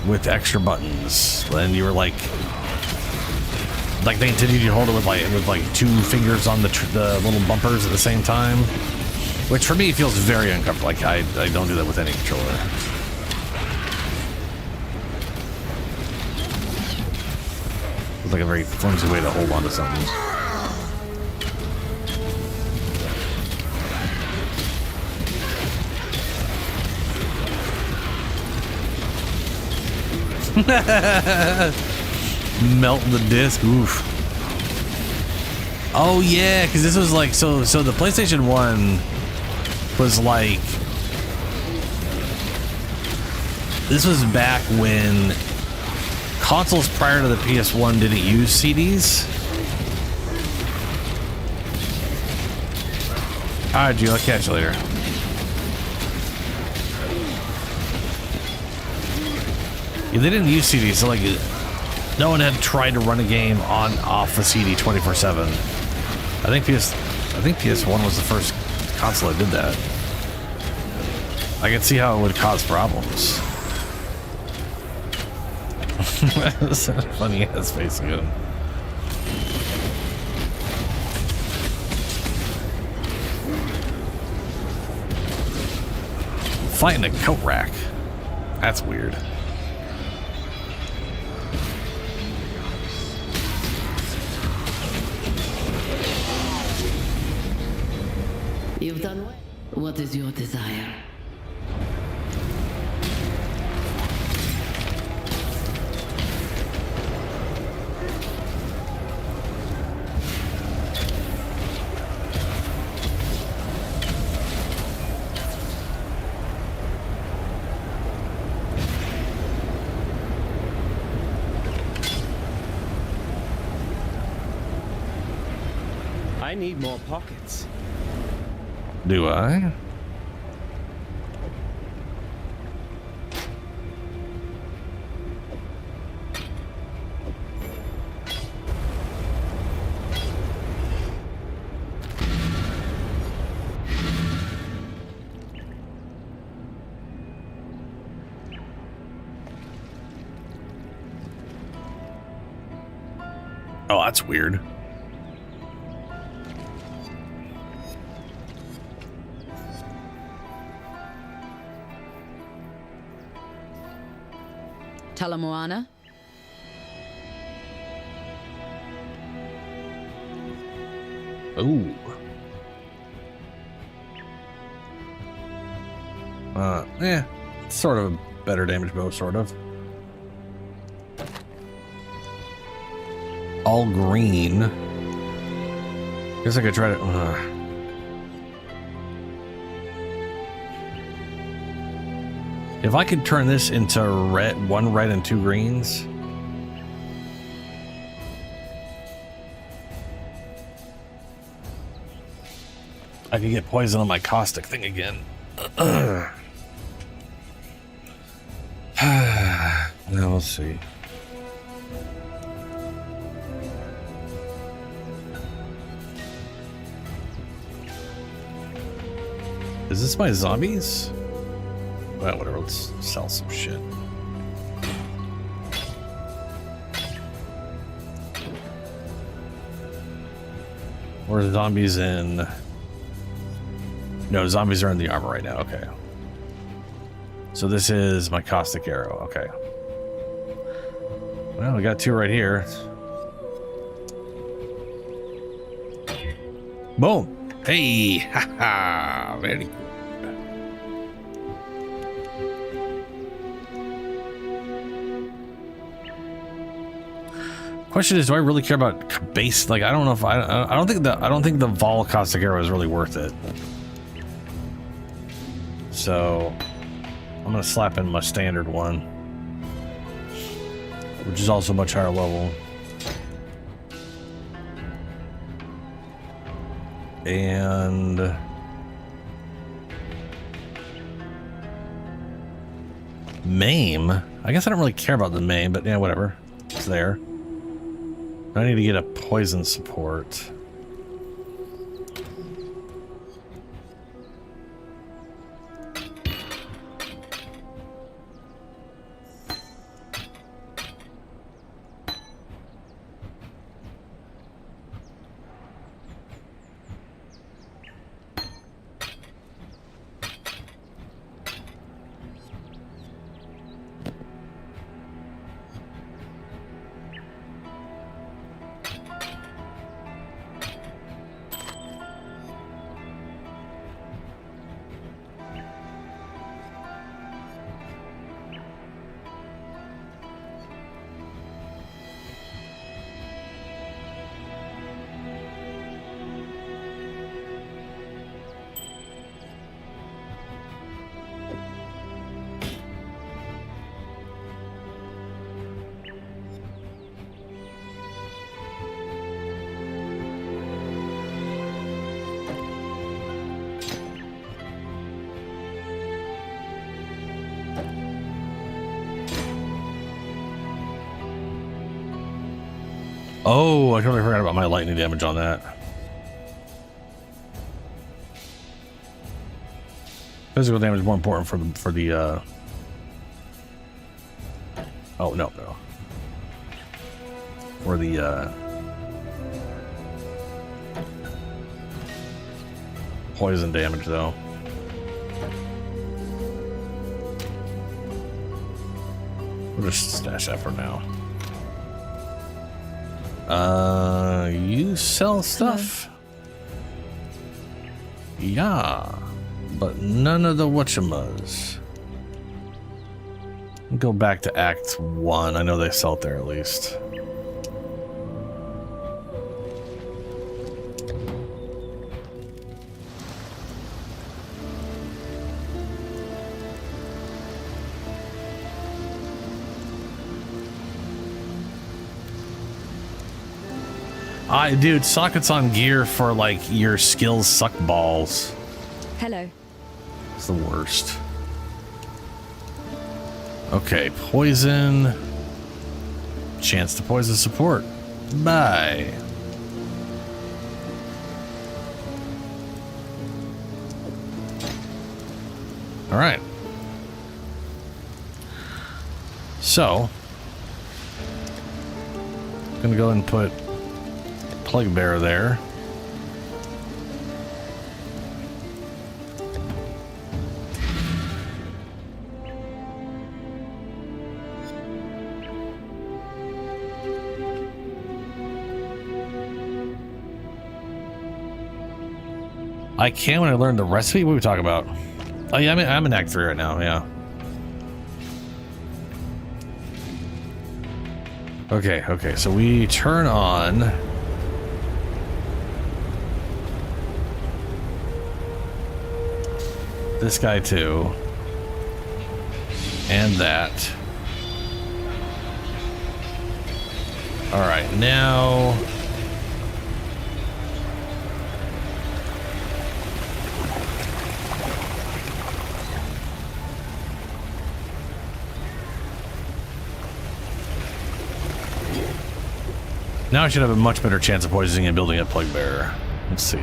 Speaker 14: with extra buttons. And you were like they continued to hold it with like two fingers on the little bumpers at the same time, which for me feels very uncomfortable. Like I don't do that with any controller. It's like a very flimsy way to hold on to something.
Speaker 1: Melt the disc. Oof. Oh yeah, because this was like so the PlayStation 1 was like, this was back when consoles prior to the PS1 didn't use CDs. Alright, Gio, I'll catch you later. Yeah, they didn't use CDs, so like no one had tried to run a game on off a CD 24/7. I think PS1 was the first console that did that. I can see how it would cause problems. That's a funny ass face again. Fighting a coat rack. That's weird.
Speaker 16: You've done well. What is your desire?
Speaker 2: I need more pockets.
Speaker 1: Do I? Oh, that's weird.
Speaker 22: Talamoana?
Speaker 1: Ooh. Sort of a better damage bow, sort of. All green. Guess I could try to. If I could turn this into red, 1 red and 2 greens. I could get poison on my caustic thing again. Now we'll see. Is this my zombies? Well, whatever, let's sell some shit. Or zombies in... No, zombies are in the armor right now, okay. So this is my caustic arrow, okay. Well, we got 2 right here. Boom! Hey! Haha! Very good. Question is, do I really care about base? Like, I don't know if I don't think the Vol caustic arrow is really worth it. So I'm gonna slap in my standard one, which is also much higher level. And maim. I guess I don't really care about the maim, but yeah, whatever. It's there. I need to get a poison support. Oh, I totally forgot about my lightning damage on that. Physical damage is more important for the oh no. For the poison damage though. We'll just stash that for now. You sell stuff? Yeah, but none of the whatchamas. Go back to Act 1. I know they sell it there at least. Dude, sockets on gear for like your skills suck balls.
Speaker 22: Hello.
Speaker 1: It's the worst. Okay, poison. Chance to poison support. Bye. All right. So, gonna go and put Plague Bearer there. I can when I learn the recipe. What are we talking about? Oh yeah, I'm in Act 3 right now. Yeah. Okay. So we turn on. This guy too. And that. All right, now. Now I should have a much better chance of poisoning and building a Plague Bearer. Let's see.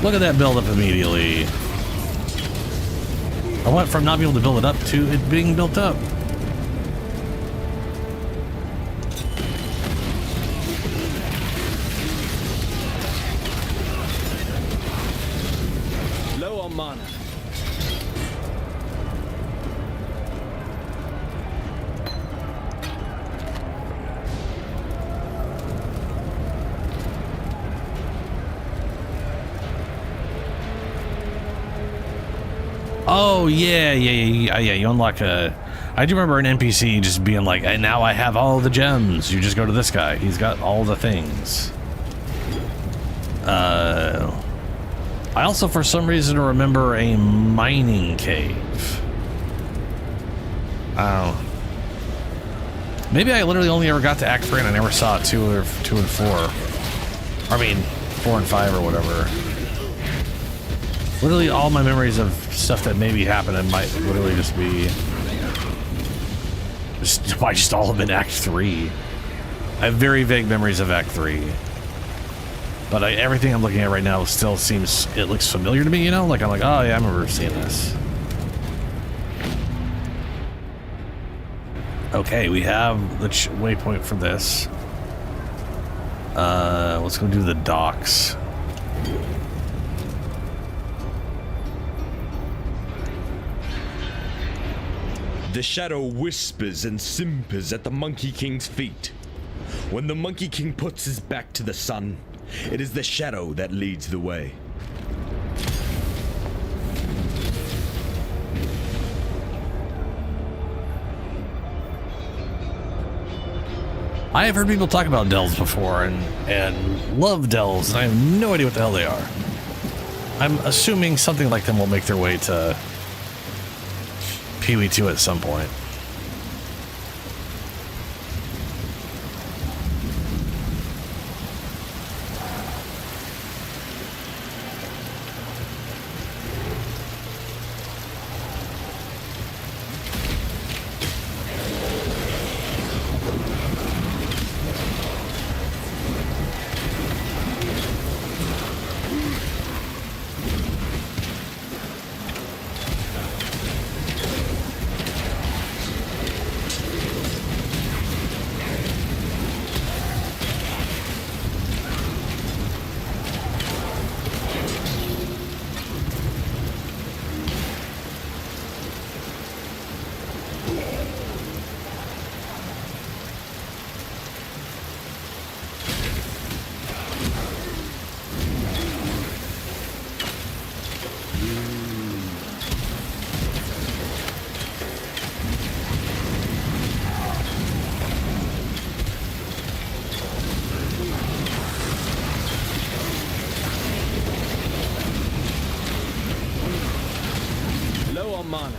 Speaker 1: Look at that build up immediately. I went from not being able to build it up to it being built up.
Speaker 9: Low on mana.
Speaker 1: Oh yeah. You unlock a. I do remember an NPC just being like, "And now I have all the gems." You just go to this guy. He's got all the things. I also, for some reason, remember a mining cave. I don't know. Maybe I literally only ever got to Act 3 and I never saw 2 and 4. I mean, 4 and 5 or whatever. Literally all my memories of stuff that maybe happened and might literally just be just all of in Act 3. I have very vague memories of Act 3. But everything I'm looking at right now still seems, it looks familiar to me, you know? Like I'm like, oh yeah, I remember seeing this. Okay, we have the waypoint for this. Let's go do the docks.
Speaker 9: The shadow whispers and simpers at the Monkey King's feet. When the Monkey King puts his back to the sun, it is the shadow that leads the way.
Speaker 1: I have heard people talk about delves before and love delves, and I have no idea what the hell they are. I'm assuming something like them will make their way to Pee-wee 2 at some point.
Speaker 2: mana.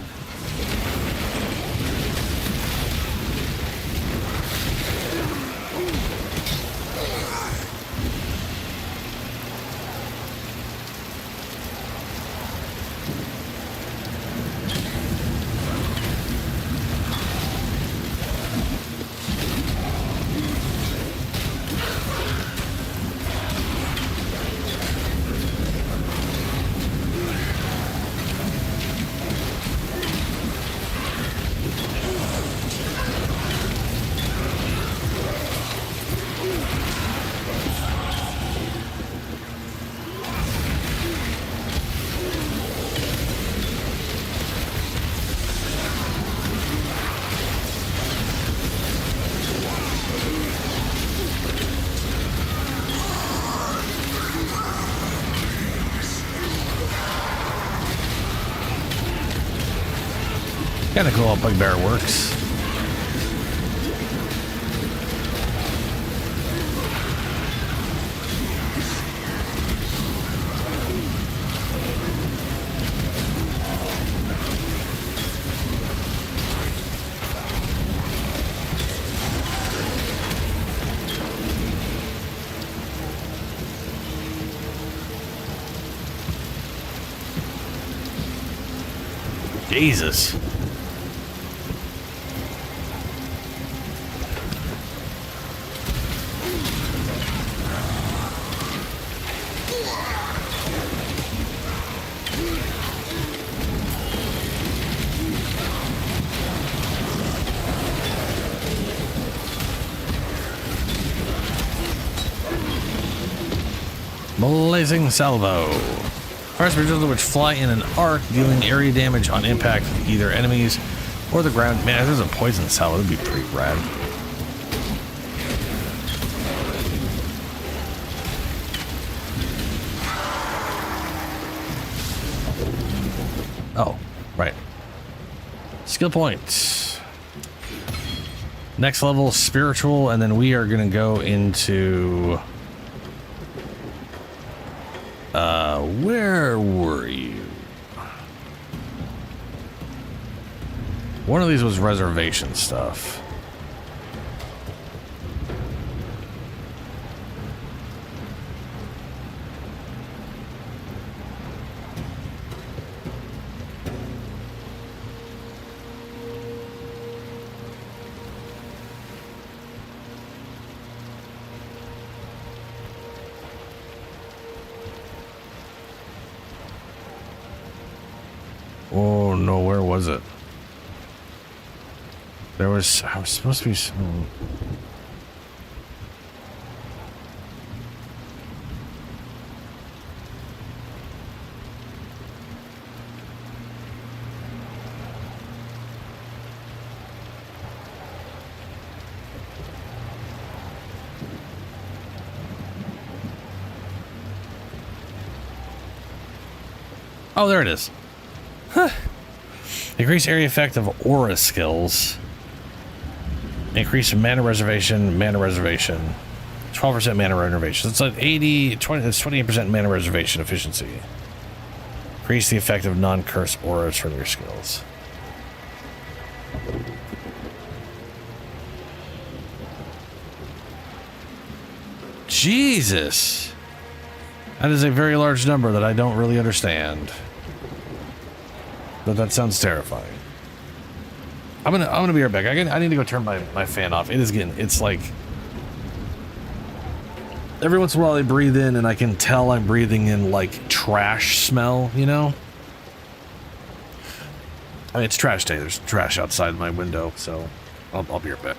Speaker 1: Kinda cool how Bugbear works. Jesus. Blazing Salvo. Fire projectiles which fly in an arc, dealing area damage on impact with either enemies or the ground. Man, if there's a poison salvo, that'd be pretty rad. Oh, right. Skill points. Next level, spiritual, and then we are going to go into... where were you? One of these was reservation stuff. Oh no, where was it? I was supposed to be some... Oh, there it is. Huh. Increase area effect of aura skills. Increase mana reservation, 12% mana reservation. It's like 28% mana reservation efficiency. Increase the effect of non-curse auras from your skills. Jesus. That is a very large number that I don't really understand. But that sounds terrifying. I'm gonna be right back. I need to go turn my fan off. It's like every once in a while I breathe in and I can tell I'm breathing in like trash smell, you know? I mean, it's trash day. There's trash outside my window, so I'll be right back.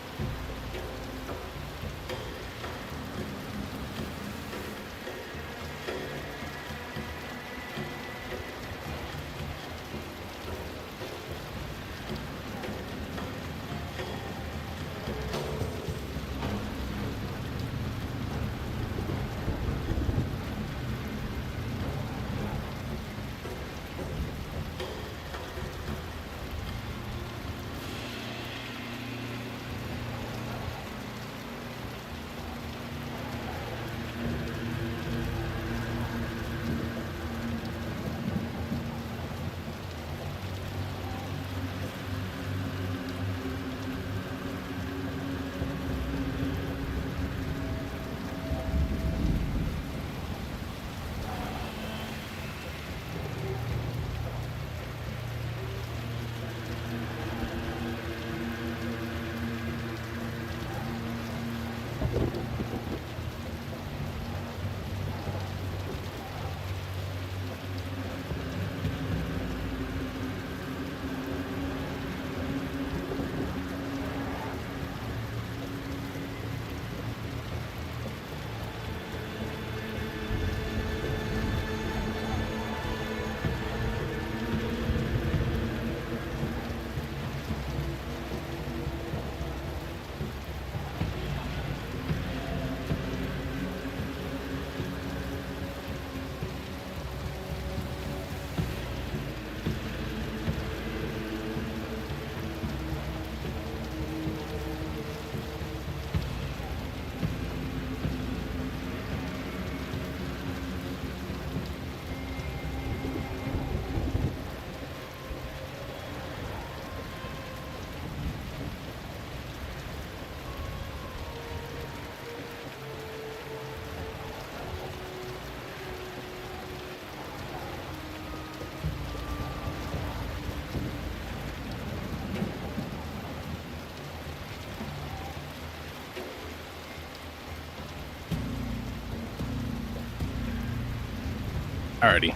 Speaker 1: Alrighty.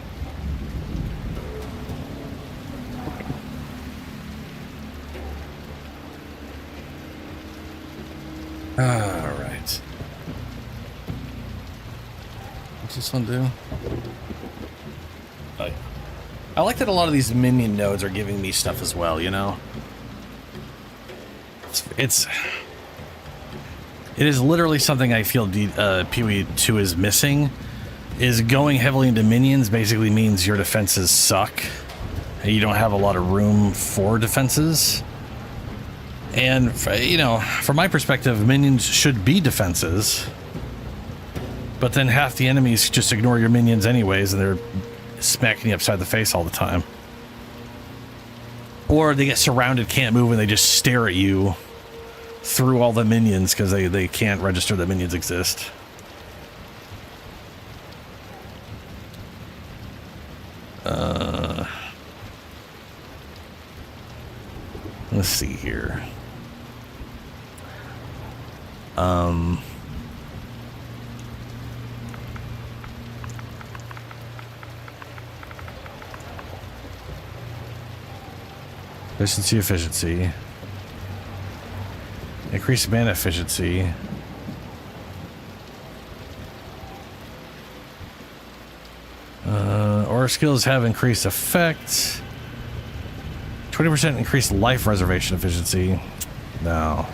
Speaker 1: Alright. What's this one do? Oh, yeah. I like that a lot of these minion nodes are giving me stuff as well, you know? It is literally something I feel PoE 2 is missing. Is going heavily into minions basically means your defenses suck. And you don't have a lot of room for defenses. And, you know, from my perspective, minions should be defenses. But then half the enemies just ignore your minions anyways, and they're smacking you upside the face all the time. Or they get surrounded, can't move, and they just stare at you through all the minions because they can't register that minions exist. Let's see here. Efficiency. Increase mana efficiency. Aura skills have increased effect. 20% increased life reservation efficiency. No.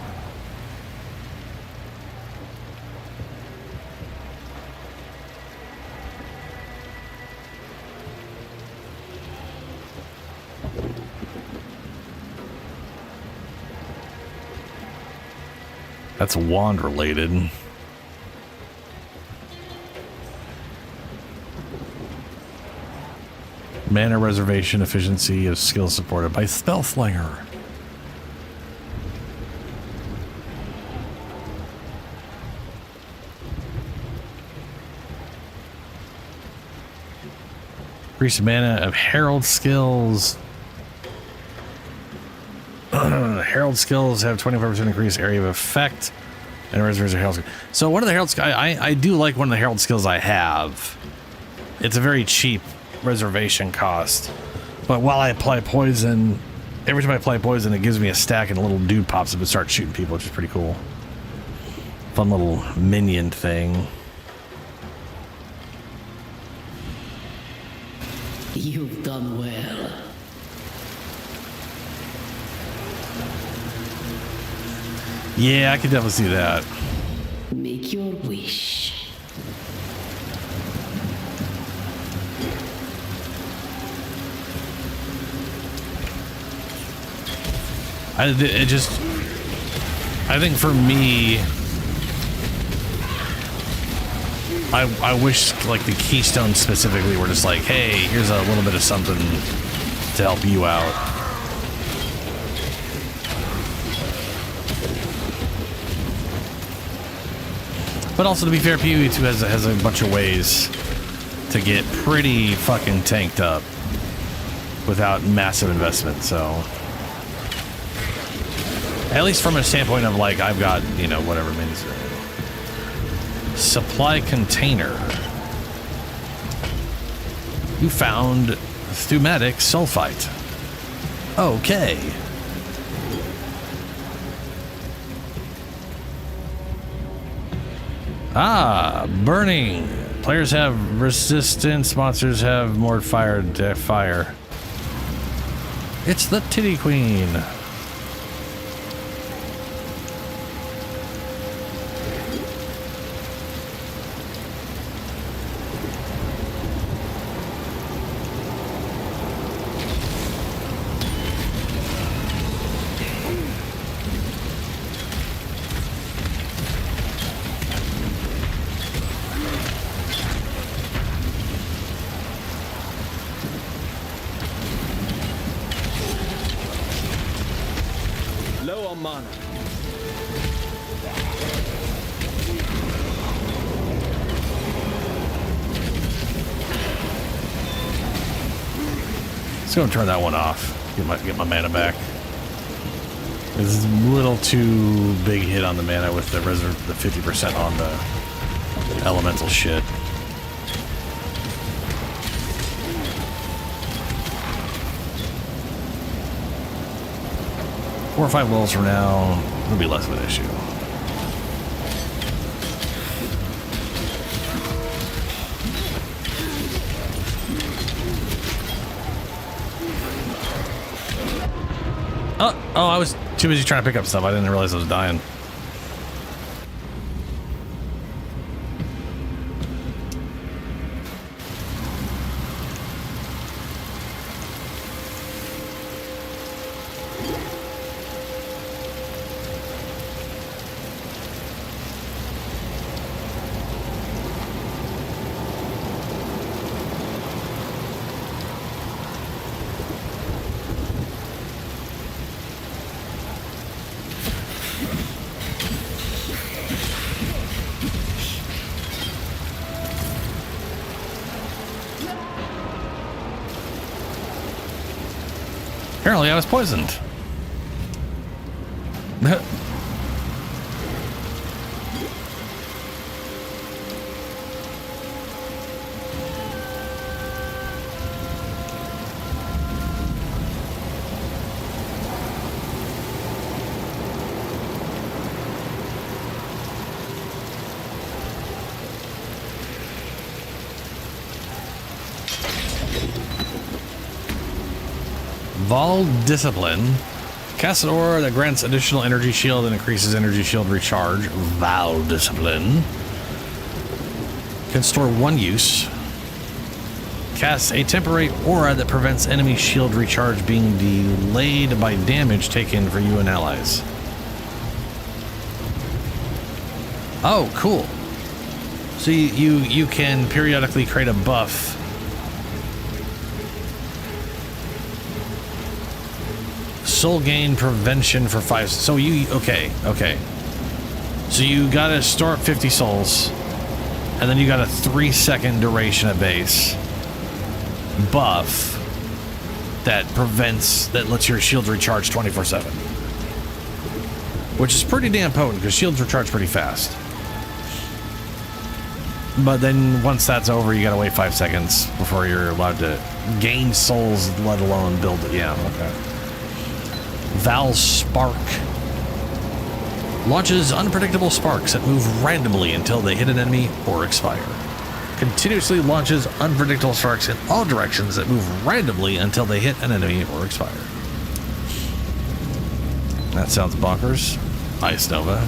Speaker 1: That's wand related. Mana reservation efficiency is skill supported by Spellslinger. Increase mana of Herald skills. Herald skills have 25% increased area of effect and reservation Herald skills. So one of the Herald skills, I do like one of the Herald skills I have. It's a very cheap reservation cost, but while I apply poison, every time I apply poison, it gives me a stack and a little dude pops up and starts shooting people, which is pretty cool. Fun little minion thing.
Speaker 16: You've done well.
Speaker 1: Yeah, I can definitely see that.
Speaker 16: Make your wish.
Speaker 1: I think for me, I wish like the Keystone specifically were just like, hey, here's a little bit of something to help you out. But also, to be fair, PoE 2 has a bunch of ways to get pretty fucking tanked up without massive investment, so... At least from a standpoint of, like, I've got, you know, whatever minis are in. Supply container. You found Thumatic Sulfite. Okay. Ah, burning. Players have resistance, monsters have more fire. It's the Titty Queen.
Speaker 9: Low on mana.
Speaker 1: Let's go and turn that one off. Get my mana back. This is a little too big hit on the mana with the 50% on the elemental shit. 4 or 5 levels from now, it'll be less of an issue. Oh, I was too busy trying to pick up stuff. I didn't realize I was dying. Apparently I was poisoned. Vol Discipline. Cast an aura that grants additional energy shield and increases energy shield recharge. Vol Discipline. Can store 1 use. Cast a temporary aura that prevents enemy shield recharge being delayed by damage taken for you and allies. Oh, cool. So you can periodically create a buff. Soul gain prevention for 5. So you okay. So you gotta store up 50 souls, and then you got a 3-second duration at base buff that lets your shield recharge 24/7, which is pretty damn potent because shields recharge pretty fast. But then once that's over, you gotta wait 5 seconds before you're allowed to gain souls, let alone build it. Yeah, okay. Val Spark. Launches unpredictable sparks that move randomly until they hit an enemy or expire. Continuously launches unpredictable sparks in all directions that move randomly until they hit an enemy or expire. That sounds bonkers. Ice Nova.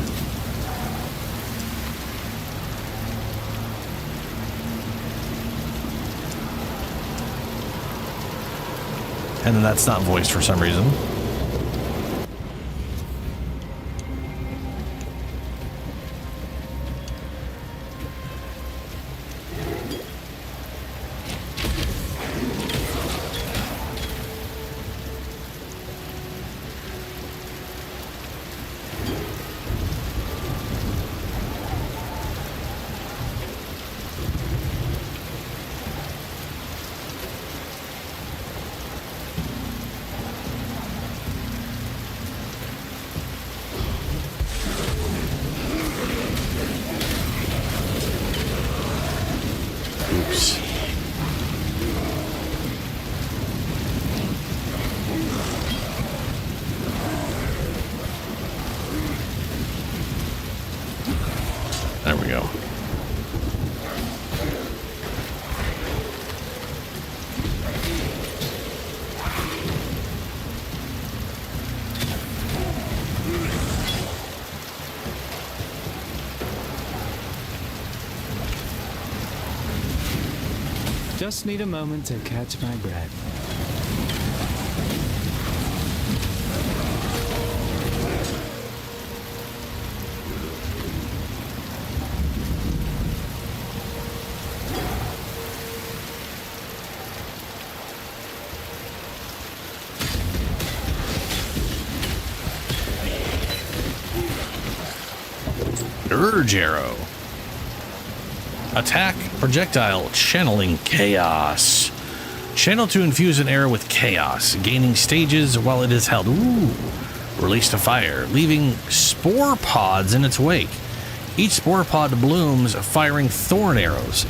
Speaker 1: And then that's not voiced for some reason. There we go.
Speaker 12: Just need a moment to catch my breath.
Speaker 1: Urge Arrow. Attack projectile channeling chaos. Channel to infuse an arrow with chaos, gaining stages while it is held. Ooh. Release to fire, leaving spore pods in its wake. Each spore pod blooms, firing thorn arrows,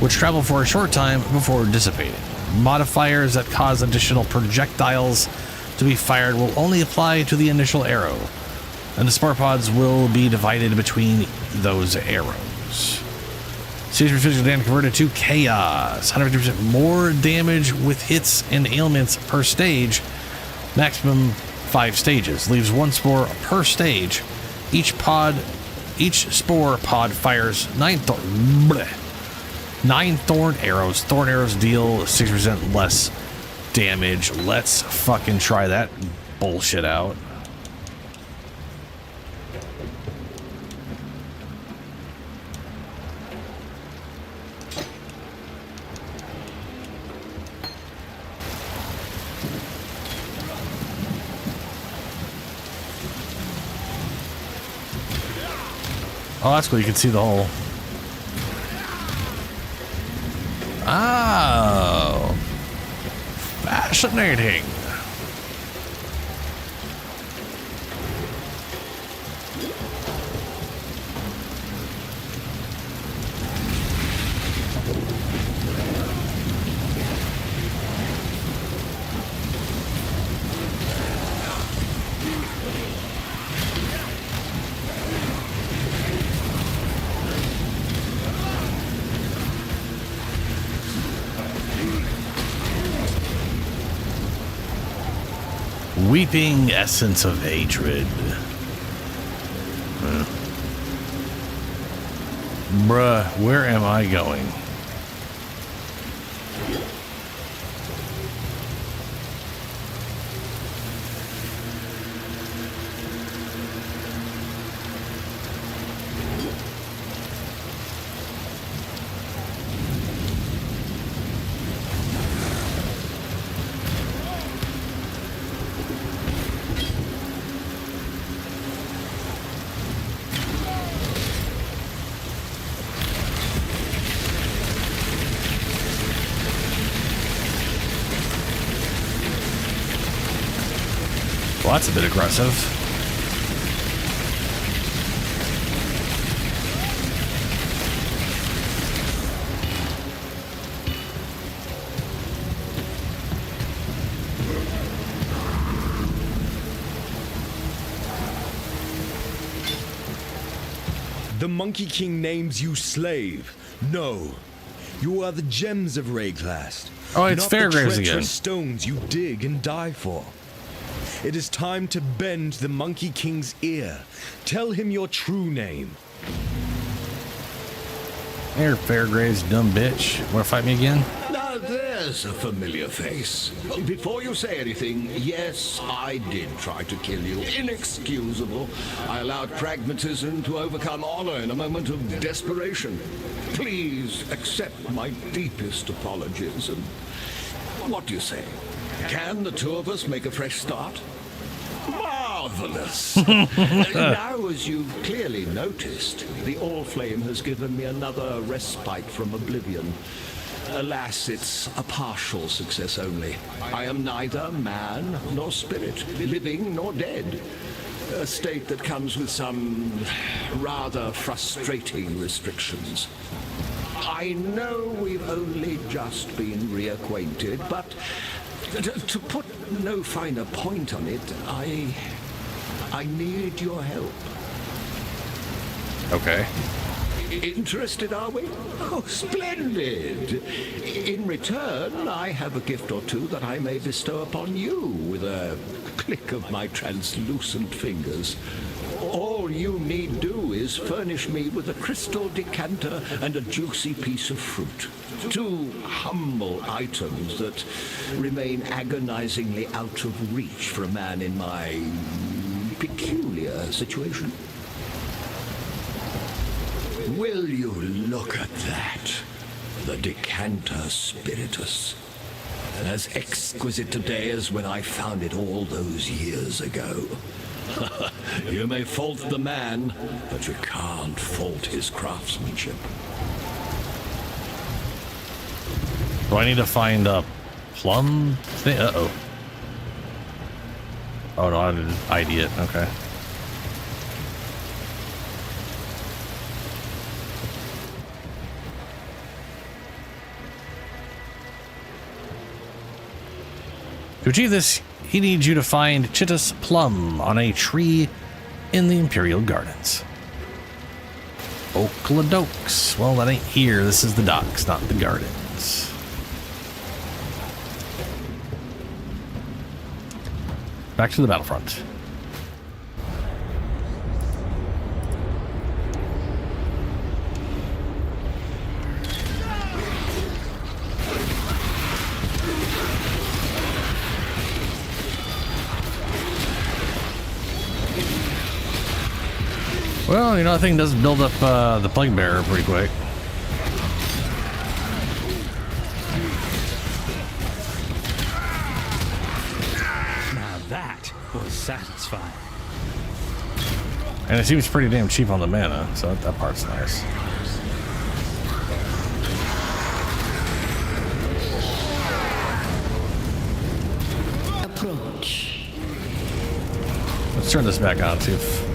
Speaker 1: which travel for a short time before dissipating. Modifiers that cause additional projectiles to be fired will only apply to the initial arrow, and the spore pods will be divided between those arrows. Stage physical damage converted to chaos. 150% more damage with hits and ailments per stage. Maximum 5 stages. Leaves 1 spore per stage. Each spore pod fires 9 thorn arrows. Thorn arrows deal 6% less damage. Let's fucking try that bullshit out. Oh, that's cool. You can see the whole... Oh. Fascinating. Weeping essence of hatred. Bruh, where am I going? Well, that's a bit aggressive.
Speaker 9: The Monkey King names you slave. No. You are the gems of Rayclast.
Speaker 1: Oh, it's Fairgraves
Speaker 9: the
Speaker 1: again.
Speaker 9: Stones you dig and die for. It is time to bend the Monkey King's ear. Tell him your true name.
Speaker 1: Here, Fairgraves, dumb bitch. Want to fight me again?
Speaker 11: Now there's a familiar face. Before you say anything, yes, I did try to kill you. Inexcusable. I allowed pragmatism to overcome honor in a moment of desperation. Please accept my deepest apologies. And what do you say? Can the two of us make a fresh start? Marvelous! Now, as you've clearly noticed, the All-Flame has given me another respite from oblivion. Alas, it's a partial success only. I am neither man nor spirit, living nor dead. A state that comes with some rather frustrating restrictions. I know we've only just been reacquainted, but to put no finer point on it, I need your help.
Speaker 1: Okay.
Speaker 11: Interested, are we? Oh, splendid! In return, I have a gift or two that I may bestow upon you with a click of my translucent fingers. All you need do is furnish me with a crystal decanter and a juicy piece of fruit. Two humble items that remain agonizingly out of reach for a man in my peculiar situation. Will you look at that? The decanter spiritus. As exquisite today as when I found it all those years ago. You may fault the man, but you can't fault his craftsmanship.
Speaker 1: Do I need to find a plum thing? Uh-oh. Oh, no, I didn't ID it. Okay. To achieve this, He needs you to find Chittus Plum on a tree in the Imperial Gardens. Okladokes. Well, that ain't here. This is the docks, not the gardens. Back to the battlefront. Well, you know, that thing does build up the plague bearer pretty quick.
Speaker 12: Now that was satisfying.
Speaker 1: And it seems pretty damn cheap on the mana, so that part's nice.
Speaker 16: Approach.
Speaker 1: Let's turn this back on, see if...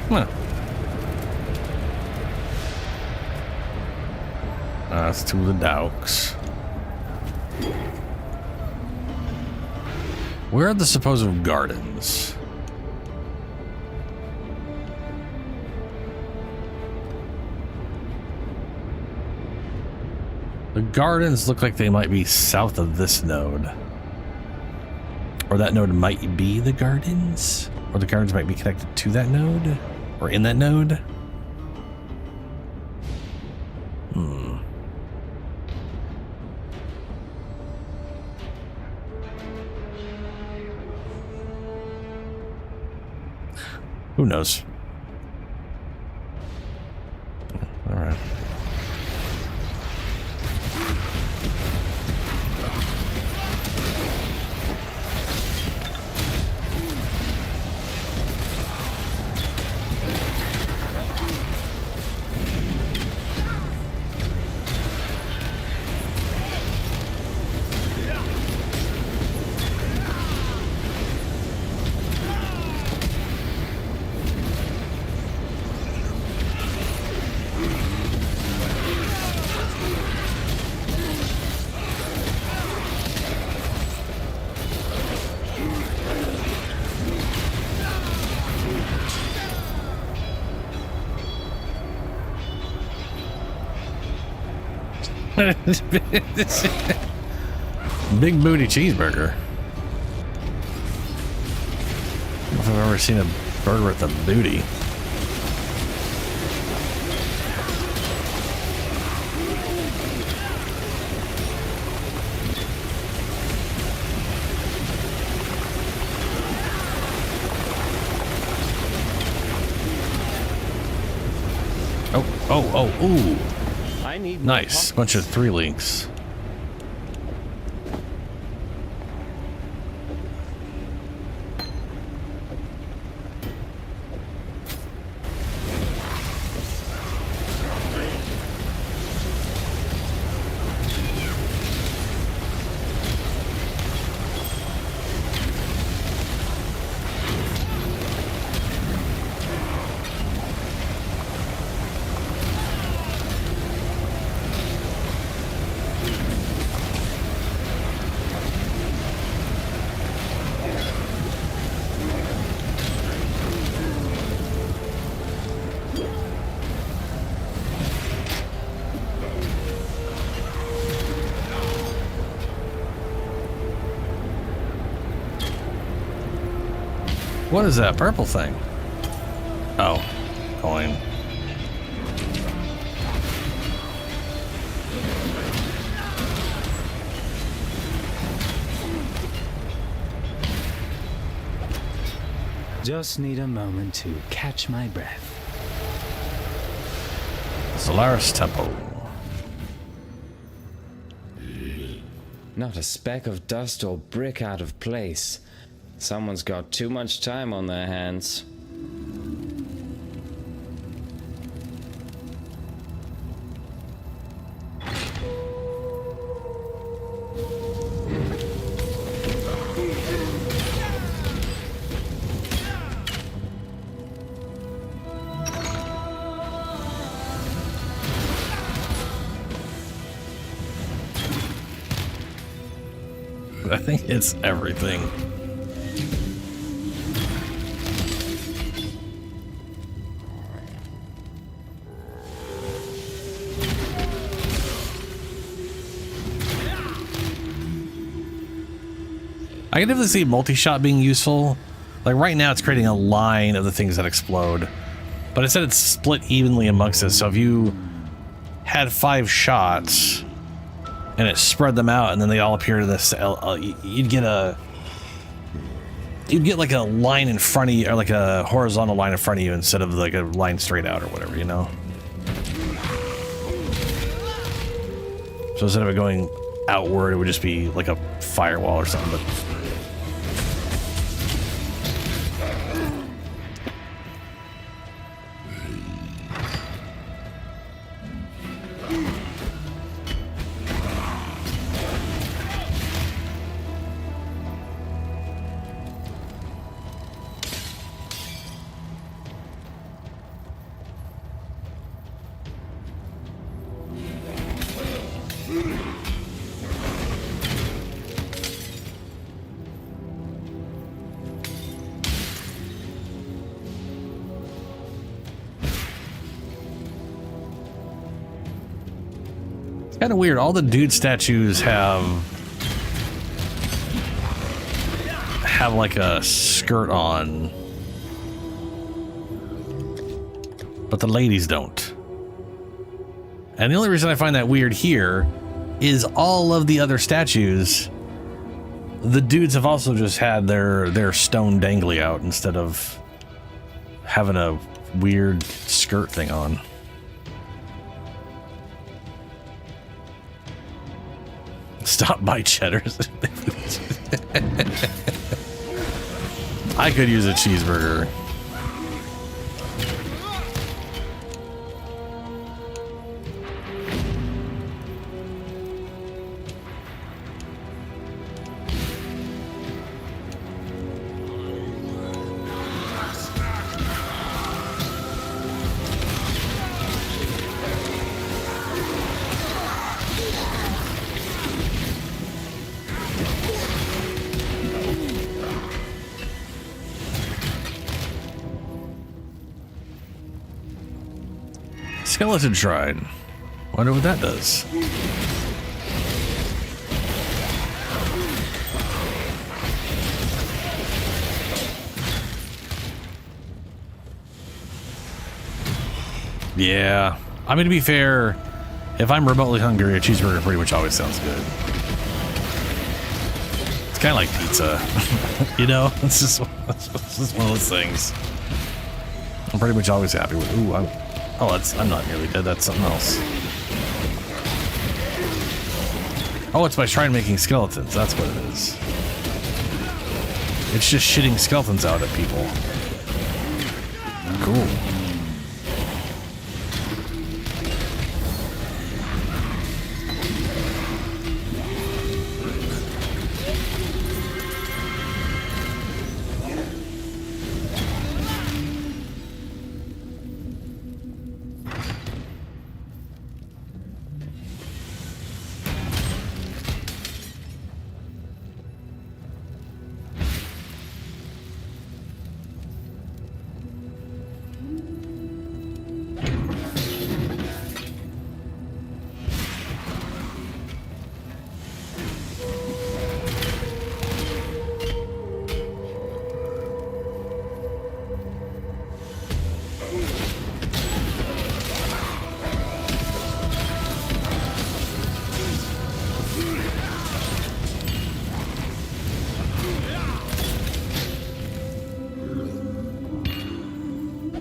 Speaker 1: Huh. That's to the docks. Where are the supposed gardens? The gardens look like they might be south of this node. Or that node might be the gardens? Or the gardens might be connected to that node? Or in that node? Who knows? All right. Big booty cheeseburger. I don't know if I've ever seen a burger with a booty. Ooh.
Speaker 2: I need
Speaker 1: Nice. Bunch of 3 links. What is that purple thing? Oh, coin.
Speaker 12: Just need a moment to catch my breath.
Speaker 1: Solaris Temple.
Speaker 15: Not a speck of dust or brick out of place. Someone's got too much time on their hands.
Speaker 1: I think it's everything. I can definitely see multi-shot being useful. Like right now it's creating a line of the things that explode. But instead it's split evenly amongst us. So if you had 5 shots and it spread them out and then they all appear to this, you'd get like a line in front of you, or like a horizontal line in front of you instead of like a line straight out or whatever, you know? So instead of it going outward, it would just be like a firewall or something. But kind of weird. All the dude statues have like a skirt on, but the ladies don't. And the only reason I find that weird here is all of the other statues, the dudes have also just had their stone dangly out instead of having a weird skirt thing on. Stop by Cheddar's. I could use a cheeseburger. Skeleton Shrine. Wonder what that does. Yeah. I mean, to be fair, if I'm remotely hungry, a cheeseburger pretty much always sounds good. It's kind of like pizza. You know? It's just one of those things. I'm pretty much always happy with. Ooh, I'm not nearly dead. That's something else. Oh, it's my shrine making skeletons. That's what it is. It's just shitting skeletons out at people. Cool.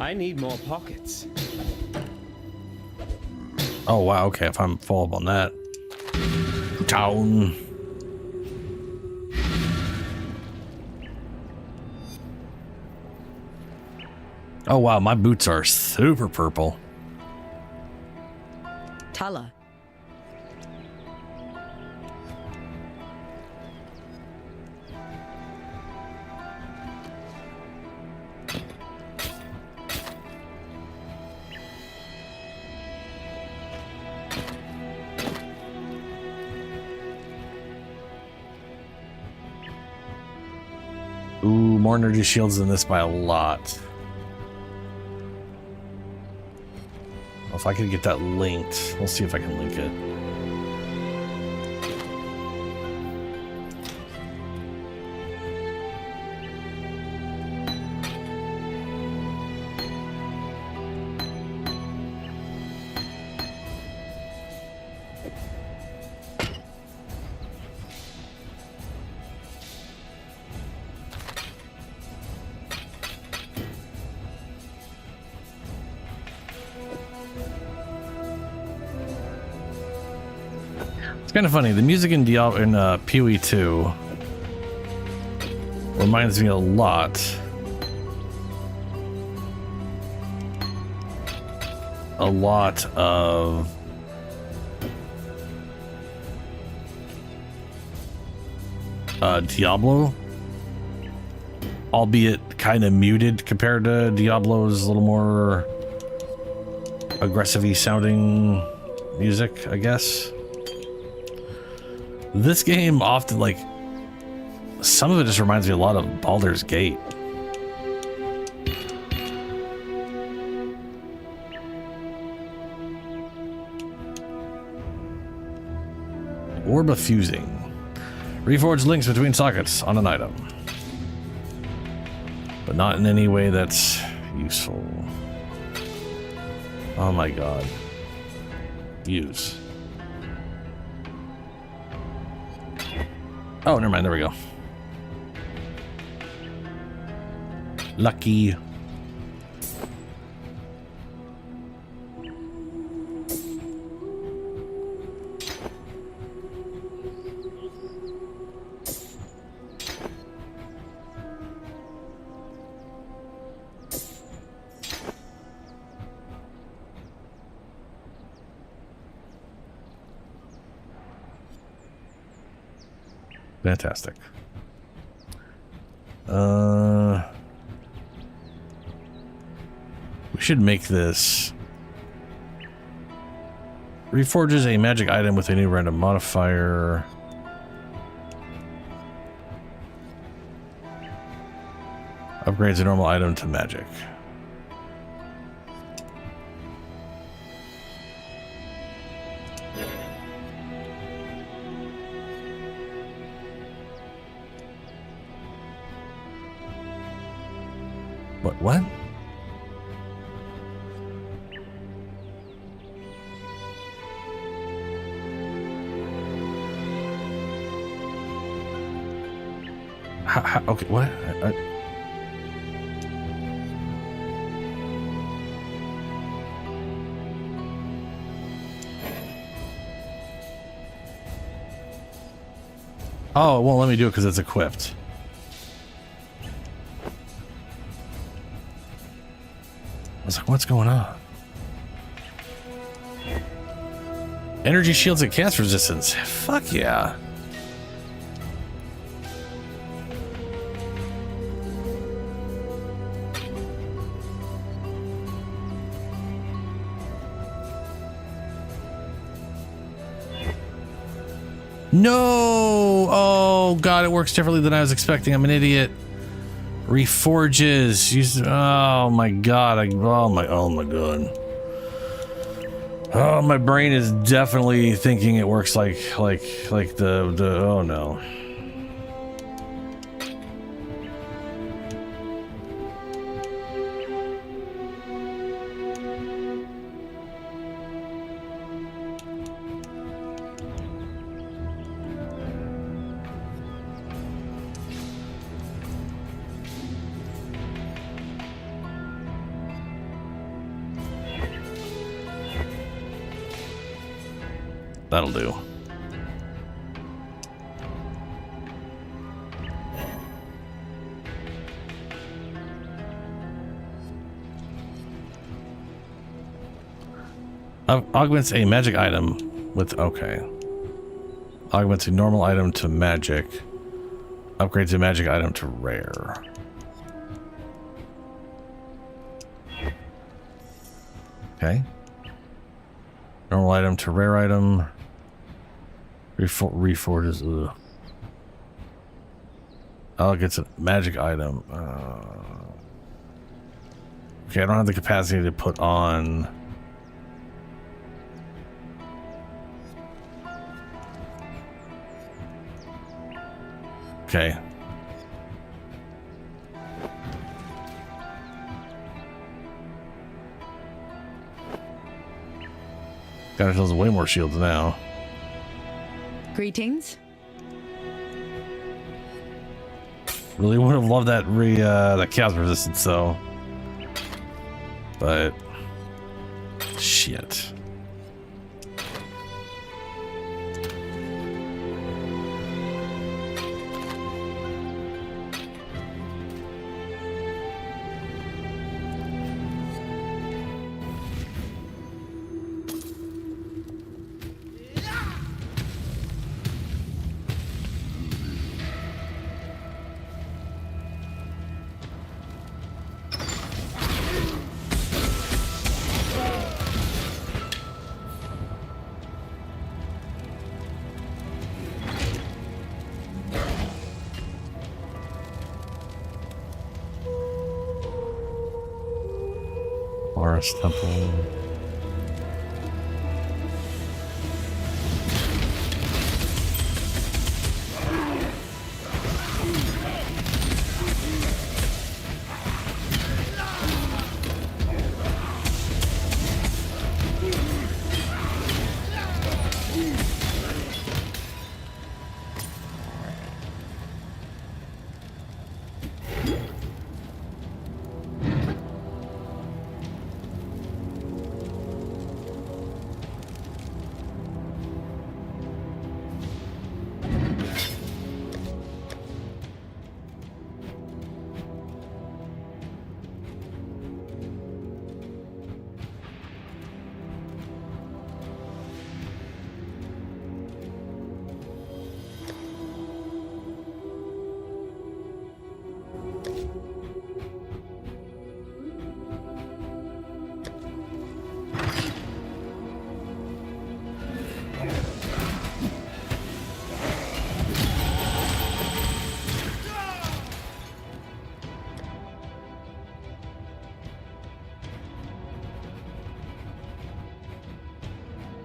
Speaker 2: I need more pockets.
Speaker 1: Oh wow, okay, if I'm full up on that. Town. Oh wow, my boots are super purple.
Speaker 22: Tala.
Speaker 1: Ooh, more energy shields than this by a lot. Well, if I could get that linked, we'll see if I can link it. It's kind of funny. The music in Diablo in PoE 2 reminds me a lot of Diablo, albeit kind of muted compared to Diablo's a little more aggressive-y sounding music, I guess. This game often, like, some of it just reminds me a lot of Baldur's Gate. Orb of Fusing. Reforge links between sockets on an item, but not in any way that's useful. Oh my god. Use. Oh, never mind. There we go. Lucky. Fantastic. We should make this. Reforges a magic item with a new random modifier. Upgrades a normal item to magic. What? Okay, what? Oh, it won't let me do it because it's equipped. I was like, what's going on? Energy shields at cast resistance. Fuck yeah. No! Oh god, it works differently than I was expecting. I'm an idiot. Reforges. Oh my god. Oh my god. Oh, my brain is definitely thinking it works like the oh no. That'll do. Augments a magic item with, okay. Augments a normal item to magic. Upgrades a magic item to rare. Okay. Normal item to rare item. Reforges. Oh, it gets a magic item. Okay, I don't have the capacity to put on. Okay. Got ourselves way more shields now.
Speaker 22: Greetings.
Speaker 1: Really would have loved that that chaos resistance though. But shit. Forest Temple.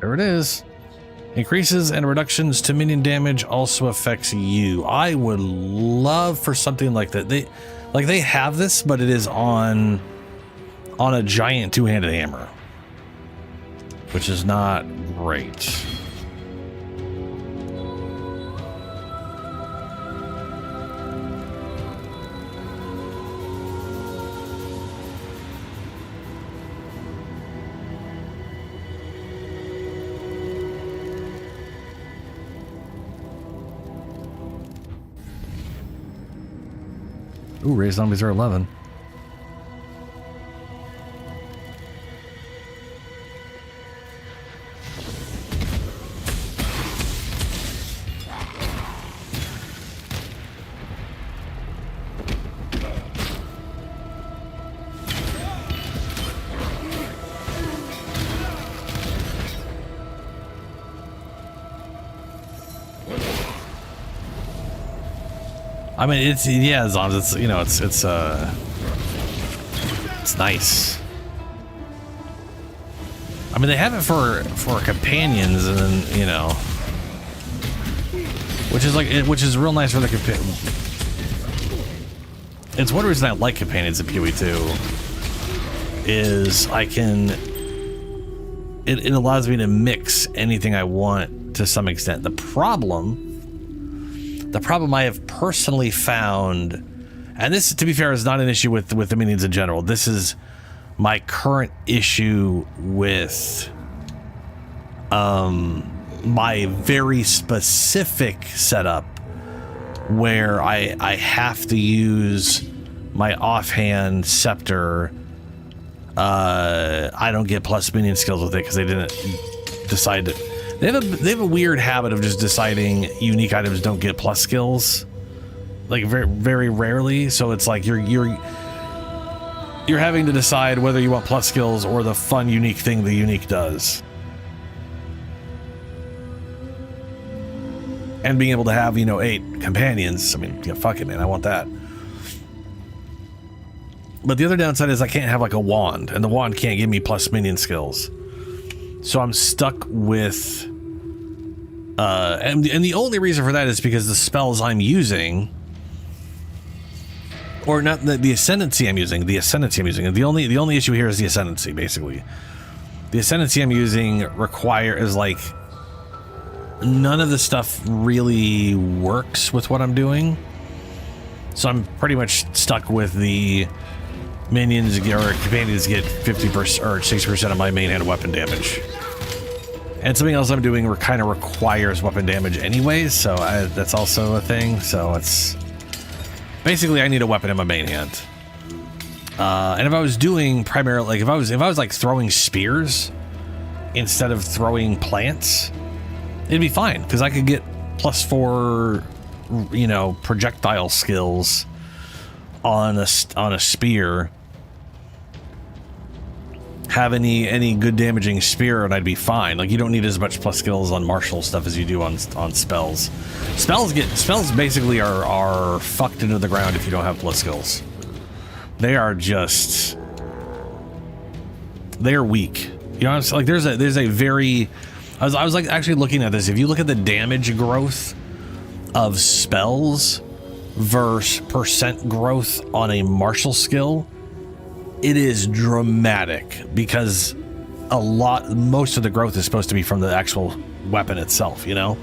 Speaker 1: There it is. Increases and reductions to minion damage also affects you. I would love for something like that. They have this, but it is on a giant two-handed hammer, which is not great. Ooh, raised zombies are 11. I mean, it's, yeah, as long as it's, you know, it's nice. I mean, they have it for companions, and then, you know, which is real nice for the companion. It's one reason I like companions in PoE 2 is I can, it allows me to mix anything I want to some extent. The problem I have personally found, and this, to be fair, is not an issue with the minions in general. This is my current issue with my very specific setup, where I have to use my offhand scepter. I don't get plus minion skills with it because they didn't decide to. They have a weird habit of just deciding unique items don't get plus skills, like very, very rarely. So it's like you're having to decide whether you want plus skills or the fun unique thing the unique does. and being able to have, you know, 8 companions. I mean, yeah, fuck it, man, I want that. But the other downside is I can't have like a wand, and the wand can't give me plus minion skills. So I'm stuck with, and the only reason for that is because the spells I'm using, or not the ascendancy I'm using, the only issue here is the ascendancy, basically. The ascendancy I'm using is like, none of the stuff really works with what I'm doing. So I'm pretty much stuck with the minions or companions get 50% or 60% of my main hand weapon damage. And something else I'm doing kind of requires weapon damage anyways, so that's also a thing. So it's basically I need a weapon in my main hand. And if I was doing primarily, like if I was like throwing spears instead of throwing plants, it'd be fine because I could get +4, you know, projectile skills on a spear. Have any good damaging spear and I'd be fine. Like, you don't need as much plus skills on martial stuff as you do on spells. Spells basically are fucked into the ground if you don't have plus skills. They are weak. You know, it's like there's a very, I was like actually looking at this. If you look at the damage growth of spells versus percent growth on a martial skill, it is dramatic because most of the growth is supposed to be from the actual weapon itself, you know?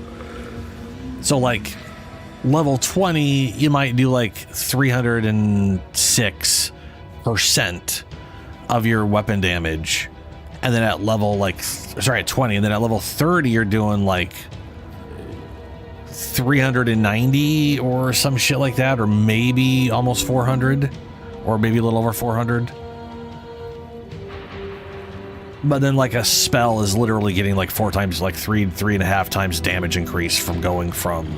Speaker 1: So like level 20, you might do like 306% of your weapon damage. And then at level at 20, and then at level 30, you're doing like 390 or some shit like that, or maybe almost 400, or maybe a little over 400. But then like a spell is literally getting like 4 times, like 3.5 times damage increase from going from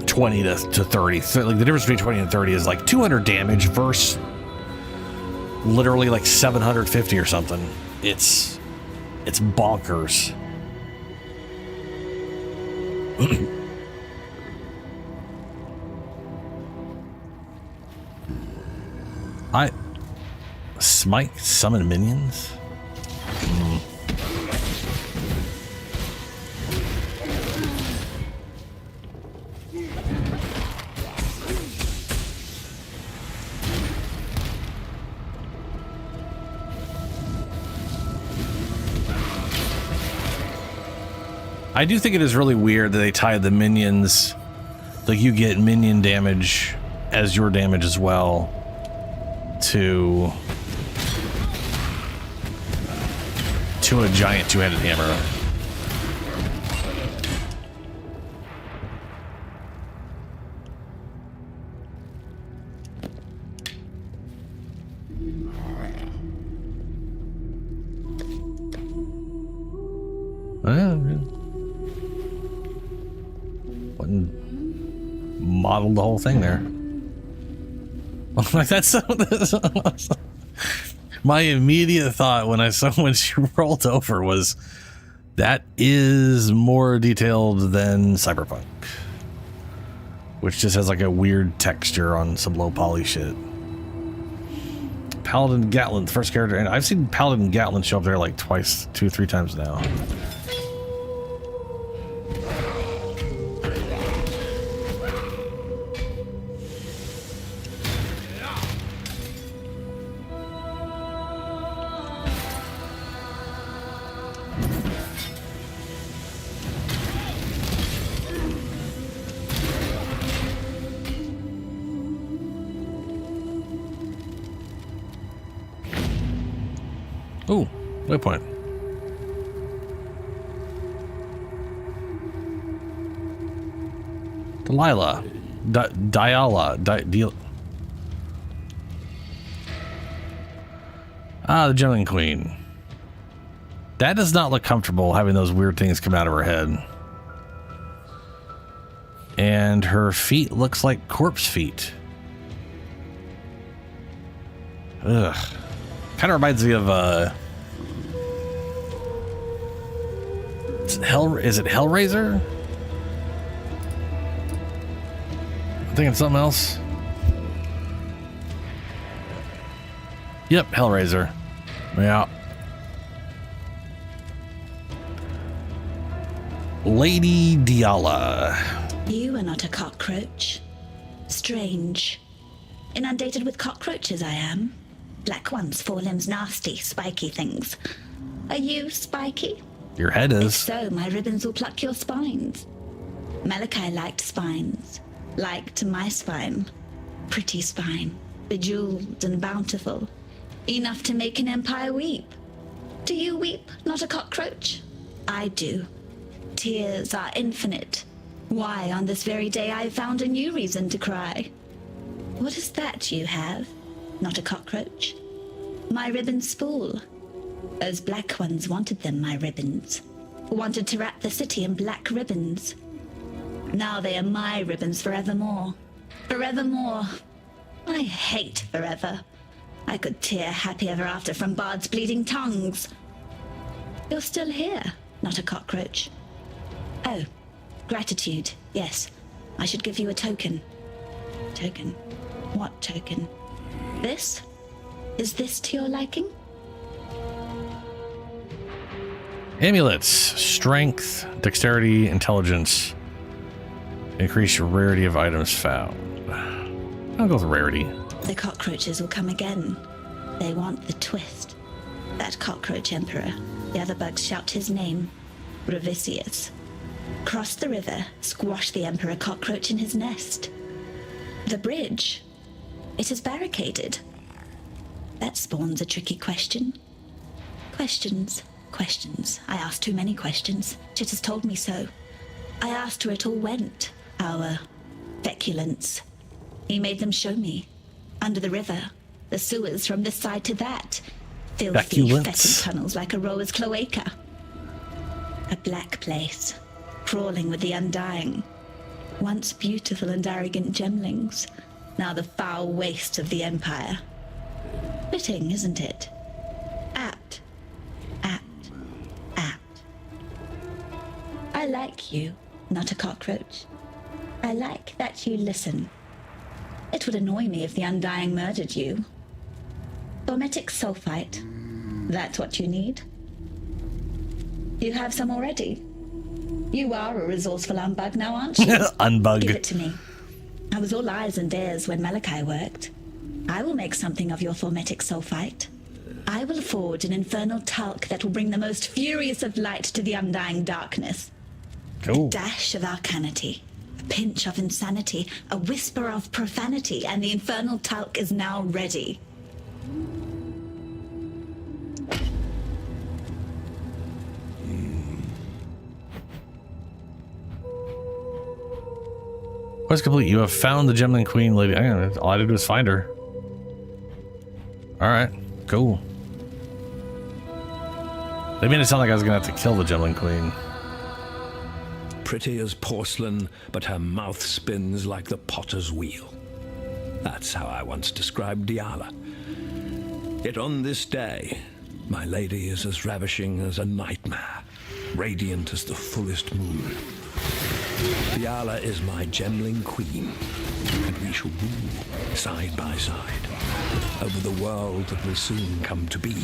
Speaker 1: 20 to 30. So like the difference between 20 and 30 is like 200 damage versus literally like 750 or something. It's bonkers. Smite summon minions? I do think it is really weird that they tied the minions, like you get minion damage as your damage as well, to a giant two-handed hammer. Modeled the whole thing there. Like that's so. My immediate thought when I saw when she rolled over was, that is more detailed than Cyberpunk, which just has like a weird texture on some low poly shit. Paladin Gatlin, the first character, and I've seen Paladin Gatlin show up there like twice, 2 or 3 times now. Ooh, waypoint. Delilah. The Gentleman Queen. That does not look comfortable, having those weird things come out of her head. And her feet looks like corpse feet. Ugh. Kind of reminds me of is it Hellraiser? Thinking something else. Yep, Hellraiser. Yeah. Lady Diala.
Speaker 17: You are not a cockroach. Strange. Inundated with cockroaches I am. Black ones, 4 limbs, nasty, spiky things. Are you spiky?
Speaker 1: Your head
Speaker 17: If
Speaker 1: is.
Speaker 17: so, my ribbons will pluck your spines. Malachi liked spines. Liked my spine. Pretty spine. Bejeweled and bountiful. Enough to make an empire weep. Do you weep, not a cockroach? I do. Tears are infinite. Why, on this very day I found a new reason to cry. What is that you have? Not a cockroach? My ribbons spool. Those black ones wanted them, my ribbons. Wanted to wrap the city in black ribbons. Now they are my ribbons forevermore. Forevermore. I hate forever. I could tear happy ever after from bards' bleeding tongues. You're still here, not a cockroach. Oh, gratitude, yes. I should give you a token. Token? What token? This? Is this to your liking?
Speaker 1: Amulets. Strength, dexterity, intelligence. Increase rarity of items found. I'll go with rarity.
Speaker 17: The cockroaches will come again. They want the twist. That cockroach emperor. The other bugs shout his name. Revisius. Cross the river, squash the emperor cockroach in his nest. The bridge. It is barricaded. That spawns a tricky question. Questions. Questions. I asked too many questions. Chit has told me so. I asked where it all went. Our feculence. He made them show me. Under the river. The sewers from this side to that. Filthy, fetid tunnels like a rower's cloaca. A black place. Crawling with the undying. Once beautiful and arrogant gemlings. Now the foul waste of the Empire. Fitting, isn't it? Apt. Apt. Apt. I like you, not a cockroach. I like that you listen. It would annoy me if the Undying murdered you. Formetic sulfite. That's what you need. You have some already. You are a resourceful unbug now, aren't you?
Speaker 1: Unbug.
Speaker 17: Give it to me. I was all eyes and ears when Malachi worked. I will make something of your formetic sulfite. I will forge an infernal talc that will bring the most furious of light to the undying darkness.
Speaker 1: Cool.
Speaker 17: A dash of arcanity, a pinch of insanity, a whisper of profanity, and the infernal talc is now ready.
Speaker 1: Quest complete. You have found the Gemling Queen, lady. All I had to do is find her. Alright, cool. They made it sound like I was gonna have to kill the Gemling Queen.
Speaker 11: Pretty as porcelain, but her mouth spins like the potter's wheel. That's how I once described Diala. Yet on this day, my lady is as ravishing as a nightmare, radiant as the fullest moon. Diala is my Gemling Queen, and we shall rule side by side over the world that will soon come to be.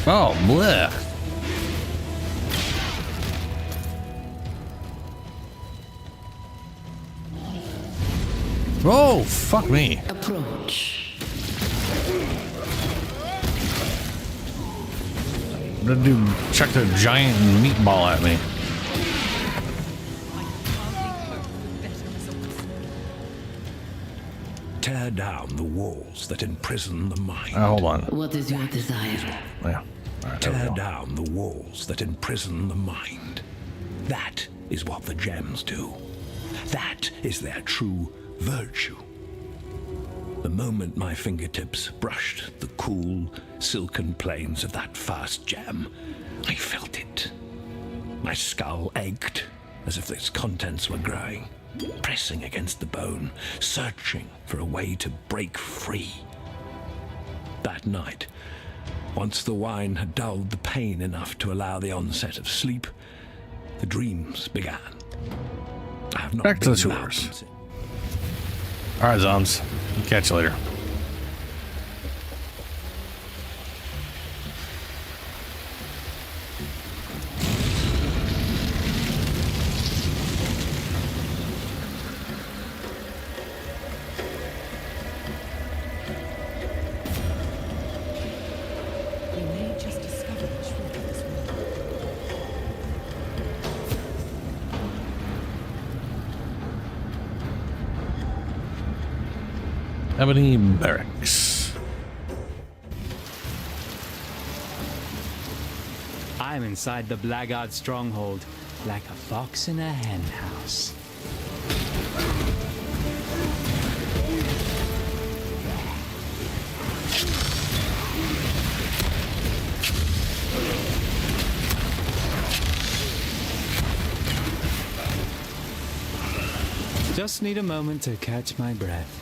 Speaker 1: Oh, bleh. Oh, fuck me.
Speaker 16: Approach.
Speaker 1: The dude chucked a giant meatball at me.
Speaker 11: Tear down the walls that imprison the mind.
Speaker 1: Hold on.
Speaker 16: What is your desire?
Speaker 1: Yeah.
Speaker 4: Tear down the walls that imprison the mind. That is what the gems do. That is their true virtue. The moment my fingertips brushed the cool, silken plains of that first gem, I felt it. My skull ached, as if its contents were growing, pressing against the bone, searching for a way to break free. That night, once the wine had dulled the pain enough to allow the onset of sleep, the dreams began. I have not
Speaker 1: Back to
Speaker 4: been
Speaker 1: the
Speaker 4: without
Speaker 1: sewers.
Speaker 4: them.
Speaker 1: All right, Zoms. Catch you later.
Speaker 13: We may just discover the truth of this world.
Speaker 1: Ebony Barracks.
Speaker 12: I'm inside the Blackguard stronghold, like a fox in a hen house. Just need a moment to catch my breath.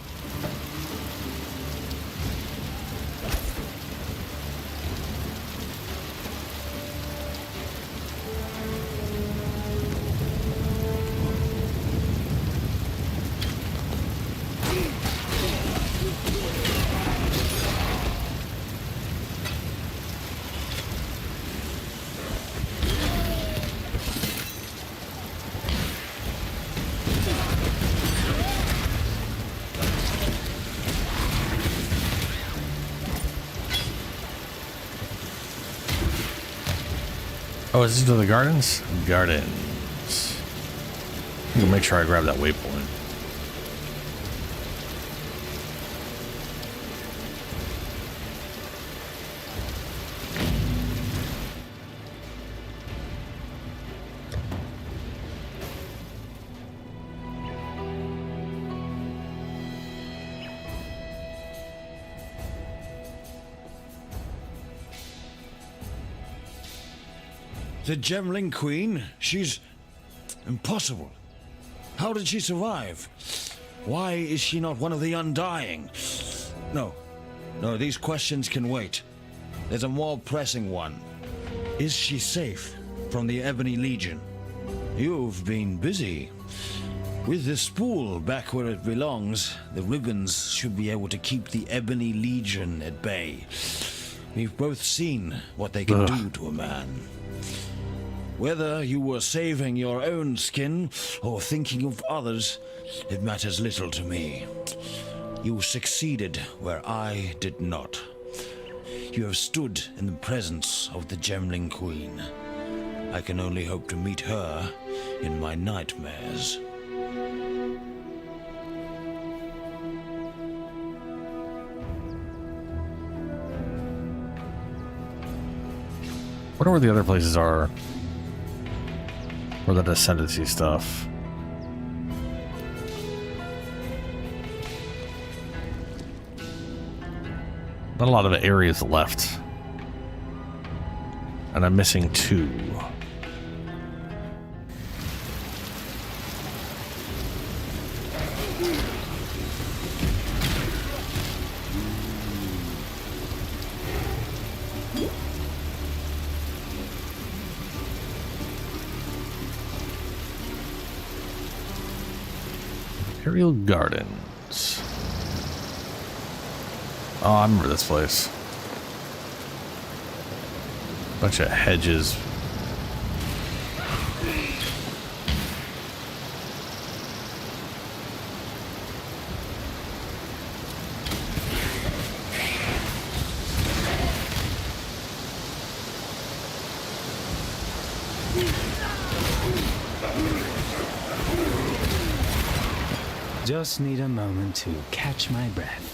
Speaker 1: Oh, is this to the gardens? Gardens. I'm gonna make sure I grab that waypoint.
Speaker 19: The Gemling Queen? She's impossible. How did she survive? Why is she not one of the Undying? No, these questions can wait. There's a more pressing one. Is she safe from the Ebony Legion? You've been busy. With the spool back where it belongs, the ribbons should be able to keep the Ebony Legion at bay. We've both seen what they can do to a man. Whether you were saving your own skin or thinking of others, it matters little to me. You succeeded where I did not. You have stood in the presence of the Gemling Queen. I can only hope to meet her in my nightmares.
Speaker 1: Wonder where the other places are. For the Ascendancy stuff. Not a lot of areas left. And I'm missing 2. Imperial Gardens. Oh, I remember this place. Bunch of hedges.
Speaker 12: Just need a moment to catch my breath.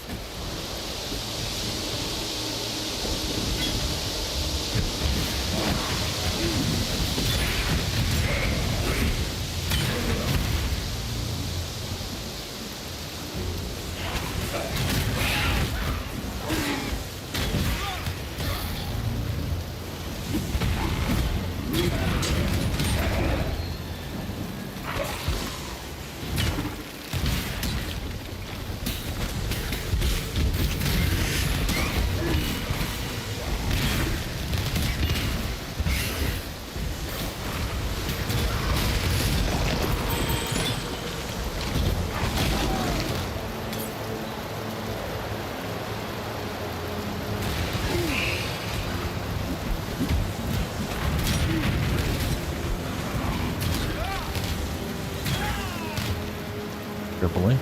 Speaker 1: purple link.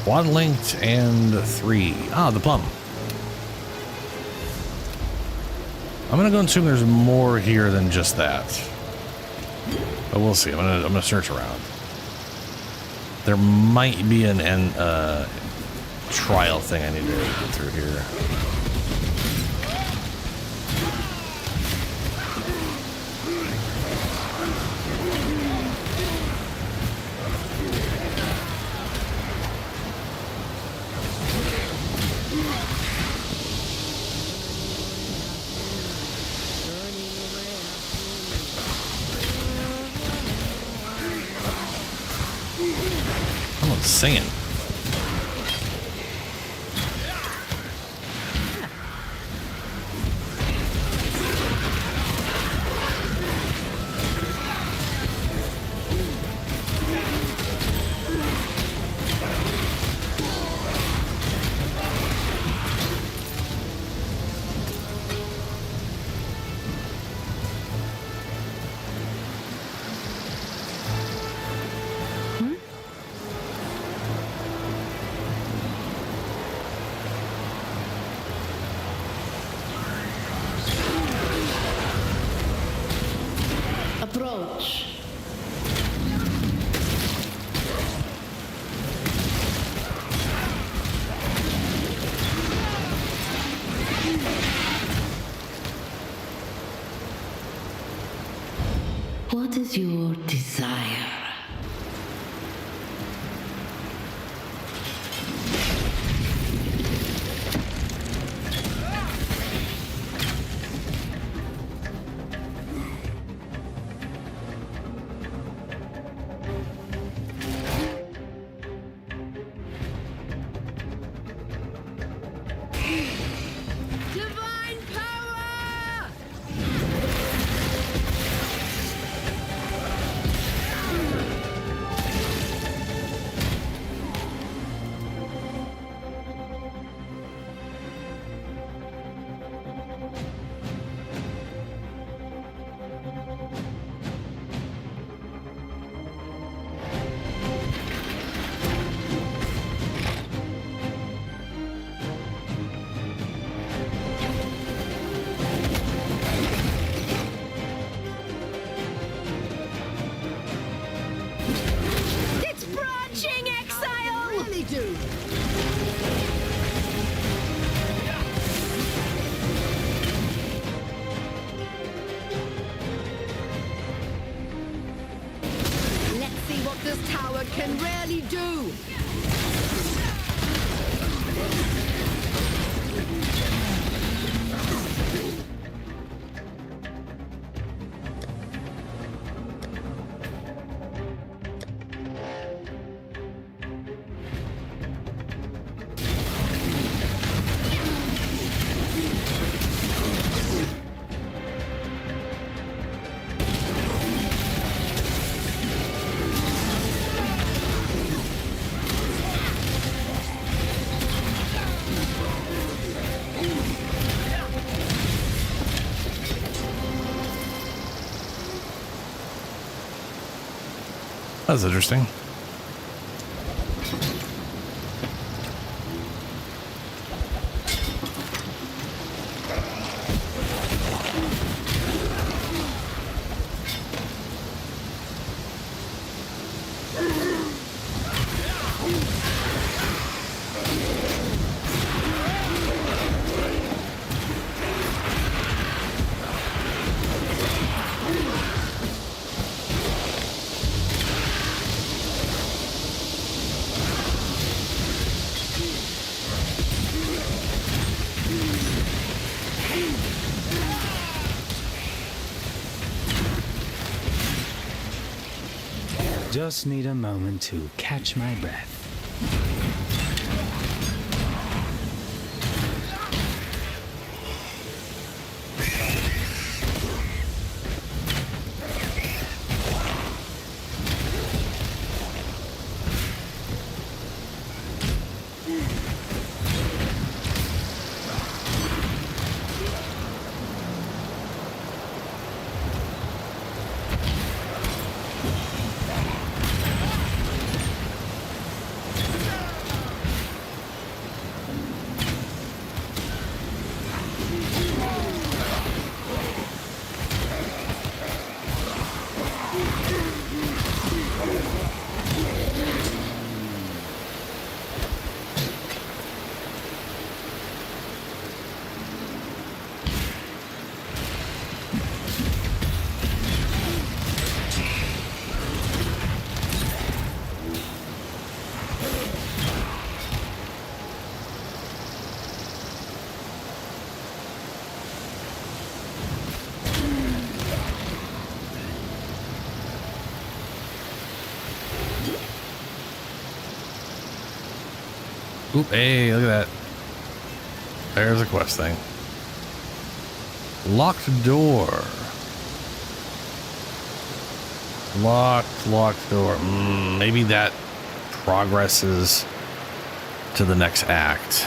Speaker 1: One linked and 3. Ah, the plum. I'm gonna go and assume there's more here than just that, but we'll see. I'm gonna search around. There might be an trial thing I need to get through here. Singing.
Speaker 16: Approach. What is your desire?
Speaker 3: Can really do.
Speaker 1: That's interesting.
Speaker 12: Just need a moment to catch my breath.
Speaker 1: Oop, hey, look at that. There's a quest thing. Locked door. Locked door. Maybe that progresses to the next act.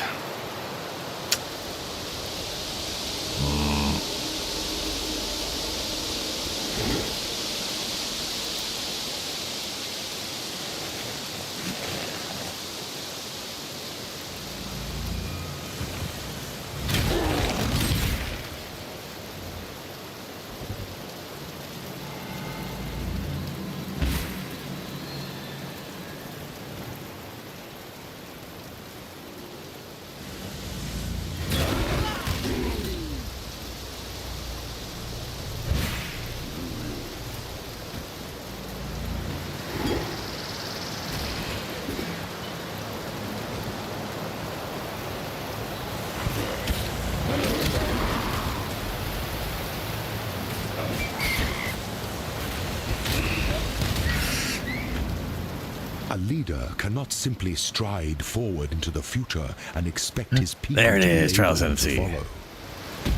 Speaker 7: A leader cannot simply stride forward into the future and expect his people
Speaker 1: there it is,
Speaker 7: to
Speaker 1: Trial Ascendancy.
Speaker 7: follow.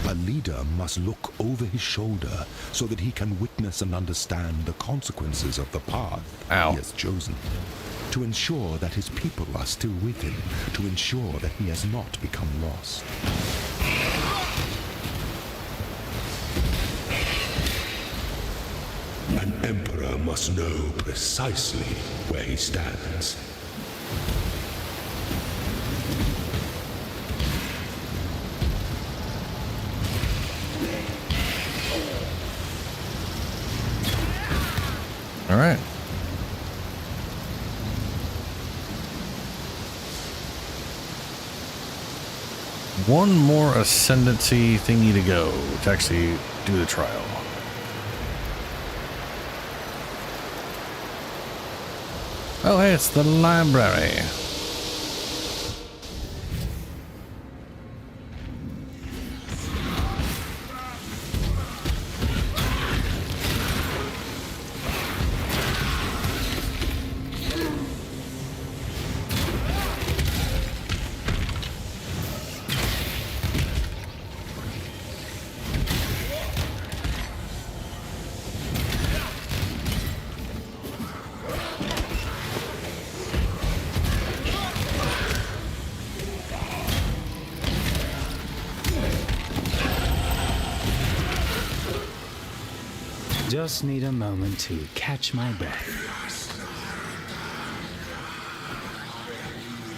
Speaker 7: A leader must look over his shoulder so that he can witness and understand the consequences of the path he has chosen. To ensure that his people are still with him, to ensure that he has not become lost. An emperor must know precisely where he stands.
Speaker 1: All right. One more ascendancy thingy to go to actually do the trial. Oh, hey, it's the library.
Speaker 12: Just need a moment to catch my breath.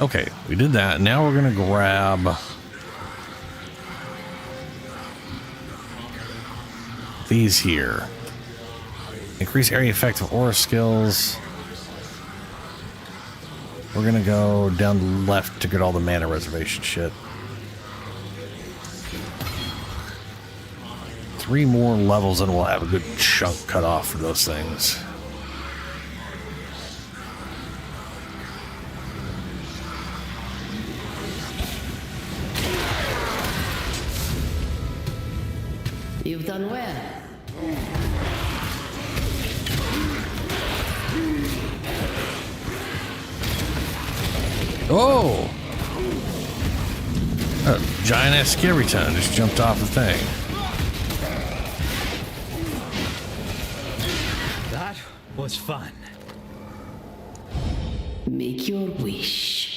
Speaker 1: Okay, we did that. Now we're gonna grab these here. Increase area effect of aura skills. We're gonna go down the left to get all the mana reservation shit. 3 more levels and we'll have a good chunk cut off for those things.
Speaker 16: You've done well.
Speaker 1: Oh! A giant ass skeleton just jumped off the thing.
Speaker 12: That was fun.
Speaker 16: Make your wish.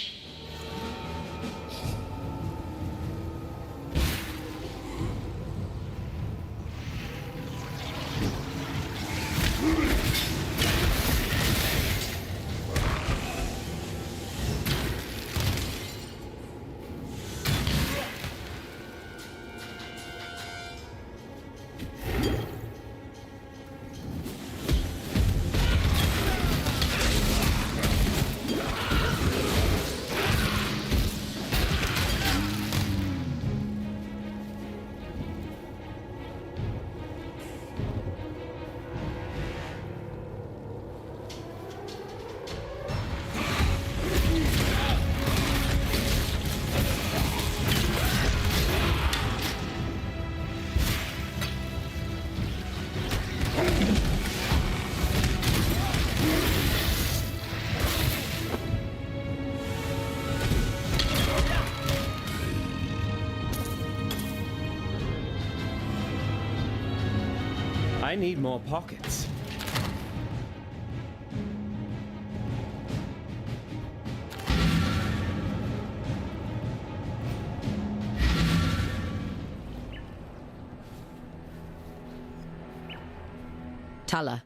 Speaker 2: I need more pockets.
Speaker 22: Tala.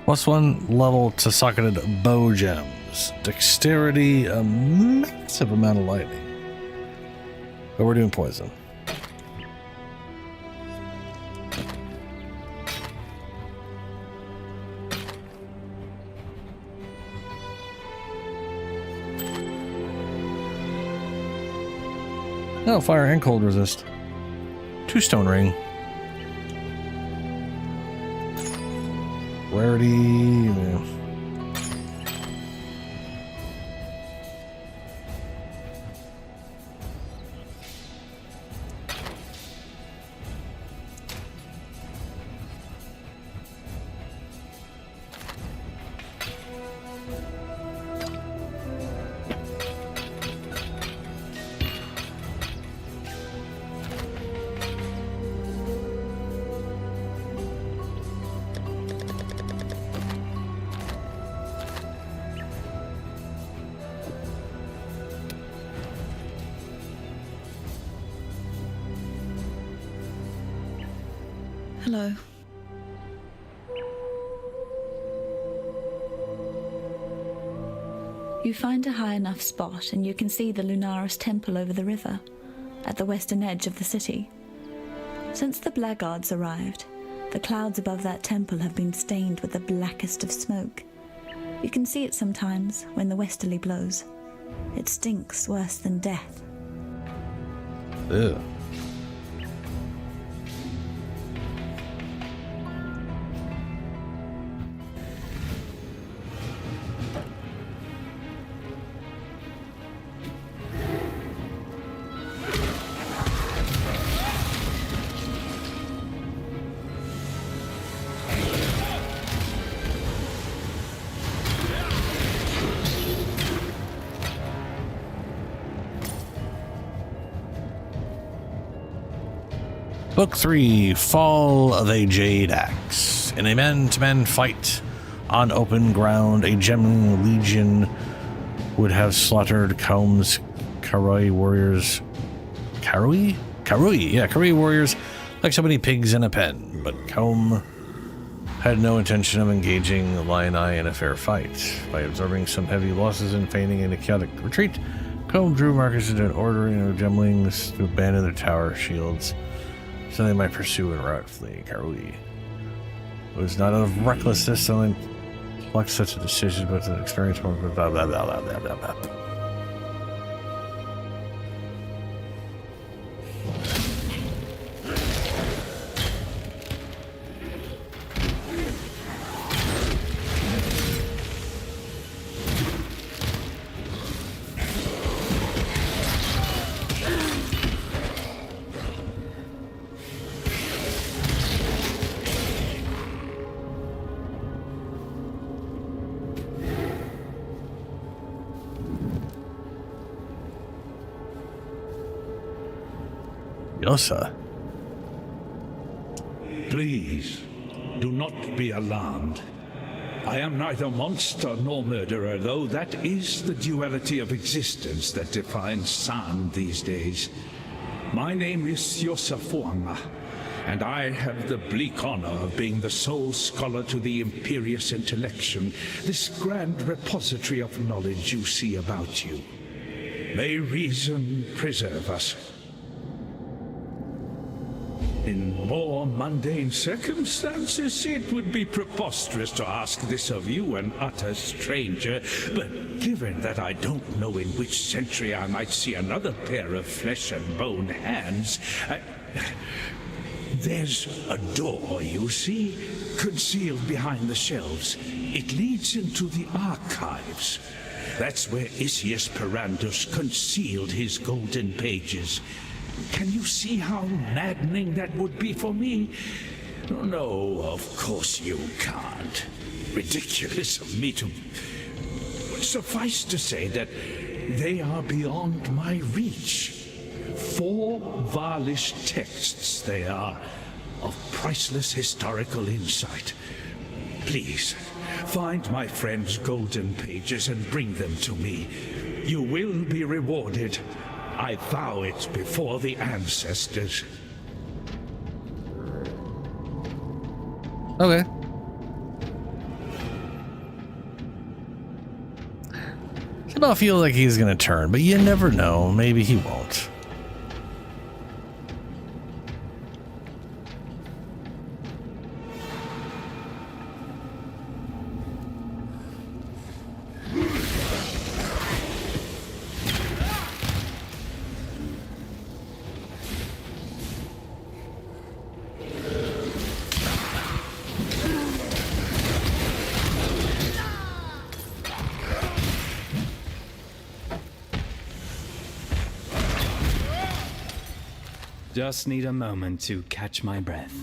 Speaker 1: Plus 1 level to socketed bow gems. Dexterity, a massive amount of lightning. But we're doing poison. Oh, fire and cold resist. 2 stone ring. Rarity. Yeah.
Speaker 17: Hello. You find a high enough spot and you can see the Lunaris temple over the river, at the western edge of the city. Since the blackguards arrived, the clouds above that temple have been stained with the blackest of smoke. You can see it sometimes when the westerly blows. It stinks worse than death.
Speaker 1: Ew. Book 3, Fall of a Jade Axe. In a man-to-man fight on open ground, a Gemling legion would have slaughtered Kaum's Karoi warriors. Karoi? Karoi, yeah, Karoi warriors like so many pigs in a pen. But Kaum had no intention of engaging the Lioneye in a fair fight. By absorbing some heavy losses and feigning in a chaotic retreat, Kaum drew Marcus into an ordering of Gemlings to abandon their tower shields, so they might pursue and rout fleeing Karui. It was not out of recklessness, only plucked such a decision, but an experience more blah blah blah blah blah blah blah. Yosa.
Speaker 10: Please, do not be alarmed. I am neither monster nor murderer, though that is the duality of existence that defines San these days. My name is Yosa Fuanga, and I have the bleak honor of being the sole scholar to the Imperious Intellection, this grand repository of knowledge you see about you. May reason preserve us. In more mundane circumstances, it would be preposterous to ask this of you, an utter stranger, but given that I don't know in which century I might see another pair of flesh and bone hands, there's a door, you see, concealed behind the shelves. It leads into the archives. That's where Isius Perandus concealed his golden pages. Can you see how maddening that would be for me? No, of course you can't. Ridiculous of me to... Suffice to say that they are beyond my reach. 4 Varlish texts they are, of priceless historical insight. Please, find my friend's golden pages and bring them to me. You will be rewarded. I vow it before the ancestors.
Speaker 1: Okay. I don't feel like he's gonna turn, but you never know. Maybe he won't.
Speaker 12: Just need a moment to catch my breath.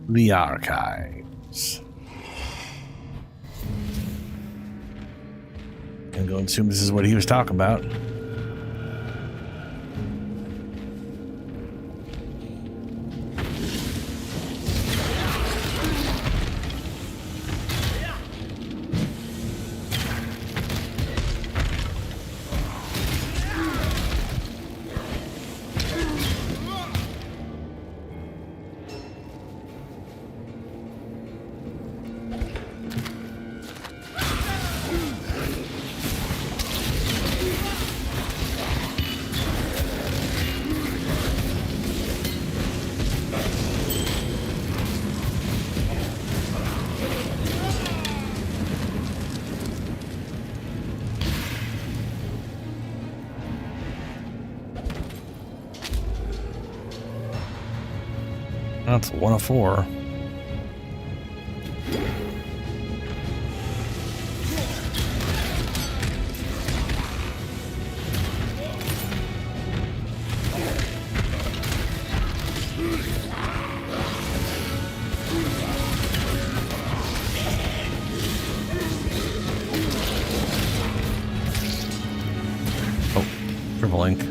Speaker 12: The archives. I'm going to assume this is what he was talking about. That's 1 of 4. Oh, triple link.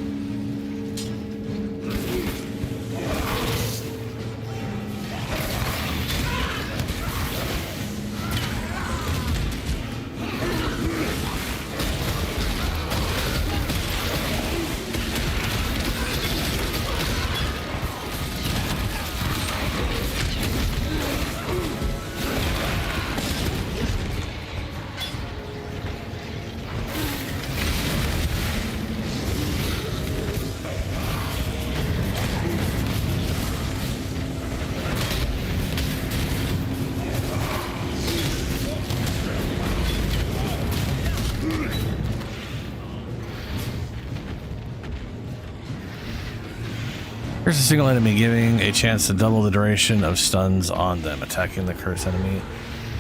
Speaker 12: Here's a single enemy, giving a chance to double the duration of stuns on them. Attacking the cursed enemy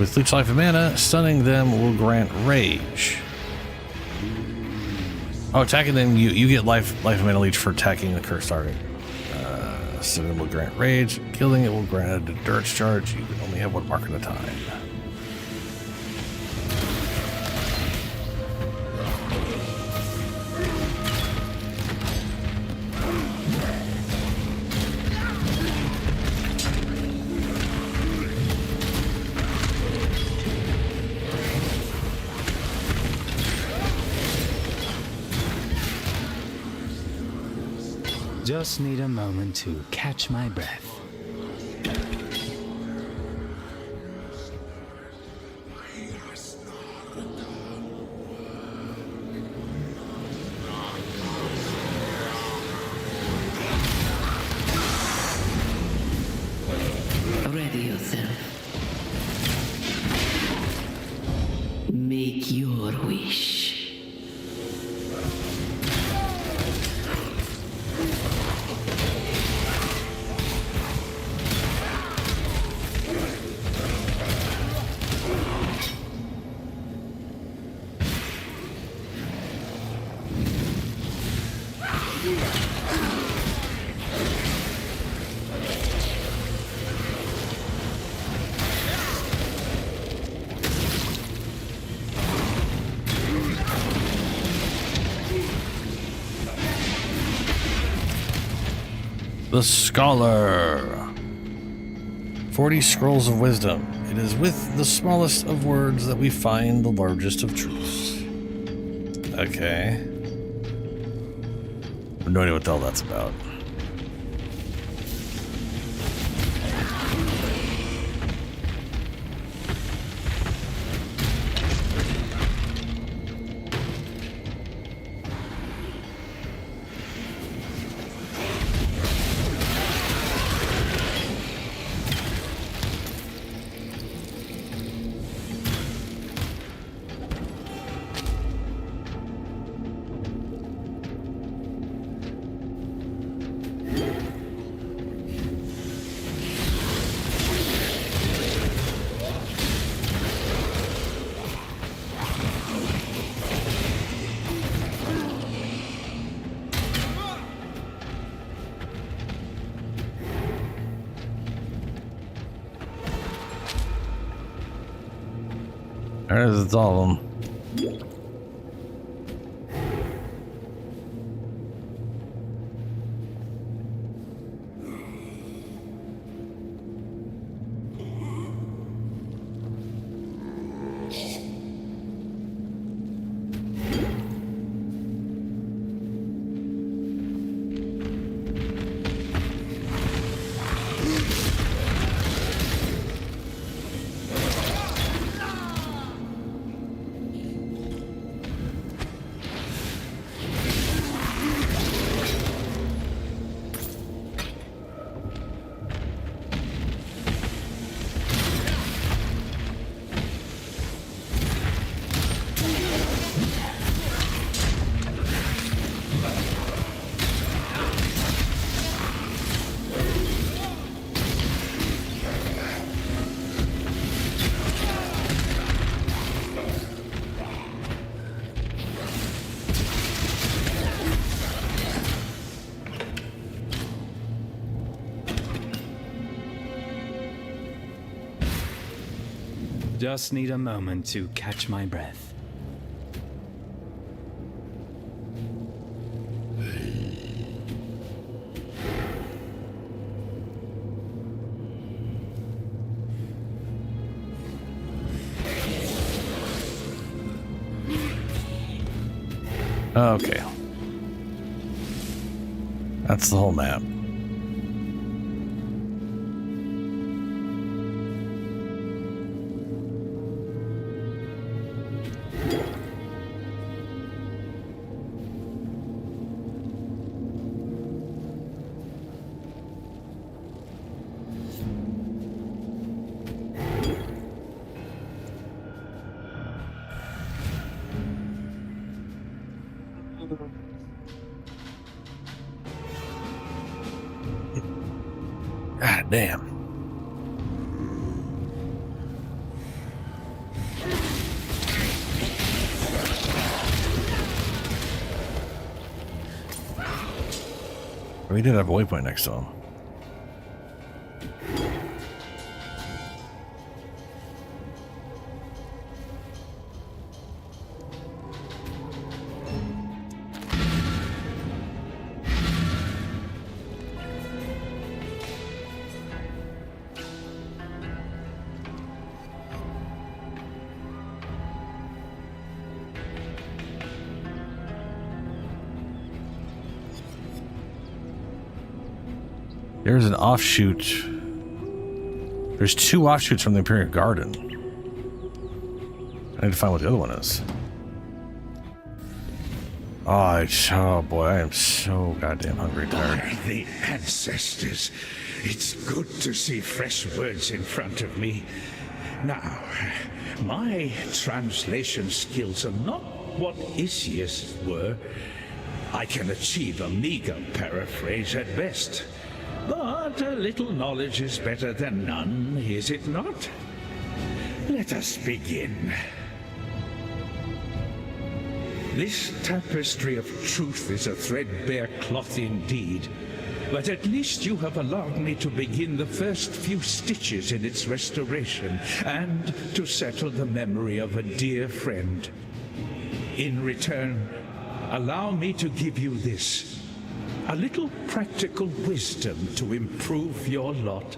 Speaker 1: With Leech Life and Mana, stunning them will grant Rage. Oh, attacking them, you get life and Mana Leech for attacking the cursed target. Stunning will grant Rage. Killing it will grant a Endurance charge. You can only have one mark at a time.
Speaker 12: Just need a moment to catch my breath.
Speaker 16: Ready yourself. Make your wish.
Speaker 1: The Scholar. 40 Scrolls of Wisdom. It is with the smallest of words that we find the largest of truths. Okay. I have no idea what the hell that's about. There it is, it's all of them.
Speaker 12: Just need a moment to catch my breath.
Speaker 1: Okay. That's the whole map. God damn. We did have a waypoint next to him. There's an offshoot. There's 2 offshoots from the Imperial Garden. I need to find what the other one is. Oh boy, I am so goddamn hungry and tired.
Speaker 10: By the ancestors, it's good to see fresh words in front of me. Now, my translation skills are not what Isius were. I can achieve a meager paraphrase at best. But a little knowledge is better than none, is it not? Let us begin. This tapestry of truth is a threadbare cloth indeed, but at least you have allowed me to begin the first few stitches in its restoration, and to settle the memory of a dear friend. In return, allow me to give you this. A little practical wisdom to improve your lot.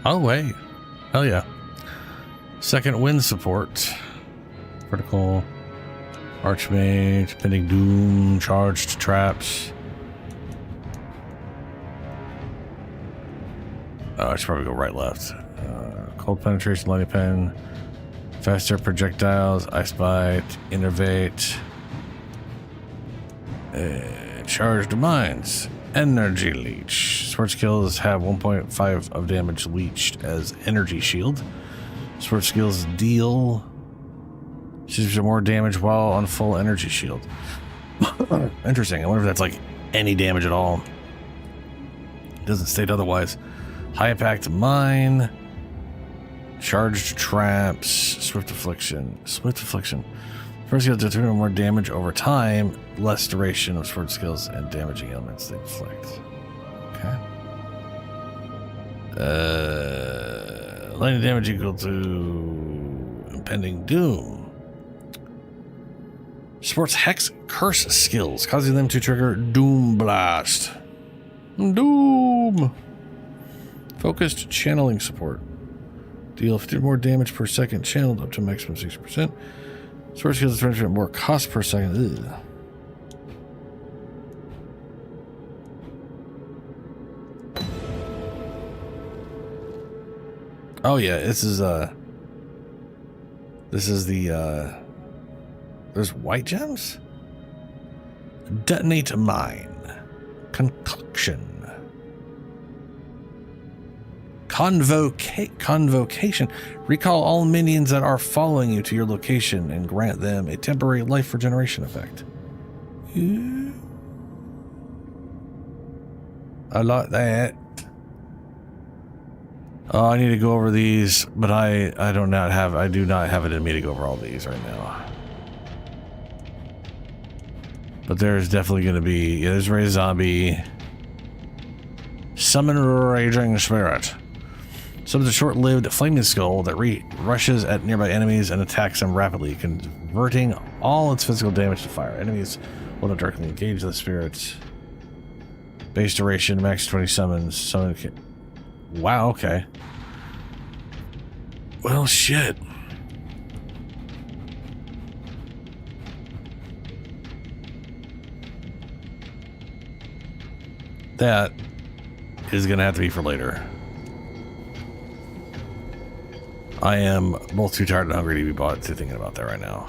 Speaker 1: Oh, wait. Hell yeah. Second wind support. Vertical. Archmage. Pending doom. Charged traps. I should probably go right left. Cold penetration, lightning pen. Faster projectiles. Ice bite. Innervate. Charged mines. Energy leech. Sword skills have 1.5 of damage leached as energy shield. Sword skills deal more damage while on full energy shield. Interesting. I wonder if that's like any damage at all. It doesn't state otherwise. High impact mine. Charged traps. Swift affliction. Swift affliction. First skill does more damage over time, less duration of sword skills and damaging elements they inflict. Okay. Lightning damage equal to impending doom. Supports Hex Curse skills, causing them to trigger Doom Blast. Doom! Focused channeling support. Deal 50 more damage per second channeled up to maximum 60%. Sword skills are 20% more cost per second. Ugh. Oh yeah, this is the there's white gems? Detonate mine. Concoction. Convocation. Recall all minions that are following you to your location and grant them a temporary life regeneration effect. I like that. Oh, I need to go over these, but I do not have it in me to go over all these right now. But there's definitely going to be, there's Raise Zombie. Summon Raging Spirit. Summons a short-lived flaming skull that rushes at nearby enemies and attacks them rapidly, converting all its physical damage to fire. Enemies will not directly engage the spirits. Base duration, max 20 summons. Wow, okay. Well, shit. That is going to have to be for later. I am both too tired and hungry to be thinking about that right now.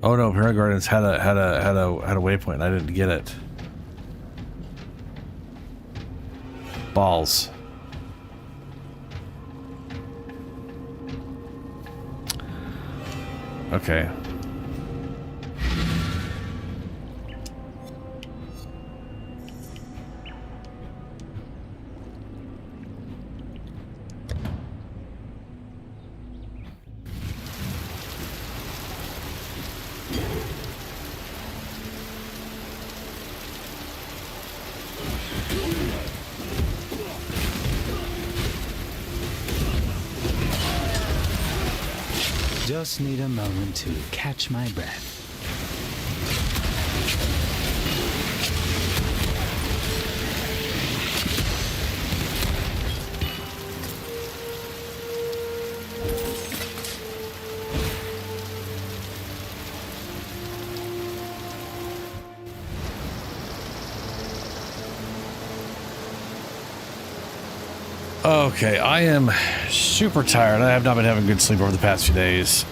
Speaker 1: Oh no, Imperial Gardens had a waypoint. I didn't get it. Balls. Okay.
Speaker 12: Just need a moment to catch my breath.
Speaker 1: Okay, I am super tired. I have not been having good sleep over the past few days.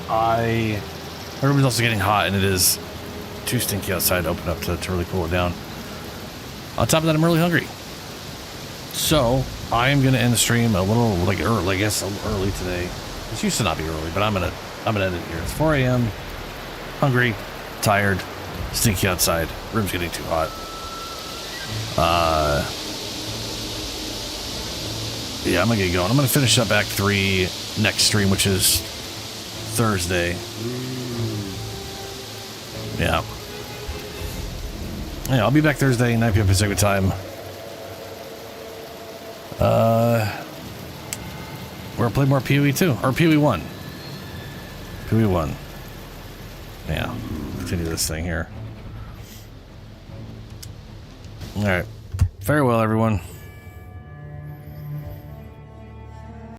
Speaker 1: Everybody's also getting hot, and it is too stinky outside to open up to really cool it down. On top of that, I'm really hungry. So, I am going to end the stream a little, like, early, I guess, early today. It used to not be early, but I'm gonna end it here. It's 4 a.m. Hungry, tired, stinky outside. Room's getting too hot. Yeah, I'm gonna get going. I'm gonna finish up Act 3 next stream, which is Thursday. Yeah. Yeah, I'll be back Thursday, 9 p.m. Pacific time. We're gonna play more PoE 2, or PoE 1. PoE 1. Yeah, continue this thing here. Alright. Farewell, everyone.